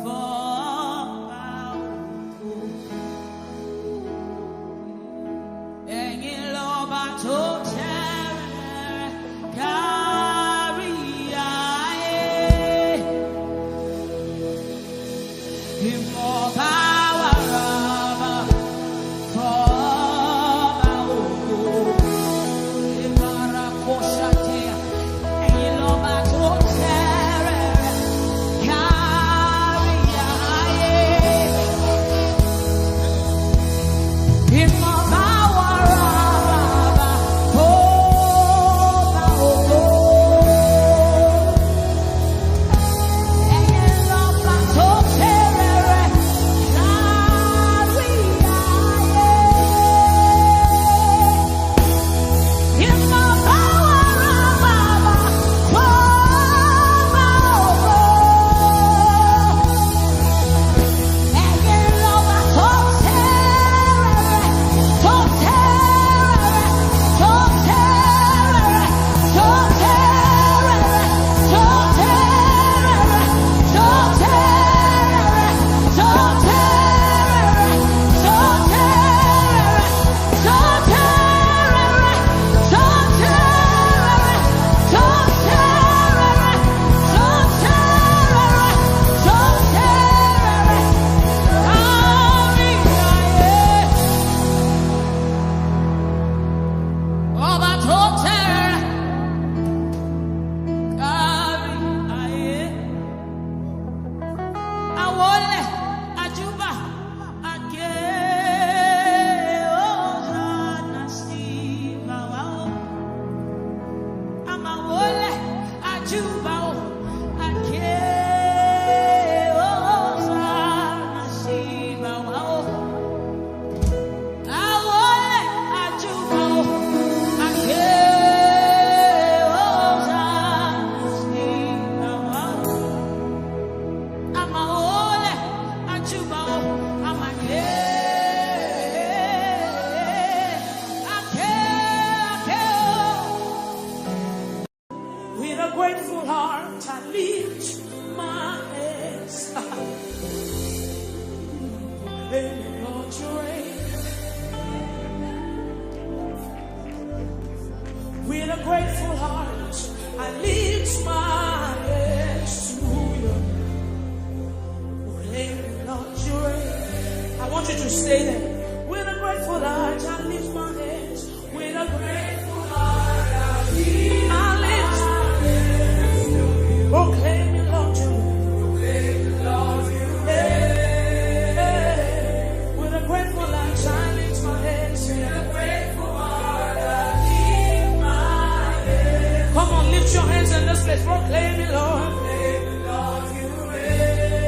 H: fọ́ba ògo. Ẹ̀yin lọ́ba tó tẹ́rẹ̀ẹ́rẹ́ kárí ayé.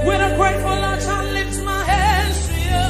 A: With a grateful heart, I lift my hands to you.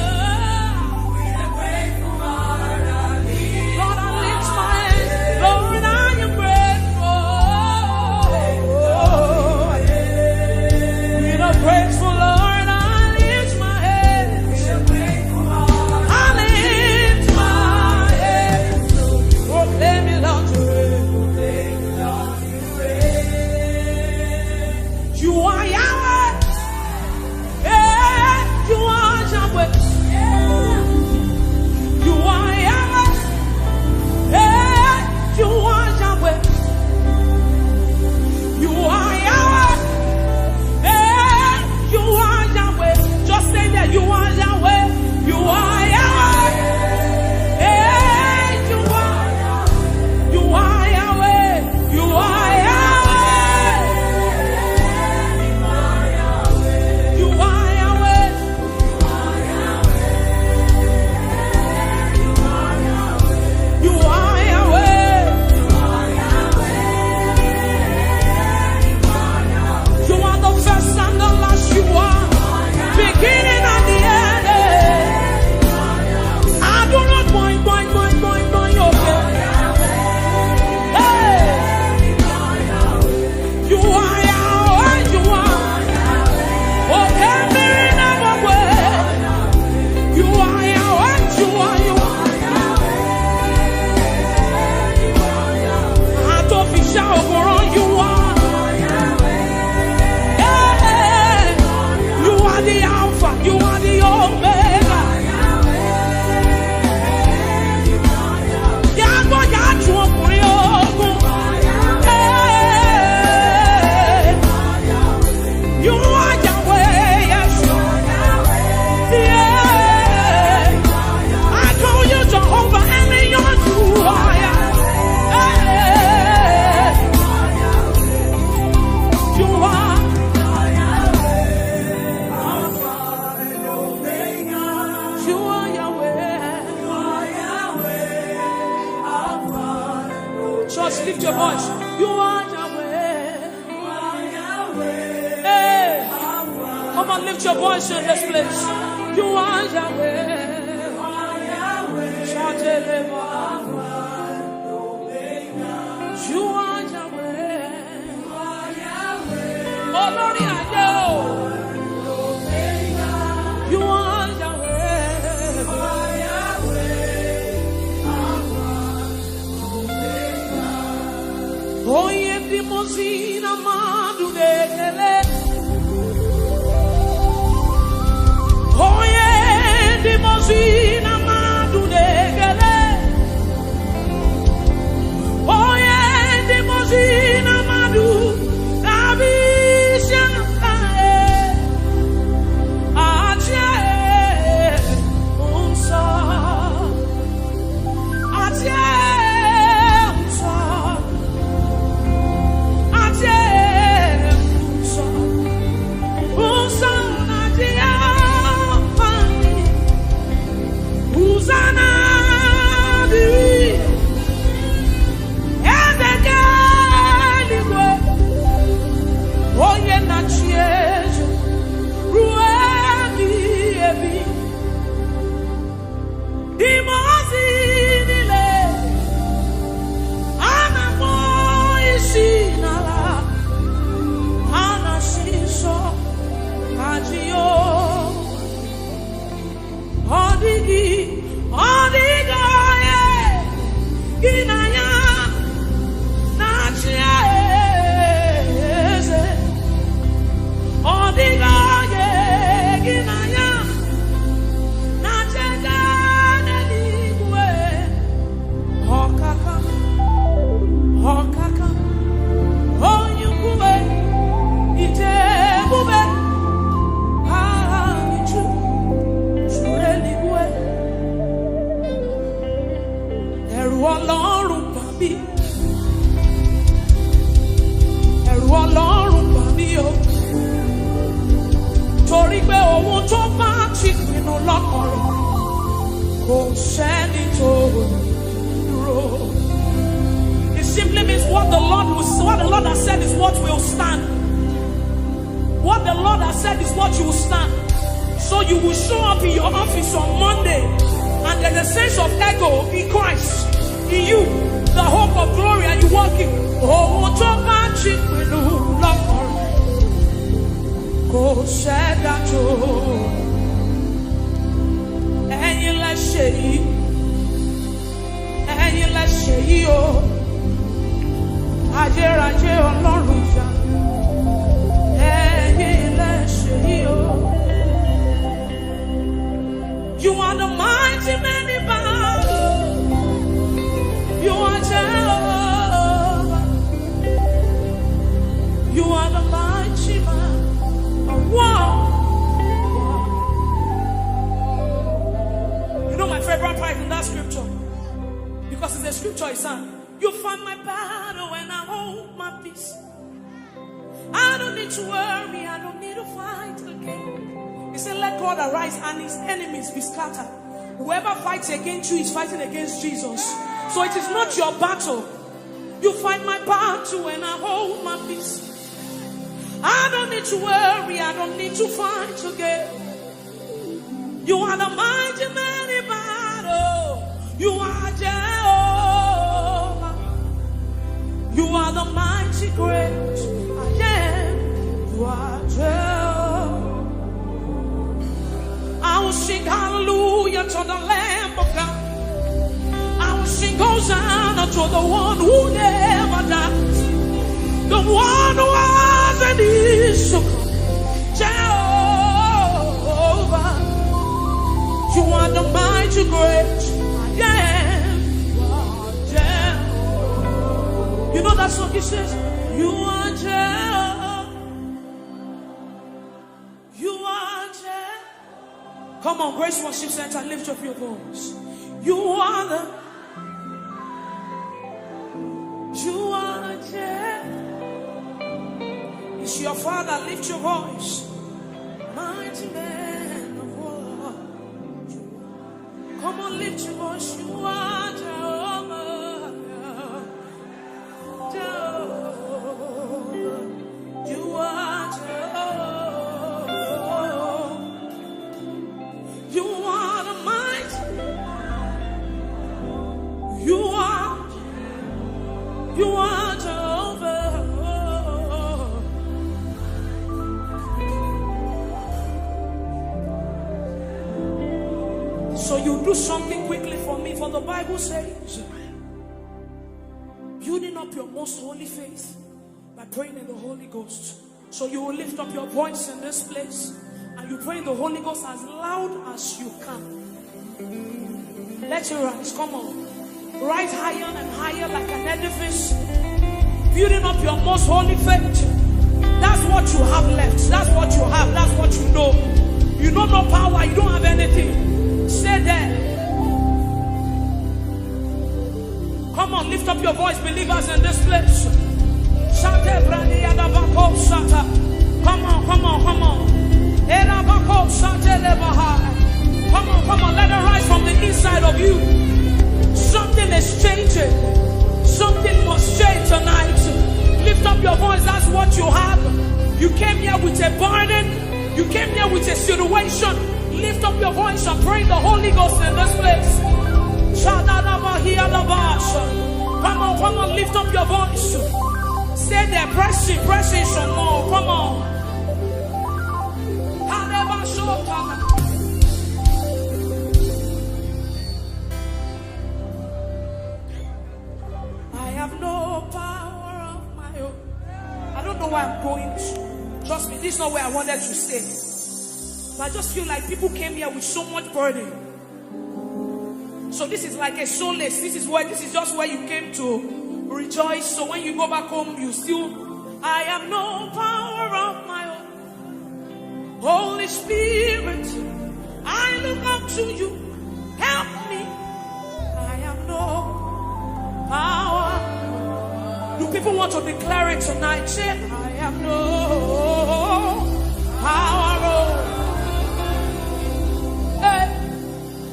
A: Come on, lift your voice in this place. You are Yahweh. Shout it, you are Yahweh. Oh, Lord, I know. You are Yahweh. Oh, yeah, the Mosina Madugele. Oh, yeah, the Mosina Madugele. Oh, yeah, the Mosina Madu. Abisha. Atia. Unsa. Atia. It simply means what the Lord has said is what will stand. What the Lord has said is what you will stand. So you will show up in your office on Monday, and there's a sense of ego in Christ, in you, the hope of glory, and you walk in. Oh, go said that and let's say, and let's say, oh, Ajay Ọlọ́run jà, and let's say, oh, you are the mighty man in battle, you are Jehovah, you are the mighty man of war. You know my favorite part in that scripture? Because it's a scripture, it's on. You find my battle and I hold my peace. I don't need to worry, I don't need to fight again. He said, let God arise and his enemies be scattered. Whoever fights against you is fighting against Jesus. So it is not your battle. You fight my battle and I hold my peace. I don't need to worry, I don't need to fight again. You are the mighty man in battle. You are Jehovah. You are the mighty great I am. You are Jehovah. I will sing hallelujah to the Lamb of God. I will sing Hosanna to the one who never dies. The one who was and is to come. Jehovah. You are the mighty great I am. You know that song, it says, you are Jehovah. You are Jehovah. Come on, Grace Worship Center, lift up your voice. You are the, you are Jehovah. It's your Father, lift your voice. Mighty man of war. Come on, lift your voice. You are Jehovah. Jehovah. You are Jehovah. So you do something quickly for me, for the Bible says, building up your most holy faith by praying in the Holy Ghost. So you will lift up your voice in this place and you pray in the Holy Ghost as loud as you can. Let you rise, come on. Rise higher and higher like an edifice, building up your most holy faith. That's what you have left. That's what you have. That's what you know. You know no power. You don't have anything. Stay there. Come on, lift up your voice, believers in this place. Come on, come on, come on. Come on, let it rise from the inside of you. Something is changing. Something must change tonight. Lift up your voice, that's what you have. You came here with a burden. You came here with a situation. Lift up your voice and pray the Holy Ghost in this place. Come on, lift up your voice. Stay there, press it some more. Come on. I have no power of my own. I don't know where I'm going to. Trust me, this is not where I wanted to stay. But I just feel like people came here with so much burden. So this is like a solace. This is just where you came to rejoice. So when you go back home, you still, I have no power of my own. Holy Spirit, I look up to you. Help me. I have no power. Do people want to declare it tonight? Say, I have no power. Hey,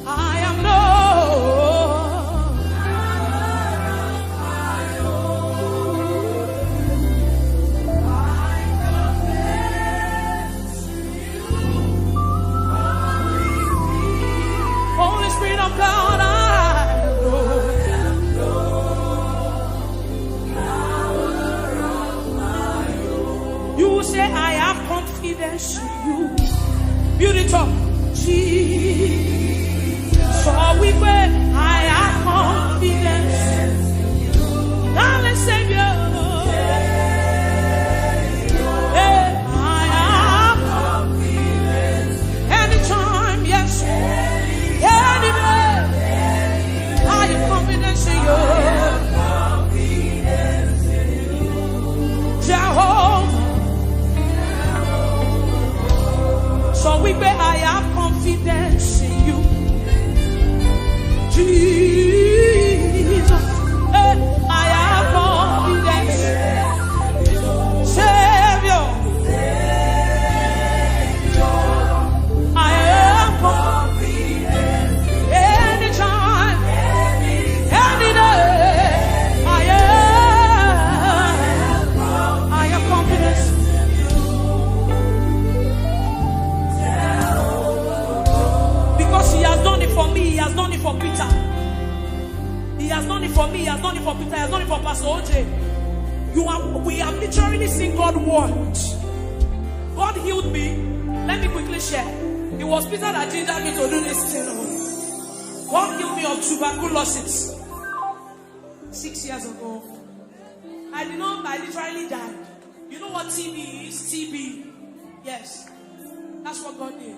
A: I have no. Holy Spirit of God, I say I have confidence in you. Build it up. Jesus. So we pray, I have confidence in you. Darling Savior. Hey, I have confidence. Anytime, yes. Any day. I have confidence in you. Jehovah. So we pray, I have confidence in you. Jesus, I have confidence. Savior, I have confidence. Anytime, any day, I have confidence. He has done it for me, he has done it for Peter. He has done it for me, he has done it for Peter, he has done it for Pastor OJ. We have literally seen God work. God healed me. Let me quickly share. It was Peter that gingered me to do this thing. God healed me of tuberculosis 6 years ago. I literally died. You know what TB is? TB. Yes. That's what God did.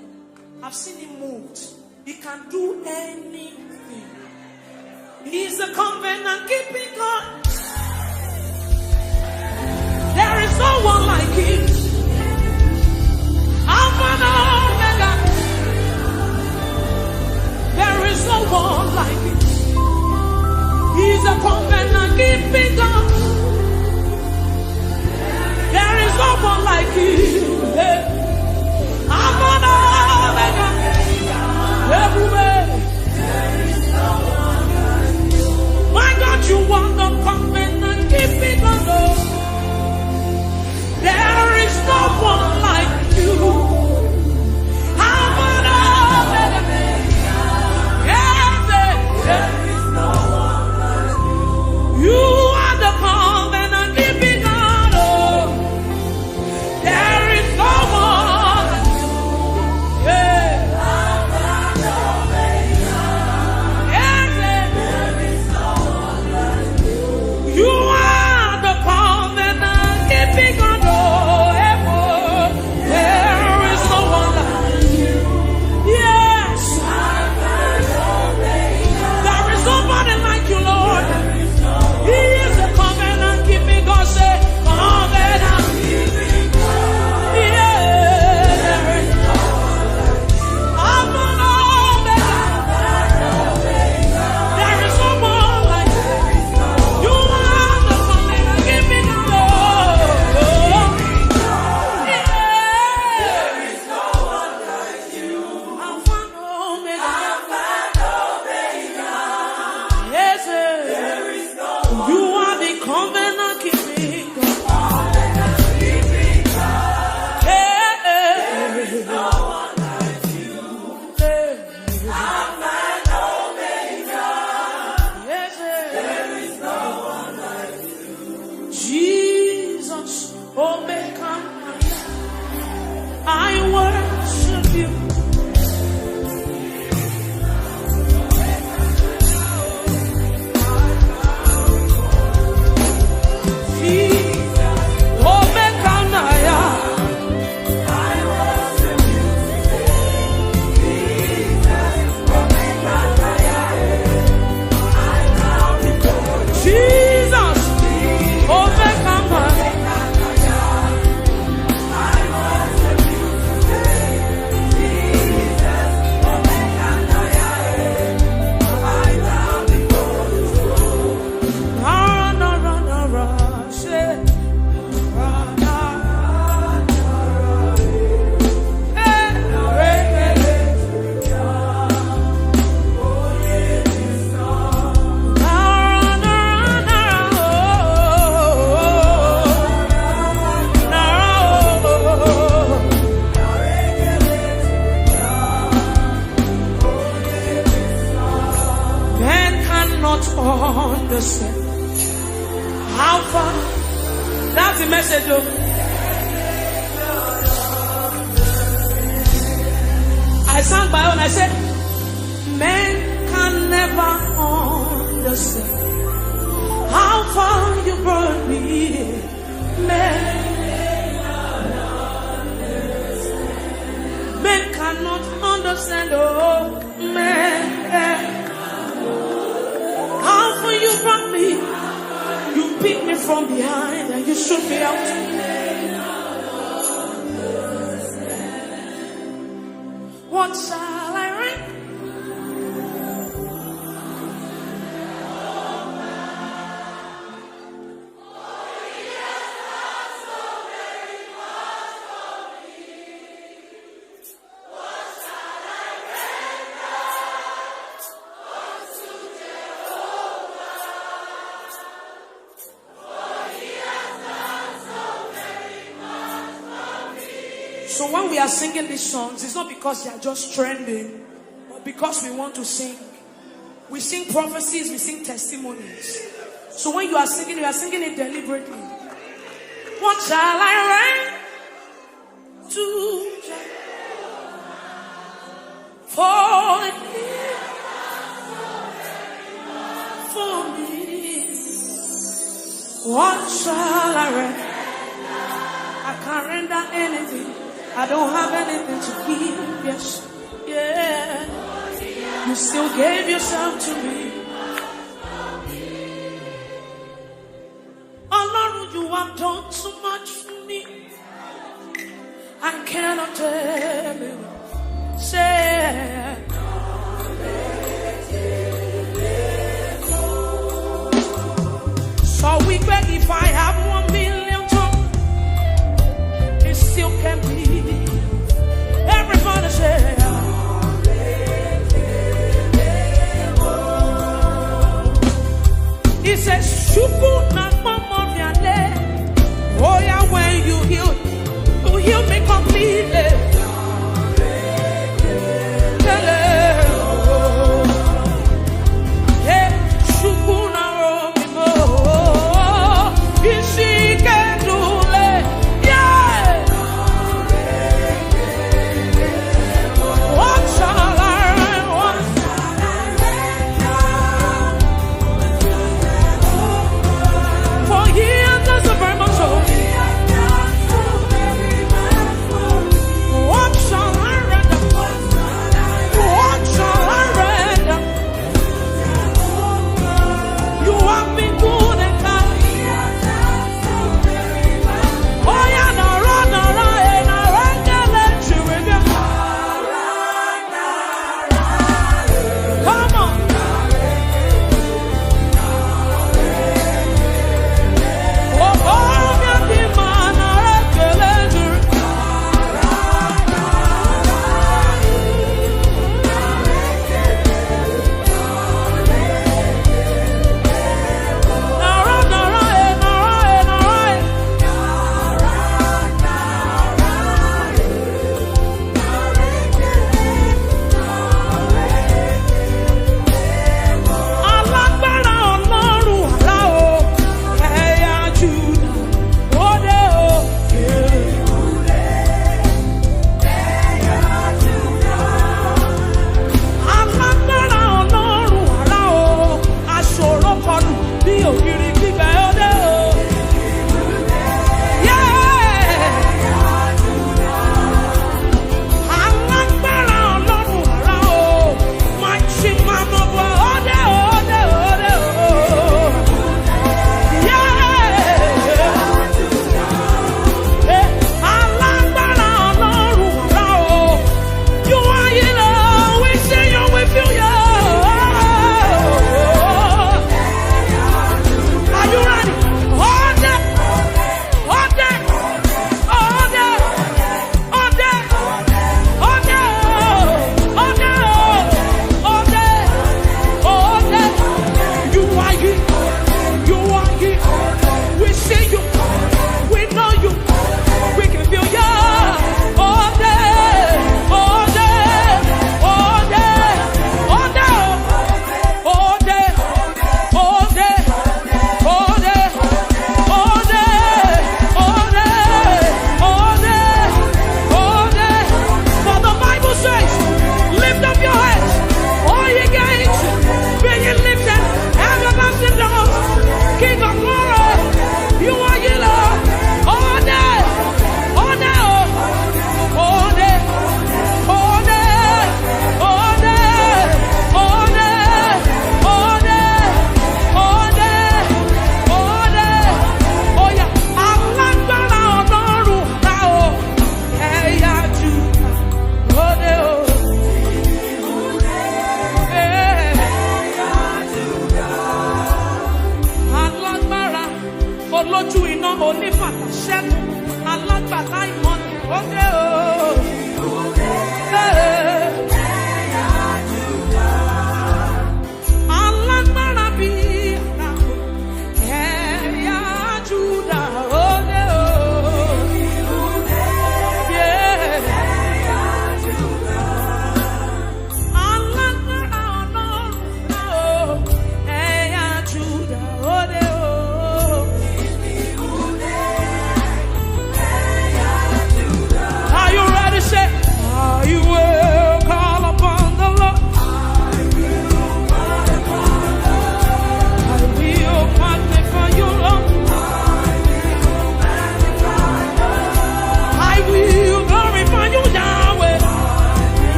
A: I've seen him moved. He can do anything. He's a covenant keeping God. There is no one like him. Alpha and Omega. There is no one like him. He's a covenant keeping God. There is no one like him. Alpha and Omega. Everywhere. My God, you want to come in and keep it on. There understand how far. That's the message, though. I sang by own. I said, men can never understand how far you brought me. Men cannot understand. Oh, men. How far you brought me. You picked me from behind and you shook me out. What shall I write? So when we are singing these songs, it's not because they are just trending, but because we want to sing. We sing prophecies, we sing testimonies. So when you are singing it deliberately. What shall I write to for me? What shall I write? I can't render anything. I don't have anything to give, yes, yeah. You still gave yourself to me. Oh Lord, you have done so much for me. I cannot tell you. Say, so we beg if I have 1 million tongues, it still can be. Everybody say, he says, Shuku na mama viale. Oh yeah, when you heal me completely. Hey, Shuku na romimo. Isi kedule. Yeah. What shall I for years as a very much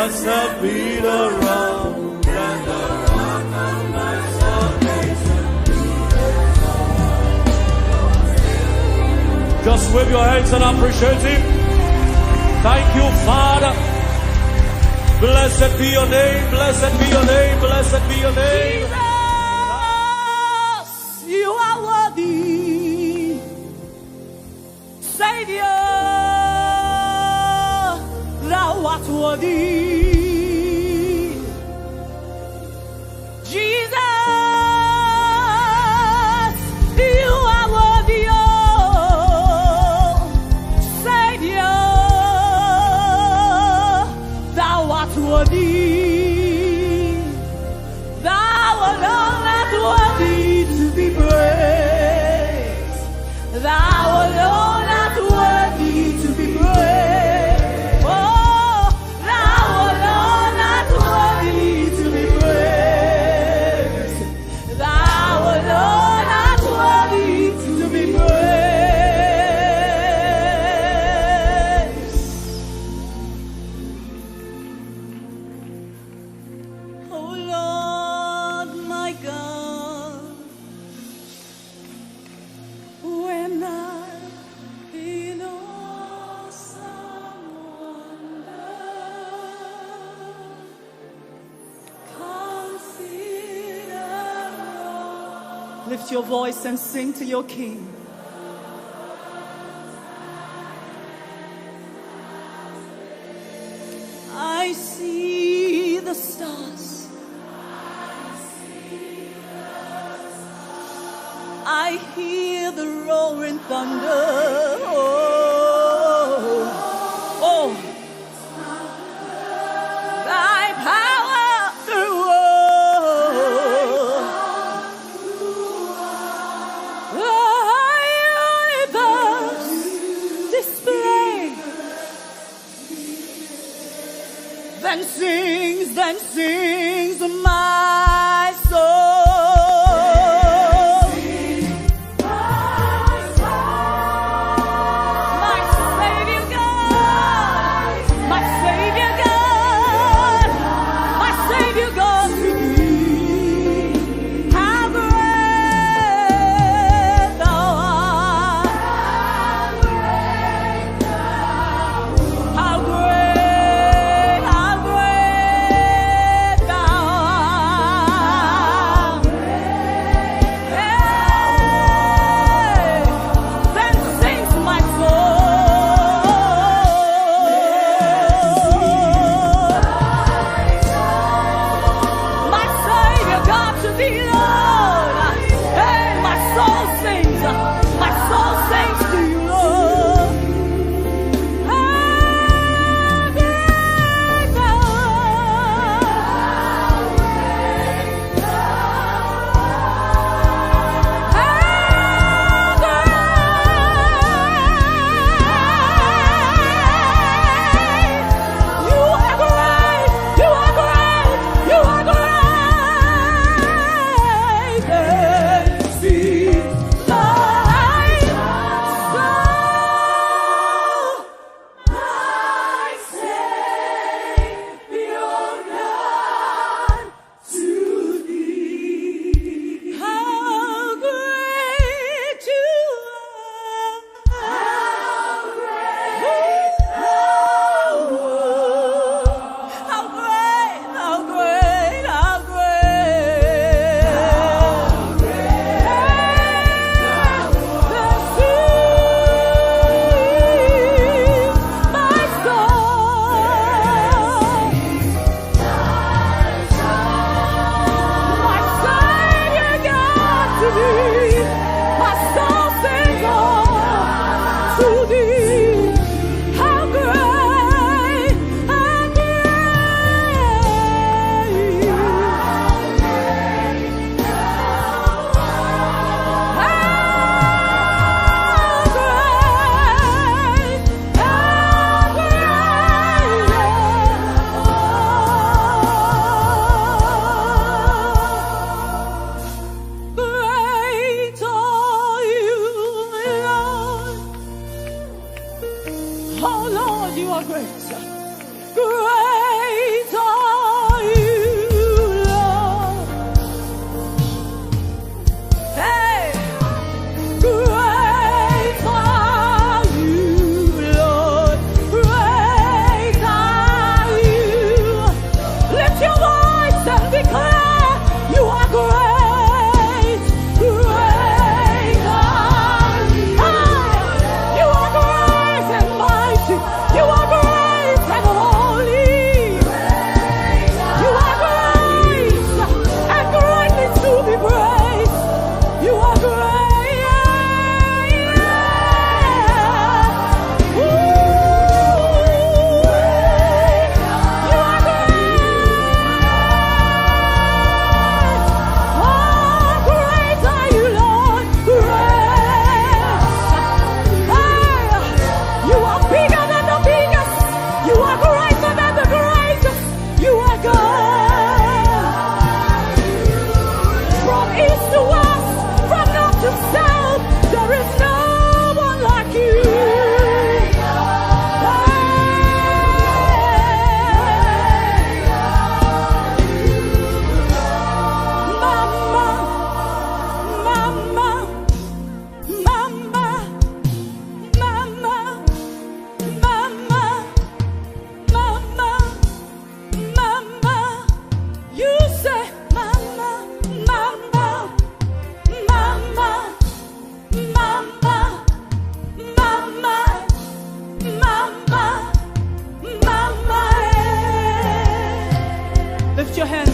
B: Blessed be the rock and the rock of my salvation. Just wave your hands and appreciate Him. Thank you, Father. Blessed be your name, blessed be your name, blessed be your name.
J: Jesus, you are worthy. Savior, thou art worthy. Jesus, you are worthy. Oh, Savior, thou art worthy. Thou alone art worthy to be praised. Thou alone art worthy to be praised. Oh, thou alone art worthy to be praised. Thou alone art worthy to be praised. Oh Lord, my God, when I'm in awesome wonder, consider all. Lift your voice and sing to your King. I see the stars. I hear the roaring thunder. Oh, oh. Thy power through the universe display. Then sings my soul. My Savior God, my Savior God, my Savior God to thee. How great thou art. How great thou art.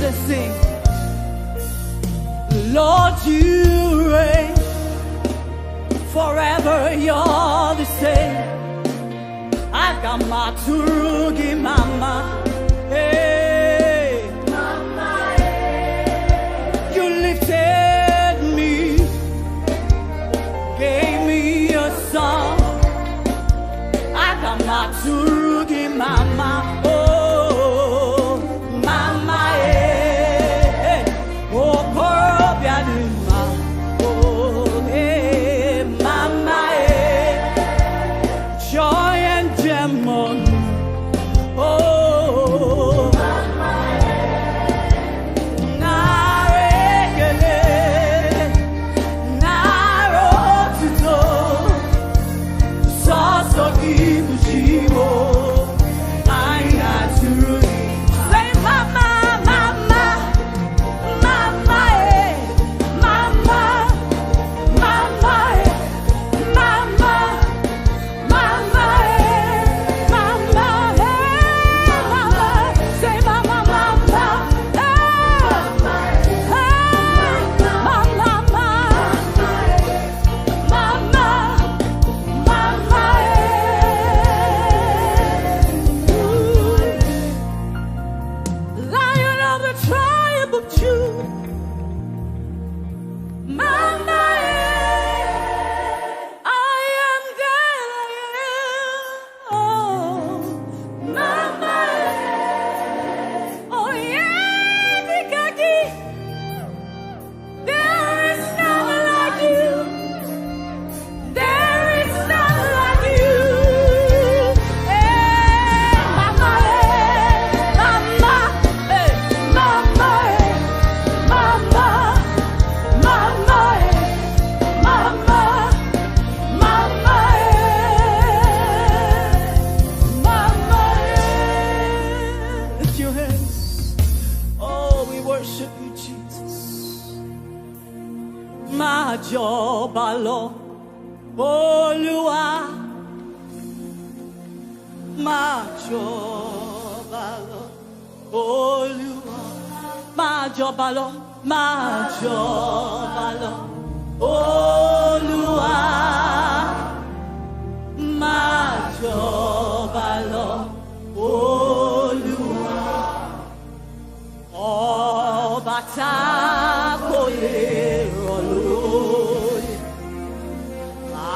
F: Let's sing. Lord, you reign forever. You're the same. I got my turugi mama. Hey, mama, hey. You lifted me, gave me a song. I got my turugi mama. Oh, mama, hey. Oh, korobianima. Oh, hey, mama, hey. Joy and demon. Oh, naregele, narotuto, sasogi bujibo, aina turui. Say mama, mama, mama, eh, mama, mama, eh, mama, mama, eh, mama, eh, mama. Say mama, mama, eh, mama, mama, Lion of the tribe of Judah, mama, I am that I am. Oh, mama, oh yeah, Mikaki. There is none like you. There is none like you. Hey, mama, mama, mama, mama, mama, mama, mama, mama. Lift your hands. Oh, we worship you, Jesus. My job, Lord. Olúwa, máa jọba lọ. Olúwa, máa jọba lọ. Máa jọba lọ. Olúwa, máa jọba lọ. Olúwa, ọba tá kò lè rọ̀ lóyè.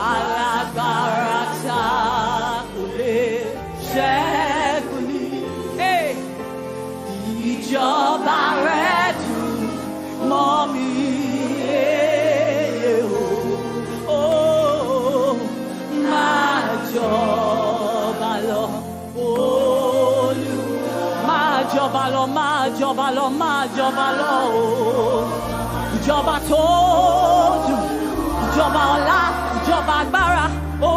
F: Alágbára tá kò lè ṣẹ́gun ní. Hey! Ìjọba rẹ̀ dùn mọ́ mi. Oh, máa jọba lọ. Olúwa. Máa jọba lọ, máa jọba lọ, máa jọba lọ. Ìjọba tó dùn. Ìjọba ọlá, ìjọba agbára, ó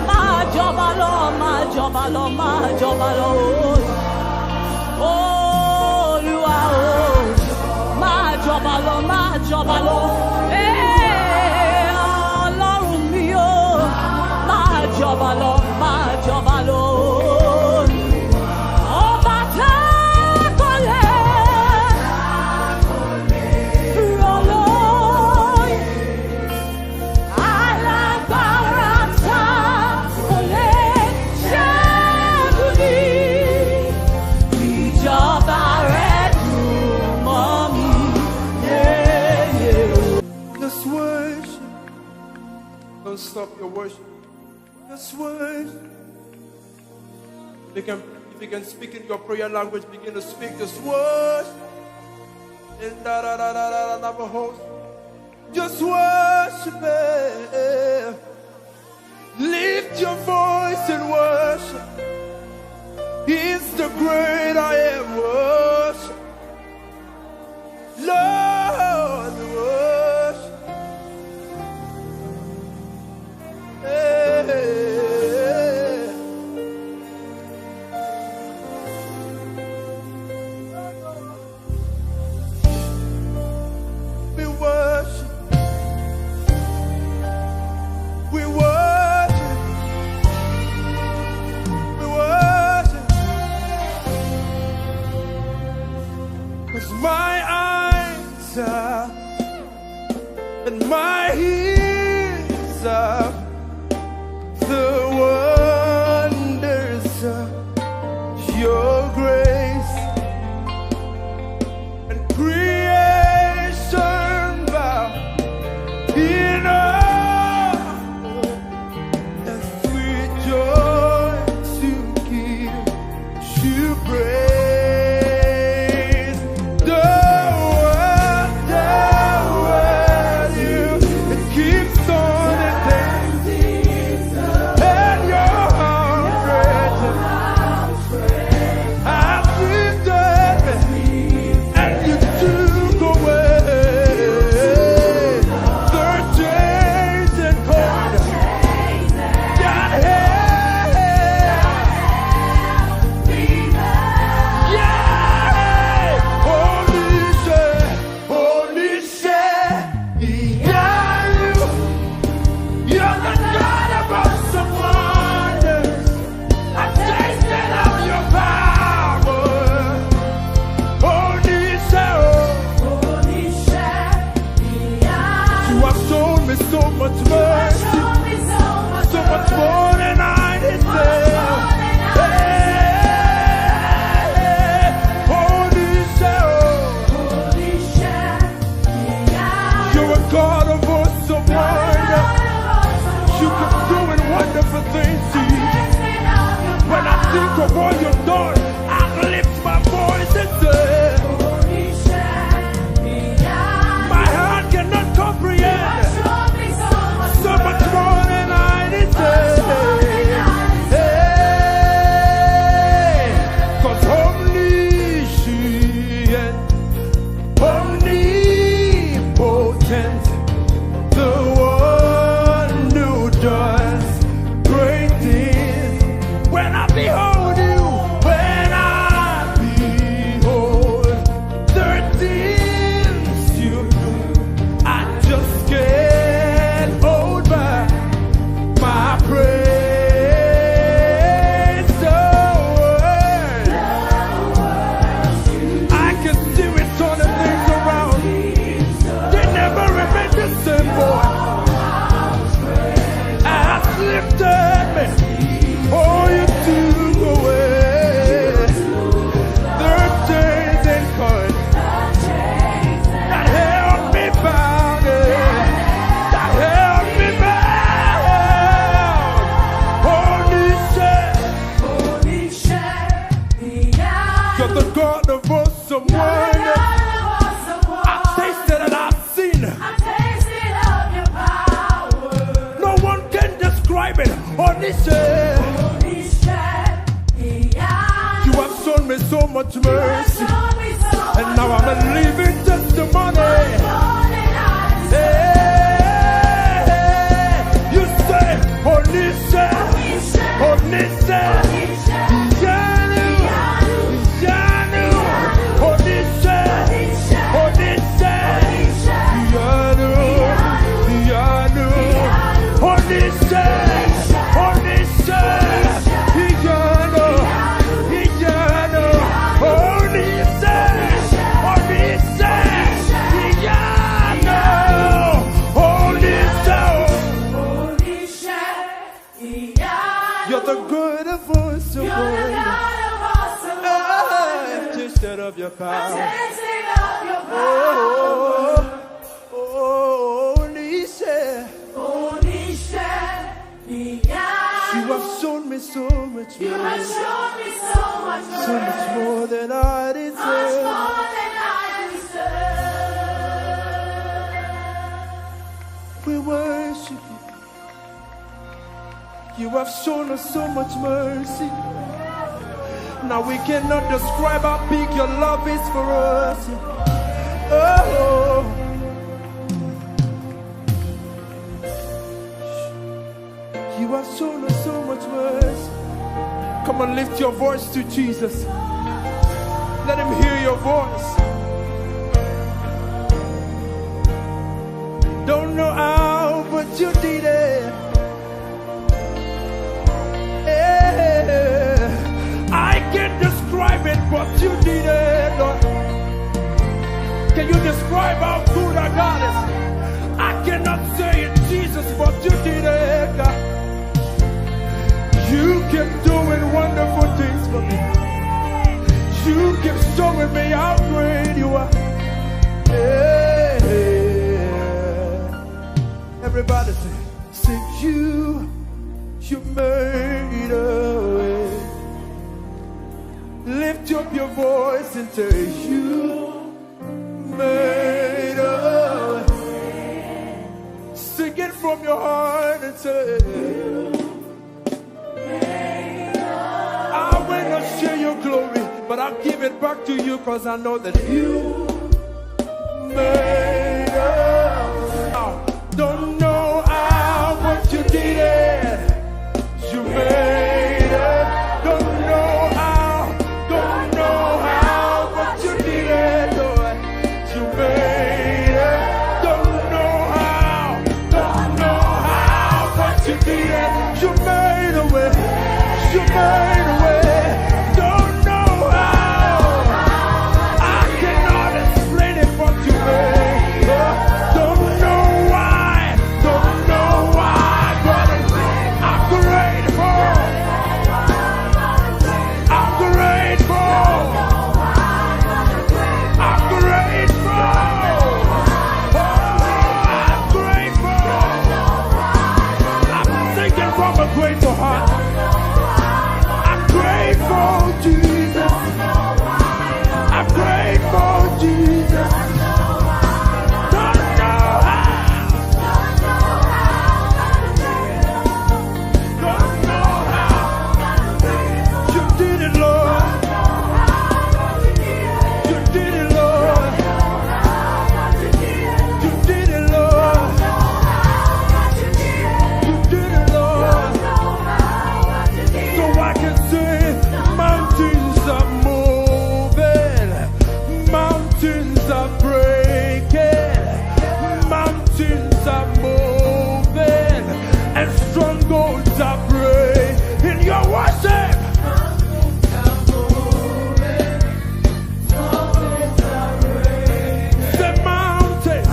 F: máa jọba lọ, máa jọba lọ, máa jọba lọ, Olúwa o, máa jọba lọ, máa jọba lọ, Ọlọ́run mi o, máa jọba lọ, máa jọba lọ. Ọba tá kò lè rọ̀ lóyè. Alágbára tá kò lè ṣẹ́gun ní. Ìjọba rẹ̀ dùn mọ́ mi.
C: Just worship. Don't stop your worship. Just worship. If you can speak in your prayer language, begin to speak. Just worship. In just worship Him. Lift your voice and worship. He's the great I am. Worship. Lord, worship. Hey. We worship. We worship. We worship. my eyes and my ears the wonders of your grace, and creation bow in awe as we joy to give you praise. The world, you it keeps on advancing, and your arms I've lived and you took away the chains and cords that held me back. Yeah, holy say, yeah, you're the God of awesome wonders. I tasted of your power. Holy say, you have shown me so much mercy, so much more than I deserve. Hey, holy say, you're a God of awesome wonder. You keep doing wonderful things, Jesus. When I think of all you've done, I lift my voice and say, my heart cannot comprehend so much more than I deserve. Hey, 'cause omniscient, omnipotent, the one who does great things. When I behold you, when I behold the things you do, I just can't hold back my praise. The word, I can see it turning things around. They never remain the same, boy. Has lifted me. Oh, you took away the chains and cords that held me bound, that held me bound. Holy say, you're the God of awesome wonder. I've tasted and I've seen. No one can describe it. Holy say, you have shown me so much mercy, and now I'm a living testimony. Hey, you say, holy say, holy say, Yanu, Yanu, holy say, holy say, Yanu, Yanu, holy say, holy say, Yanu, Yanu, holy say, holy say, Yanu, holy say. You're the good of awesome wonder. I've tasted of your power. Holy say, you have shown me so much more, so much more than I deserve. We worship you. You have shown us so much mercy. Now we cannot describe how big your love is for us. Oh, you have shown us so much mercy. Come on, lift your voice to Jesus. Let him hear your voice. Don't know how, but you did it. I can't describe it, but you did it, Lord. Can you describe how good our God is? I cannot say it, Jesus, but you did it, God. You keep doing wonderful things for me. You keep showing me how great you are. Yeah. Everybody say, you made a way. Lift up your voice and say, you made a way. Sing it from your heart and say, I will not share your glory, but I'll give it back to you because I know that you made a way. Don't know how, but you did it. You made it. Don't know how, but you did it, Lord. You made it. Don't know how, but you did it. You made a way. You made a way. Don't know how. I cannot explain it, but you made it. Don't know why, but I'm grateful. I'm grateful. I'm grateful. Oh, I'm grateful. I'm thinking from a grateful heart. I'm grateful, Jesus. I'm grateful, Jesus. Don't know how. Don't know how. You did it, Lord. You did it, Lord. You did it, Lord. You did it, Lord. So I can say mountains are moving, mountains are breaking, mountains are moving, and strongholds are breaking. In your worship, the mountains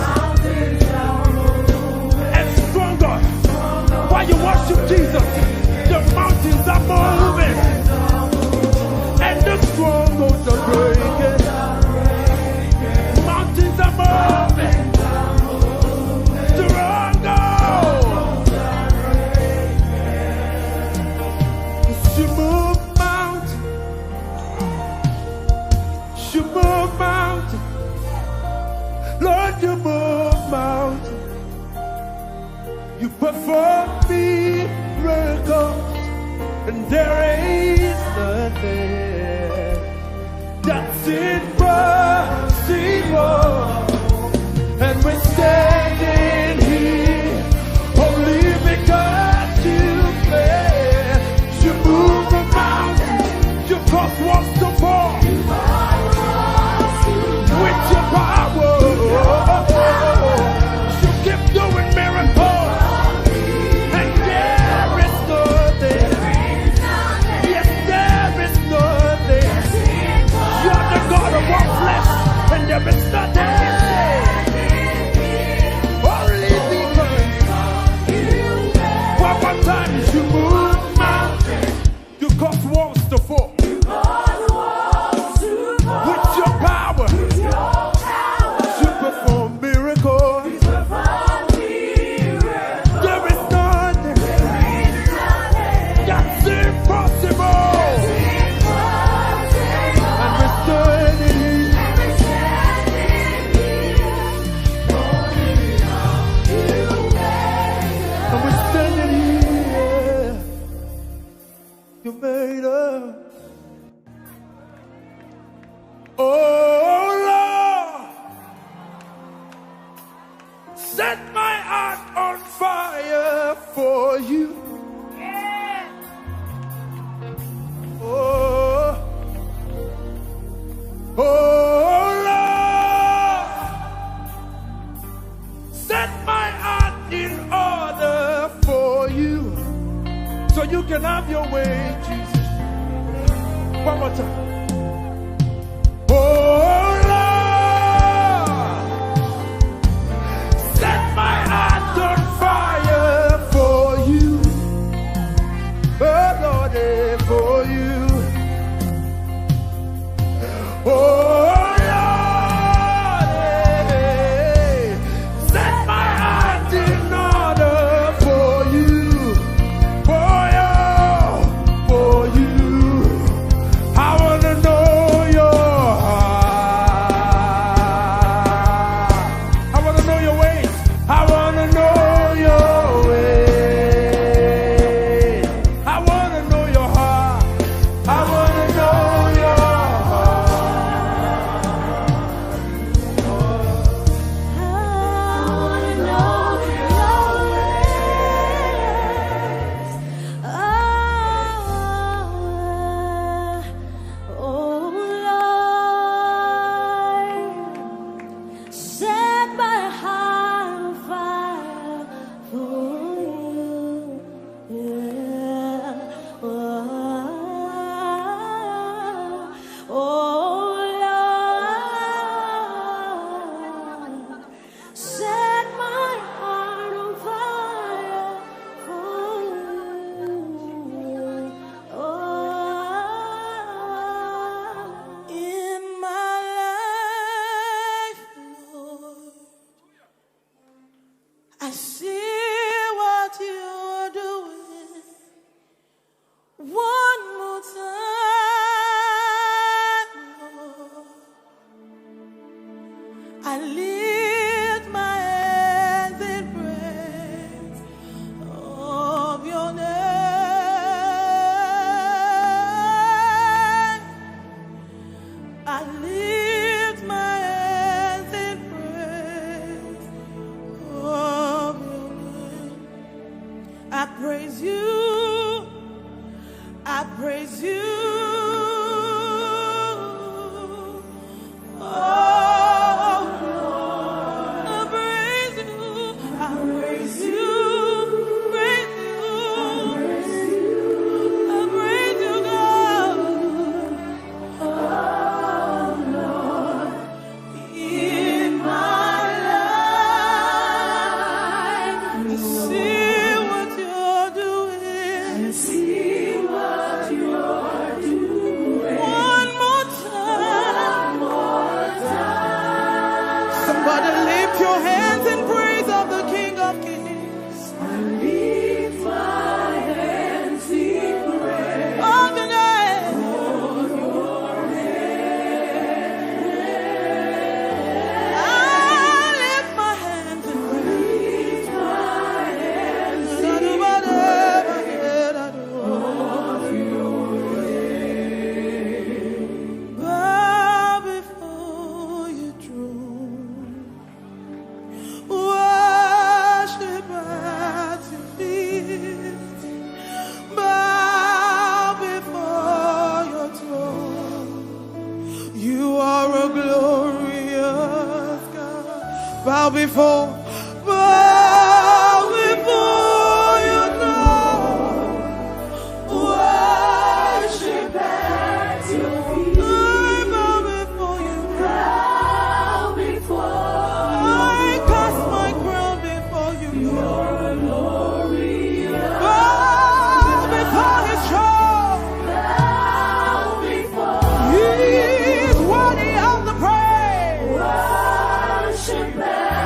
C: and strongholds. While you worship Jesus, the mountains are moving and the strongholds are breaking. Mountains are moving. Strongholds. You move mountains. You move mountains. Lord, you move mountains. You perform miracles, and there is nothing that's impossible. And we're standing here only because you made. You move the mountain, you cause walls to fall with your power. You keep doing miracles. And there is nothing. Yes, there is nothing. You're the God of all flesh, and there is nothing. Only because one more time you move mountains, you cause walls to fall with your power. You perform miracles. There is nothing that's impossible. And we're standing here. And we're standing here. You made us. Oh Lord, set my heart on fire for you. Oh, Lord, set my heart in order for you, so you can have your way, Jesus. One more time. Oh Lord,
A: I lift my hands in praise of your name. I lift my hands in praise of your name. I praise you. I praise you. Bow before your throne. Worship at your feet. I bow before you. Bow before. I cast my crown before you. You're glorious. Bow before his throne. Bow before. He is worthy of the praise. Worship at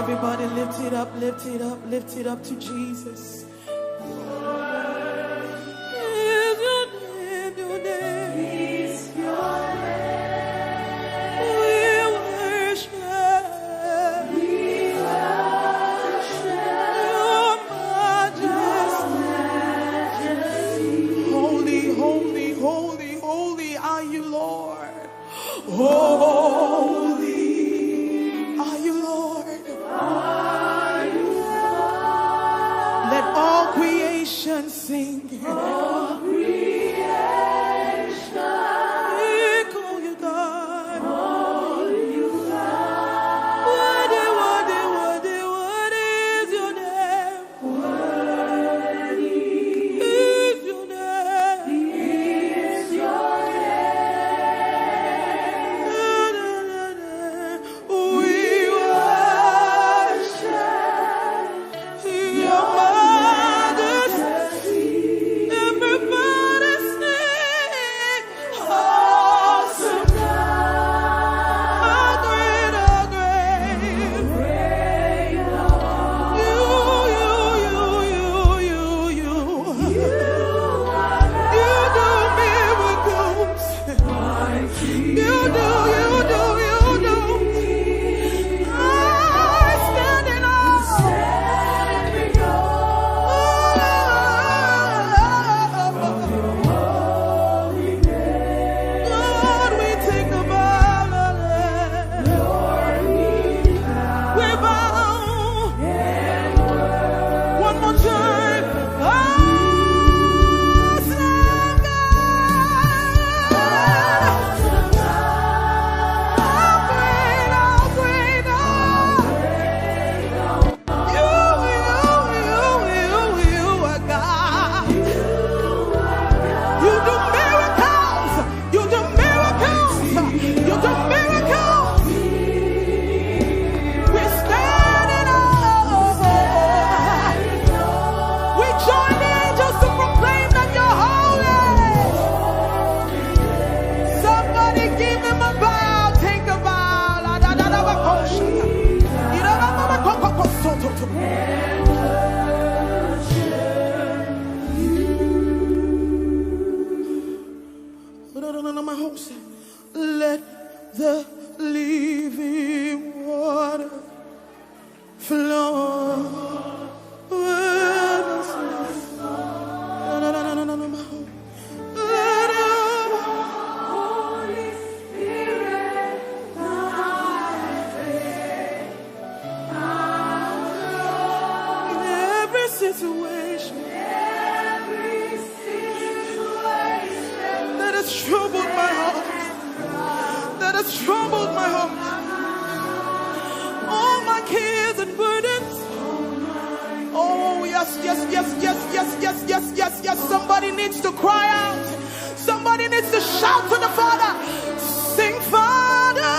A: everybody lift it up, lift it up, lift it up to Jesus. Is your name, your name. Is your name. We worship. We worship your majesty. Holy, holy, holy, holy are you,
D: the living water flow.
J: Holy Spirit,
D: in every situation that has troubled my heart, that has troubled my heart, all my cares and burdens. Oh yes, yes, yes, yes, yes, yes, yes, yes, yes. Somebody needs to cry out. Somebody needs to shout to the Father. Sing, Father.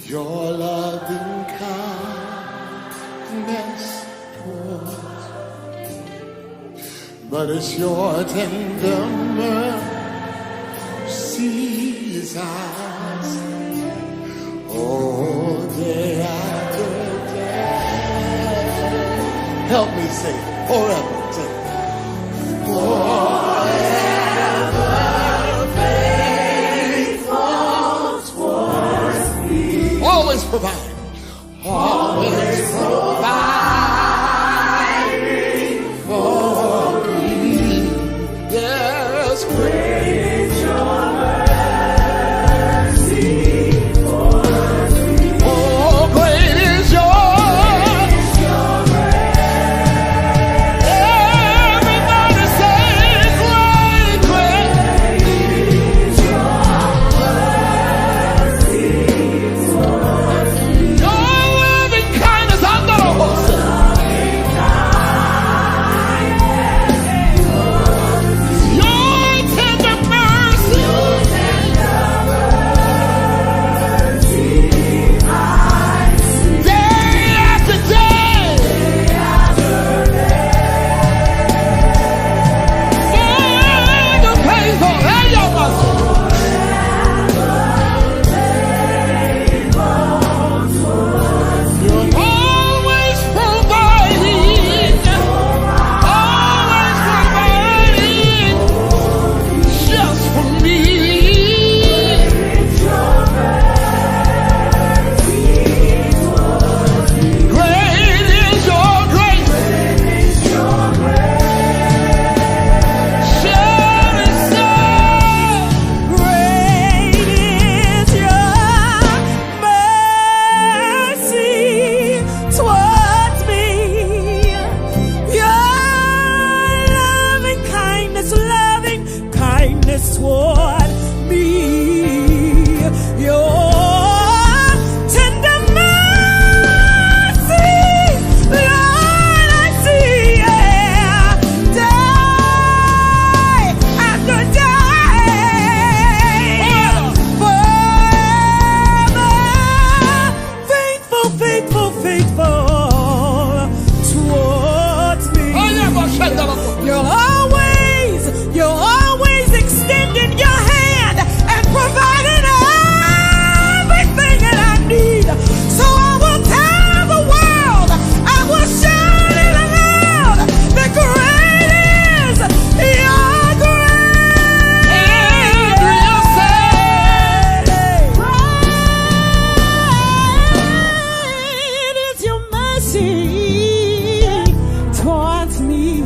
G: Your loving kindness towards, but it's your tender mercies I see, oh, day after day. Help me say forever. Say forever faithful towards me. Always provide. Always providing for me. Yes, great is your mercy towards me. Oh, great is your grace. Everybody say great, great is your mercy towards me. Your loving
J: mercy towards me.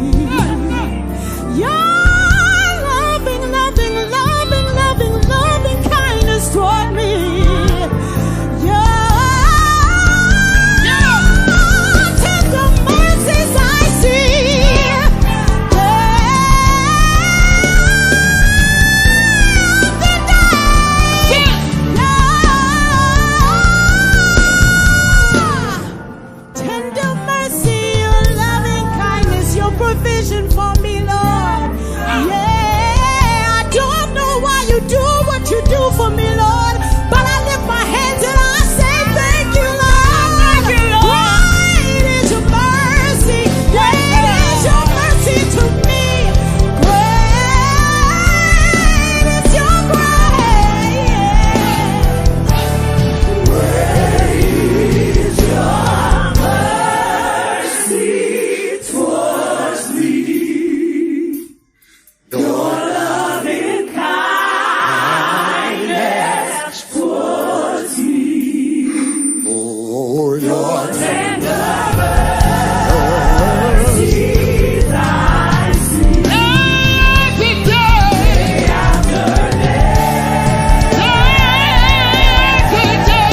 J: Your loving, loving, loving, loving, loving kindness toward me. Provision for me, Lord. Yeah, I don't know why you do what you do for me, Lord, but I lift my hands and I say thank you, Lord. Thank you, Lord. Great is your mercy. Great is your mercy to me. Great is your grace. Great is your mercy towards your loving kindness towards me. Oh, your tender mercies I see. Every day after day. Every day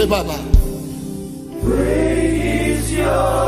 K: Baba.
G: Great is your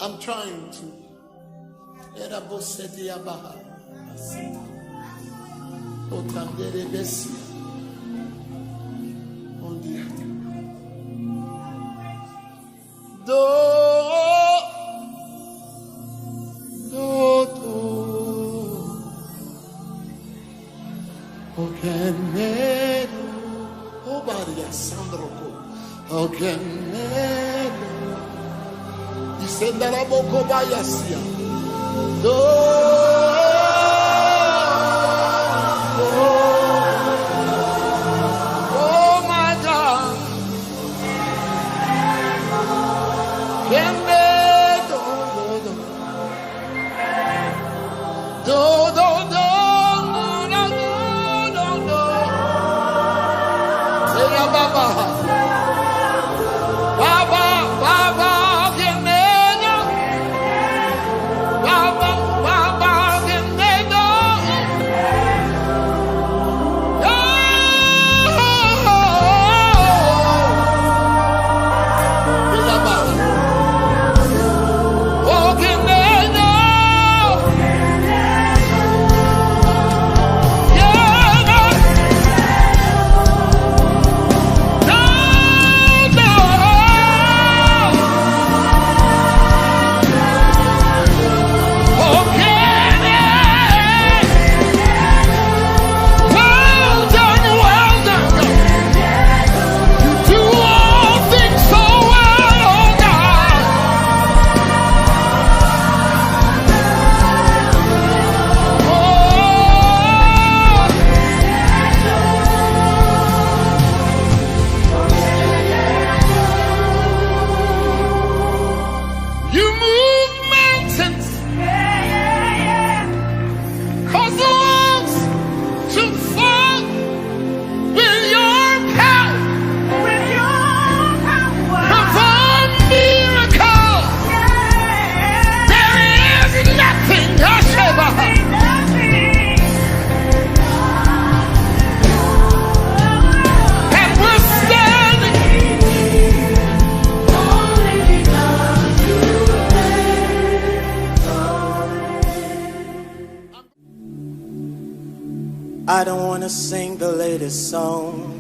K: I'm trying to.
G: oh my God. Baba,
E: I don't want to sing the latest song.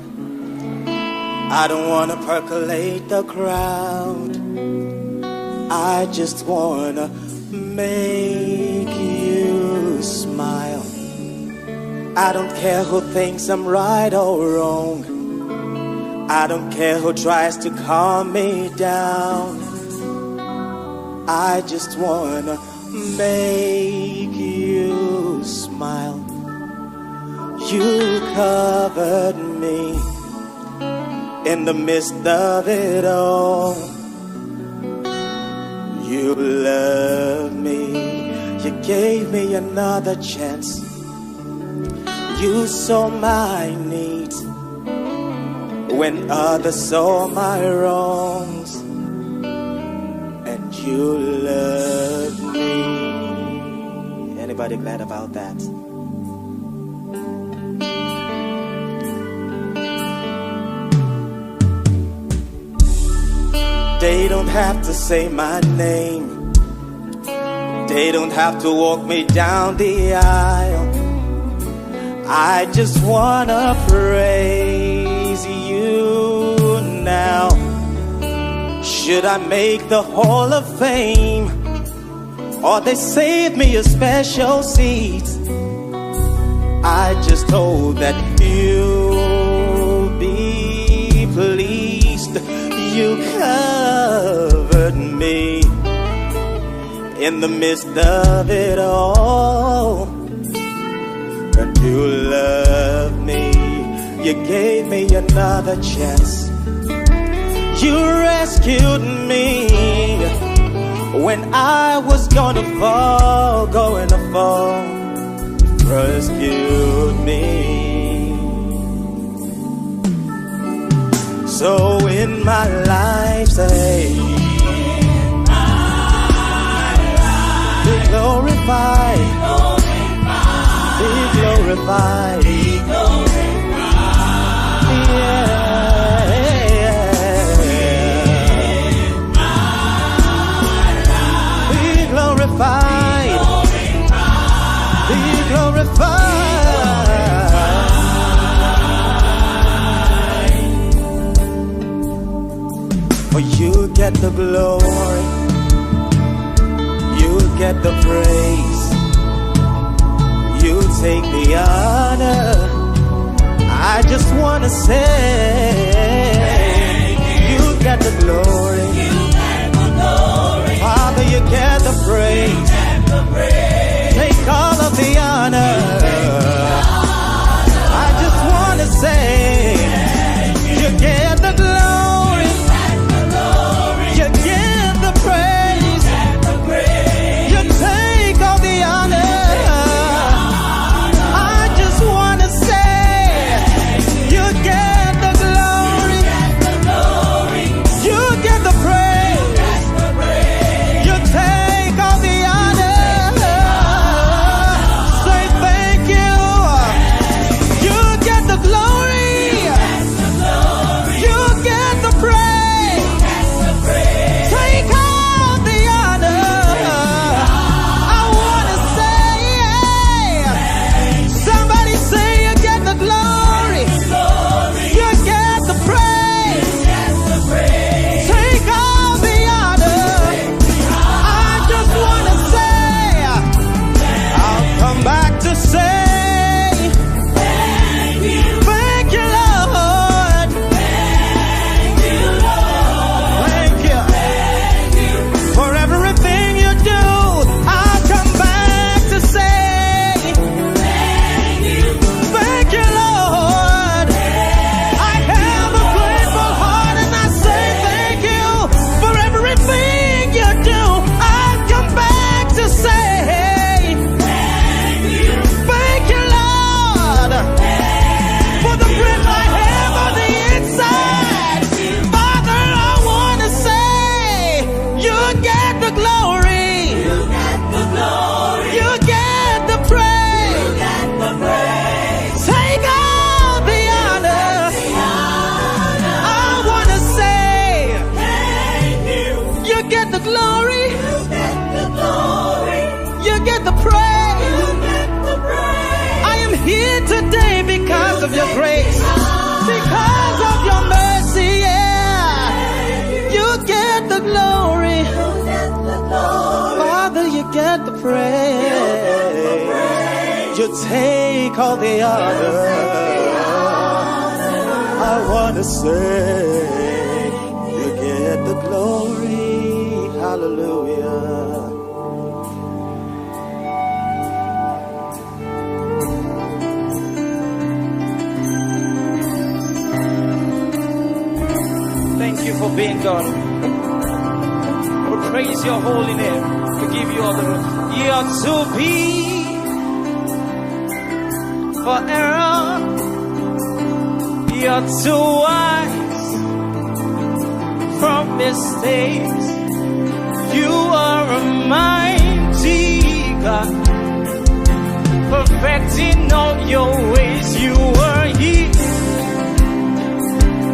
E: I don't want to percolate the crowd. I just want to make you smile. I don't care who thinks I'm right or wrong. I don't care who tries to calm me down. I just want to make you smile. You covered me in the midst of it all. You loved me. You gave me another chance. You saw my needs when others saw my wrongs. And you loved me. Anybody glad about that? They don't have to say my name. They don't have to walk me down the aisle. I just wanna praise you now. Should I make the Hall of Fame, or they save me a special seat? I just hope that you'll be pleased. You covered me in the midst of it all. And you loved me. You gave me another chance. You rescued me when I was gonna fall. Rescued me. So in my life, say, be glorified, be glorified, yeah, be glorified, be glorified. For you get the glory, you get the praise, you take the honor. I just want to say, you get the glory, Father, you get the praise, take all of the honor. I just want to say, you get the glory, you get the praise, you take all the honor. I just want to say, you get the glory, you get the praise.
F: grace, because of your mercy, yeah. You get the glory. Father, you get the praise. You take all the honor. I wanna say, you get the glory. Hallelujah. Thank you for being God. We praise your holy name. We give you all the glory. You are to be for Aaron. You are too wise from mistakes. You are a mighty God, perfecting all your ways. You were here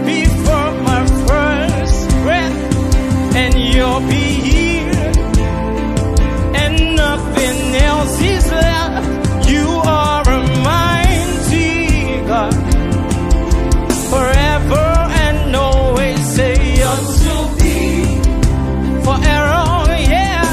F: before my first breath, and you'll be here, and nothing else is left. You are a mighty God, forever and always. Say you're to be for Aaron, yeah.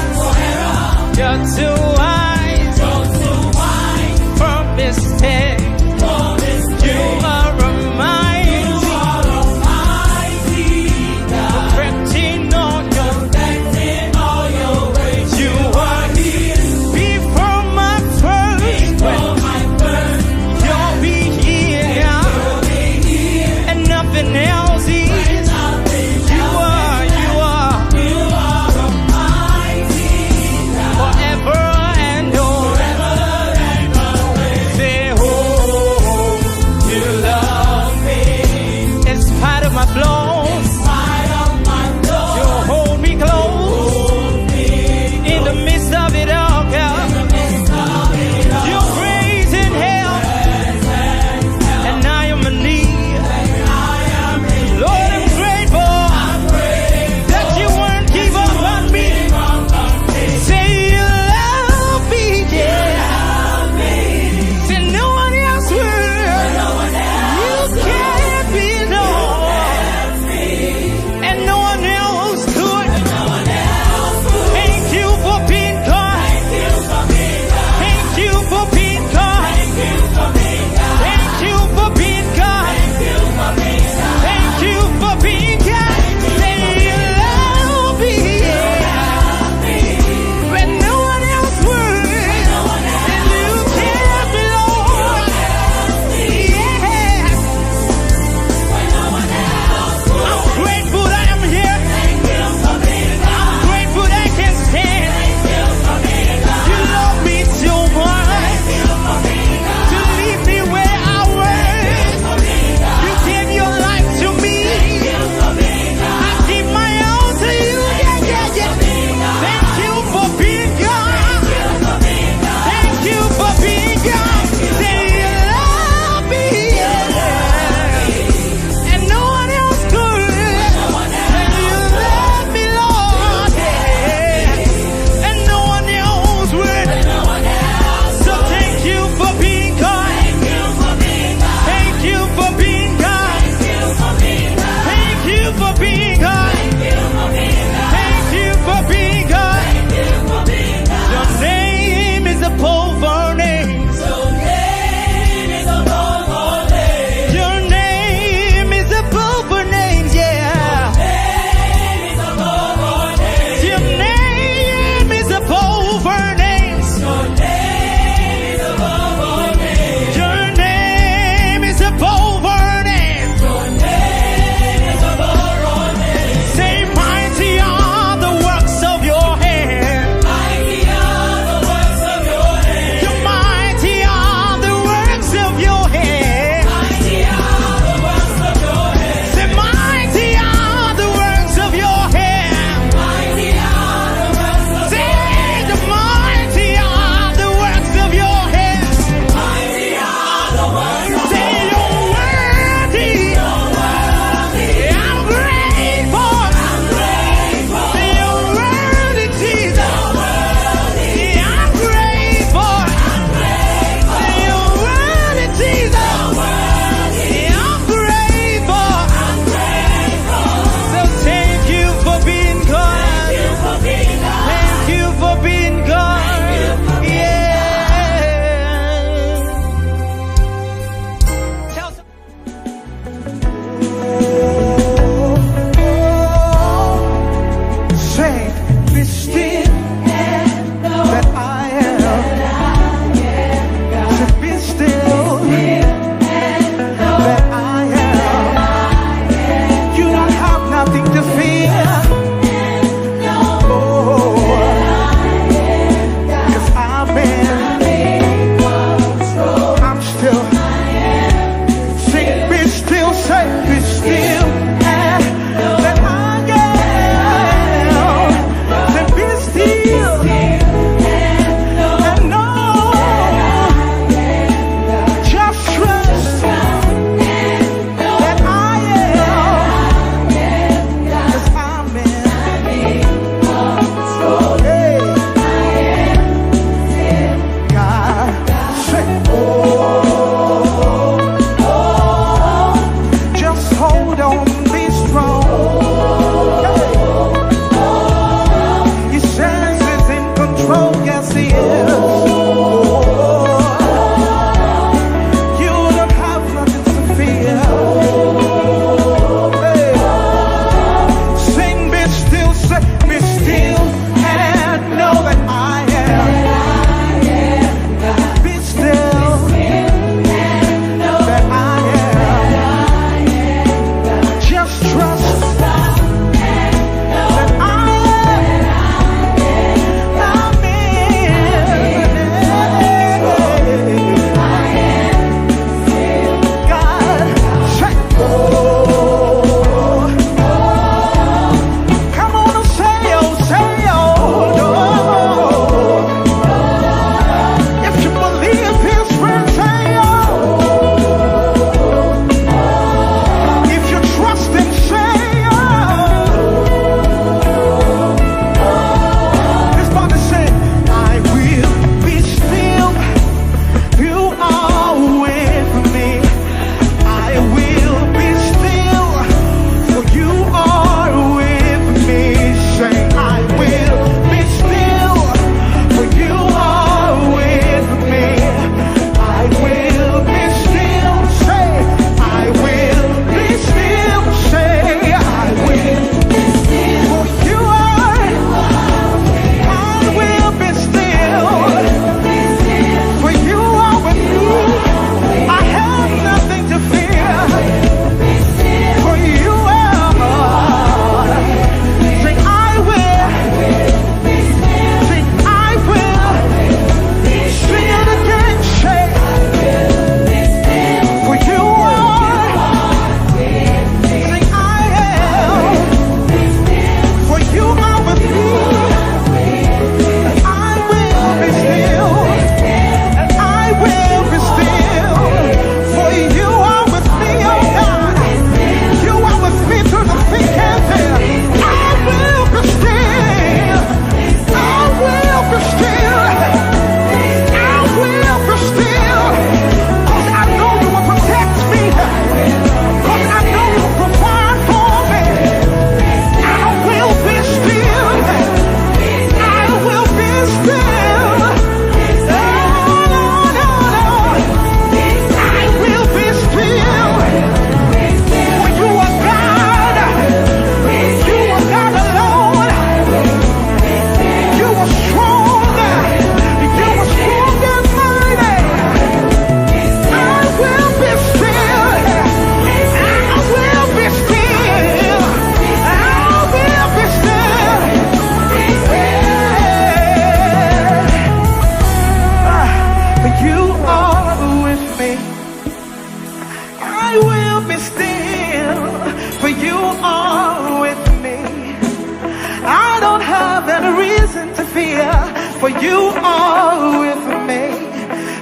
D: For you are with me.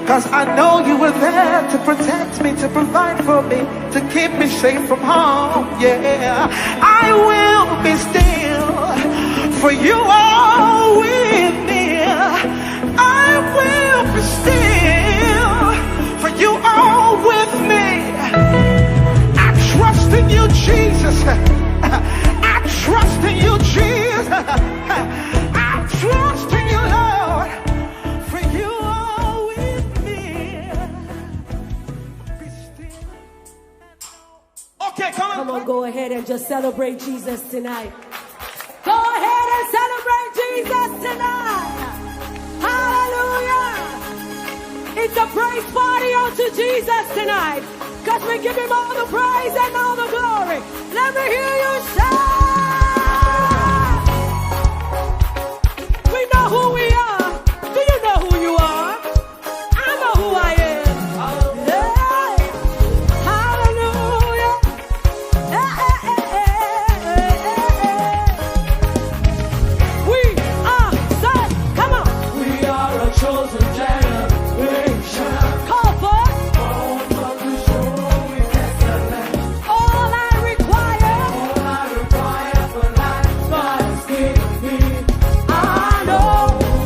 D: Cause I know you were there to protect me, to provide for me, to keep me safe from harm. Yeah, I will be still. For you are with me. I will be still. For you are with me. I trust in you, Jesus. I trust in you, Jesus. I trust in you, Lord. For you are with me. Be still.
C: Okay, come on.
J: Come on, go ahead and just celebrate Jesus tonight. Go ahead and celebrate Jesus tonight. Hallelujah. It's a praise party unto Jesus tonight. Because we give him all the praise and all the glory. Let me hear you shout. We know who we are. Do you know who you are? I know who I am. Yeah. Hallelujah. We are saved. Come on.
B: We are a chosen generation.
J: Call for it.
B: Born from the shore with excellence.
J: All I require.
B: All I require for life, God has given me.
J: I know.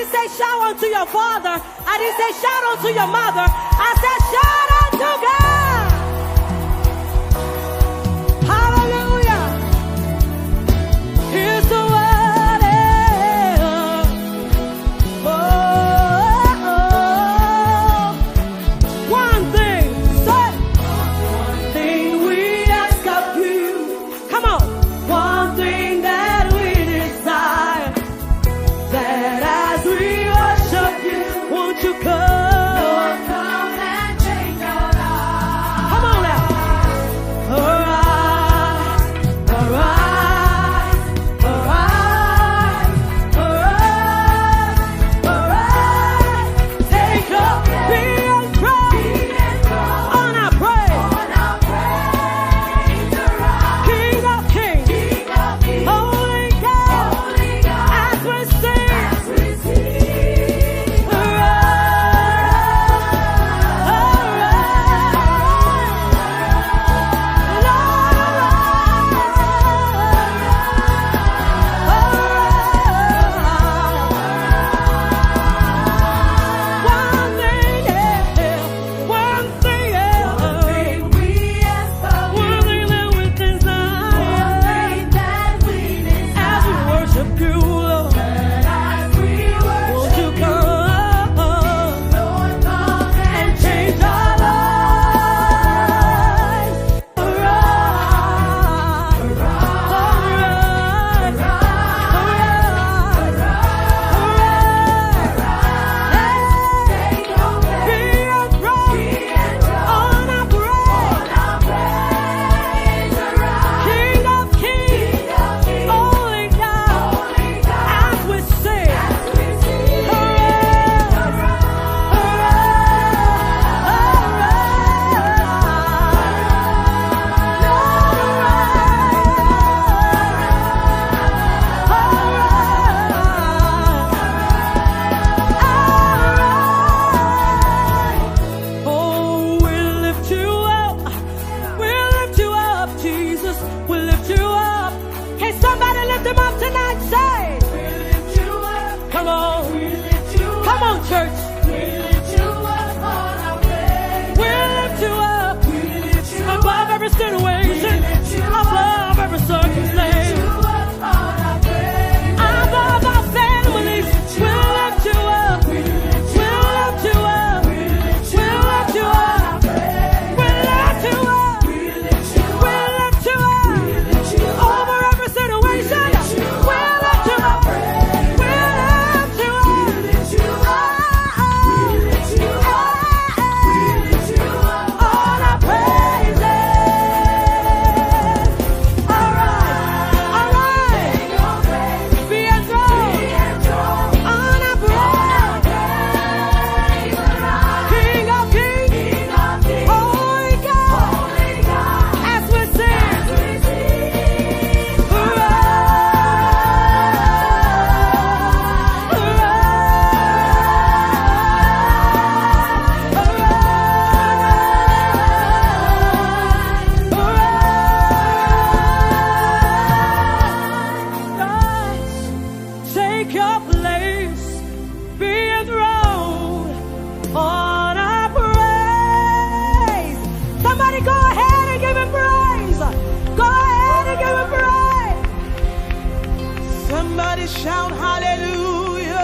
J: didn't say shout unto your father. I didn't say shout unto your mother. I said shout unto God. Hallelujah. Here's the word. One thing, say. One thing we ask of you. Come on. One thing that we desire. That as we worship you, won't you come? Lord, come and change our lives. Come on now. Arise, arise, arise, arise, arise. Take up, be enthroned on our praise. King of kings, Holy God, as we sing. Shout hallelujah.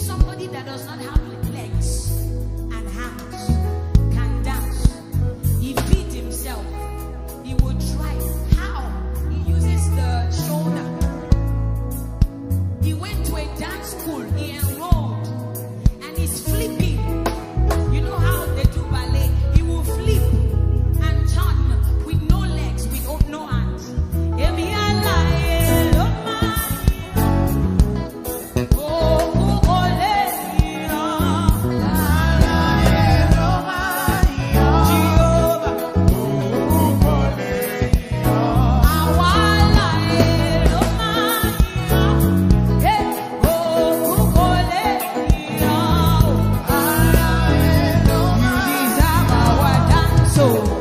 H: somebody that does not have legs and hands can dance, he feeds himself, he will try. How? He uses the shoulder. He went to a dance school, he enrolled, and he's flipping. You know how they do ballet? He will flip and turn with no legs, with no hands.
G: Oh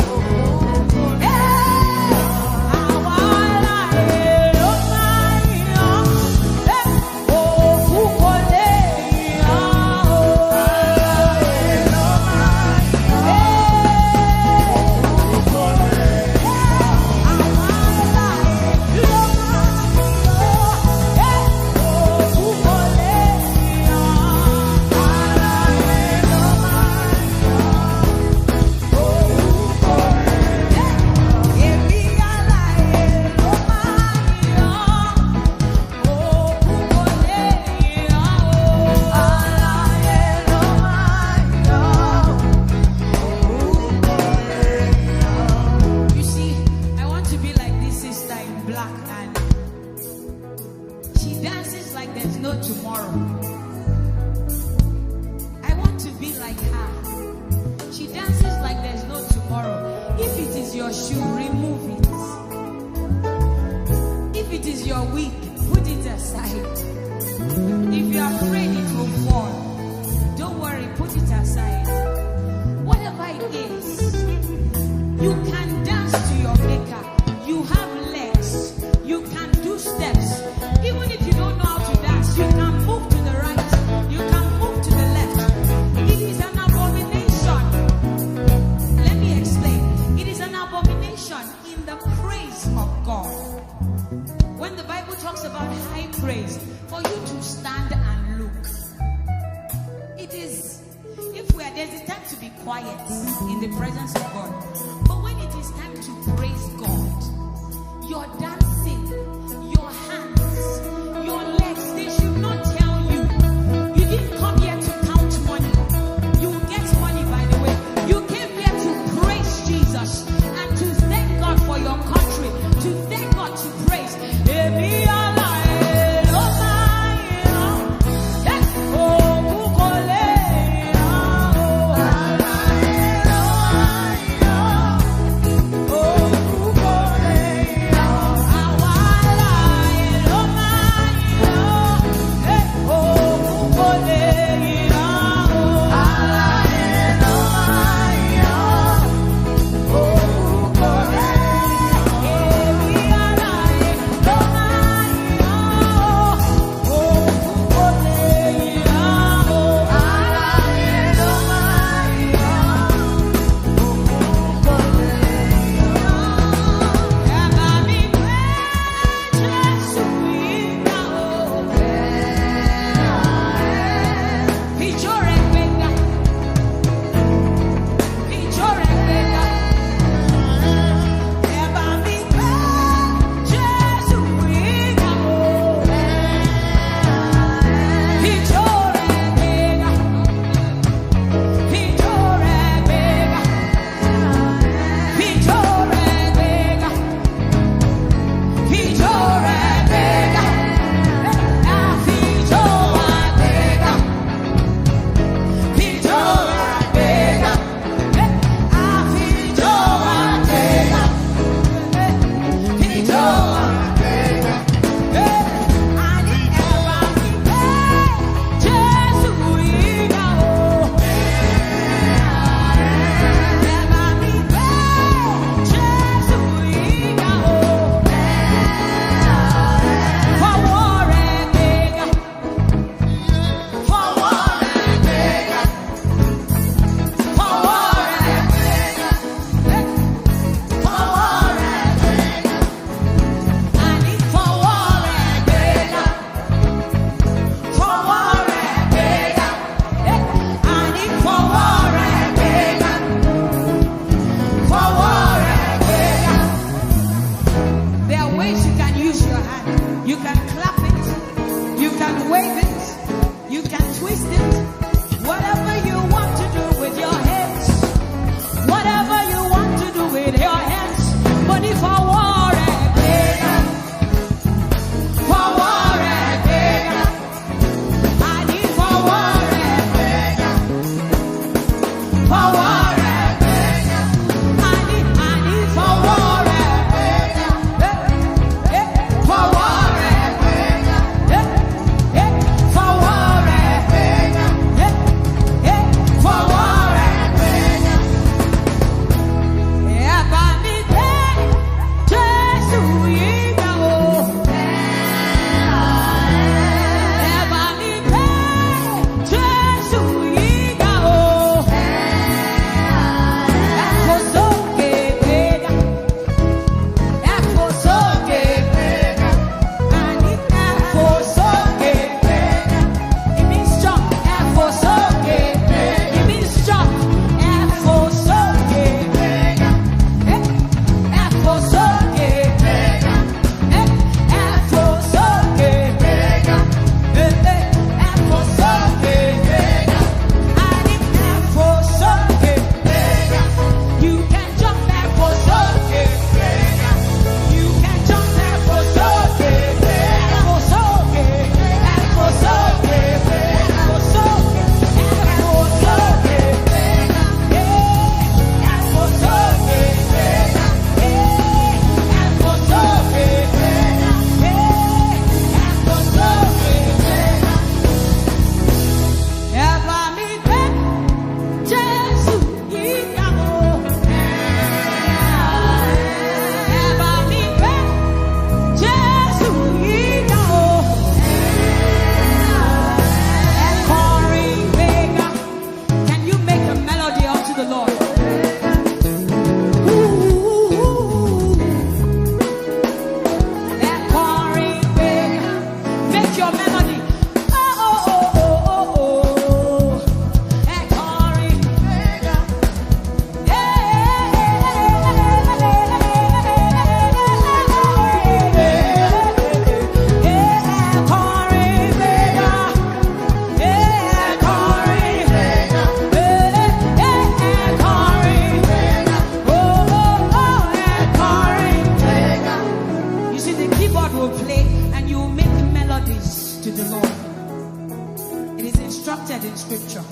H: instructed in scripture.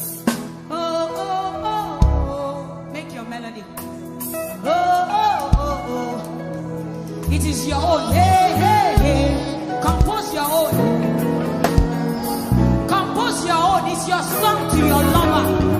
H: Oh, oh, oh, oh. Make your melody. Oh, oh, oh, oh. It is your own. Hey, hey, hey. Compose your own. Compose your own. It's your song to your lover.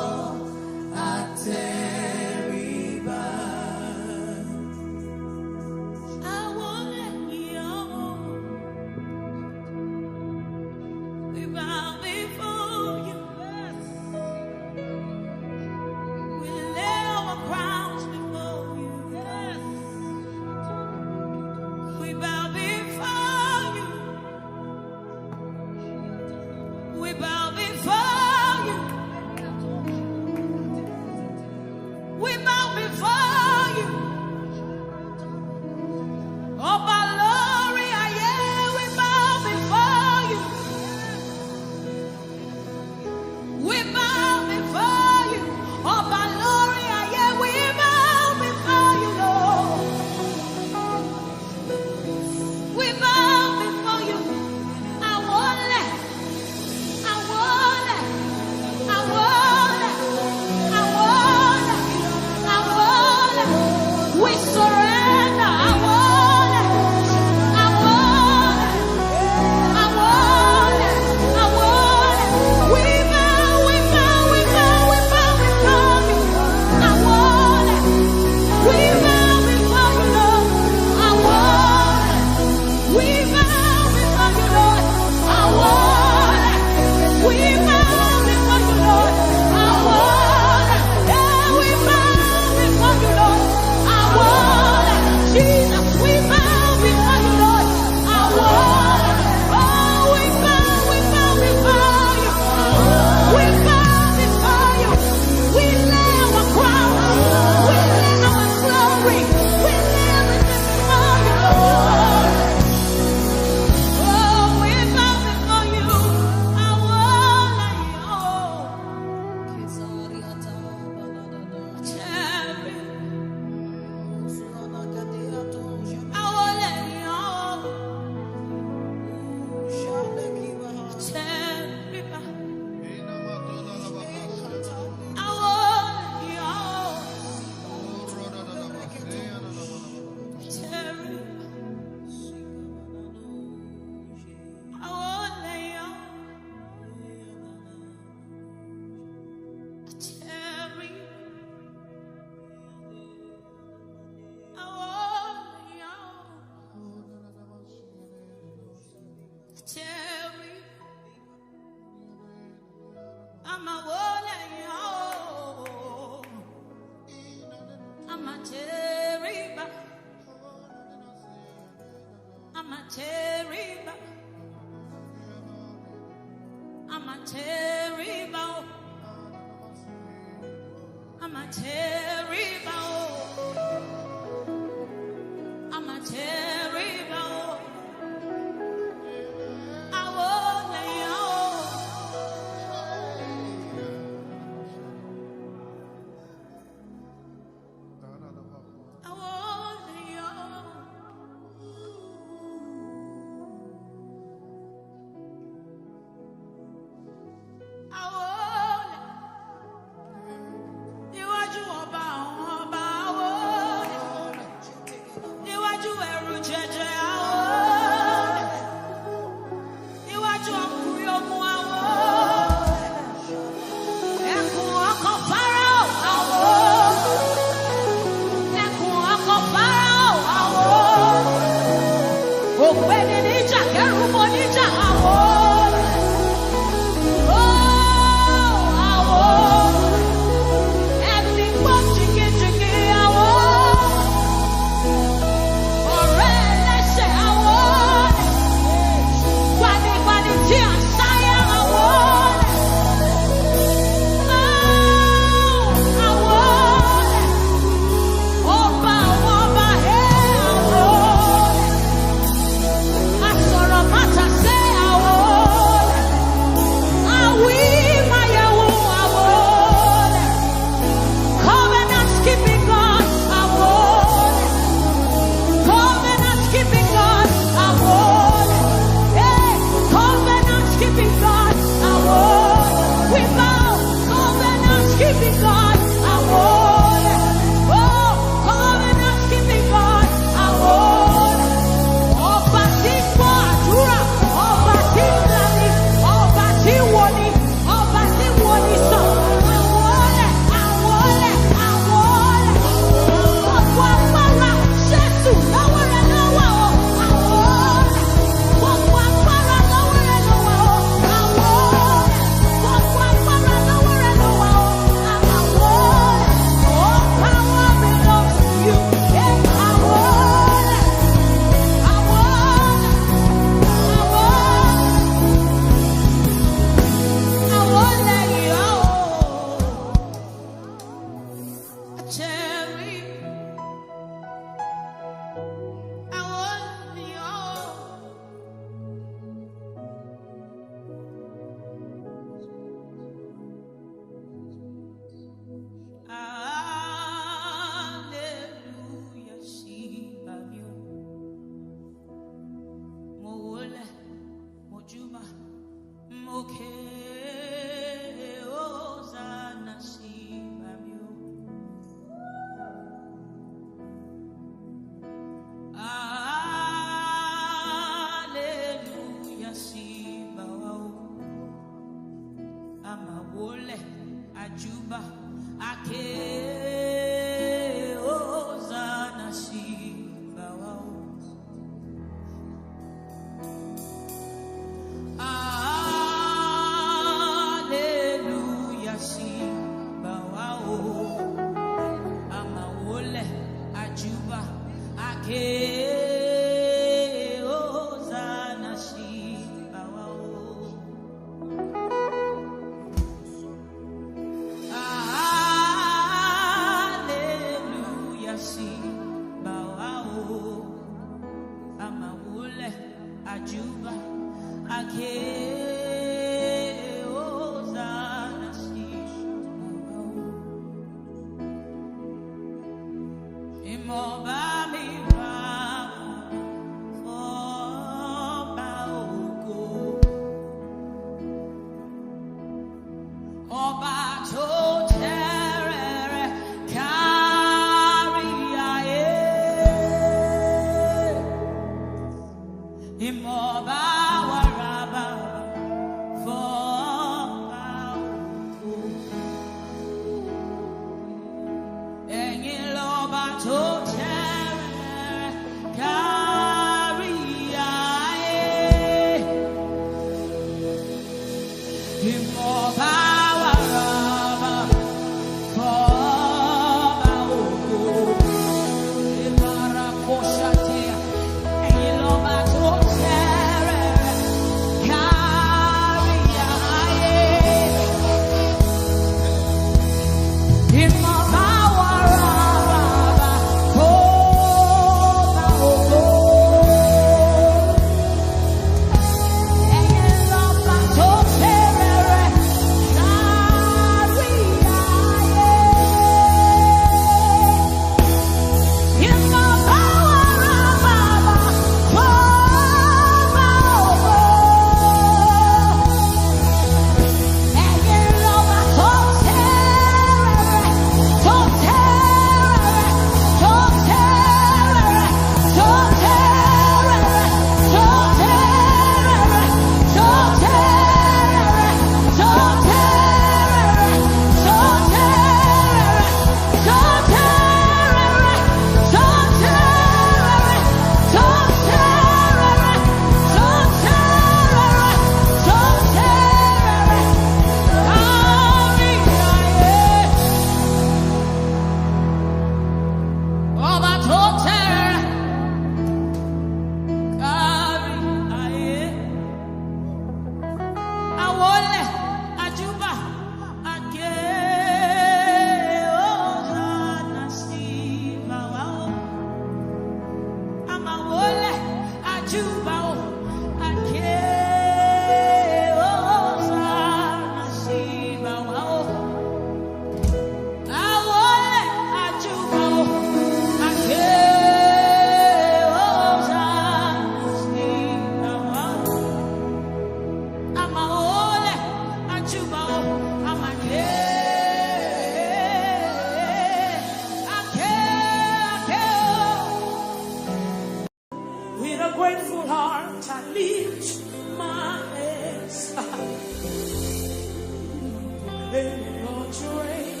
A: Lord, you reign.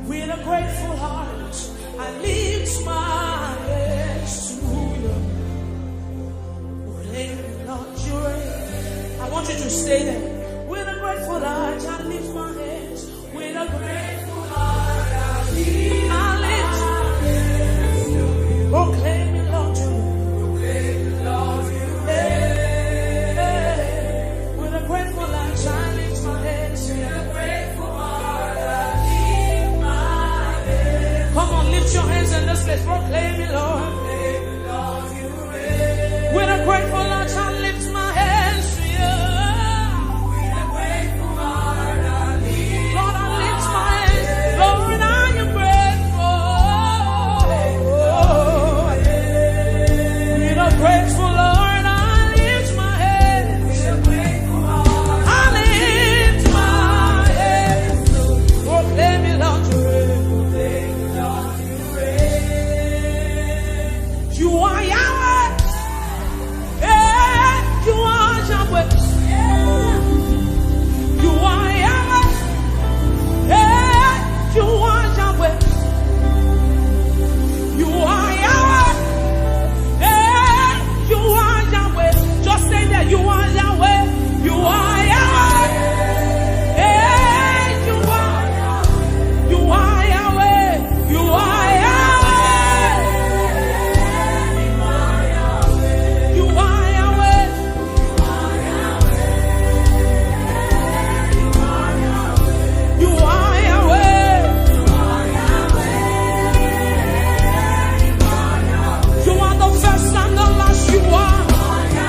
A: With a grateful heart, I lift my hands to you. Lord, you reign. I want you to stay there. With a grateful heart, I lift my hands. With a grateful heart, I lift my hands. Proclaim me, Lord, you reign. With a grateful heart, I lift my hands. With a grateful heart, I lift my hands. Come on, lift your hands in this place. Proclaim me, Lord. With a grateful heart, I lift my hands to you. With a grateful heart, I lift. Lord, I lift my hands. Lord, I am grateful. With a grateful Lord, I lift my hands. With a grateful heart, I lift my hands. Proclaim me, Lord, you reign. You are Yahweh. You are Yahweh. You are Yahweh. You are Yahweh. You are Yahweh. You are Yahweh. Just say that you are Yahweh. You are Yahweh. You are Yahweh. You are Yahweh. You are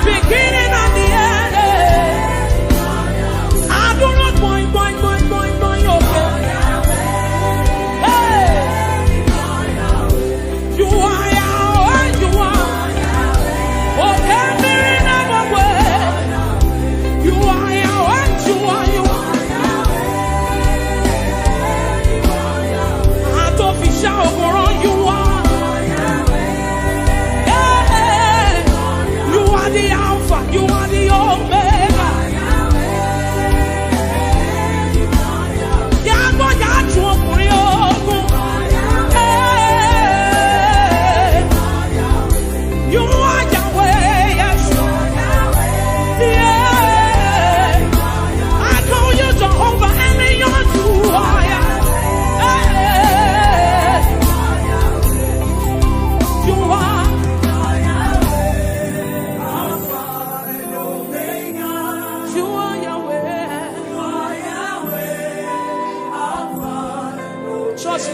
A: beginning and the end. I do not boing, boing, boing, boing, boing, okay. Hey, you are Yahweh, you are. Okay, never way. You are Yahweh, you are, you are. I don't be shy over on you are. The Alpha, you are the Omega. Yahweh, you are Yahweh, yes. Yeah. I call you Jehovah, and you're too high. You are.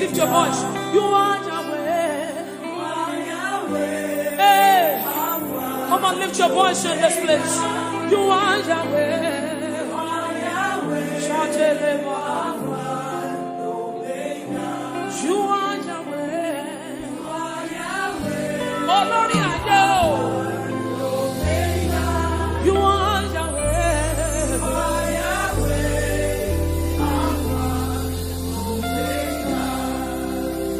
A: Lift your voice. You are Yahweh. Hey, come on, lift your voice in this place. You are Yahweh. Shout it, you are Yahweh. Oh Lord, I know. You are Yahweh.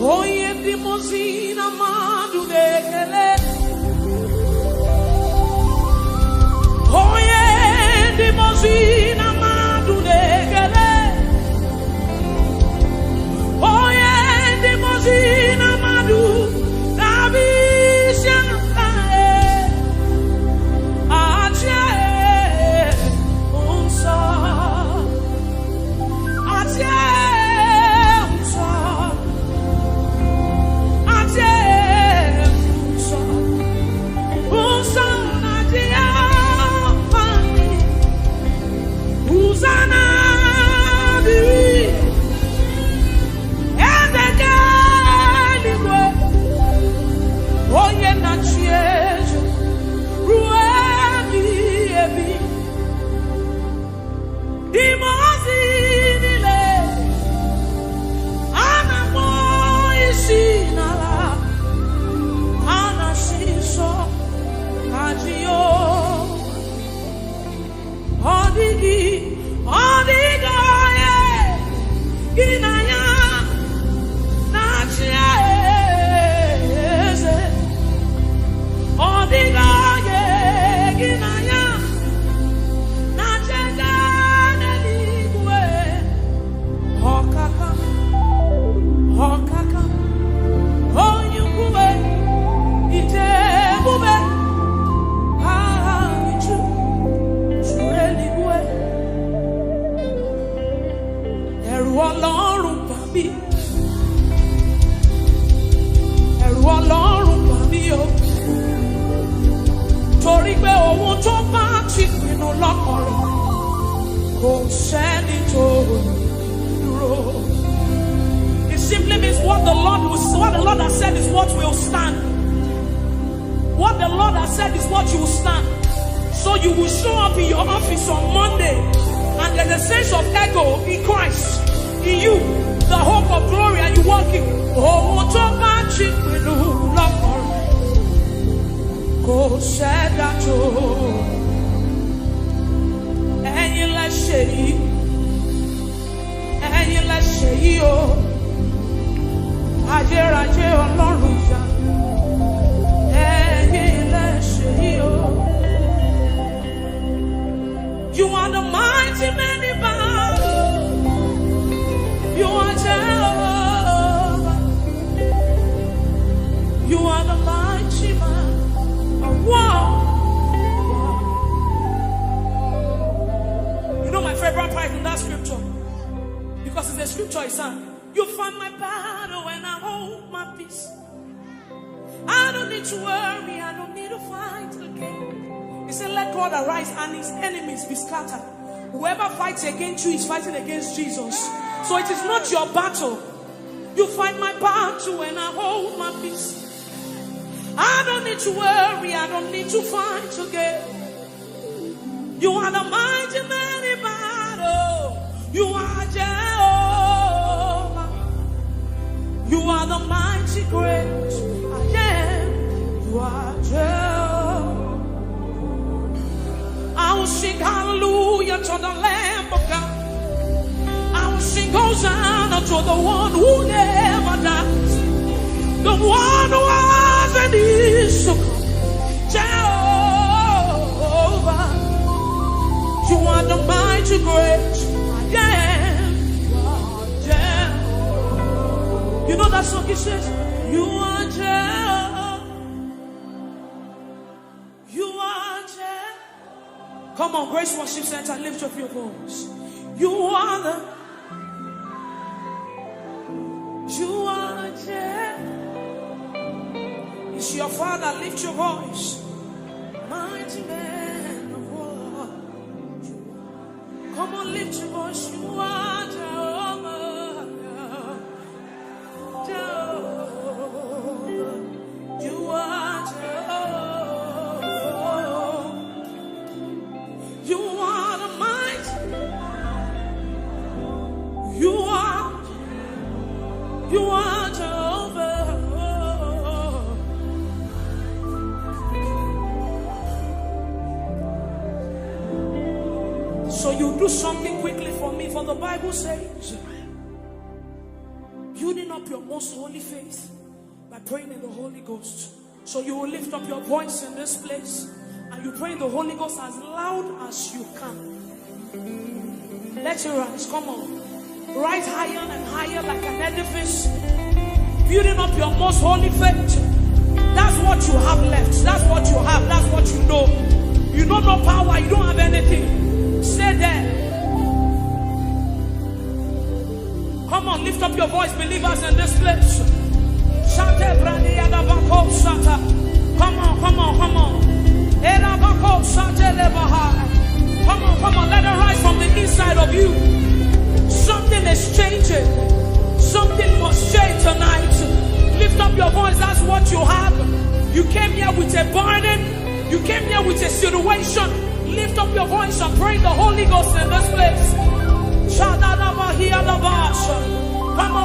A: Oye dimosina madu dekele. Oye dimosina madu dekele. Oye dimosina madu dabisha ache unsa ache. Ọlọ́run bà mí. Ẹ̀rù Ọlọ́run bà mí o. Torí pé ohun tó bá ti pinnu lọ́kàn rẹ̀ kò sẹ́ni tó dúró. It simply means what the Lord has said is what will stand. What the Lord has said is what you will stand. So you will show up in your office on Monday, and there's a sense of ego in Christ, in you, the hope of glory, and you walk in. Oh, to match it with love. Go said that you. And you let's say, oh, Aje Ọlọ́run ya. You are the mighty man in battle. You are Jehovah. You are the mighty man of war. You know my favorite part in that scripture, because it's a scripture I sang. You find my battle when I hold my peace. I don't need to worry, I don't need to fight again. He said, let God arise and his enemies be scattered. Whoever fights against you is fighting against Jesus. So it is not your battle. You fight my battle when I hold my peace. I don't need to worry, I don't need to fight again. You are the mighty man in battle. You are Jehovah. You are the mighty great I am. You are Jehovah. I will sing hallelujah to the Lamb of God. I will sing Hosanna to the one who never dies, the one who was and is to come. Jehovah, you are the mighty great I am. You are Jehovah. You know that song he says, you are Jehovah. You are Jehovah. Come on, Grace Worship Center, lift up your voice. You are Jehovah. It's your Father, lift your voice. Mighty man of war. Come on, lift your voice. You are Jehovah. Jehovah. You are Jehovah. You are the might. You are Jehovah. So you do something quickly for me, for the Bible says, building up your most holy faith by praying in the Holy Ghost. So you will lift up your voice in this place, and you pray in the Holy Ghost as loud as you can. Let it rise, come on. Rise higher and higher like an edifice. Building up your most holy faith. That's what you have left. That's what you have. That's what you know. You don't know power. You don't have anything. Stay there. Come on, lift up your voice, believers in this place. Come on, come on, come on. Come on, let it rise from the inside of you. Something is changing. Something must change tonight. Lift up your voice, that's what you have. You came here with a burden. You came here with a situation. Lift up your voice and pray the Holy Ghost in this place.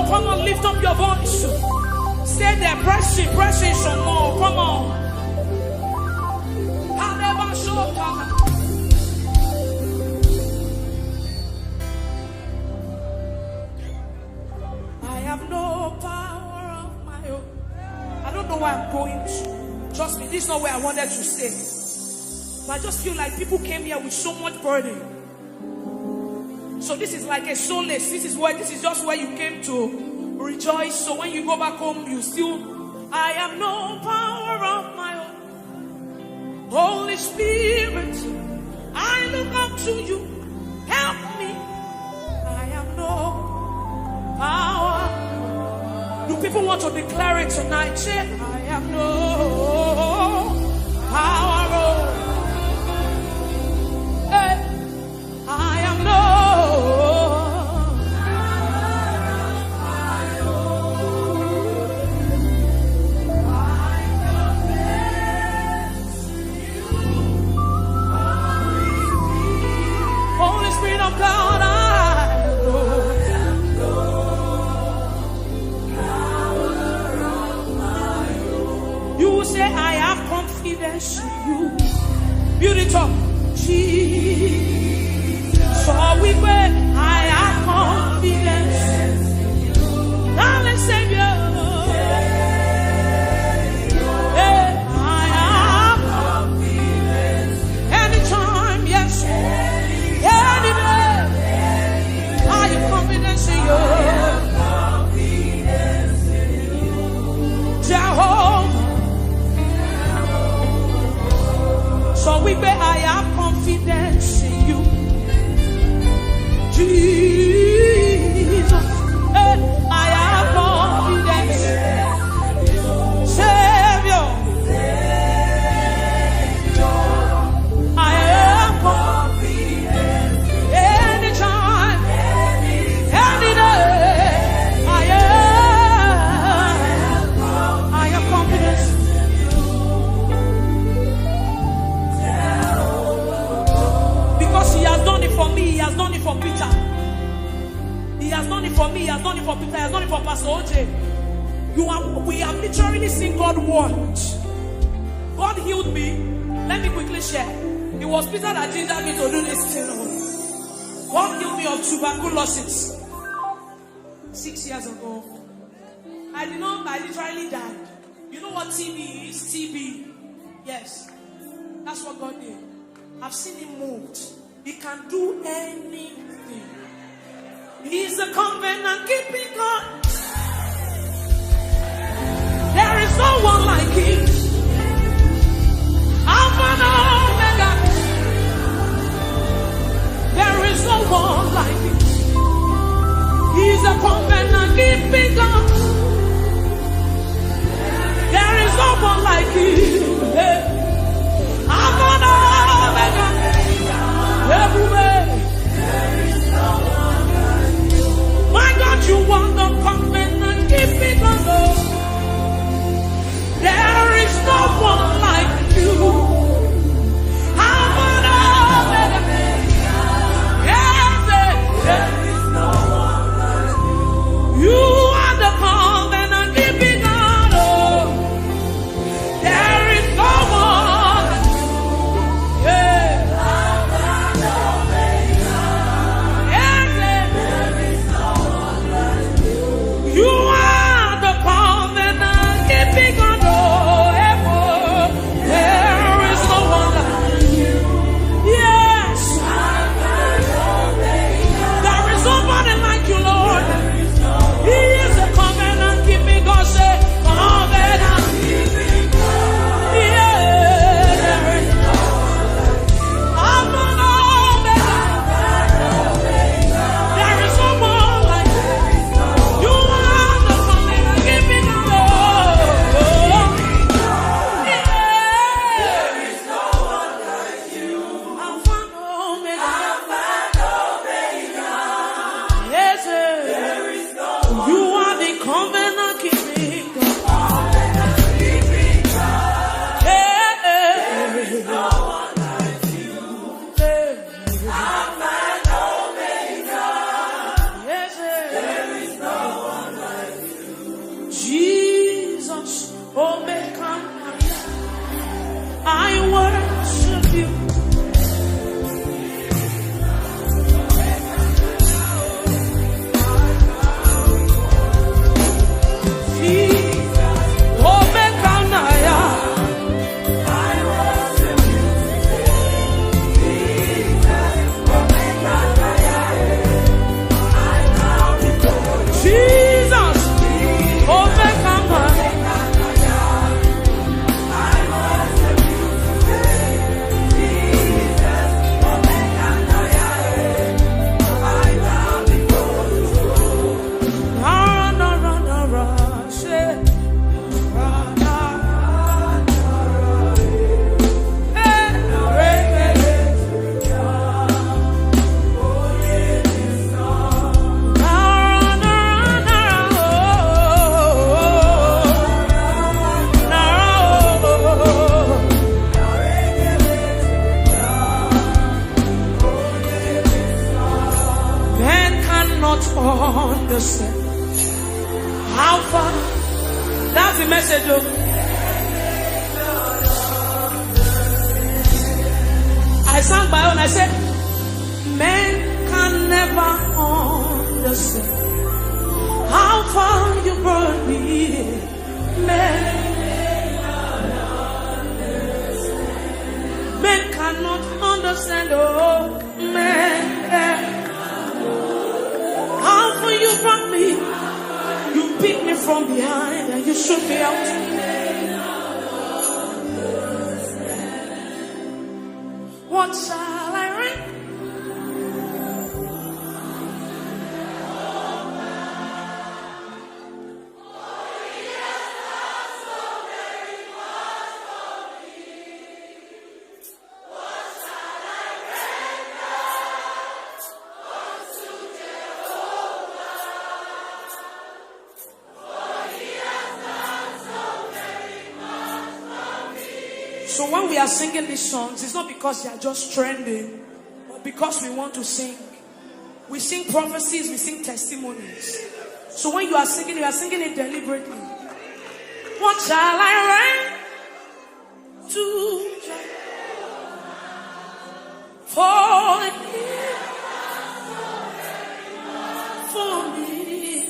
A: Come on, lift up your voice. Stay there, press in some more. Come on. I have no power of my own. I don't know where I'm going to. Trust me, this is not where I wanted to stay. But I just feel like people came here with so much burden. So this is like a solace. This is just where you came to rejoice. So when you go back home, you still, I have no power of my own. Holy Spirit, I look up to you. Help me. I have no people want to declare it tonight. Say, I have no power. Hey, I have no. Holy Spirit of God, say I have confidence in you. Build it up. Jesus. So we pray, I have confidence in you. Darling Savior. Hey, I have confidence. Anytime, yes. Any day. I have confidence in you. Jehovah. So we pray, I have confidence in you. Jesus, I have confidence. Savior, I have confidence. Anytime, any day, I have confidence. He has done it for me, he has done it for Peter. He has done it for me, he has done it for Peter, he has done it for Pastor OJ. We have literally seen God work. God healed me. Let me quickly share. It was Peter that gingered me to do this thing. God healed me of tuberculosis 6 years ago. I literally died. You know what TB is? TB. Yes. That's what God did. I've seen him moved. He can do anything. He's a covenant keeping God. There is no one like him. Alpha and Omega. There is no one like him. He's a covenant keeping God. There is no one like him. Alpha and Omega. Everywhere. My God, you want the covenant keeping God. There is no one like you. Alpha and Omega. There is no one like you. You are the cannot understand how far. That's the message of. I sang my own. I said, men can never understand how far you brought me. Men cannot understand. Oh, men. How far you brought me. You picked me from behind and you shook me out. What shall I write? So when we are singing these songs, it's not because they are just trending, but because we want to sing. We sing prophecies, we sing testimonies. So when you are singing it deliberately. What shall I write to for me?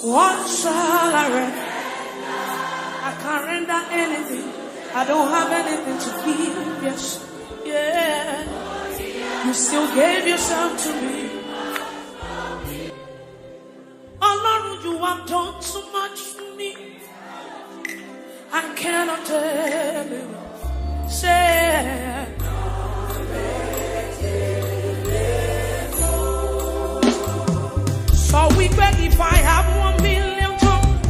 A: What shall I write? I can't render anything. I don't have anything to give. Yes, yeah. You still gave yourself to me. Oh Lord, you have done so much for me. I cannot tell you. Say, so we beg if I have 1 million tongues,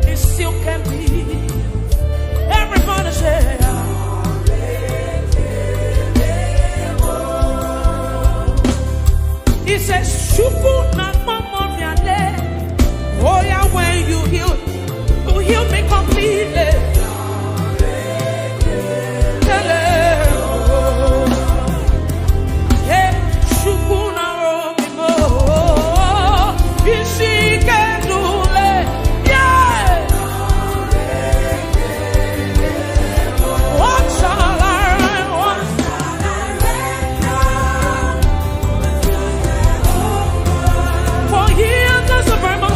A: it still can be. Everybody say, he says, Shuku na mama viale. Oh yeah, when you heal me completely. Hey, Shuku na romi mo. Isi kendule. Yeah. What shall I for years as a very much.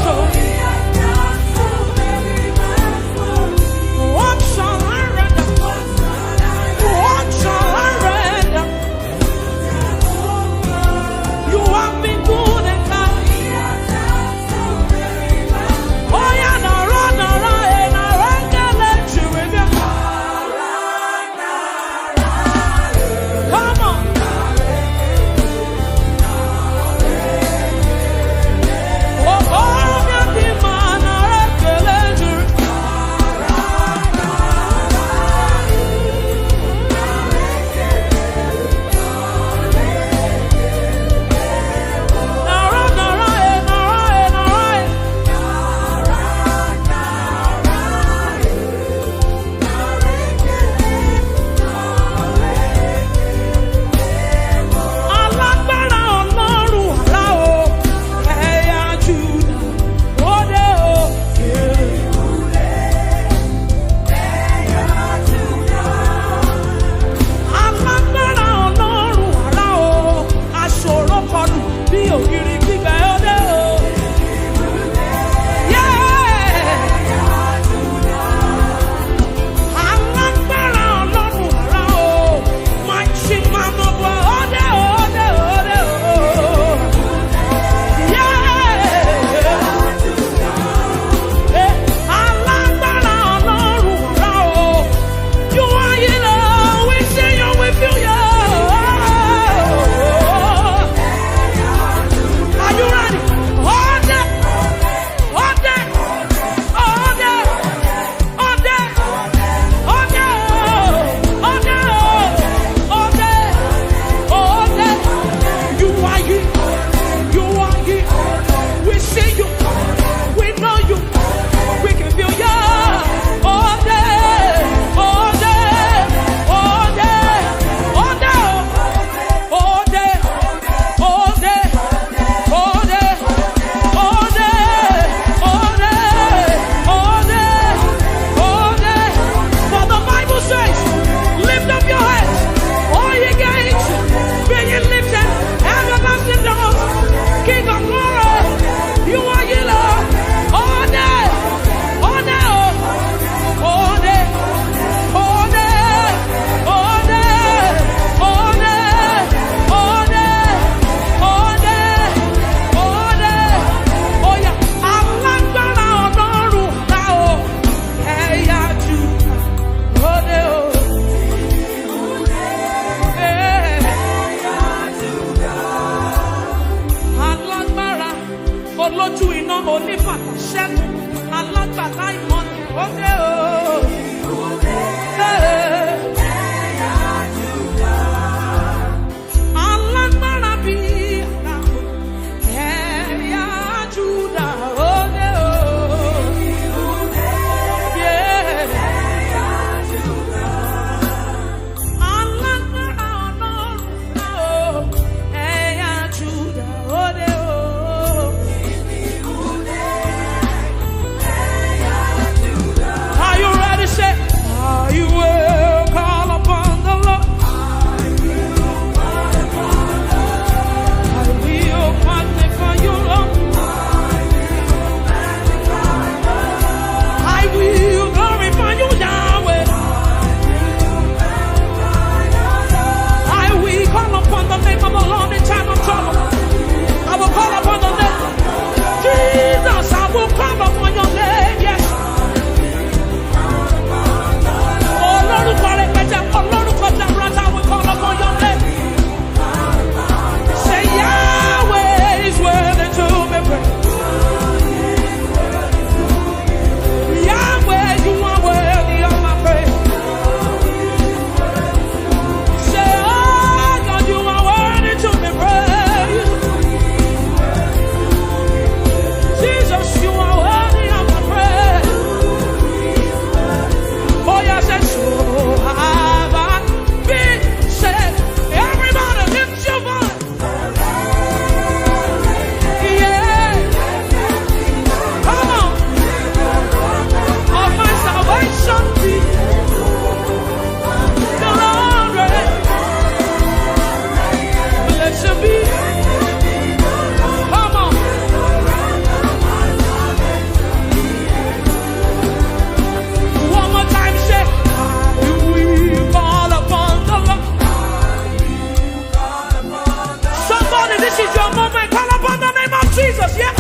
A: This is your moment. Call upon the name of Jesus. Yeah.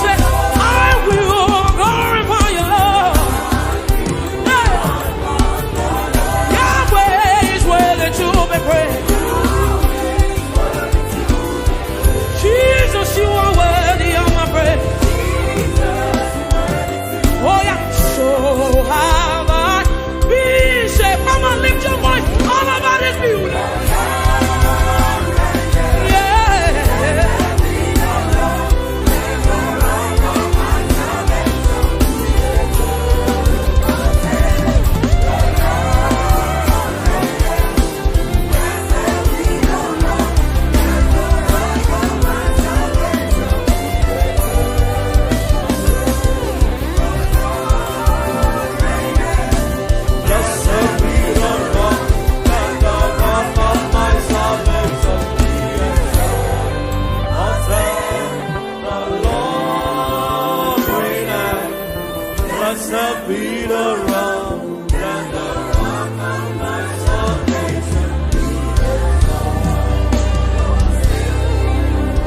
A: Say, I will glorify you, Lord. Yahweh is worthy to be praised. Jesus, you are worthy of my praise. Oh yeah. So have I been. Say, come on, lift your voice. All about His beauty.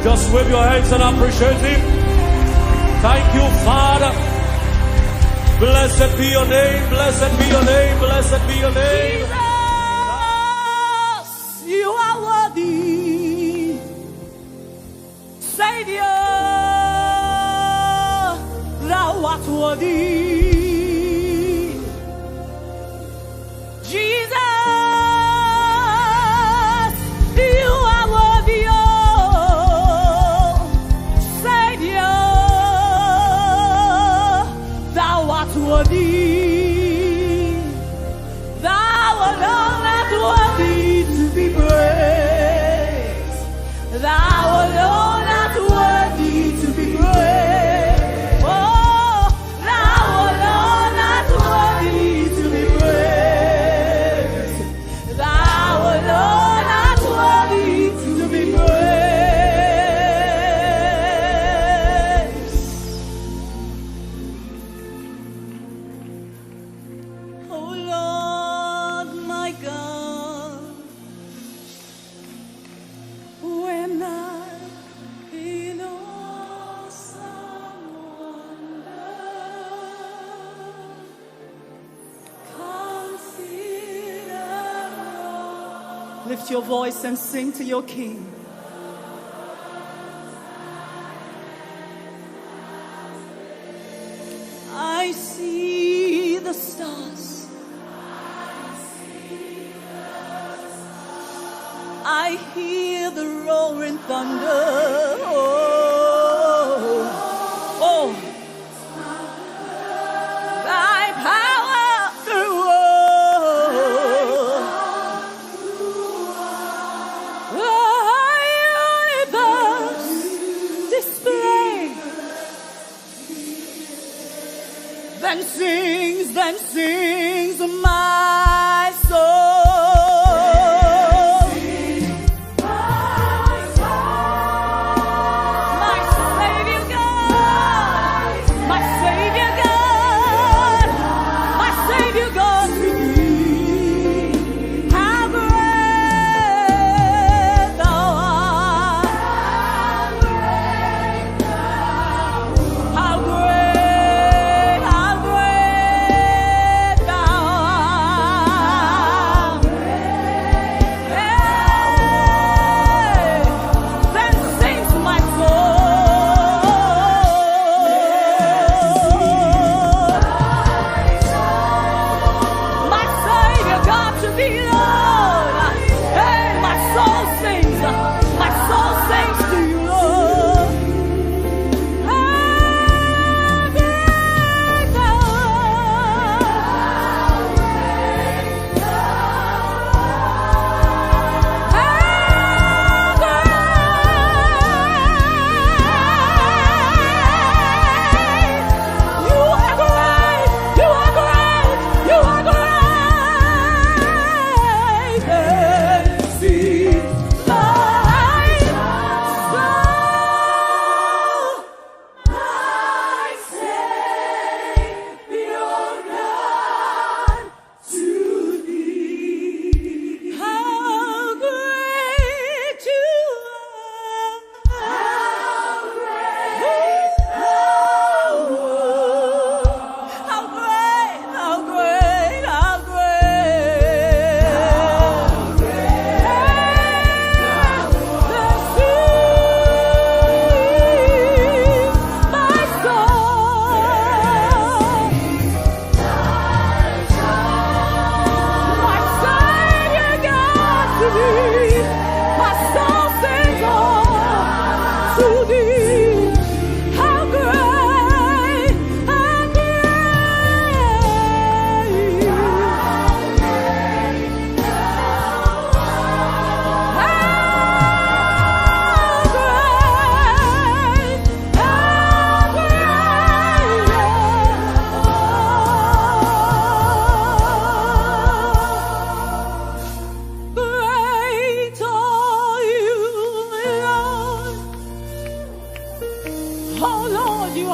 B: Just wave your hands and appreciate Him. Thank you, Father. Blessed be your name, blessed be your name, blessed be your name.
J: Jesus, you are worthy. Savior, thou art worthy. Jesus, you are worthy. Worthy, thou alone art worthy to be praised. Thou alone art worthy to be praised. Oh, thou alone art worthy to be praised. Thou alone art worthy to be praised. Lift your voice and sing to your King. I see the stars. I hear the roaring thunder. Oh. Thy power through then sings my soul. My Savior God, my Savior God, my Savior God to thee. How great thou art. How great thou art.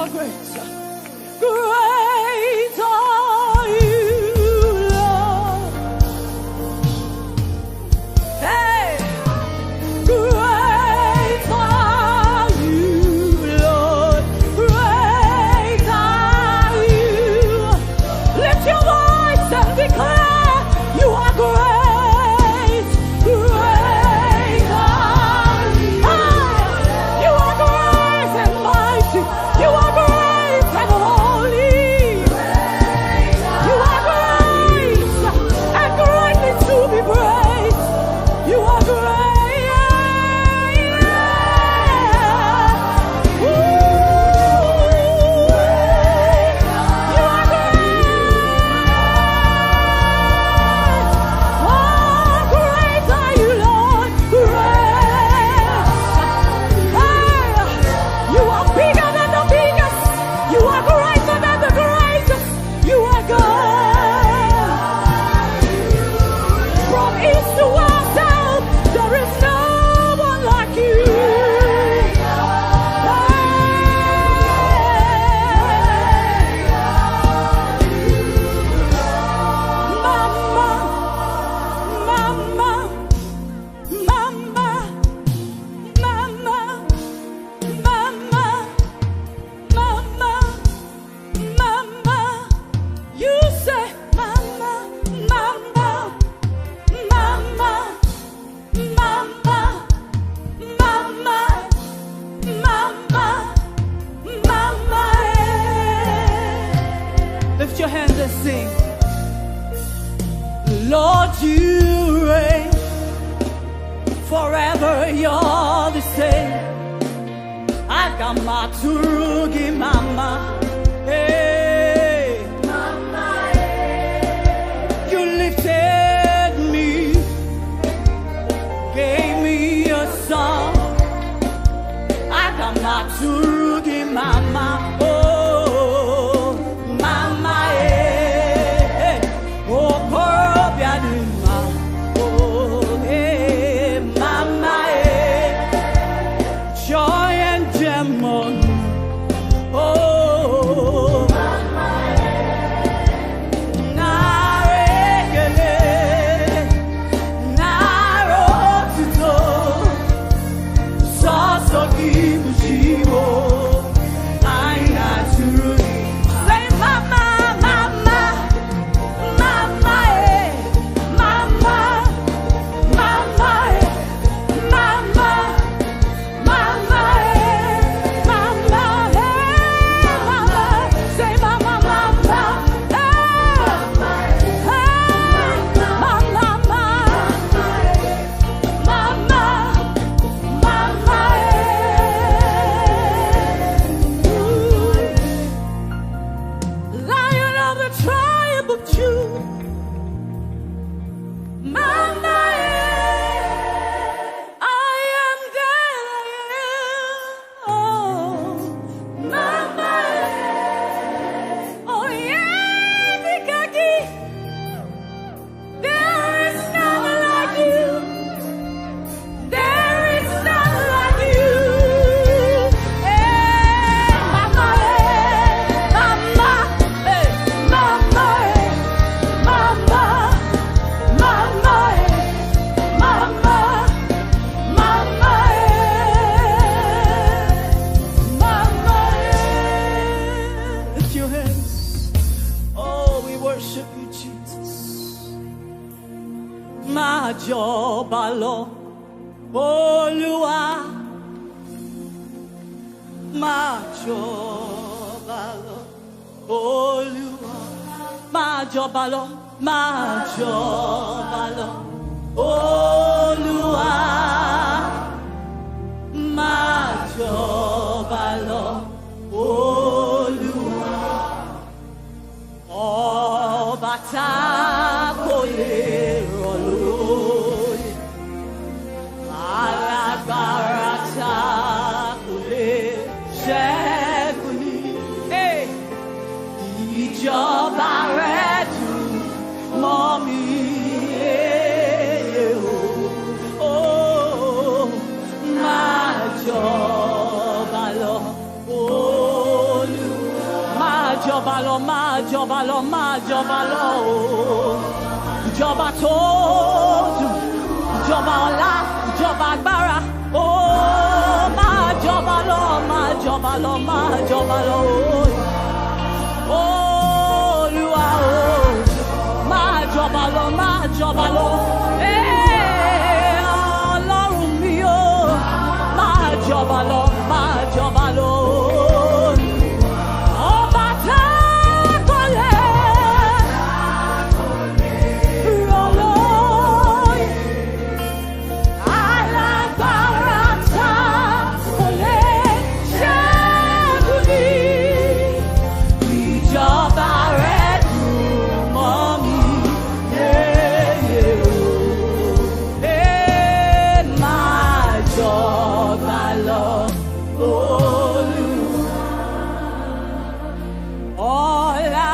J: are great. Great are you, Lord. Hey, great are you, Lord. Great are you. Lift your voice and declare you are great. Great are you. You are great and mighty. You are great and holy. You are great and greatly to be praised. You are great. Ooh. You are great. Oh, great are you, Lord. Great. Hey, you are bigger than the biggest. You are greater than the greatest. You are God. From east to west, south, there is no one like you. Mama, you say, mama, mama, mama, mama, mama, mama, mama. Lift your hands and sing. Lord, you reign forever. You're the same. Akamaturugi mama. Hey, mama. You lifted me, gave me a song. Akamaturugi mama. Oh, mama. Hey, oh, Korobianima. Oh, hey, mama. Joy and demon. Oh, naregele, narotito, sasogi mujibo, aina turi. Say mama, mama, mama, mama, mama, mama. Mama, mama, mama, say mama, mama, mama, Lion of the tribe of Judah, mama. I am that I am. Oh, mama. Oh, yeah, Nikaki. There is none like you. There is none like you. Hey, mama, mama, hey, mama, mama, mama, mama. Mama, mama, lift your hands. Oh, we worship you, Jesus. My job, Lord, Olúwa. My job, Lord, Olúwa. My job, Lord, my job, Lord, Olúwa. Máa jọba lọ, Olúwa. Ọba tá kò lè rọ̀ lóyè, alágbára tá kò lè ṣẹ́gun ní. Ìjọba rẹ̀ dùn mọ́ mi.
F: jọba lọ, máa jọba lọ. Ìjọba tó dùn, ìjọba ọlá, ìjọba agbára. Máa jọba lọ, máa jọba lọ, máa jọba lọ. Olúwa o, máa jọba lọ, máa jọba lọ. Ọlọ́run mi o, máa jọba lọ, máa jọba lọ. Ọba tá kò lè rọ̀ lóyè. Alágbára tá kò lè ṣẹ́gun ní. Ìjọba rẹ̀ dùn mọ́ mi yéye o. Máa jọba lọ, Olúwa. Ọlá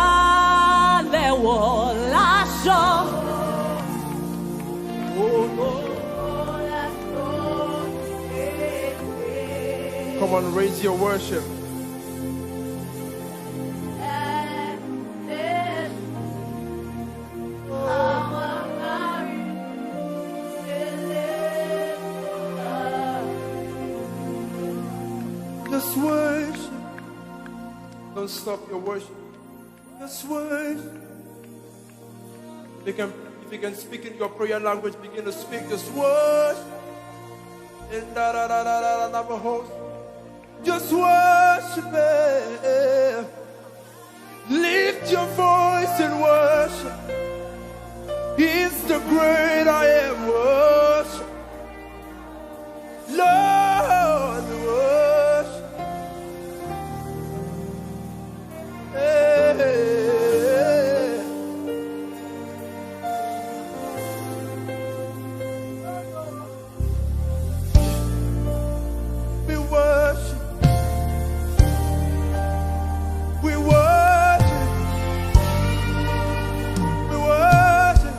F: lẹ̀wọ̀ láṣọ.
C: Come on, raise your worship. Just worship. Don't stop your worship. Just worship. If you can speak in your prayer language, begin to speak. Just worship. In da-da-da-da-da-da-da-da-da. Just worship Him. Lift your voice and worship. He's the great I am. Worship. Lord, worship. Hey. We worship. We worship. We worship.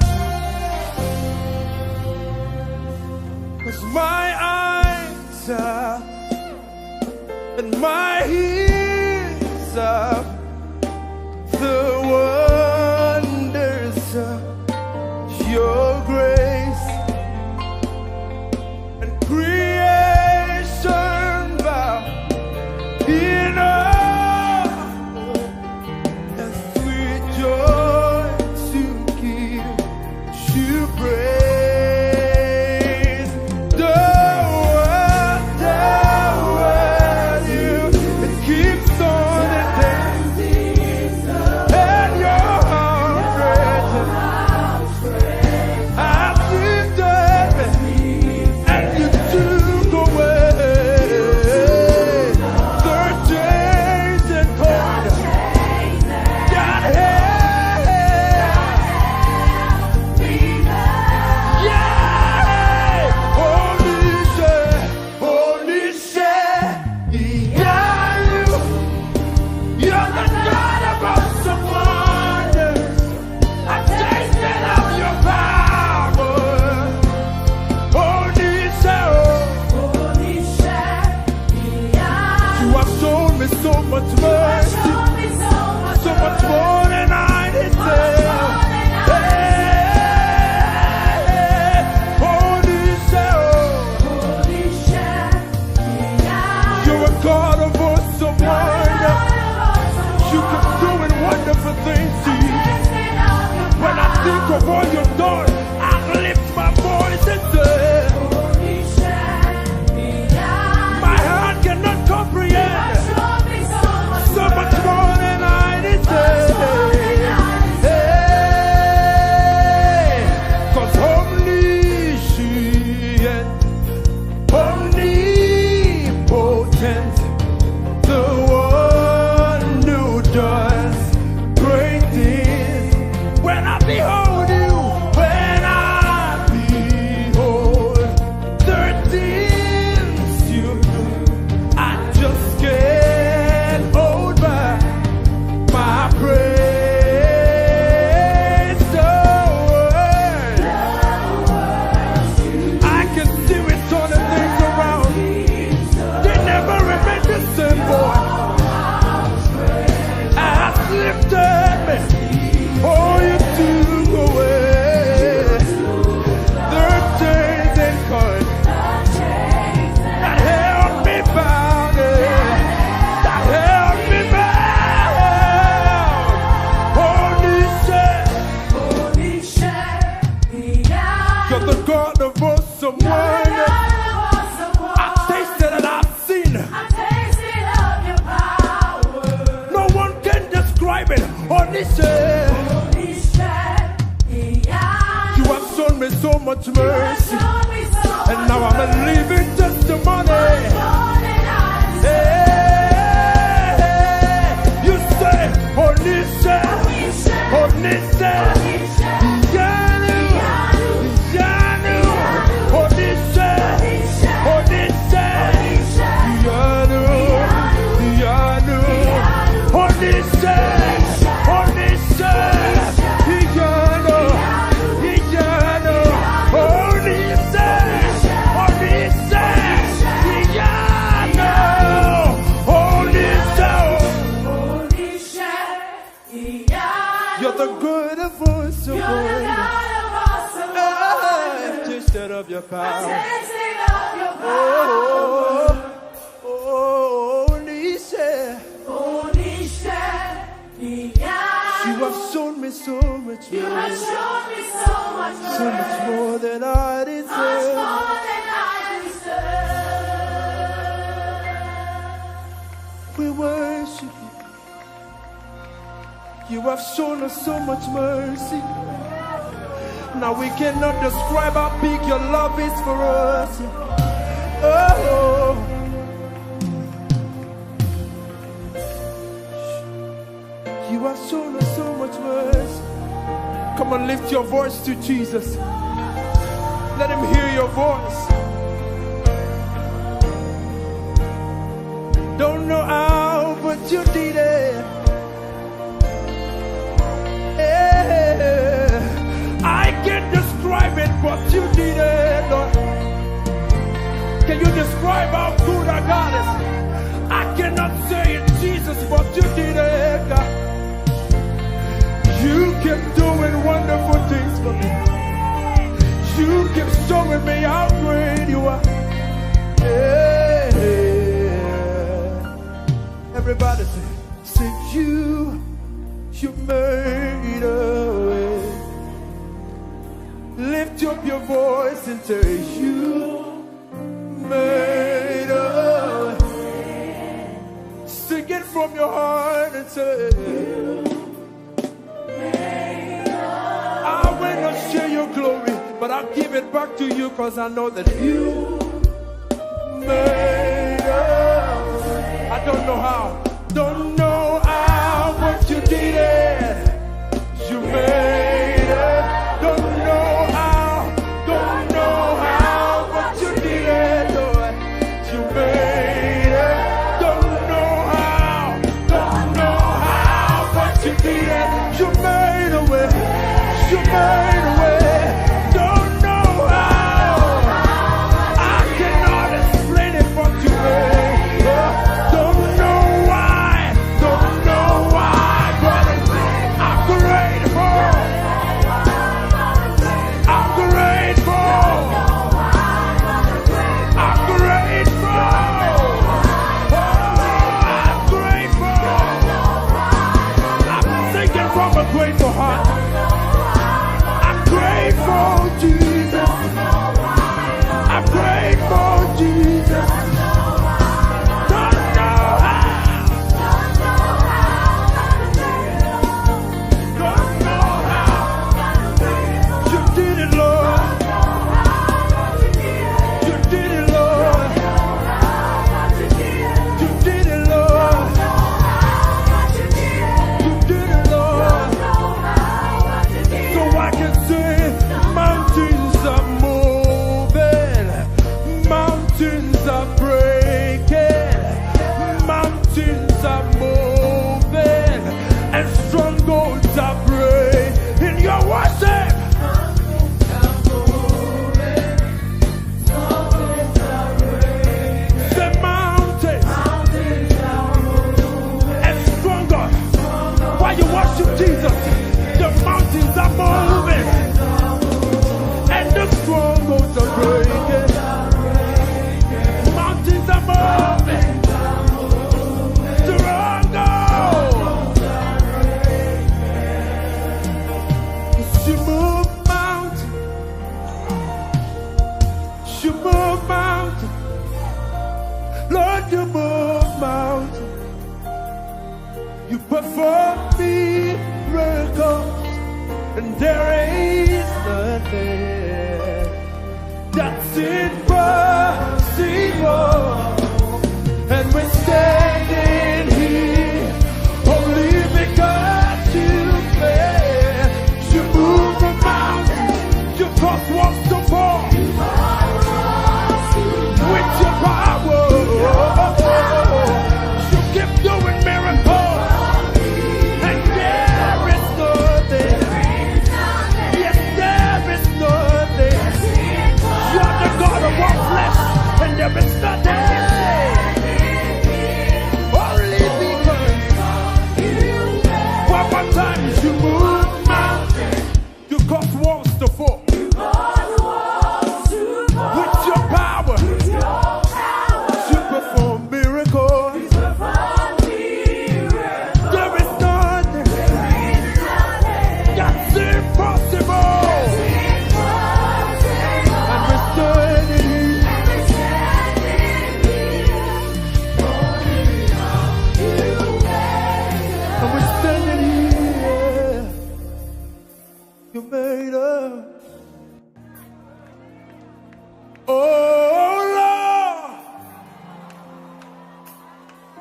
C: 'Cause my eyes are and my ears are the wonders of your grace and creation bow in awe and sweet joy to give you praise. The world you it keeps on dancing and your heart breaking as you did and you took away the chains and cords that held me. Yeah, holy say, yeah, you're the God of awesome wonders. I tasted of your power. Holy say, you have shown me so much mercy, so much more than I deserve. Hey, holy say, you're a God of awesome wonder. You keep doing wonderful things to you. When I think of all you've done, I lift my voice and say, my heart cannot comprehend so much more than I deserve. Hey, 'cause omniscient, omnipotent, the one who does great things. When I behold you, mercy. And now I'm a living testimony. Hey, you say, Onise, Onise, Yanu, Yanu, Onise, Onise, Yanu, Yanu, Onise, Onise, Yanu, Yanu, Onise, Onise, Yanu, Onise. You're the good voice of God. Tasted of your power. Oh, Onise. You have shown me so much more. So much more than I deserve. We worship you. You have shown us so much mercy. Now we cannot describe how big your love is for us. Oh, you have shown us so much mercy. Come on, lift your voice to Jesus. Let him hear your voice. Don't know how, but you did it. I can't describe it, but you did it, Lord. Can you describe how good our God is? I cannot say it, Jesus, but you did it, God. You kept doing wonderful things for me. You kept showing me how great you are. Yeah. Everybody say you made a way. Lift up your voice and say you made a way. Sing it from your heart and say I will not share your glory, but I'll give it back to you because I know that you made a way. I don't know how, but you did it. You made it. Don't know how, but you did it, Lord. You made it. Don't know how, but you did it. You made a way. You made a way. Don't know how. I cannot explain it, but you made it. Don't know why, but I'm grateful. I'm grateful. I'm grateful. Oh, I'm grateful. I'm thinking from a grateful heart. I'm grateful, Jesus. I'm grateful, Jesus. Don't know how. Don't know how. You did it, Lord. You did it, Lord. You did it, Lord. You did it, Lord. So I can say mountains are moving, mountains are breaking, mountains are moving, and strongholds are breaking. In your worship, the mountains and strongholds. While you worship Jesus, the mountains are moving and the strongholds are breaking. Mountains are moving. Strongholds. You move mountains. You move mountains. Lord, you move mountains. You perform miracles, and there is nothing impossible. And we're standing here only because you made. You move the mountain, you cross walls to fall. With your power, you keep doing miracles. And there is nothing. Yes, there is nothing. You're the God of all flesh, and there is nothing. Only because one more time you move mountains, you cause walls to fall. With your power, you perform miracles. There is nothing that's impossible. And we're standing here. And we're standing here. You made us. Oh Lord,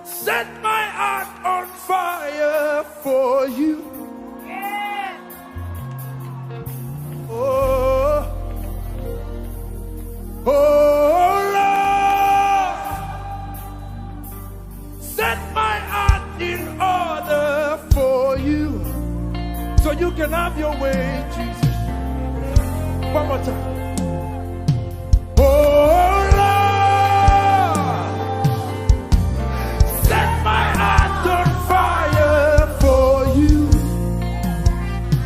C: set my heart on fire for you. Oh, Lord, set my heart in order for you, so you can have your way, Jesus. One more time. Oh Lord, set my heart on fire for you.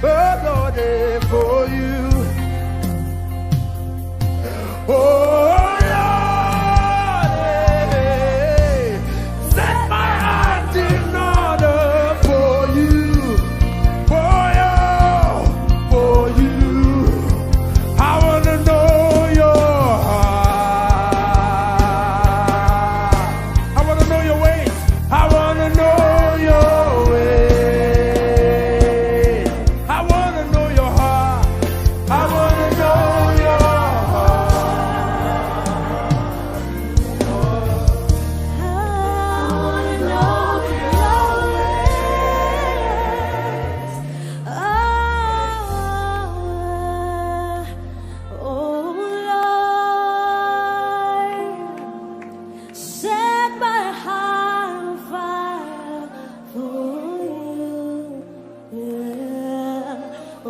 C: Oh Lord, for you. Oh Lord, set my heart in order for you. For you. I wanna know your heart. I wanna know your ways. I wanna know your ways. I wanna know your heart. I wanna know your heart.
J: Set my heart on fire for you. Yeah.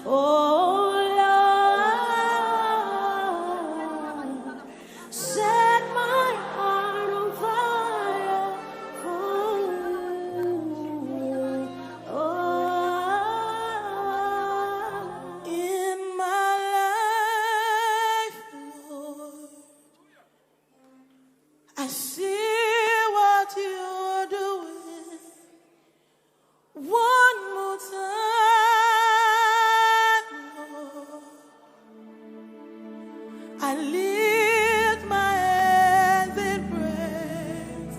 J: Oh Lord, set my heart on fire for you. In my life, Lord, I see what you're doing. One more time, Lord, I lift my hands in praise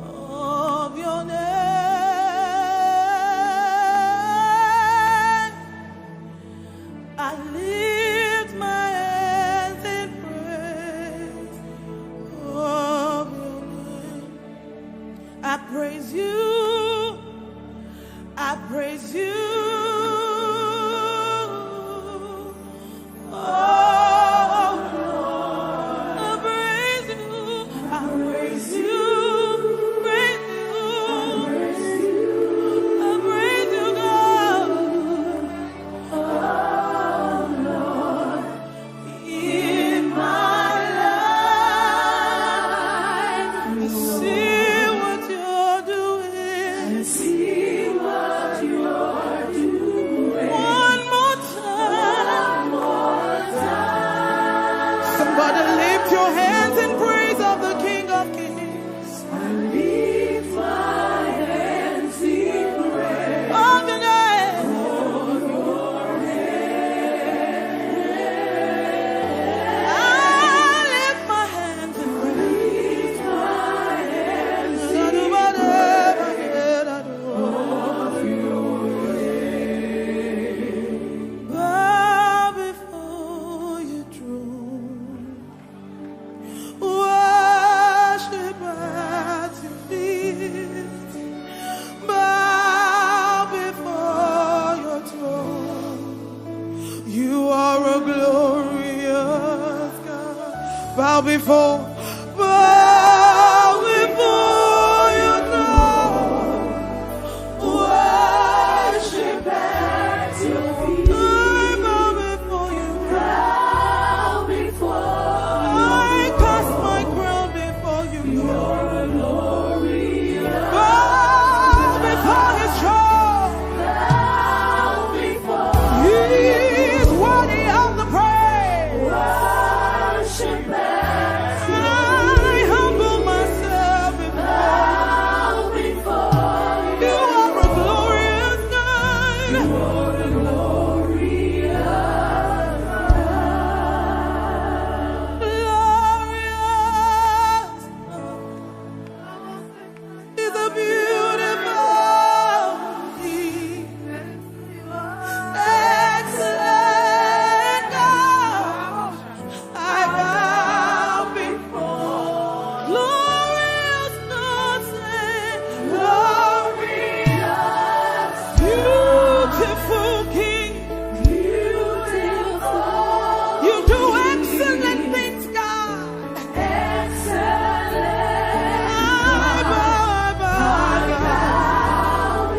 J: of your name. I lift my hands in praise of your name. I praise you. I praise you. Oh Lord, I praise you. I praise you. Praise you. I praise you, God. Oh Lord, in my life, I see what you're doing. I see what you're doing. One more time. Somebody lift your hands in praise of the King of Kings. I lift my hands in praise of your name. I lift my hands in praise. Bow
C: bow before your throne. Worship at your feet. I bow before you. I cast my crown before you. Your glory. Bow before his throne. He is worthy of the praise. Worship at I humble myself before you. You are a glorious God. You are a glorious God. Glorious is a beautiful King. Excellent God. I bow before glorious God, say glorious, beautiful King, beautiful. You do excellent things, God. Excellent. I bow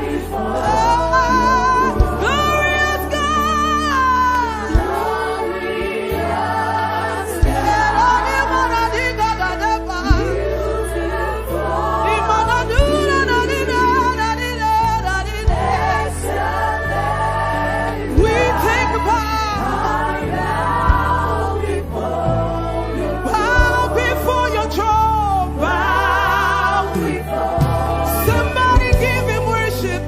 C: before glorious God. We take a bow before your throne. Bow before. Somebody give him worship.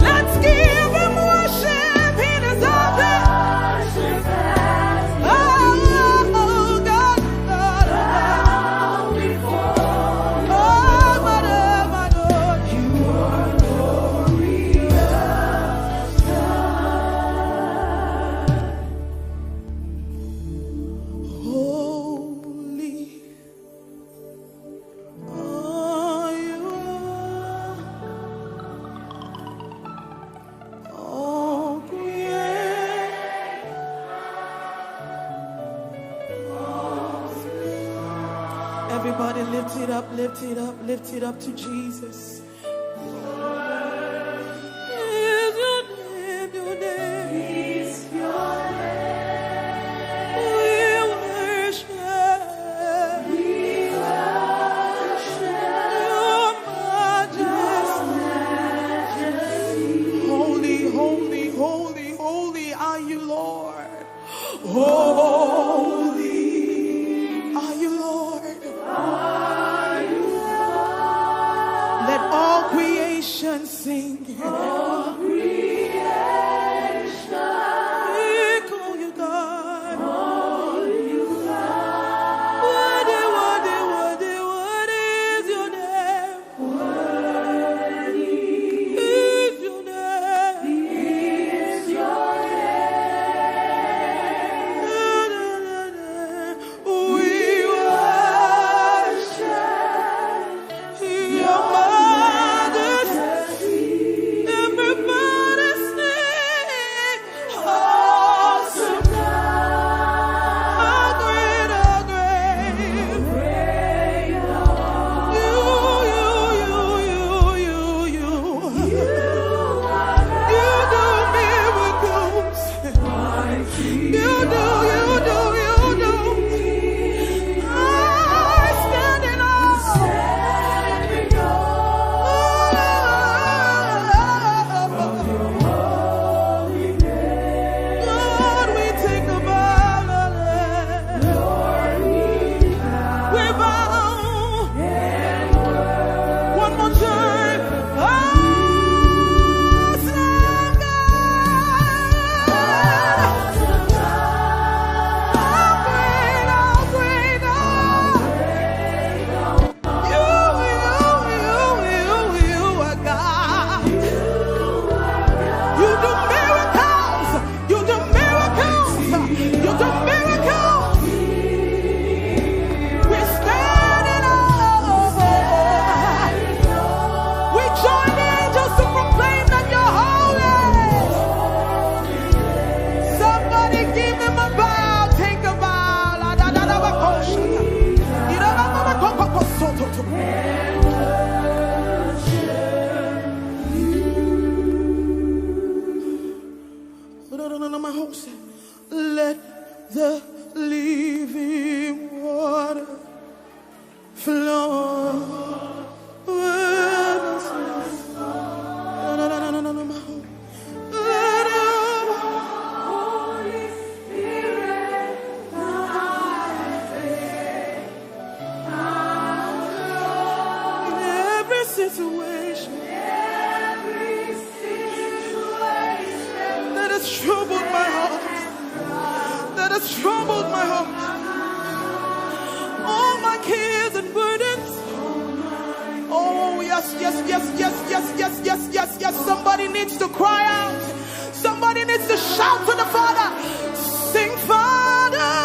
C: Let's give him worship. He deserves it. Oh, God. Oh, my Lord. You are glorious holy. Are you all created? Everybody lift it up, lift it up, lift it up to Jesus. Is your name, your name. Is your name. We worship. We worship your majesty. Holy, holy, holy, holy are you, Lord. Holy are you, Lord. Let all
D: Ghost, let the living water flow. Situation that has troubled my heart, that has troubled my heart, all my cares and burdens. Oh yes, yes, yes, yes, yes, yes, yes, yes, yes. Somebody needs to cry out. Somebody needs to shout to the Father. Sing, Father.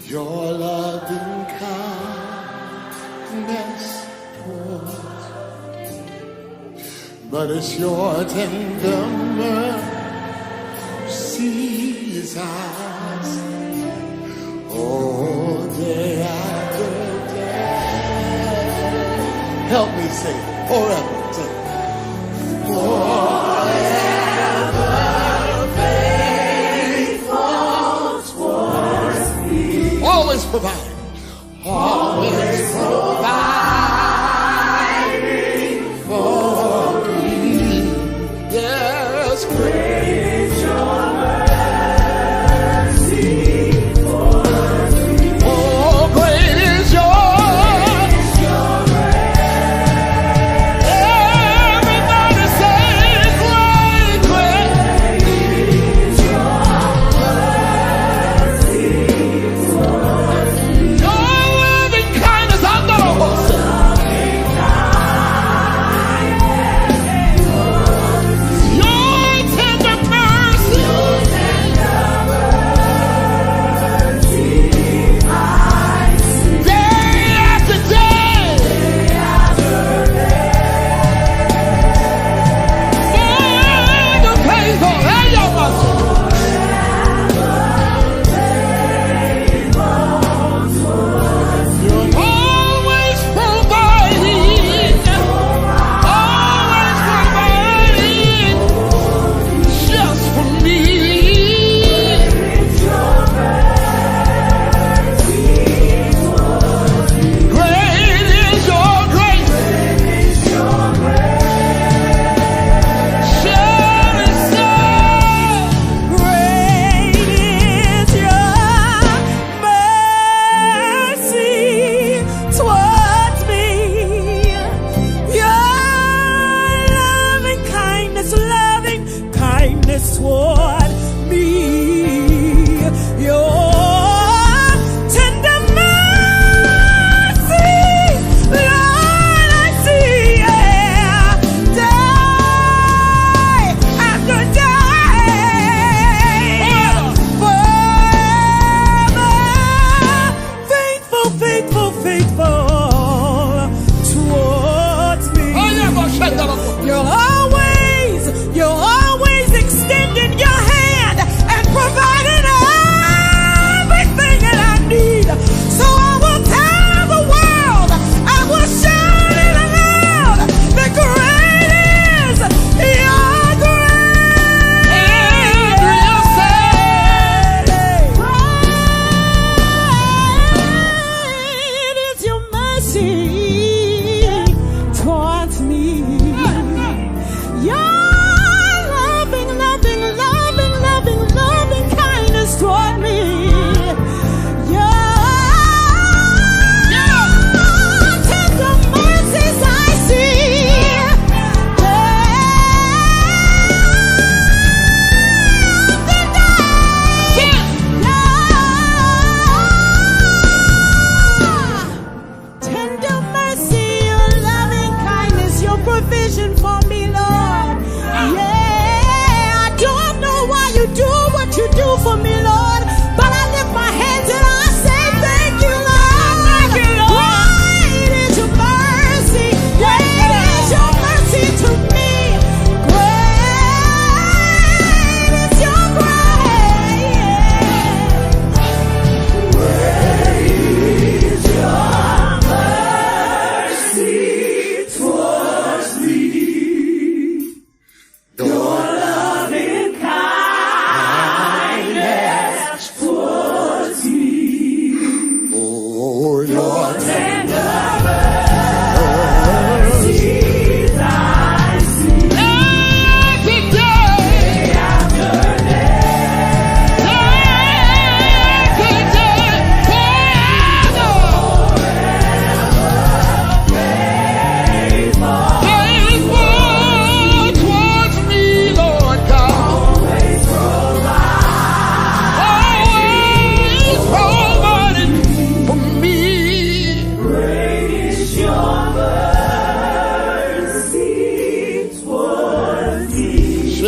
G: Your loving kindness towards me, but it's your tender mercies I see, oh, day after day. Help me say forever. Always providing. Always providing for me. Yes, great is your mercy towards me. Oh, great is your grace. Everybody say great, great. Great is your mercy towards me. Your loving kindness, I'm gonna hold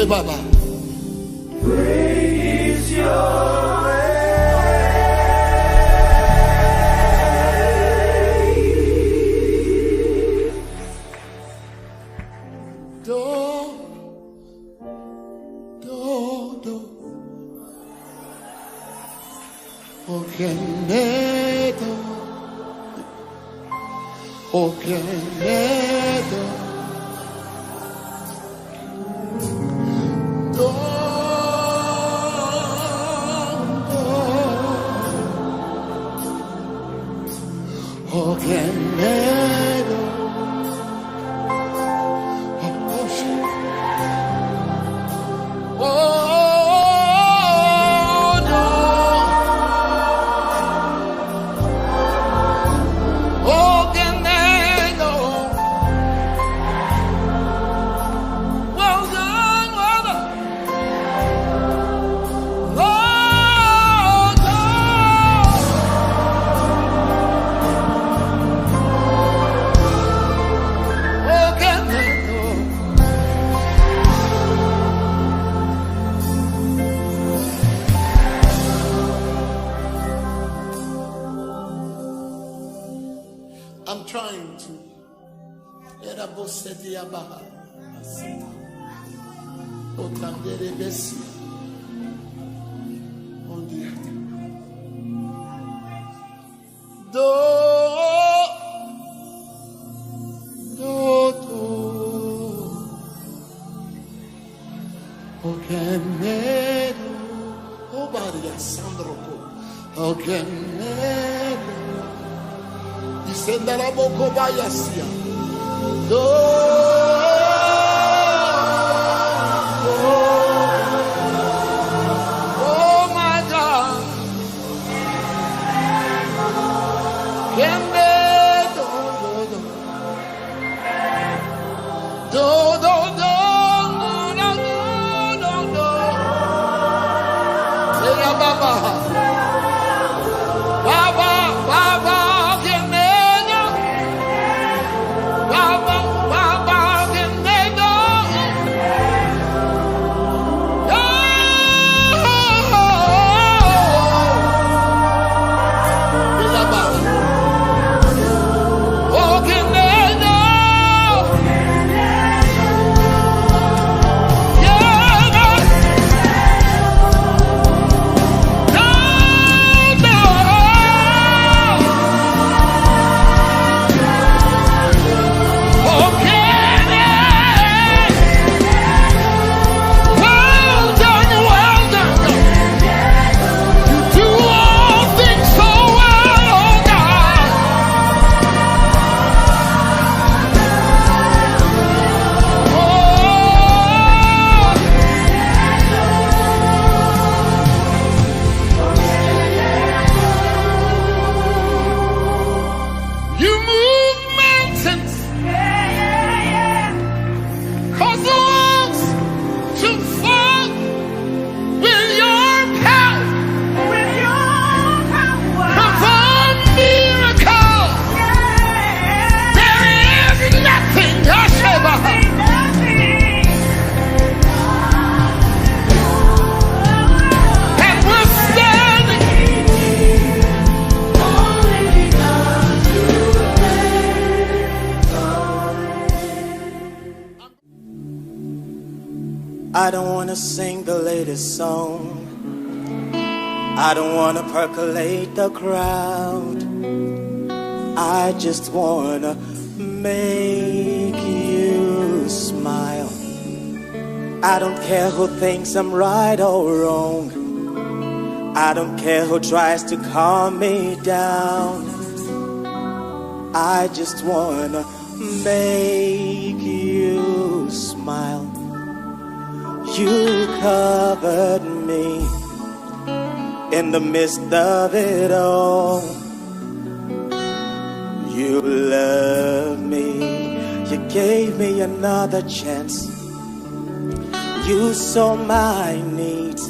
G: Baba.
K: Praise your
G: I'm trying to. Oh dear. Oh, body, Sandro. Okay. Sendala boko bayasia. Oh my God.
E: I don't want to sing the latest song. I don't want to percolate the crowd. I just want to make you smile. I don't care who thinks I'm right or wrong. I don't care who tries to calm me down. I just want to make you smile. You covered me in the midst of it all. You loved me. You gave me another chance. You saw my needs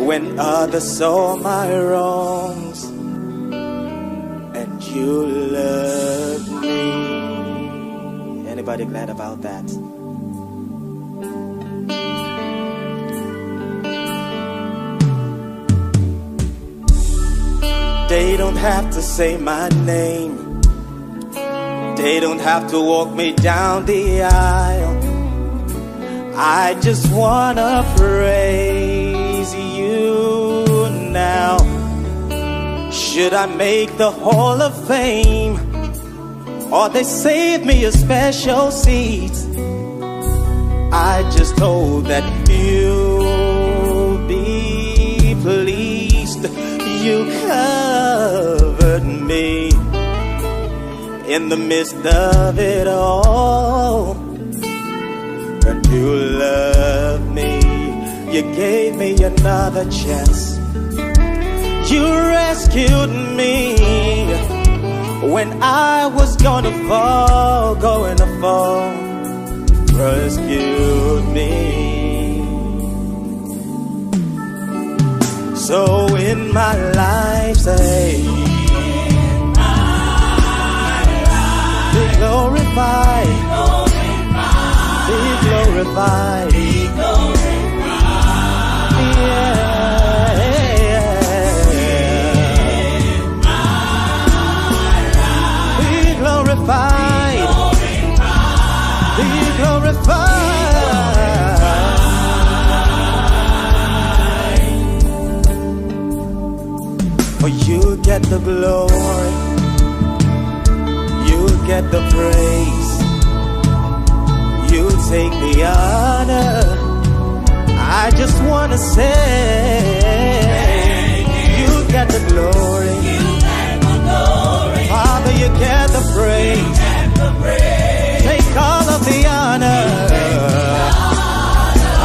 E: when others saw my wrongs. And you loved me. Anybody glad about that? They don't have to say my name. They don't have to walk me down the aisle. I just wanna praise you now. Should I make the Hall of Fame, or they save me a special seat? I just hope that you'll be pleased. You covered me in the midst of it all, and you love me. You gave me another chance. You rescued me when I was gonna fall, rescued me. So in my life, say, be glorified, be glorified, be glorified, be glorified. For you get the glory, you get the praise, you take the honor. I just wanna say, you get the glory, Father, you get the praise, take all of the honor.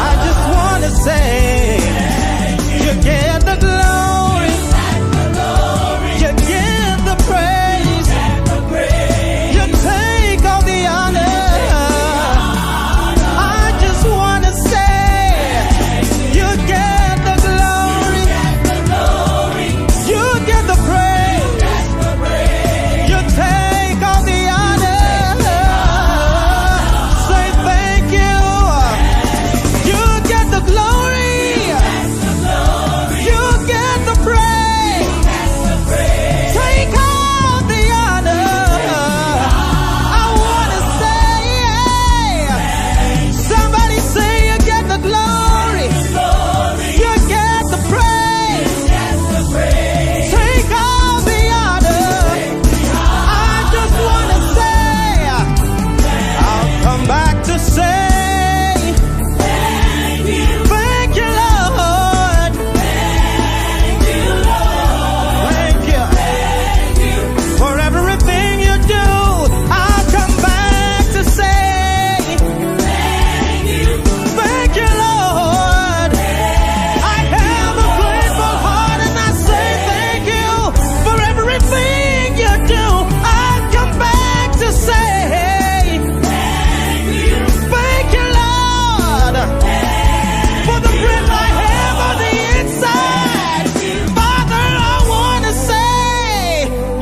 E: I just wanna say, you get the glory, you get the praise, you take all the honor. I just wanna say, you get the glory, you get the praise, you take all the honor. Say thank you. You get the glory, you get the praise, take all the honor. I wanna say, somebody say, you get the glory, you get the praise, take all the honor. I just wanna say, I'll come back to say, thank you, Lord. Thank you for everything you do. I'll come back to say, thank you, Lord. I have a grateful heart and I say thank you for everything you do. I'll come back to say, thank you, Lord, for the breath I have on the inside. Father, I wanna say,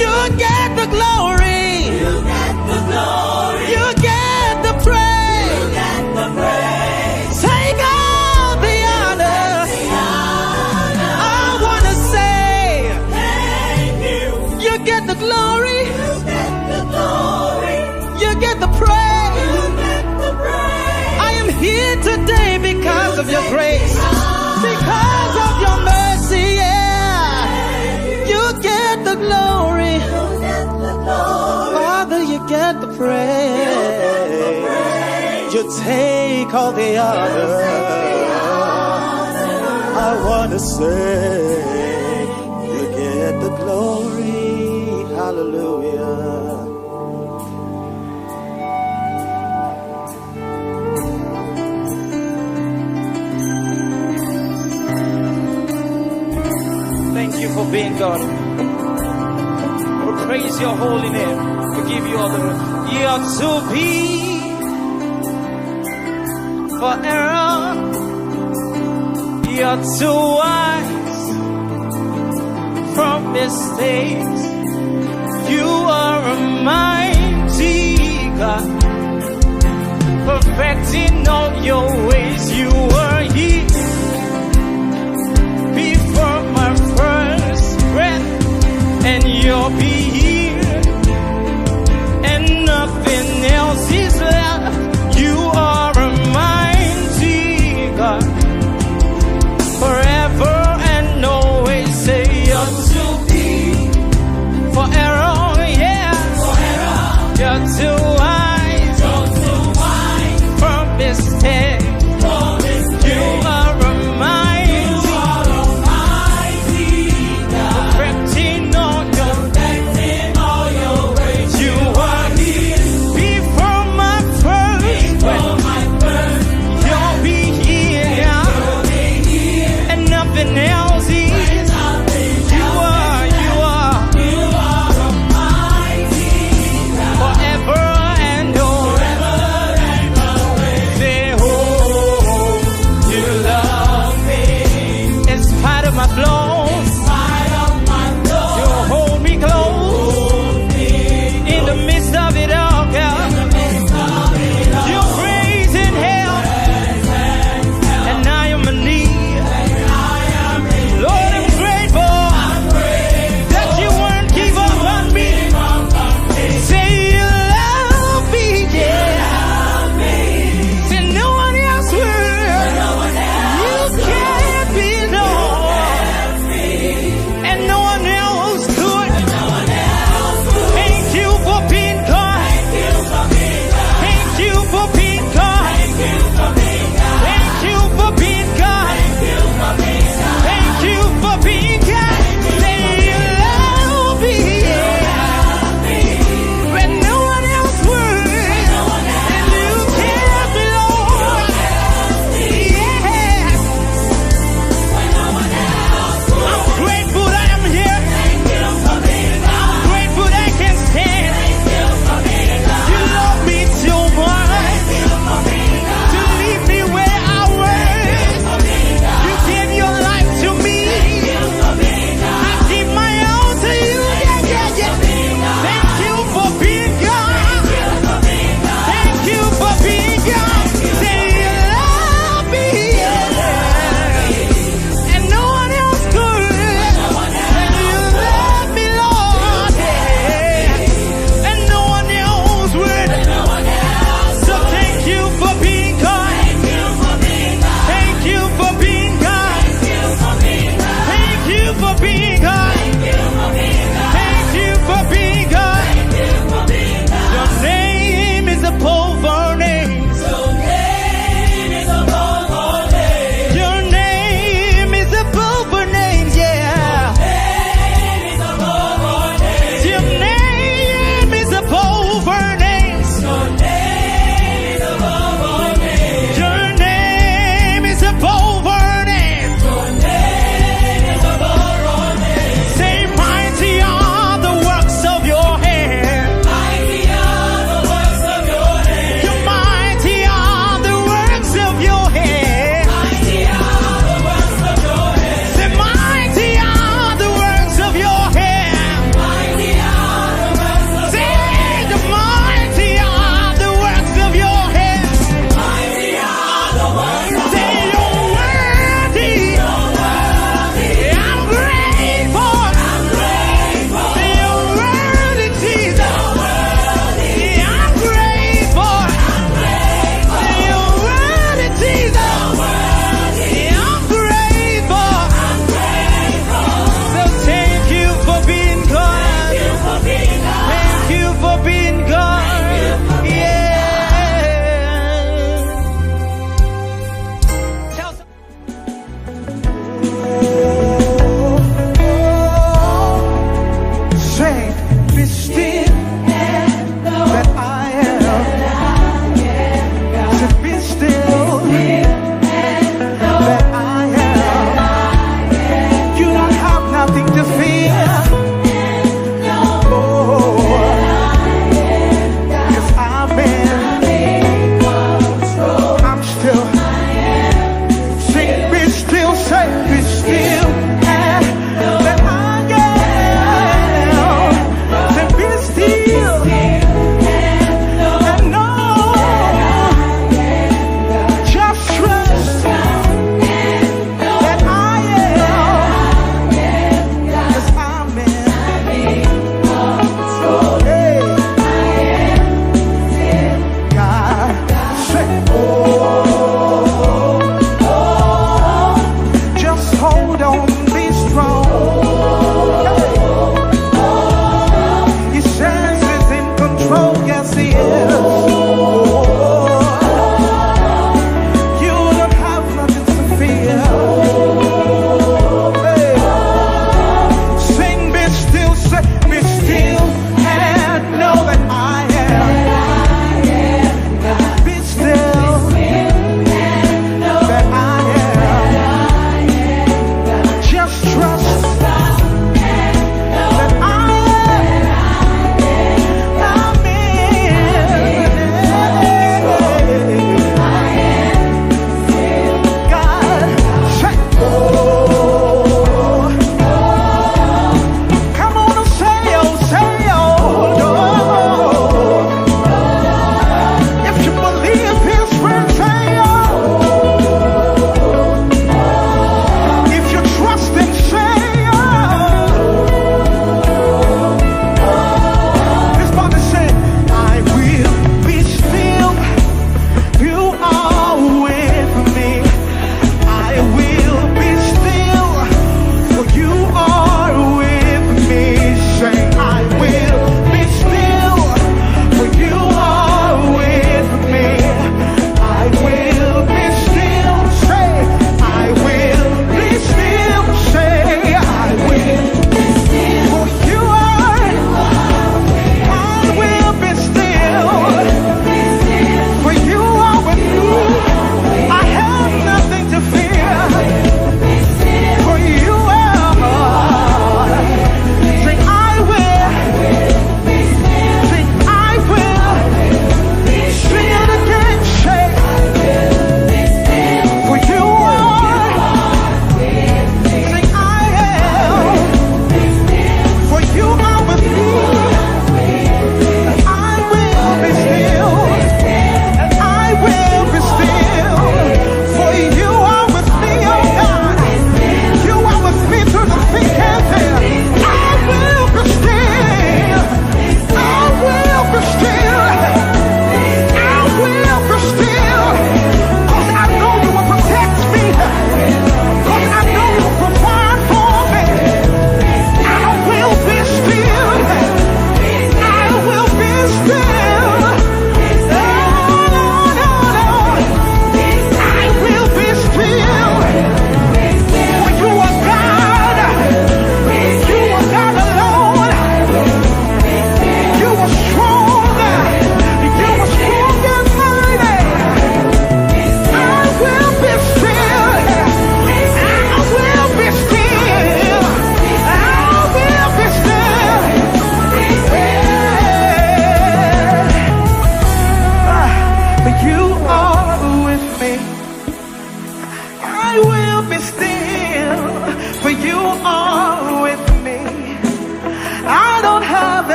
E: you get the glory, you get the praise, take all the honor. I wanna say, you get the glory, you get the praise. I am here today because of your grace, because of your mercy, yeah. You get the glory, Father, you get the praise, you take all the honor. I wanna say, you get the glory, hallelujah.
F: Thank you for being God. We praise your holy name. We give you all the glory. You are to be for error. You are too wise from mistakes. You are a mighty God, perfecting all your ways. You were here before my first breath.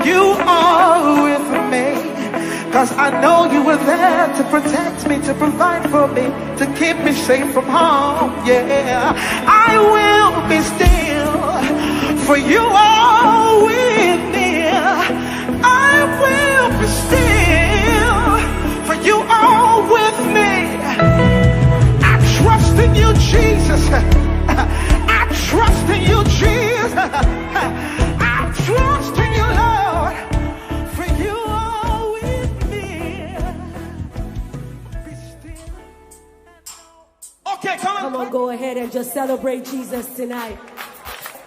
D: you are with me. Cause I know you were there to protect me, to provide for me, to keep me safe from harm. Yeah, I will be still, for you are with me. I will be still, for you are with me. I trust in you, Jesus. I trust in you, Jesus. I trust in you, Lord, for you are with me. Be still.
C: Okay,
J: Come on, go ahead and just celebrate Jesus tonight.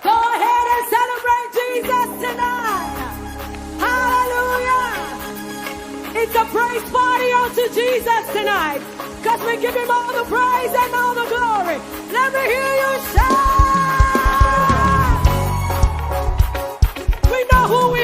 J: Go ahead and celebrate Jesus tonight. Hallelujah. It's a praise party unto Jesus tonight. Because we give him all the praise and all the glory. Let me hear you shout. We know who we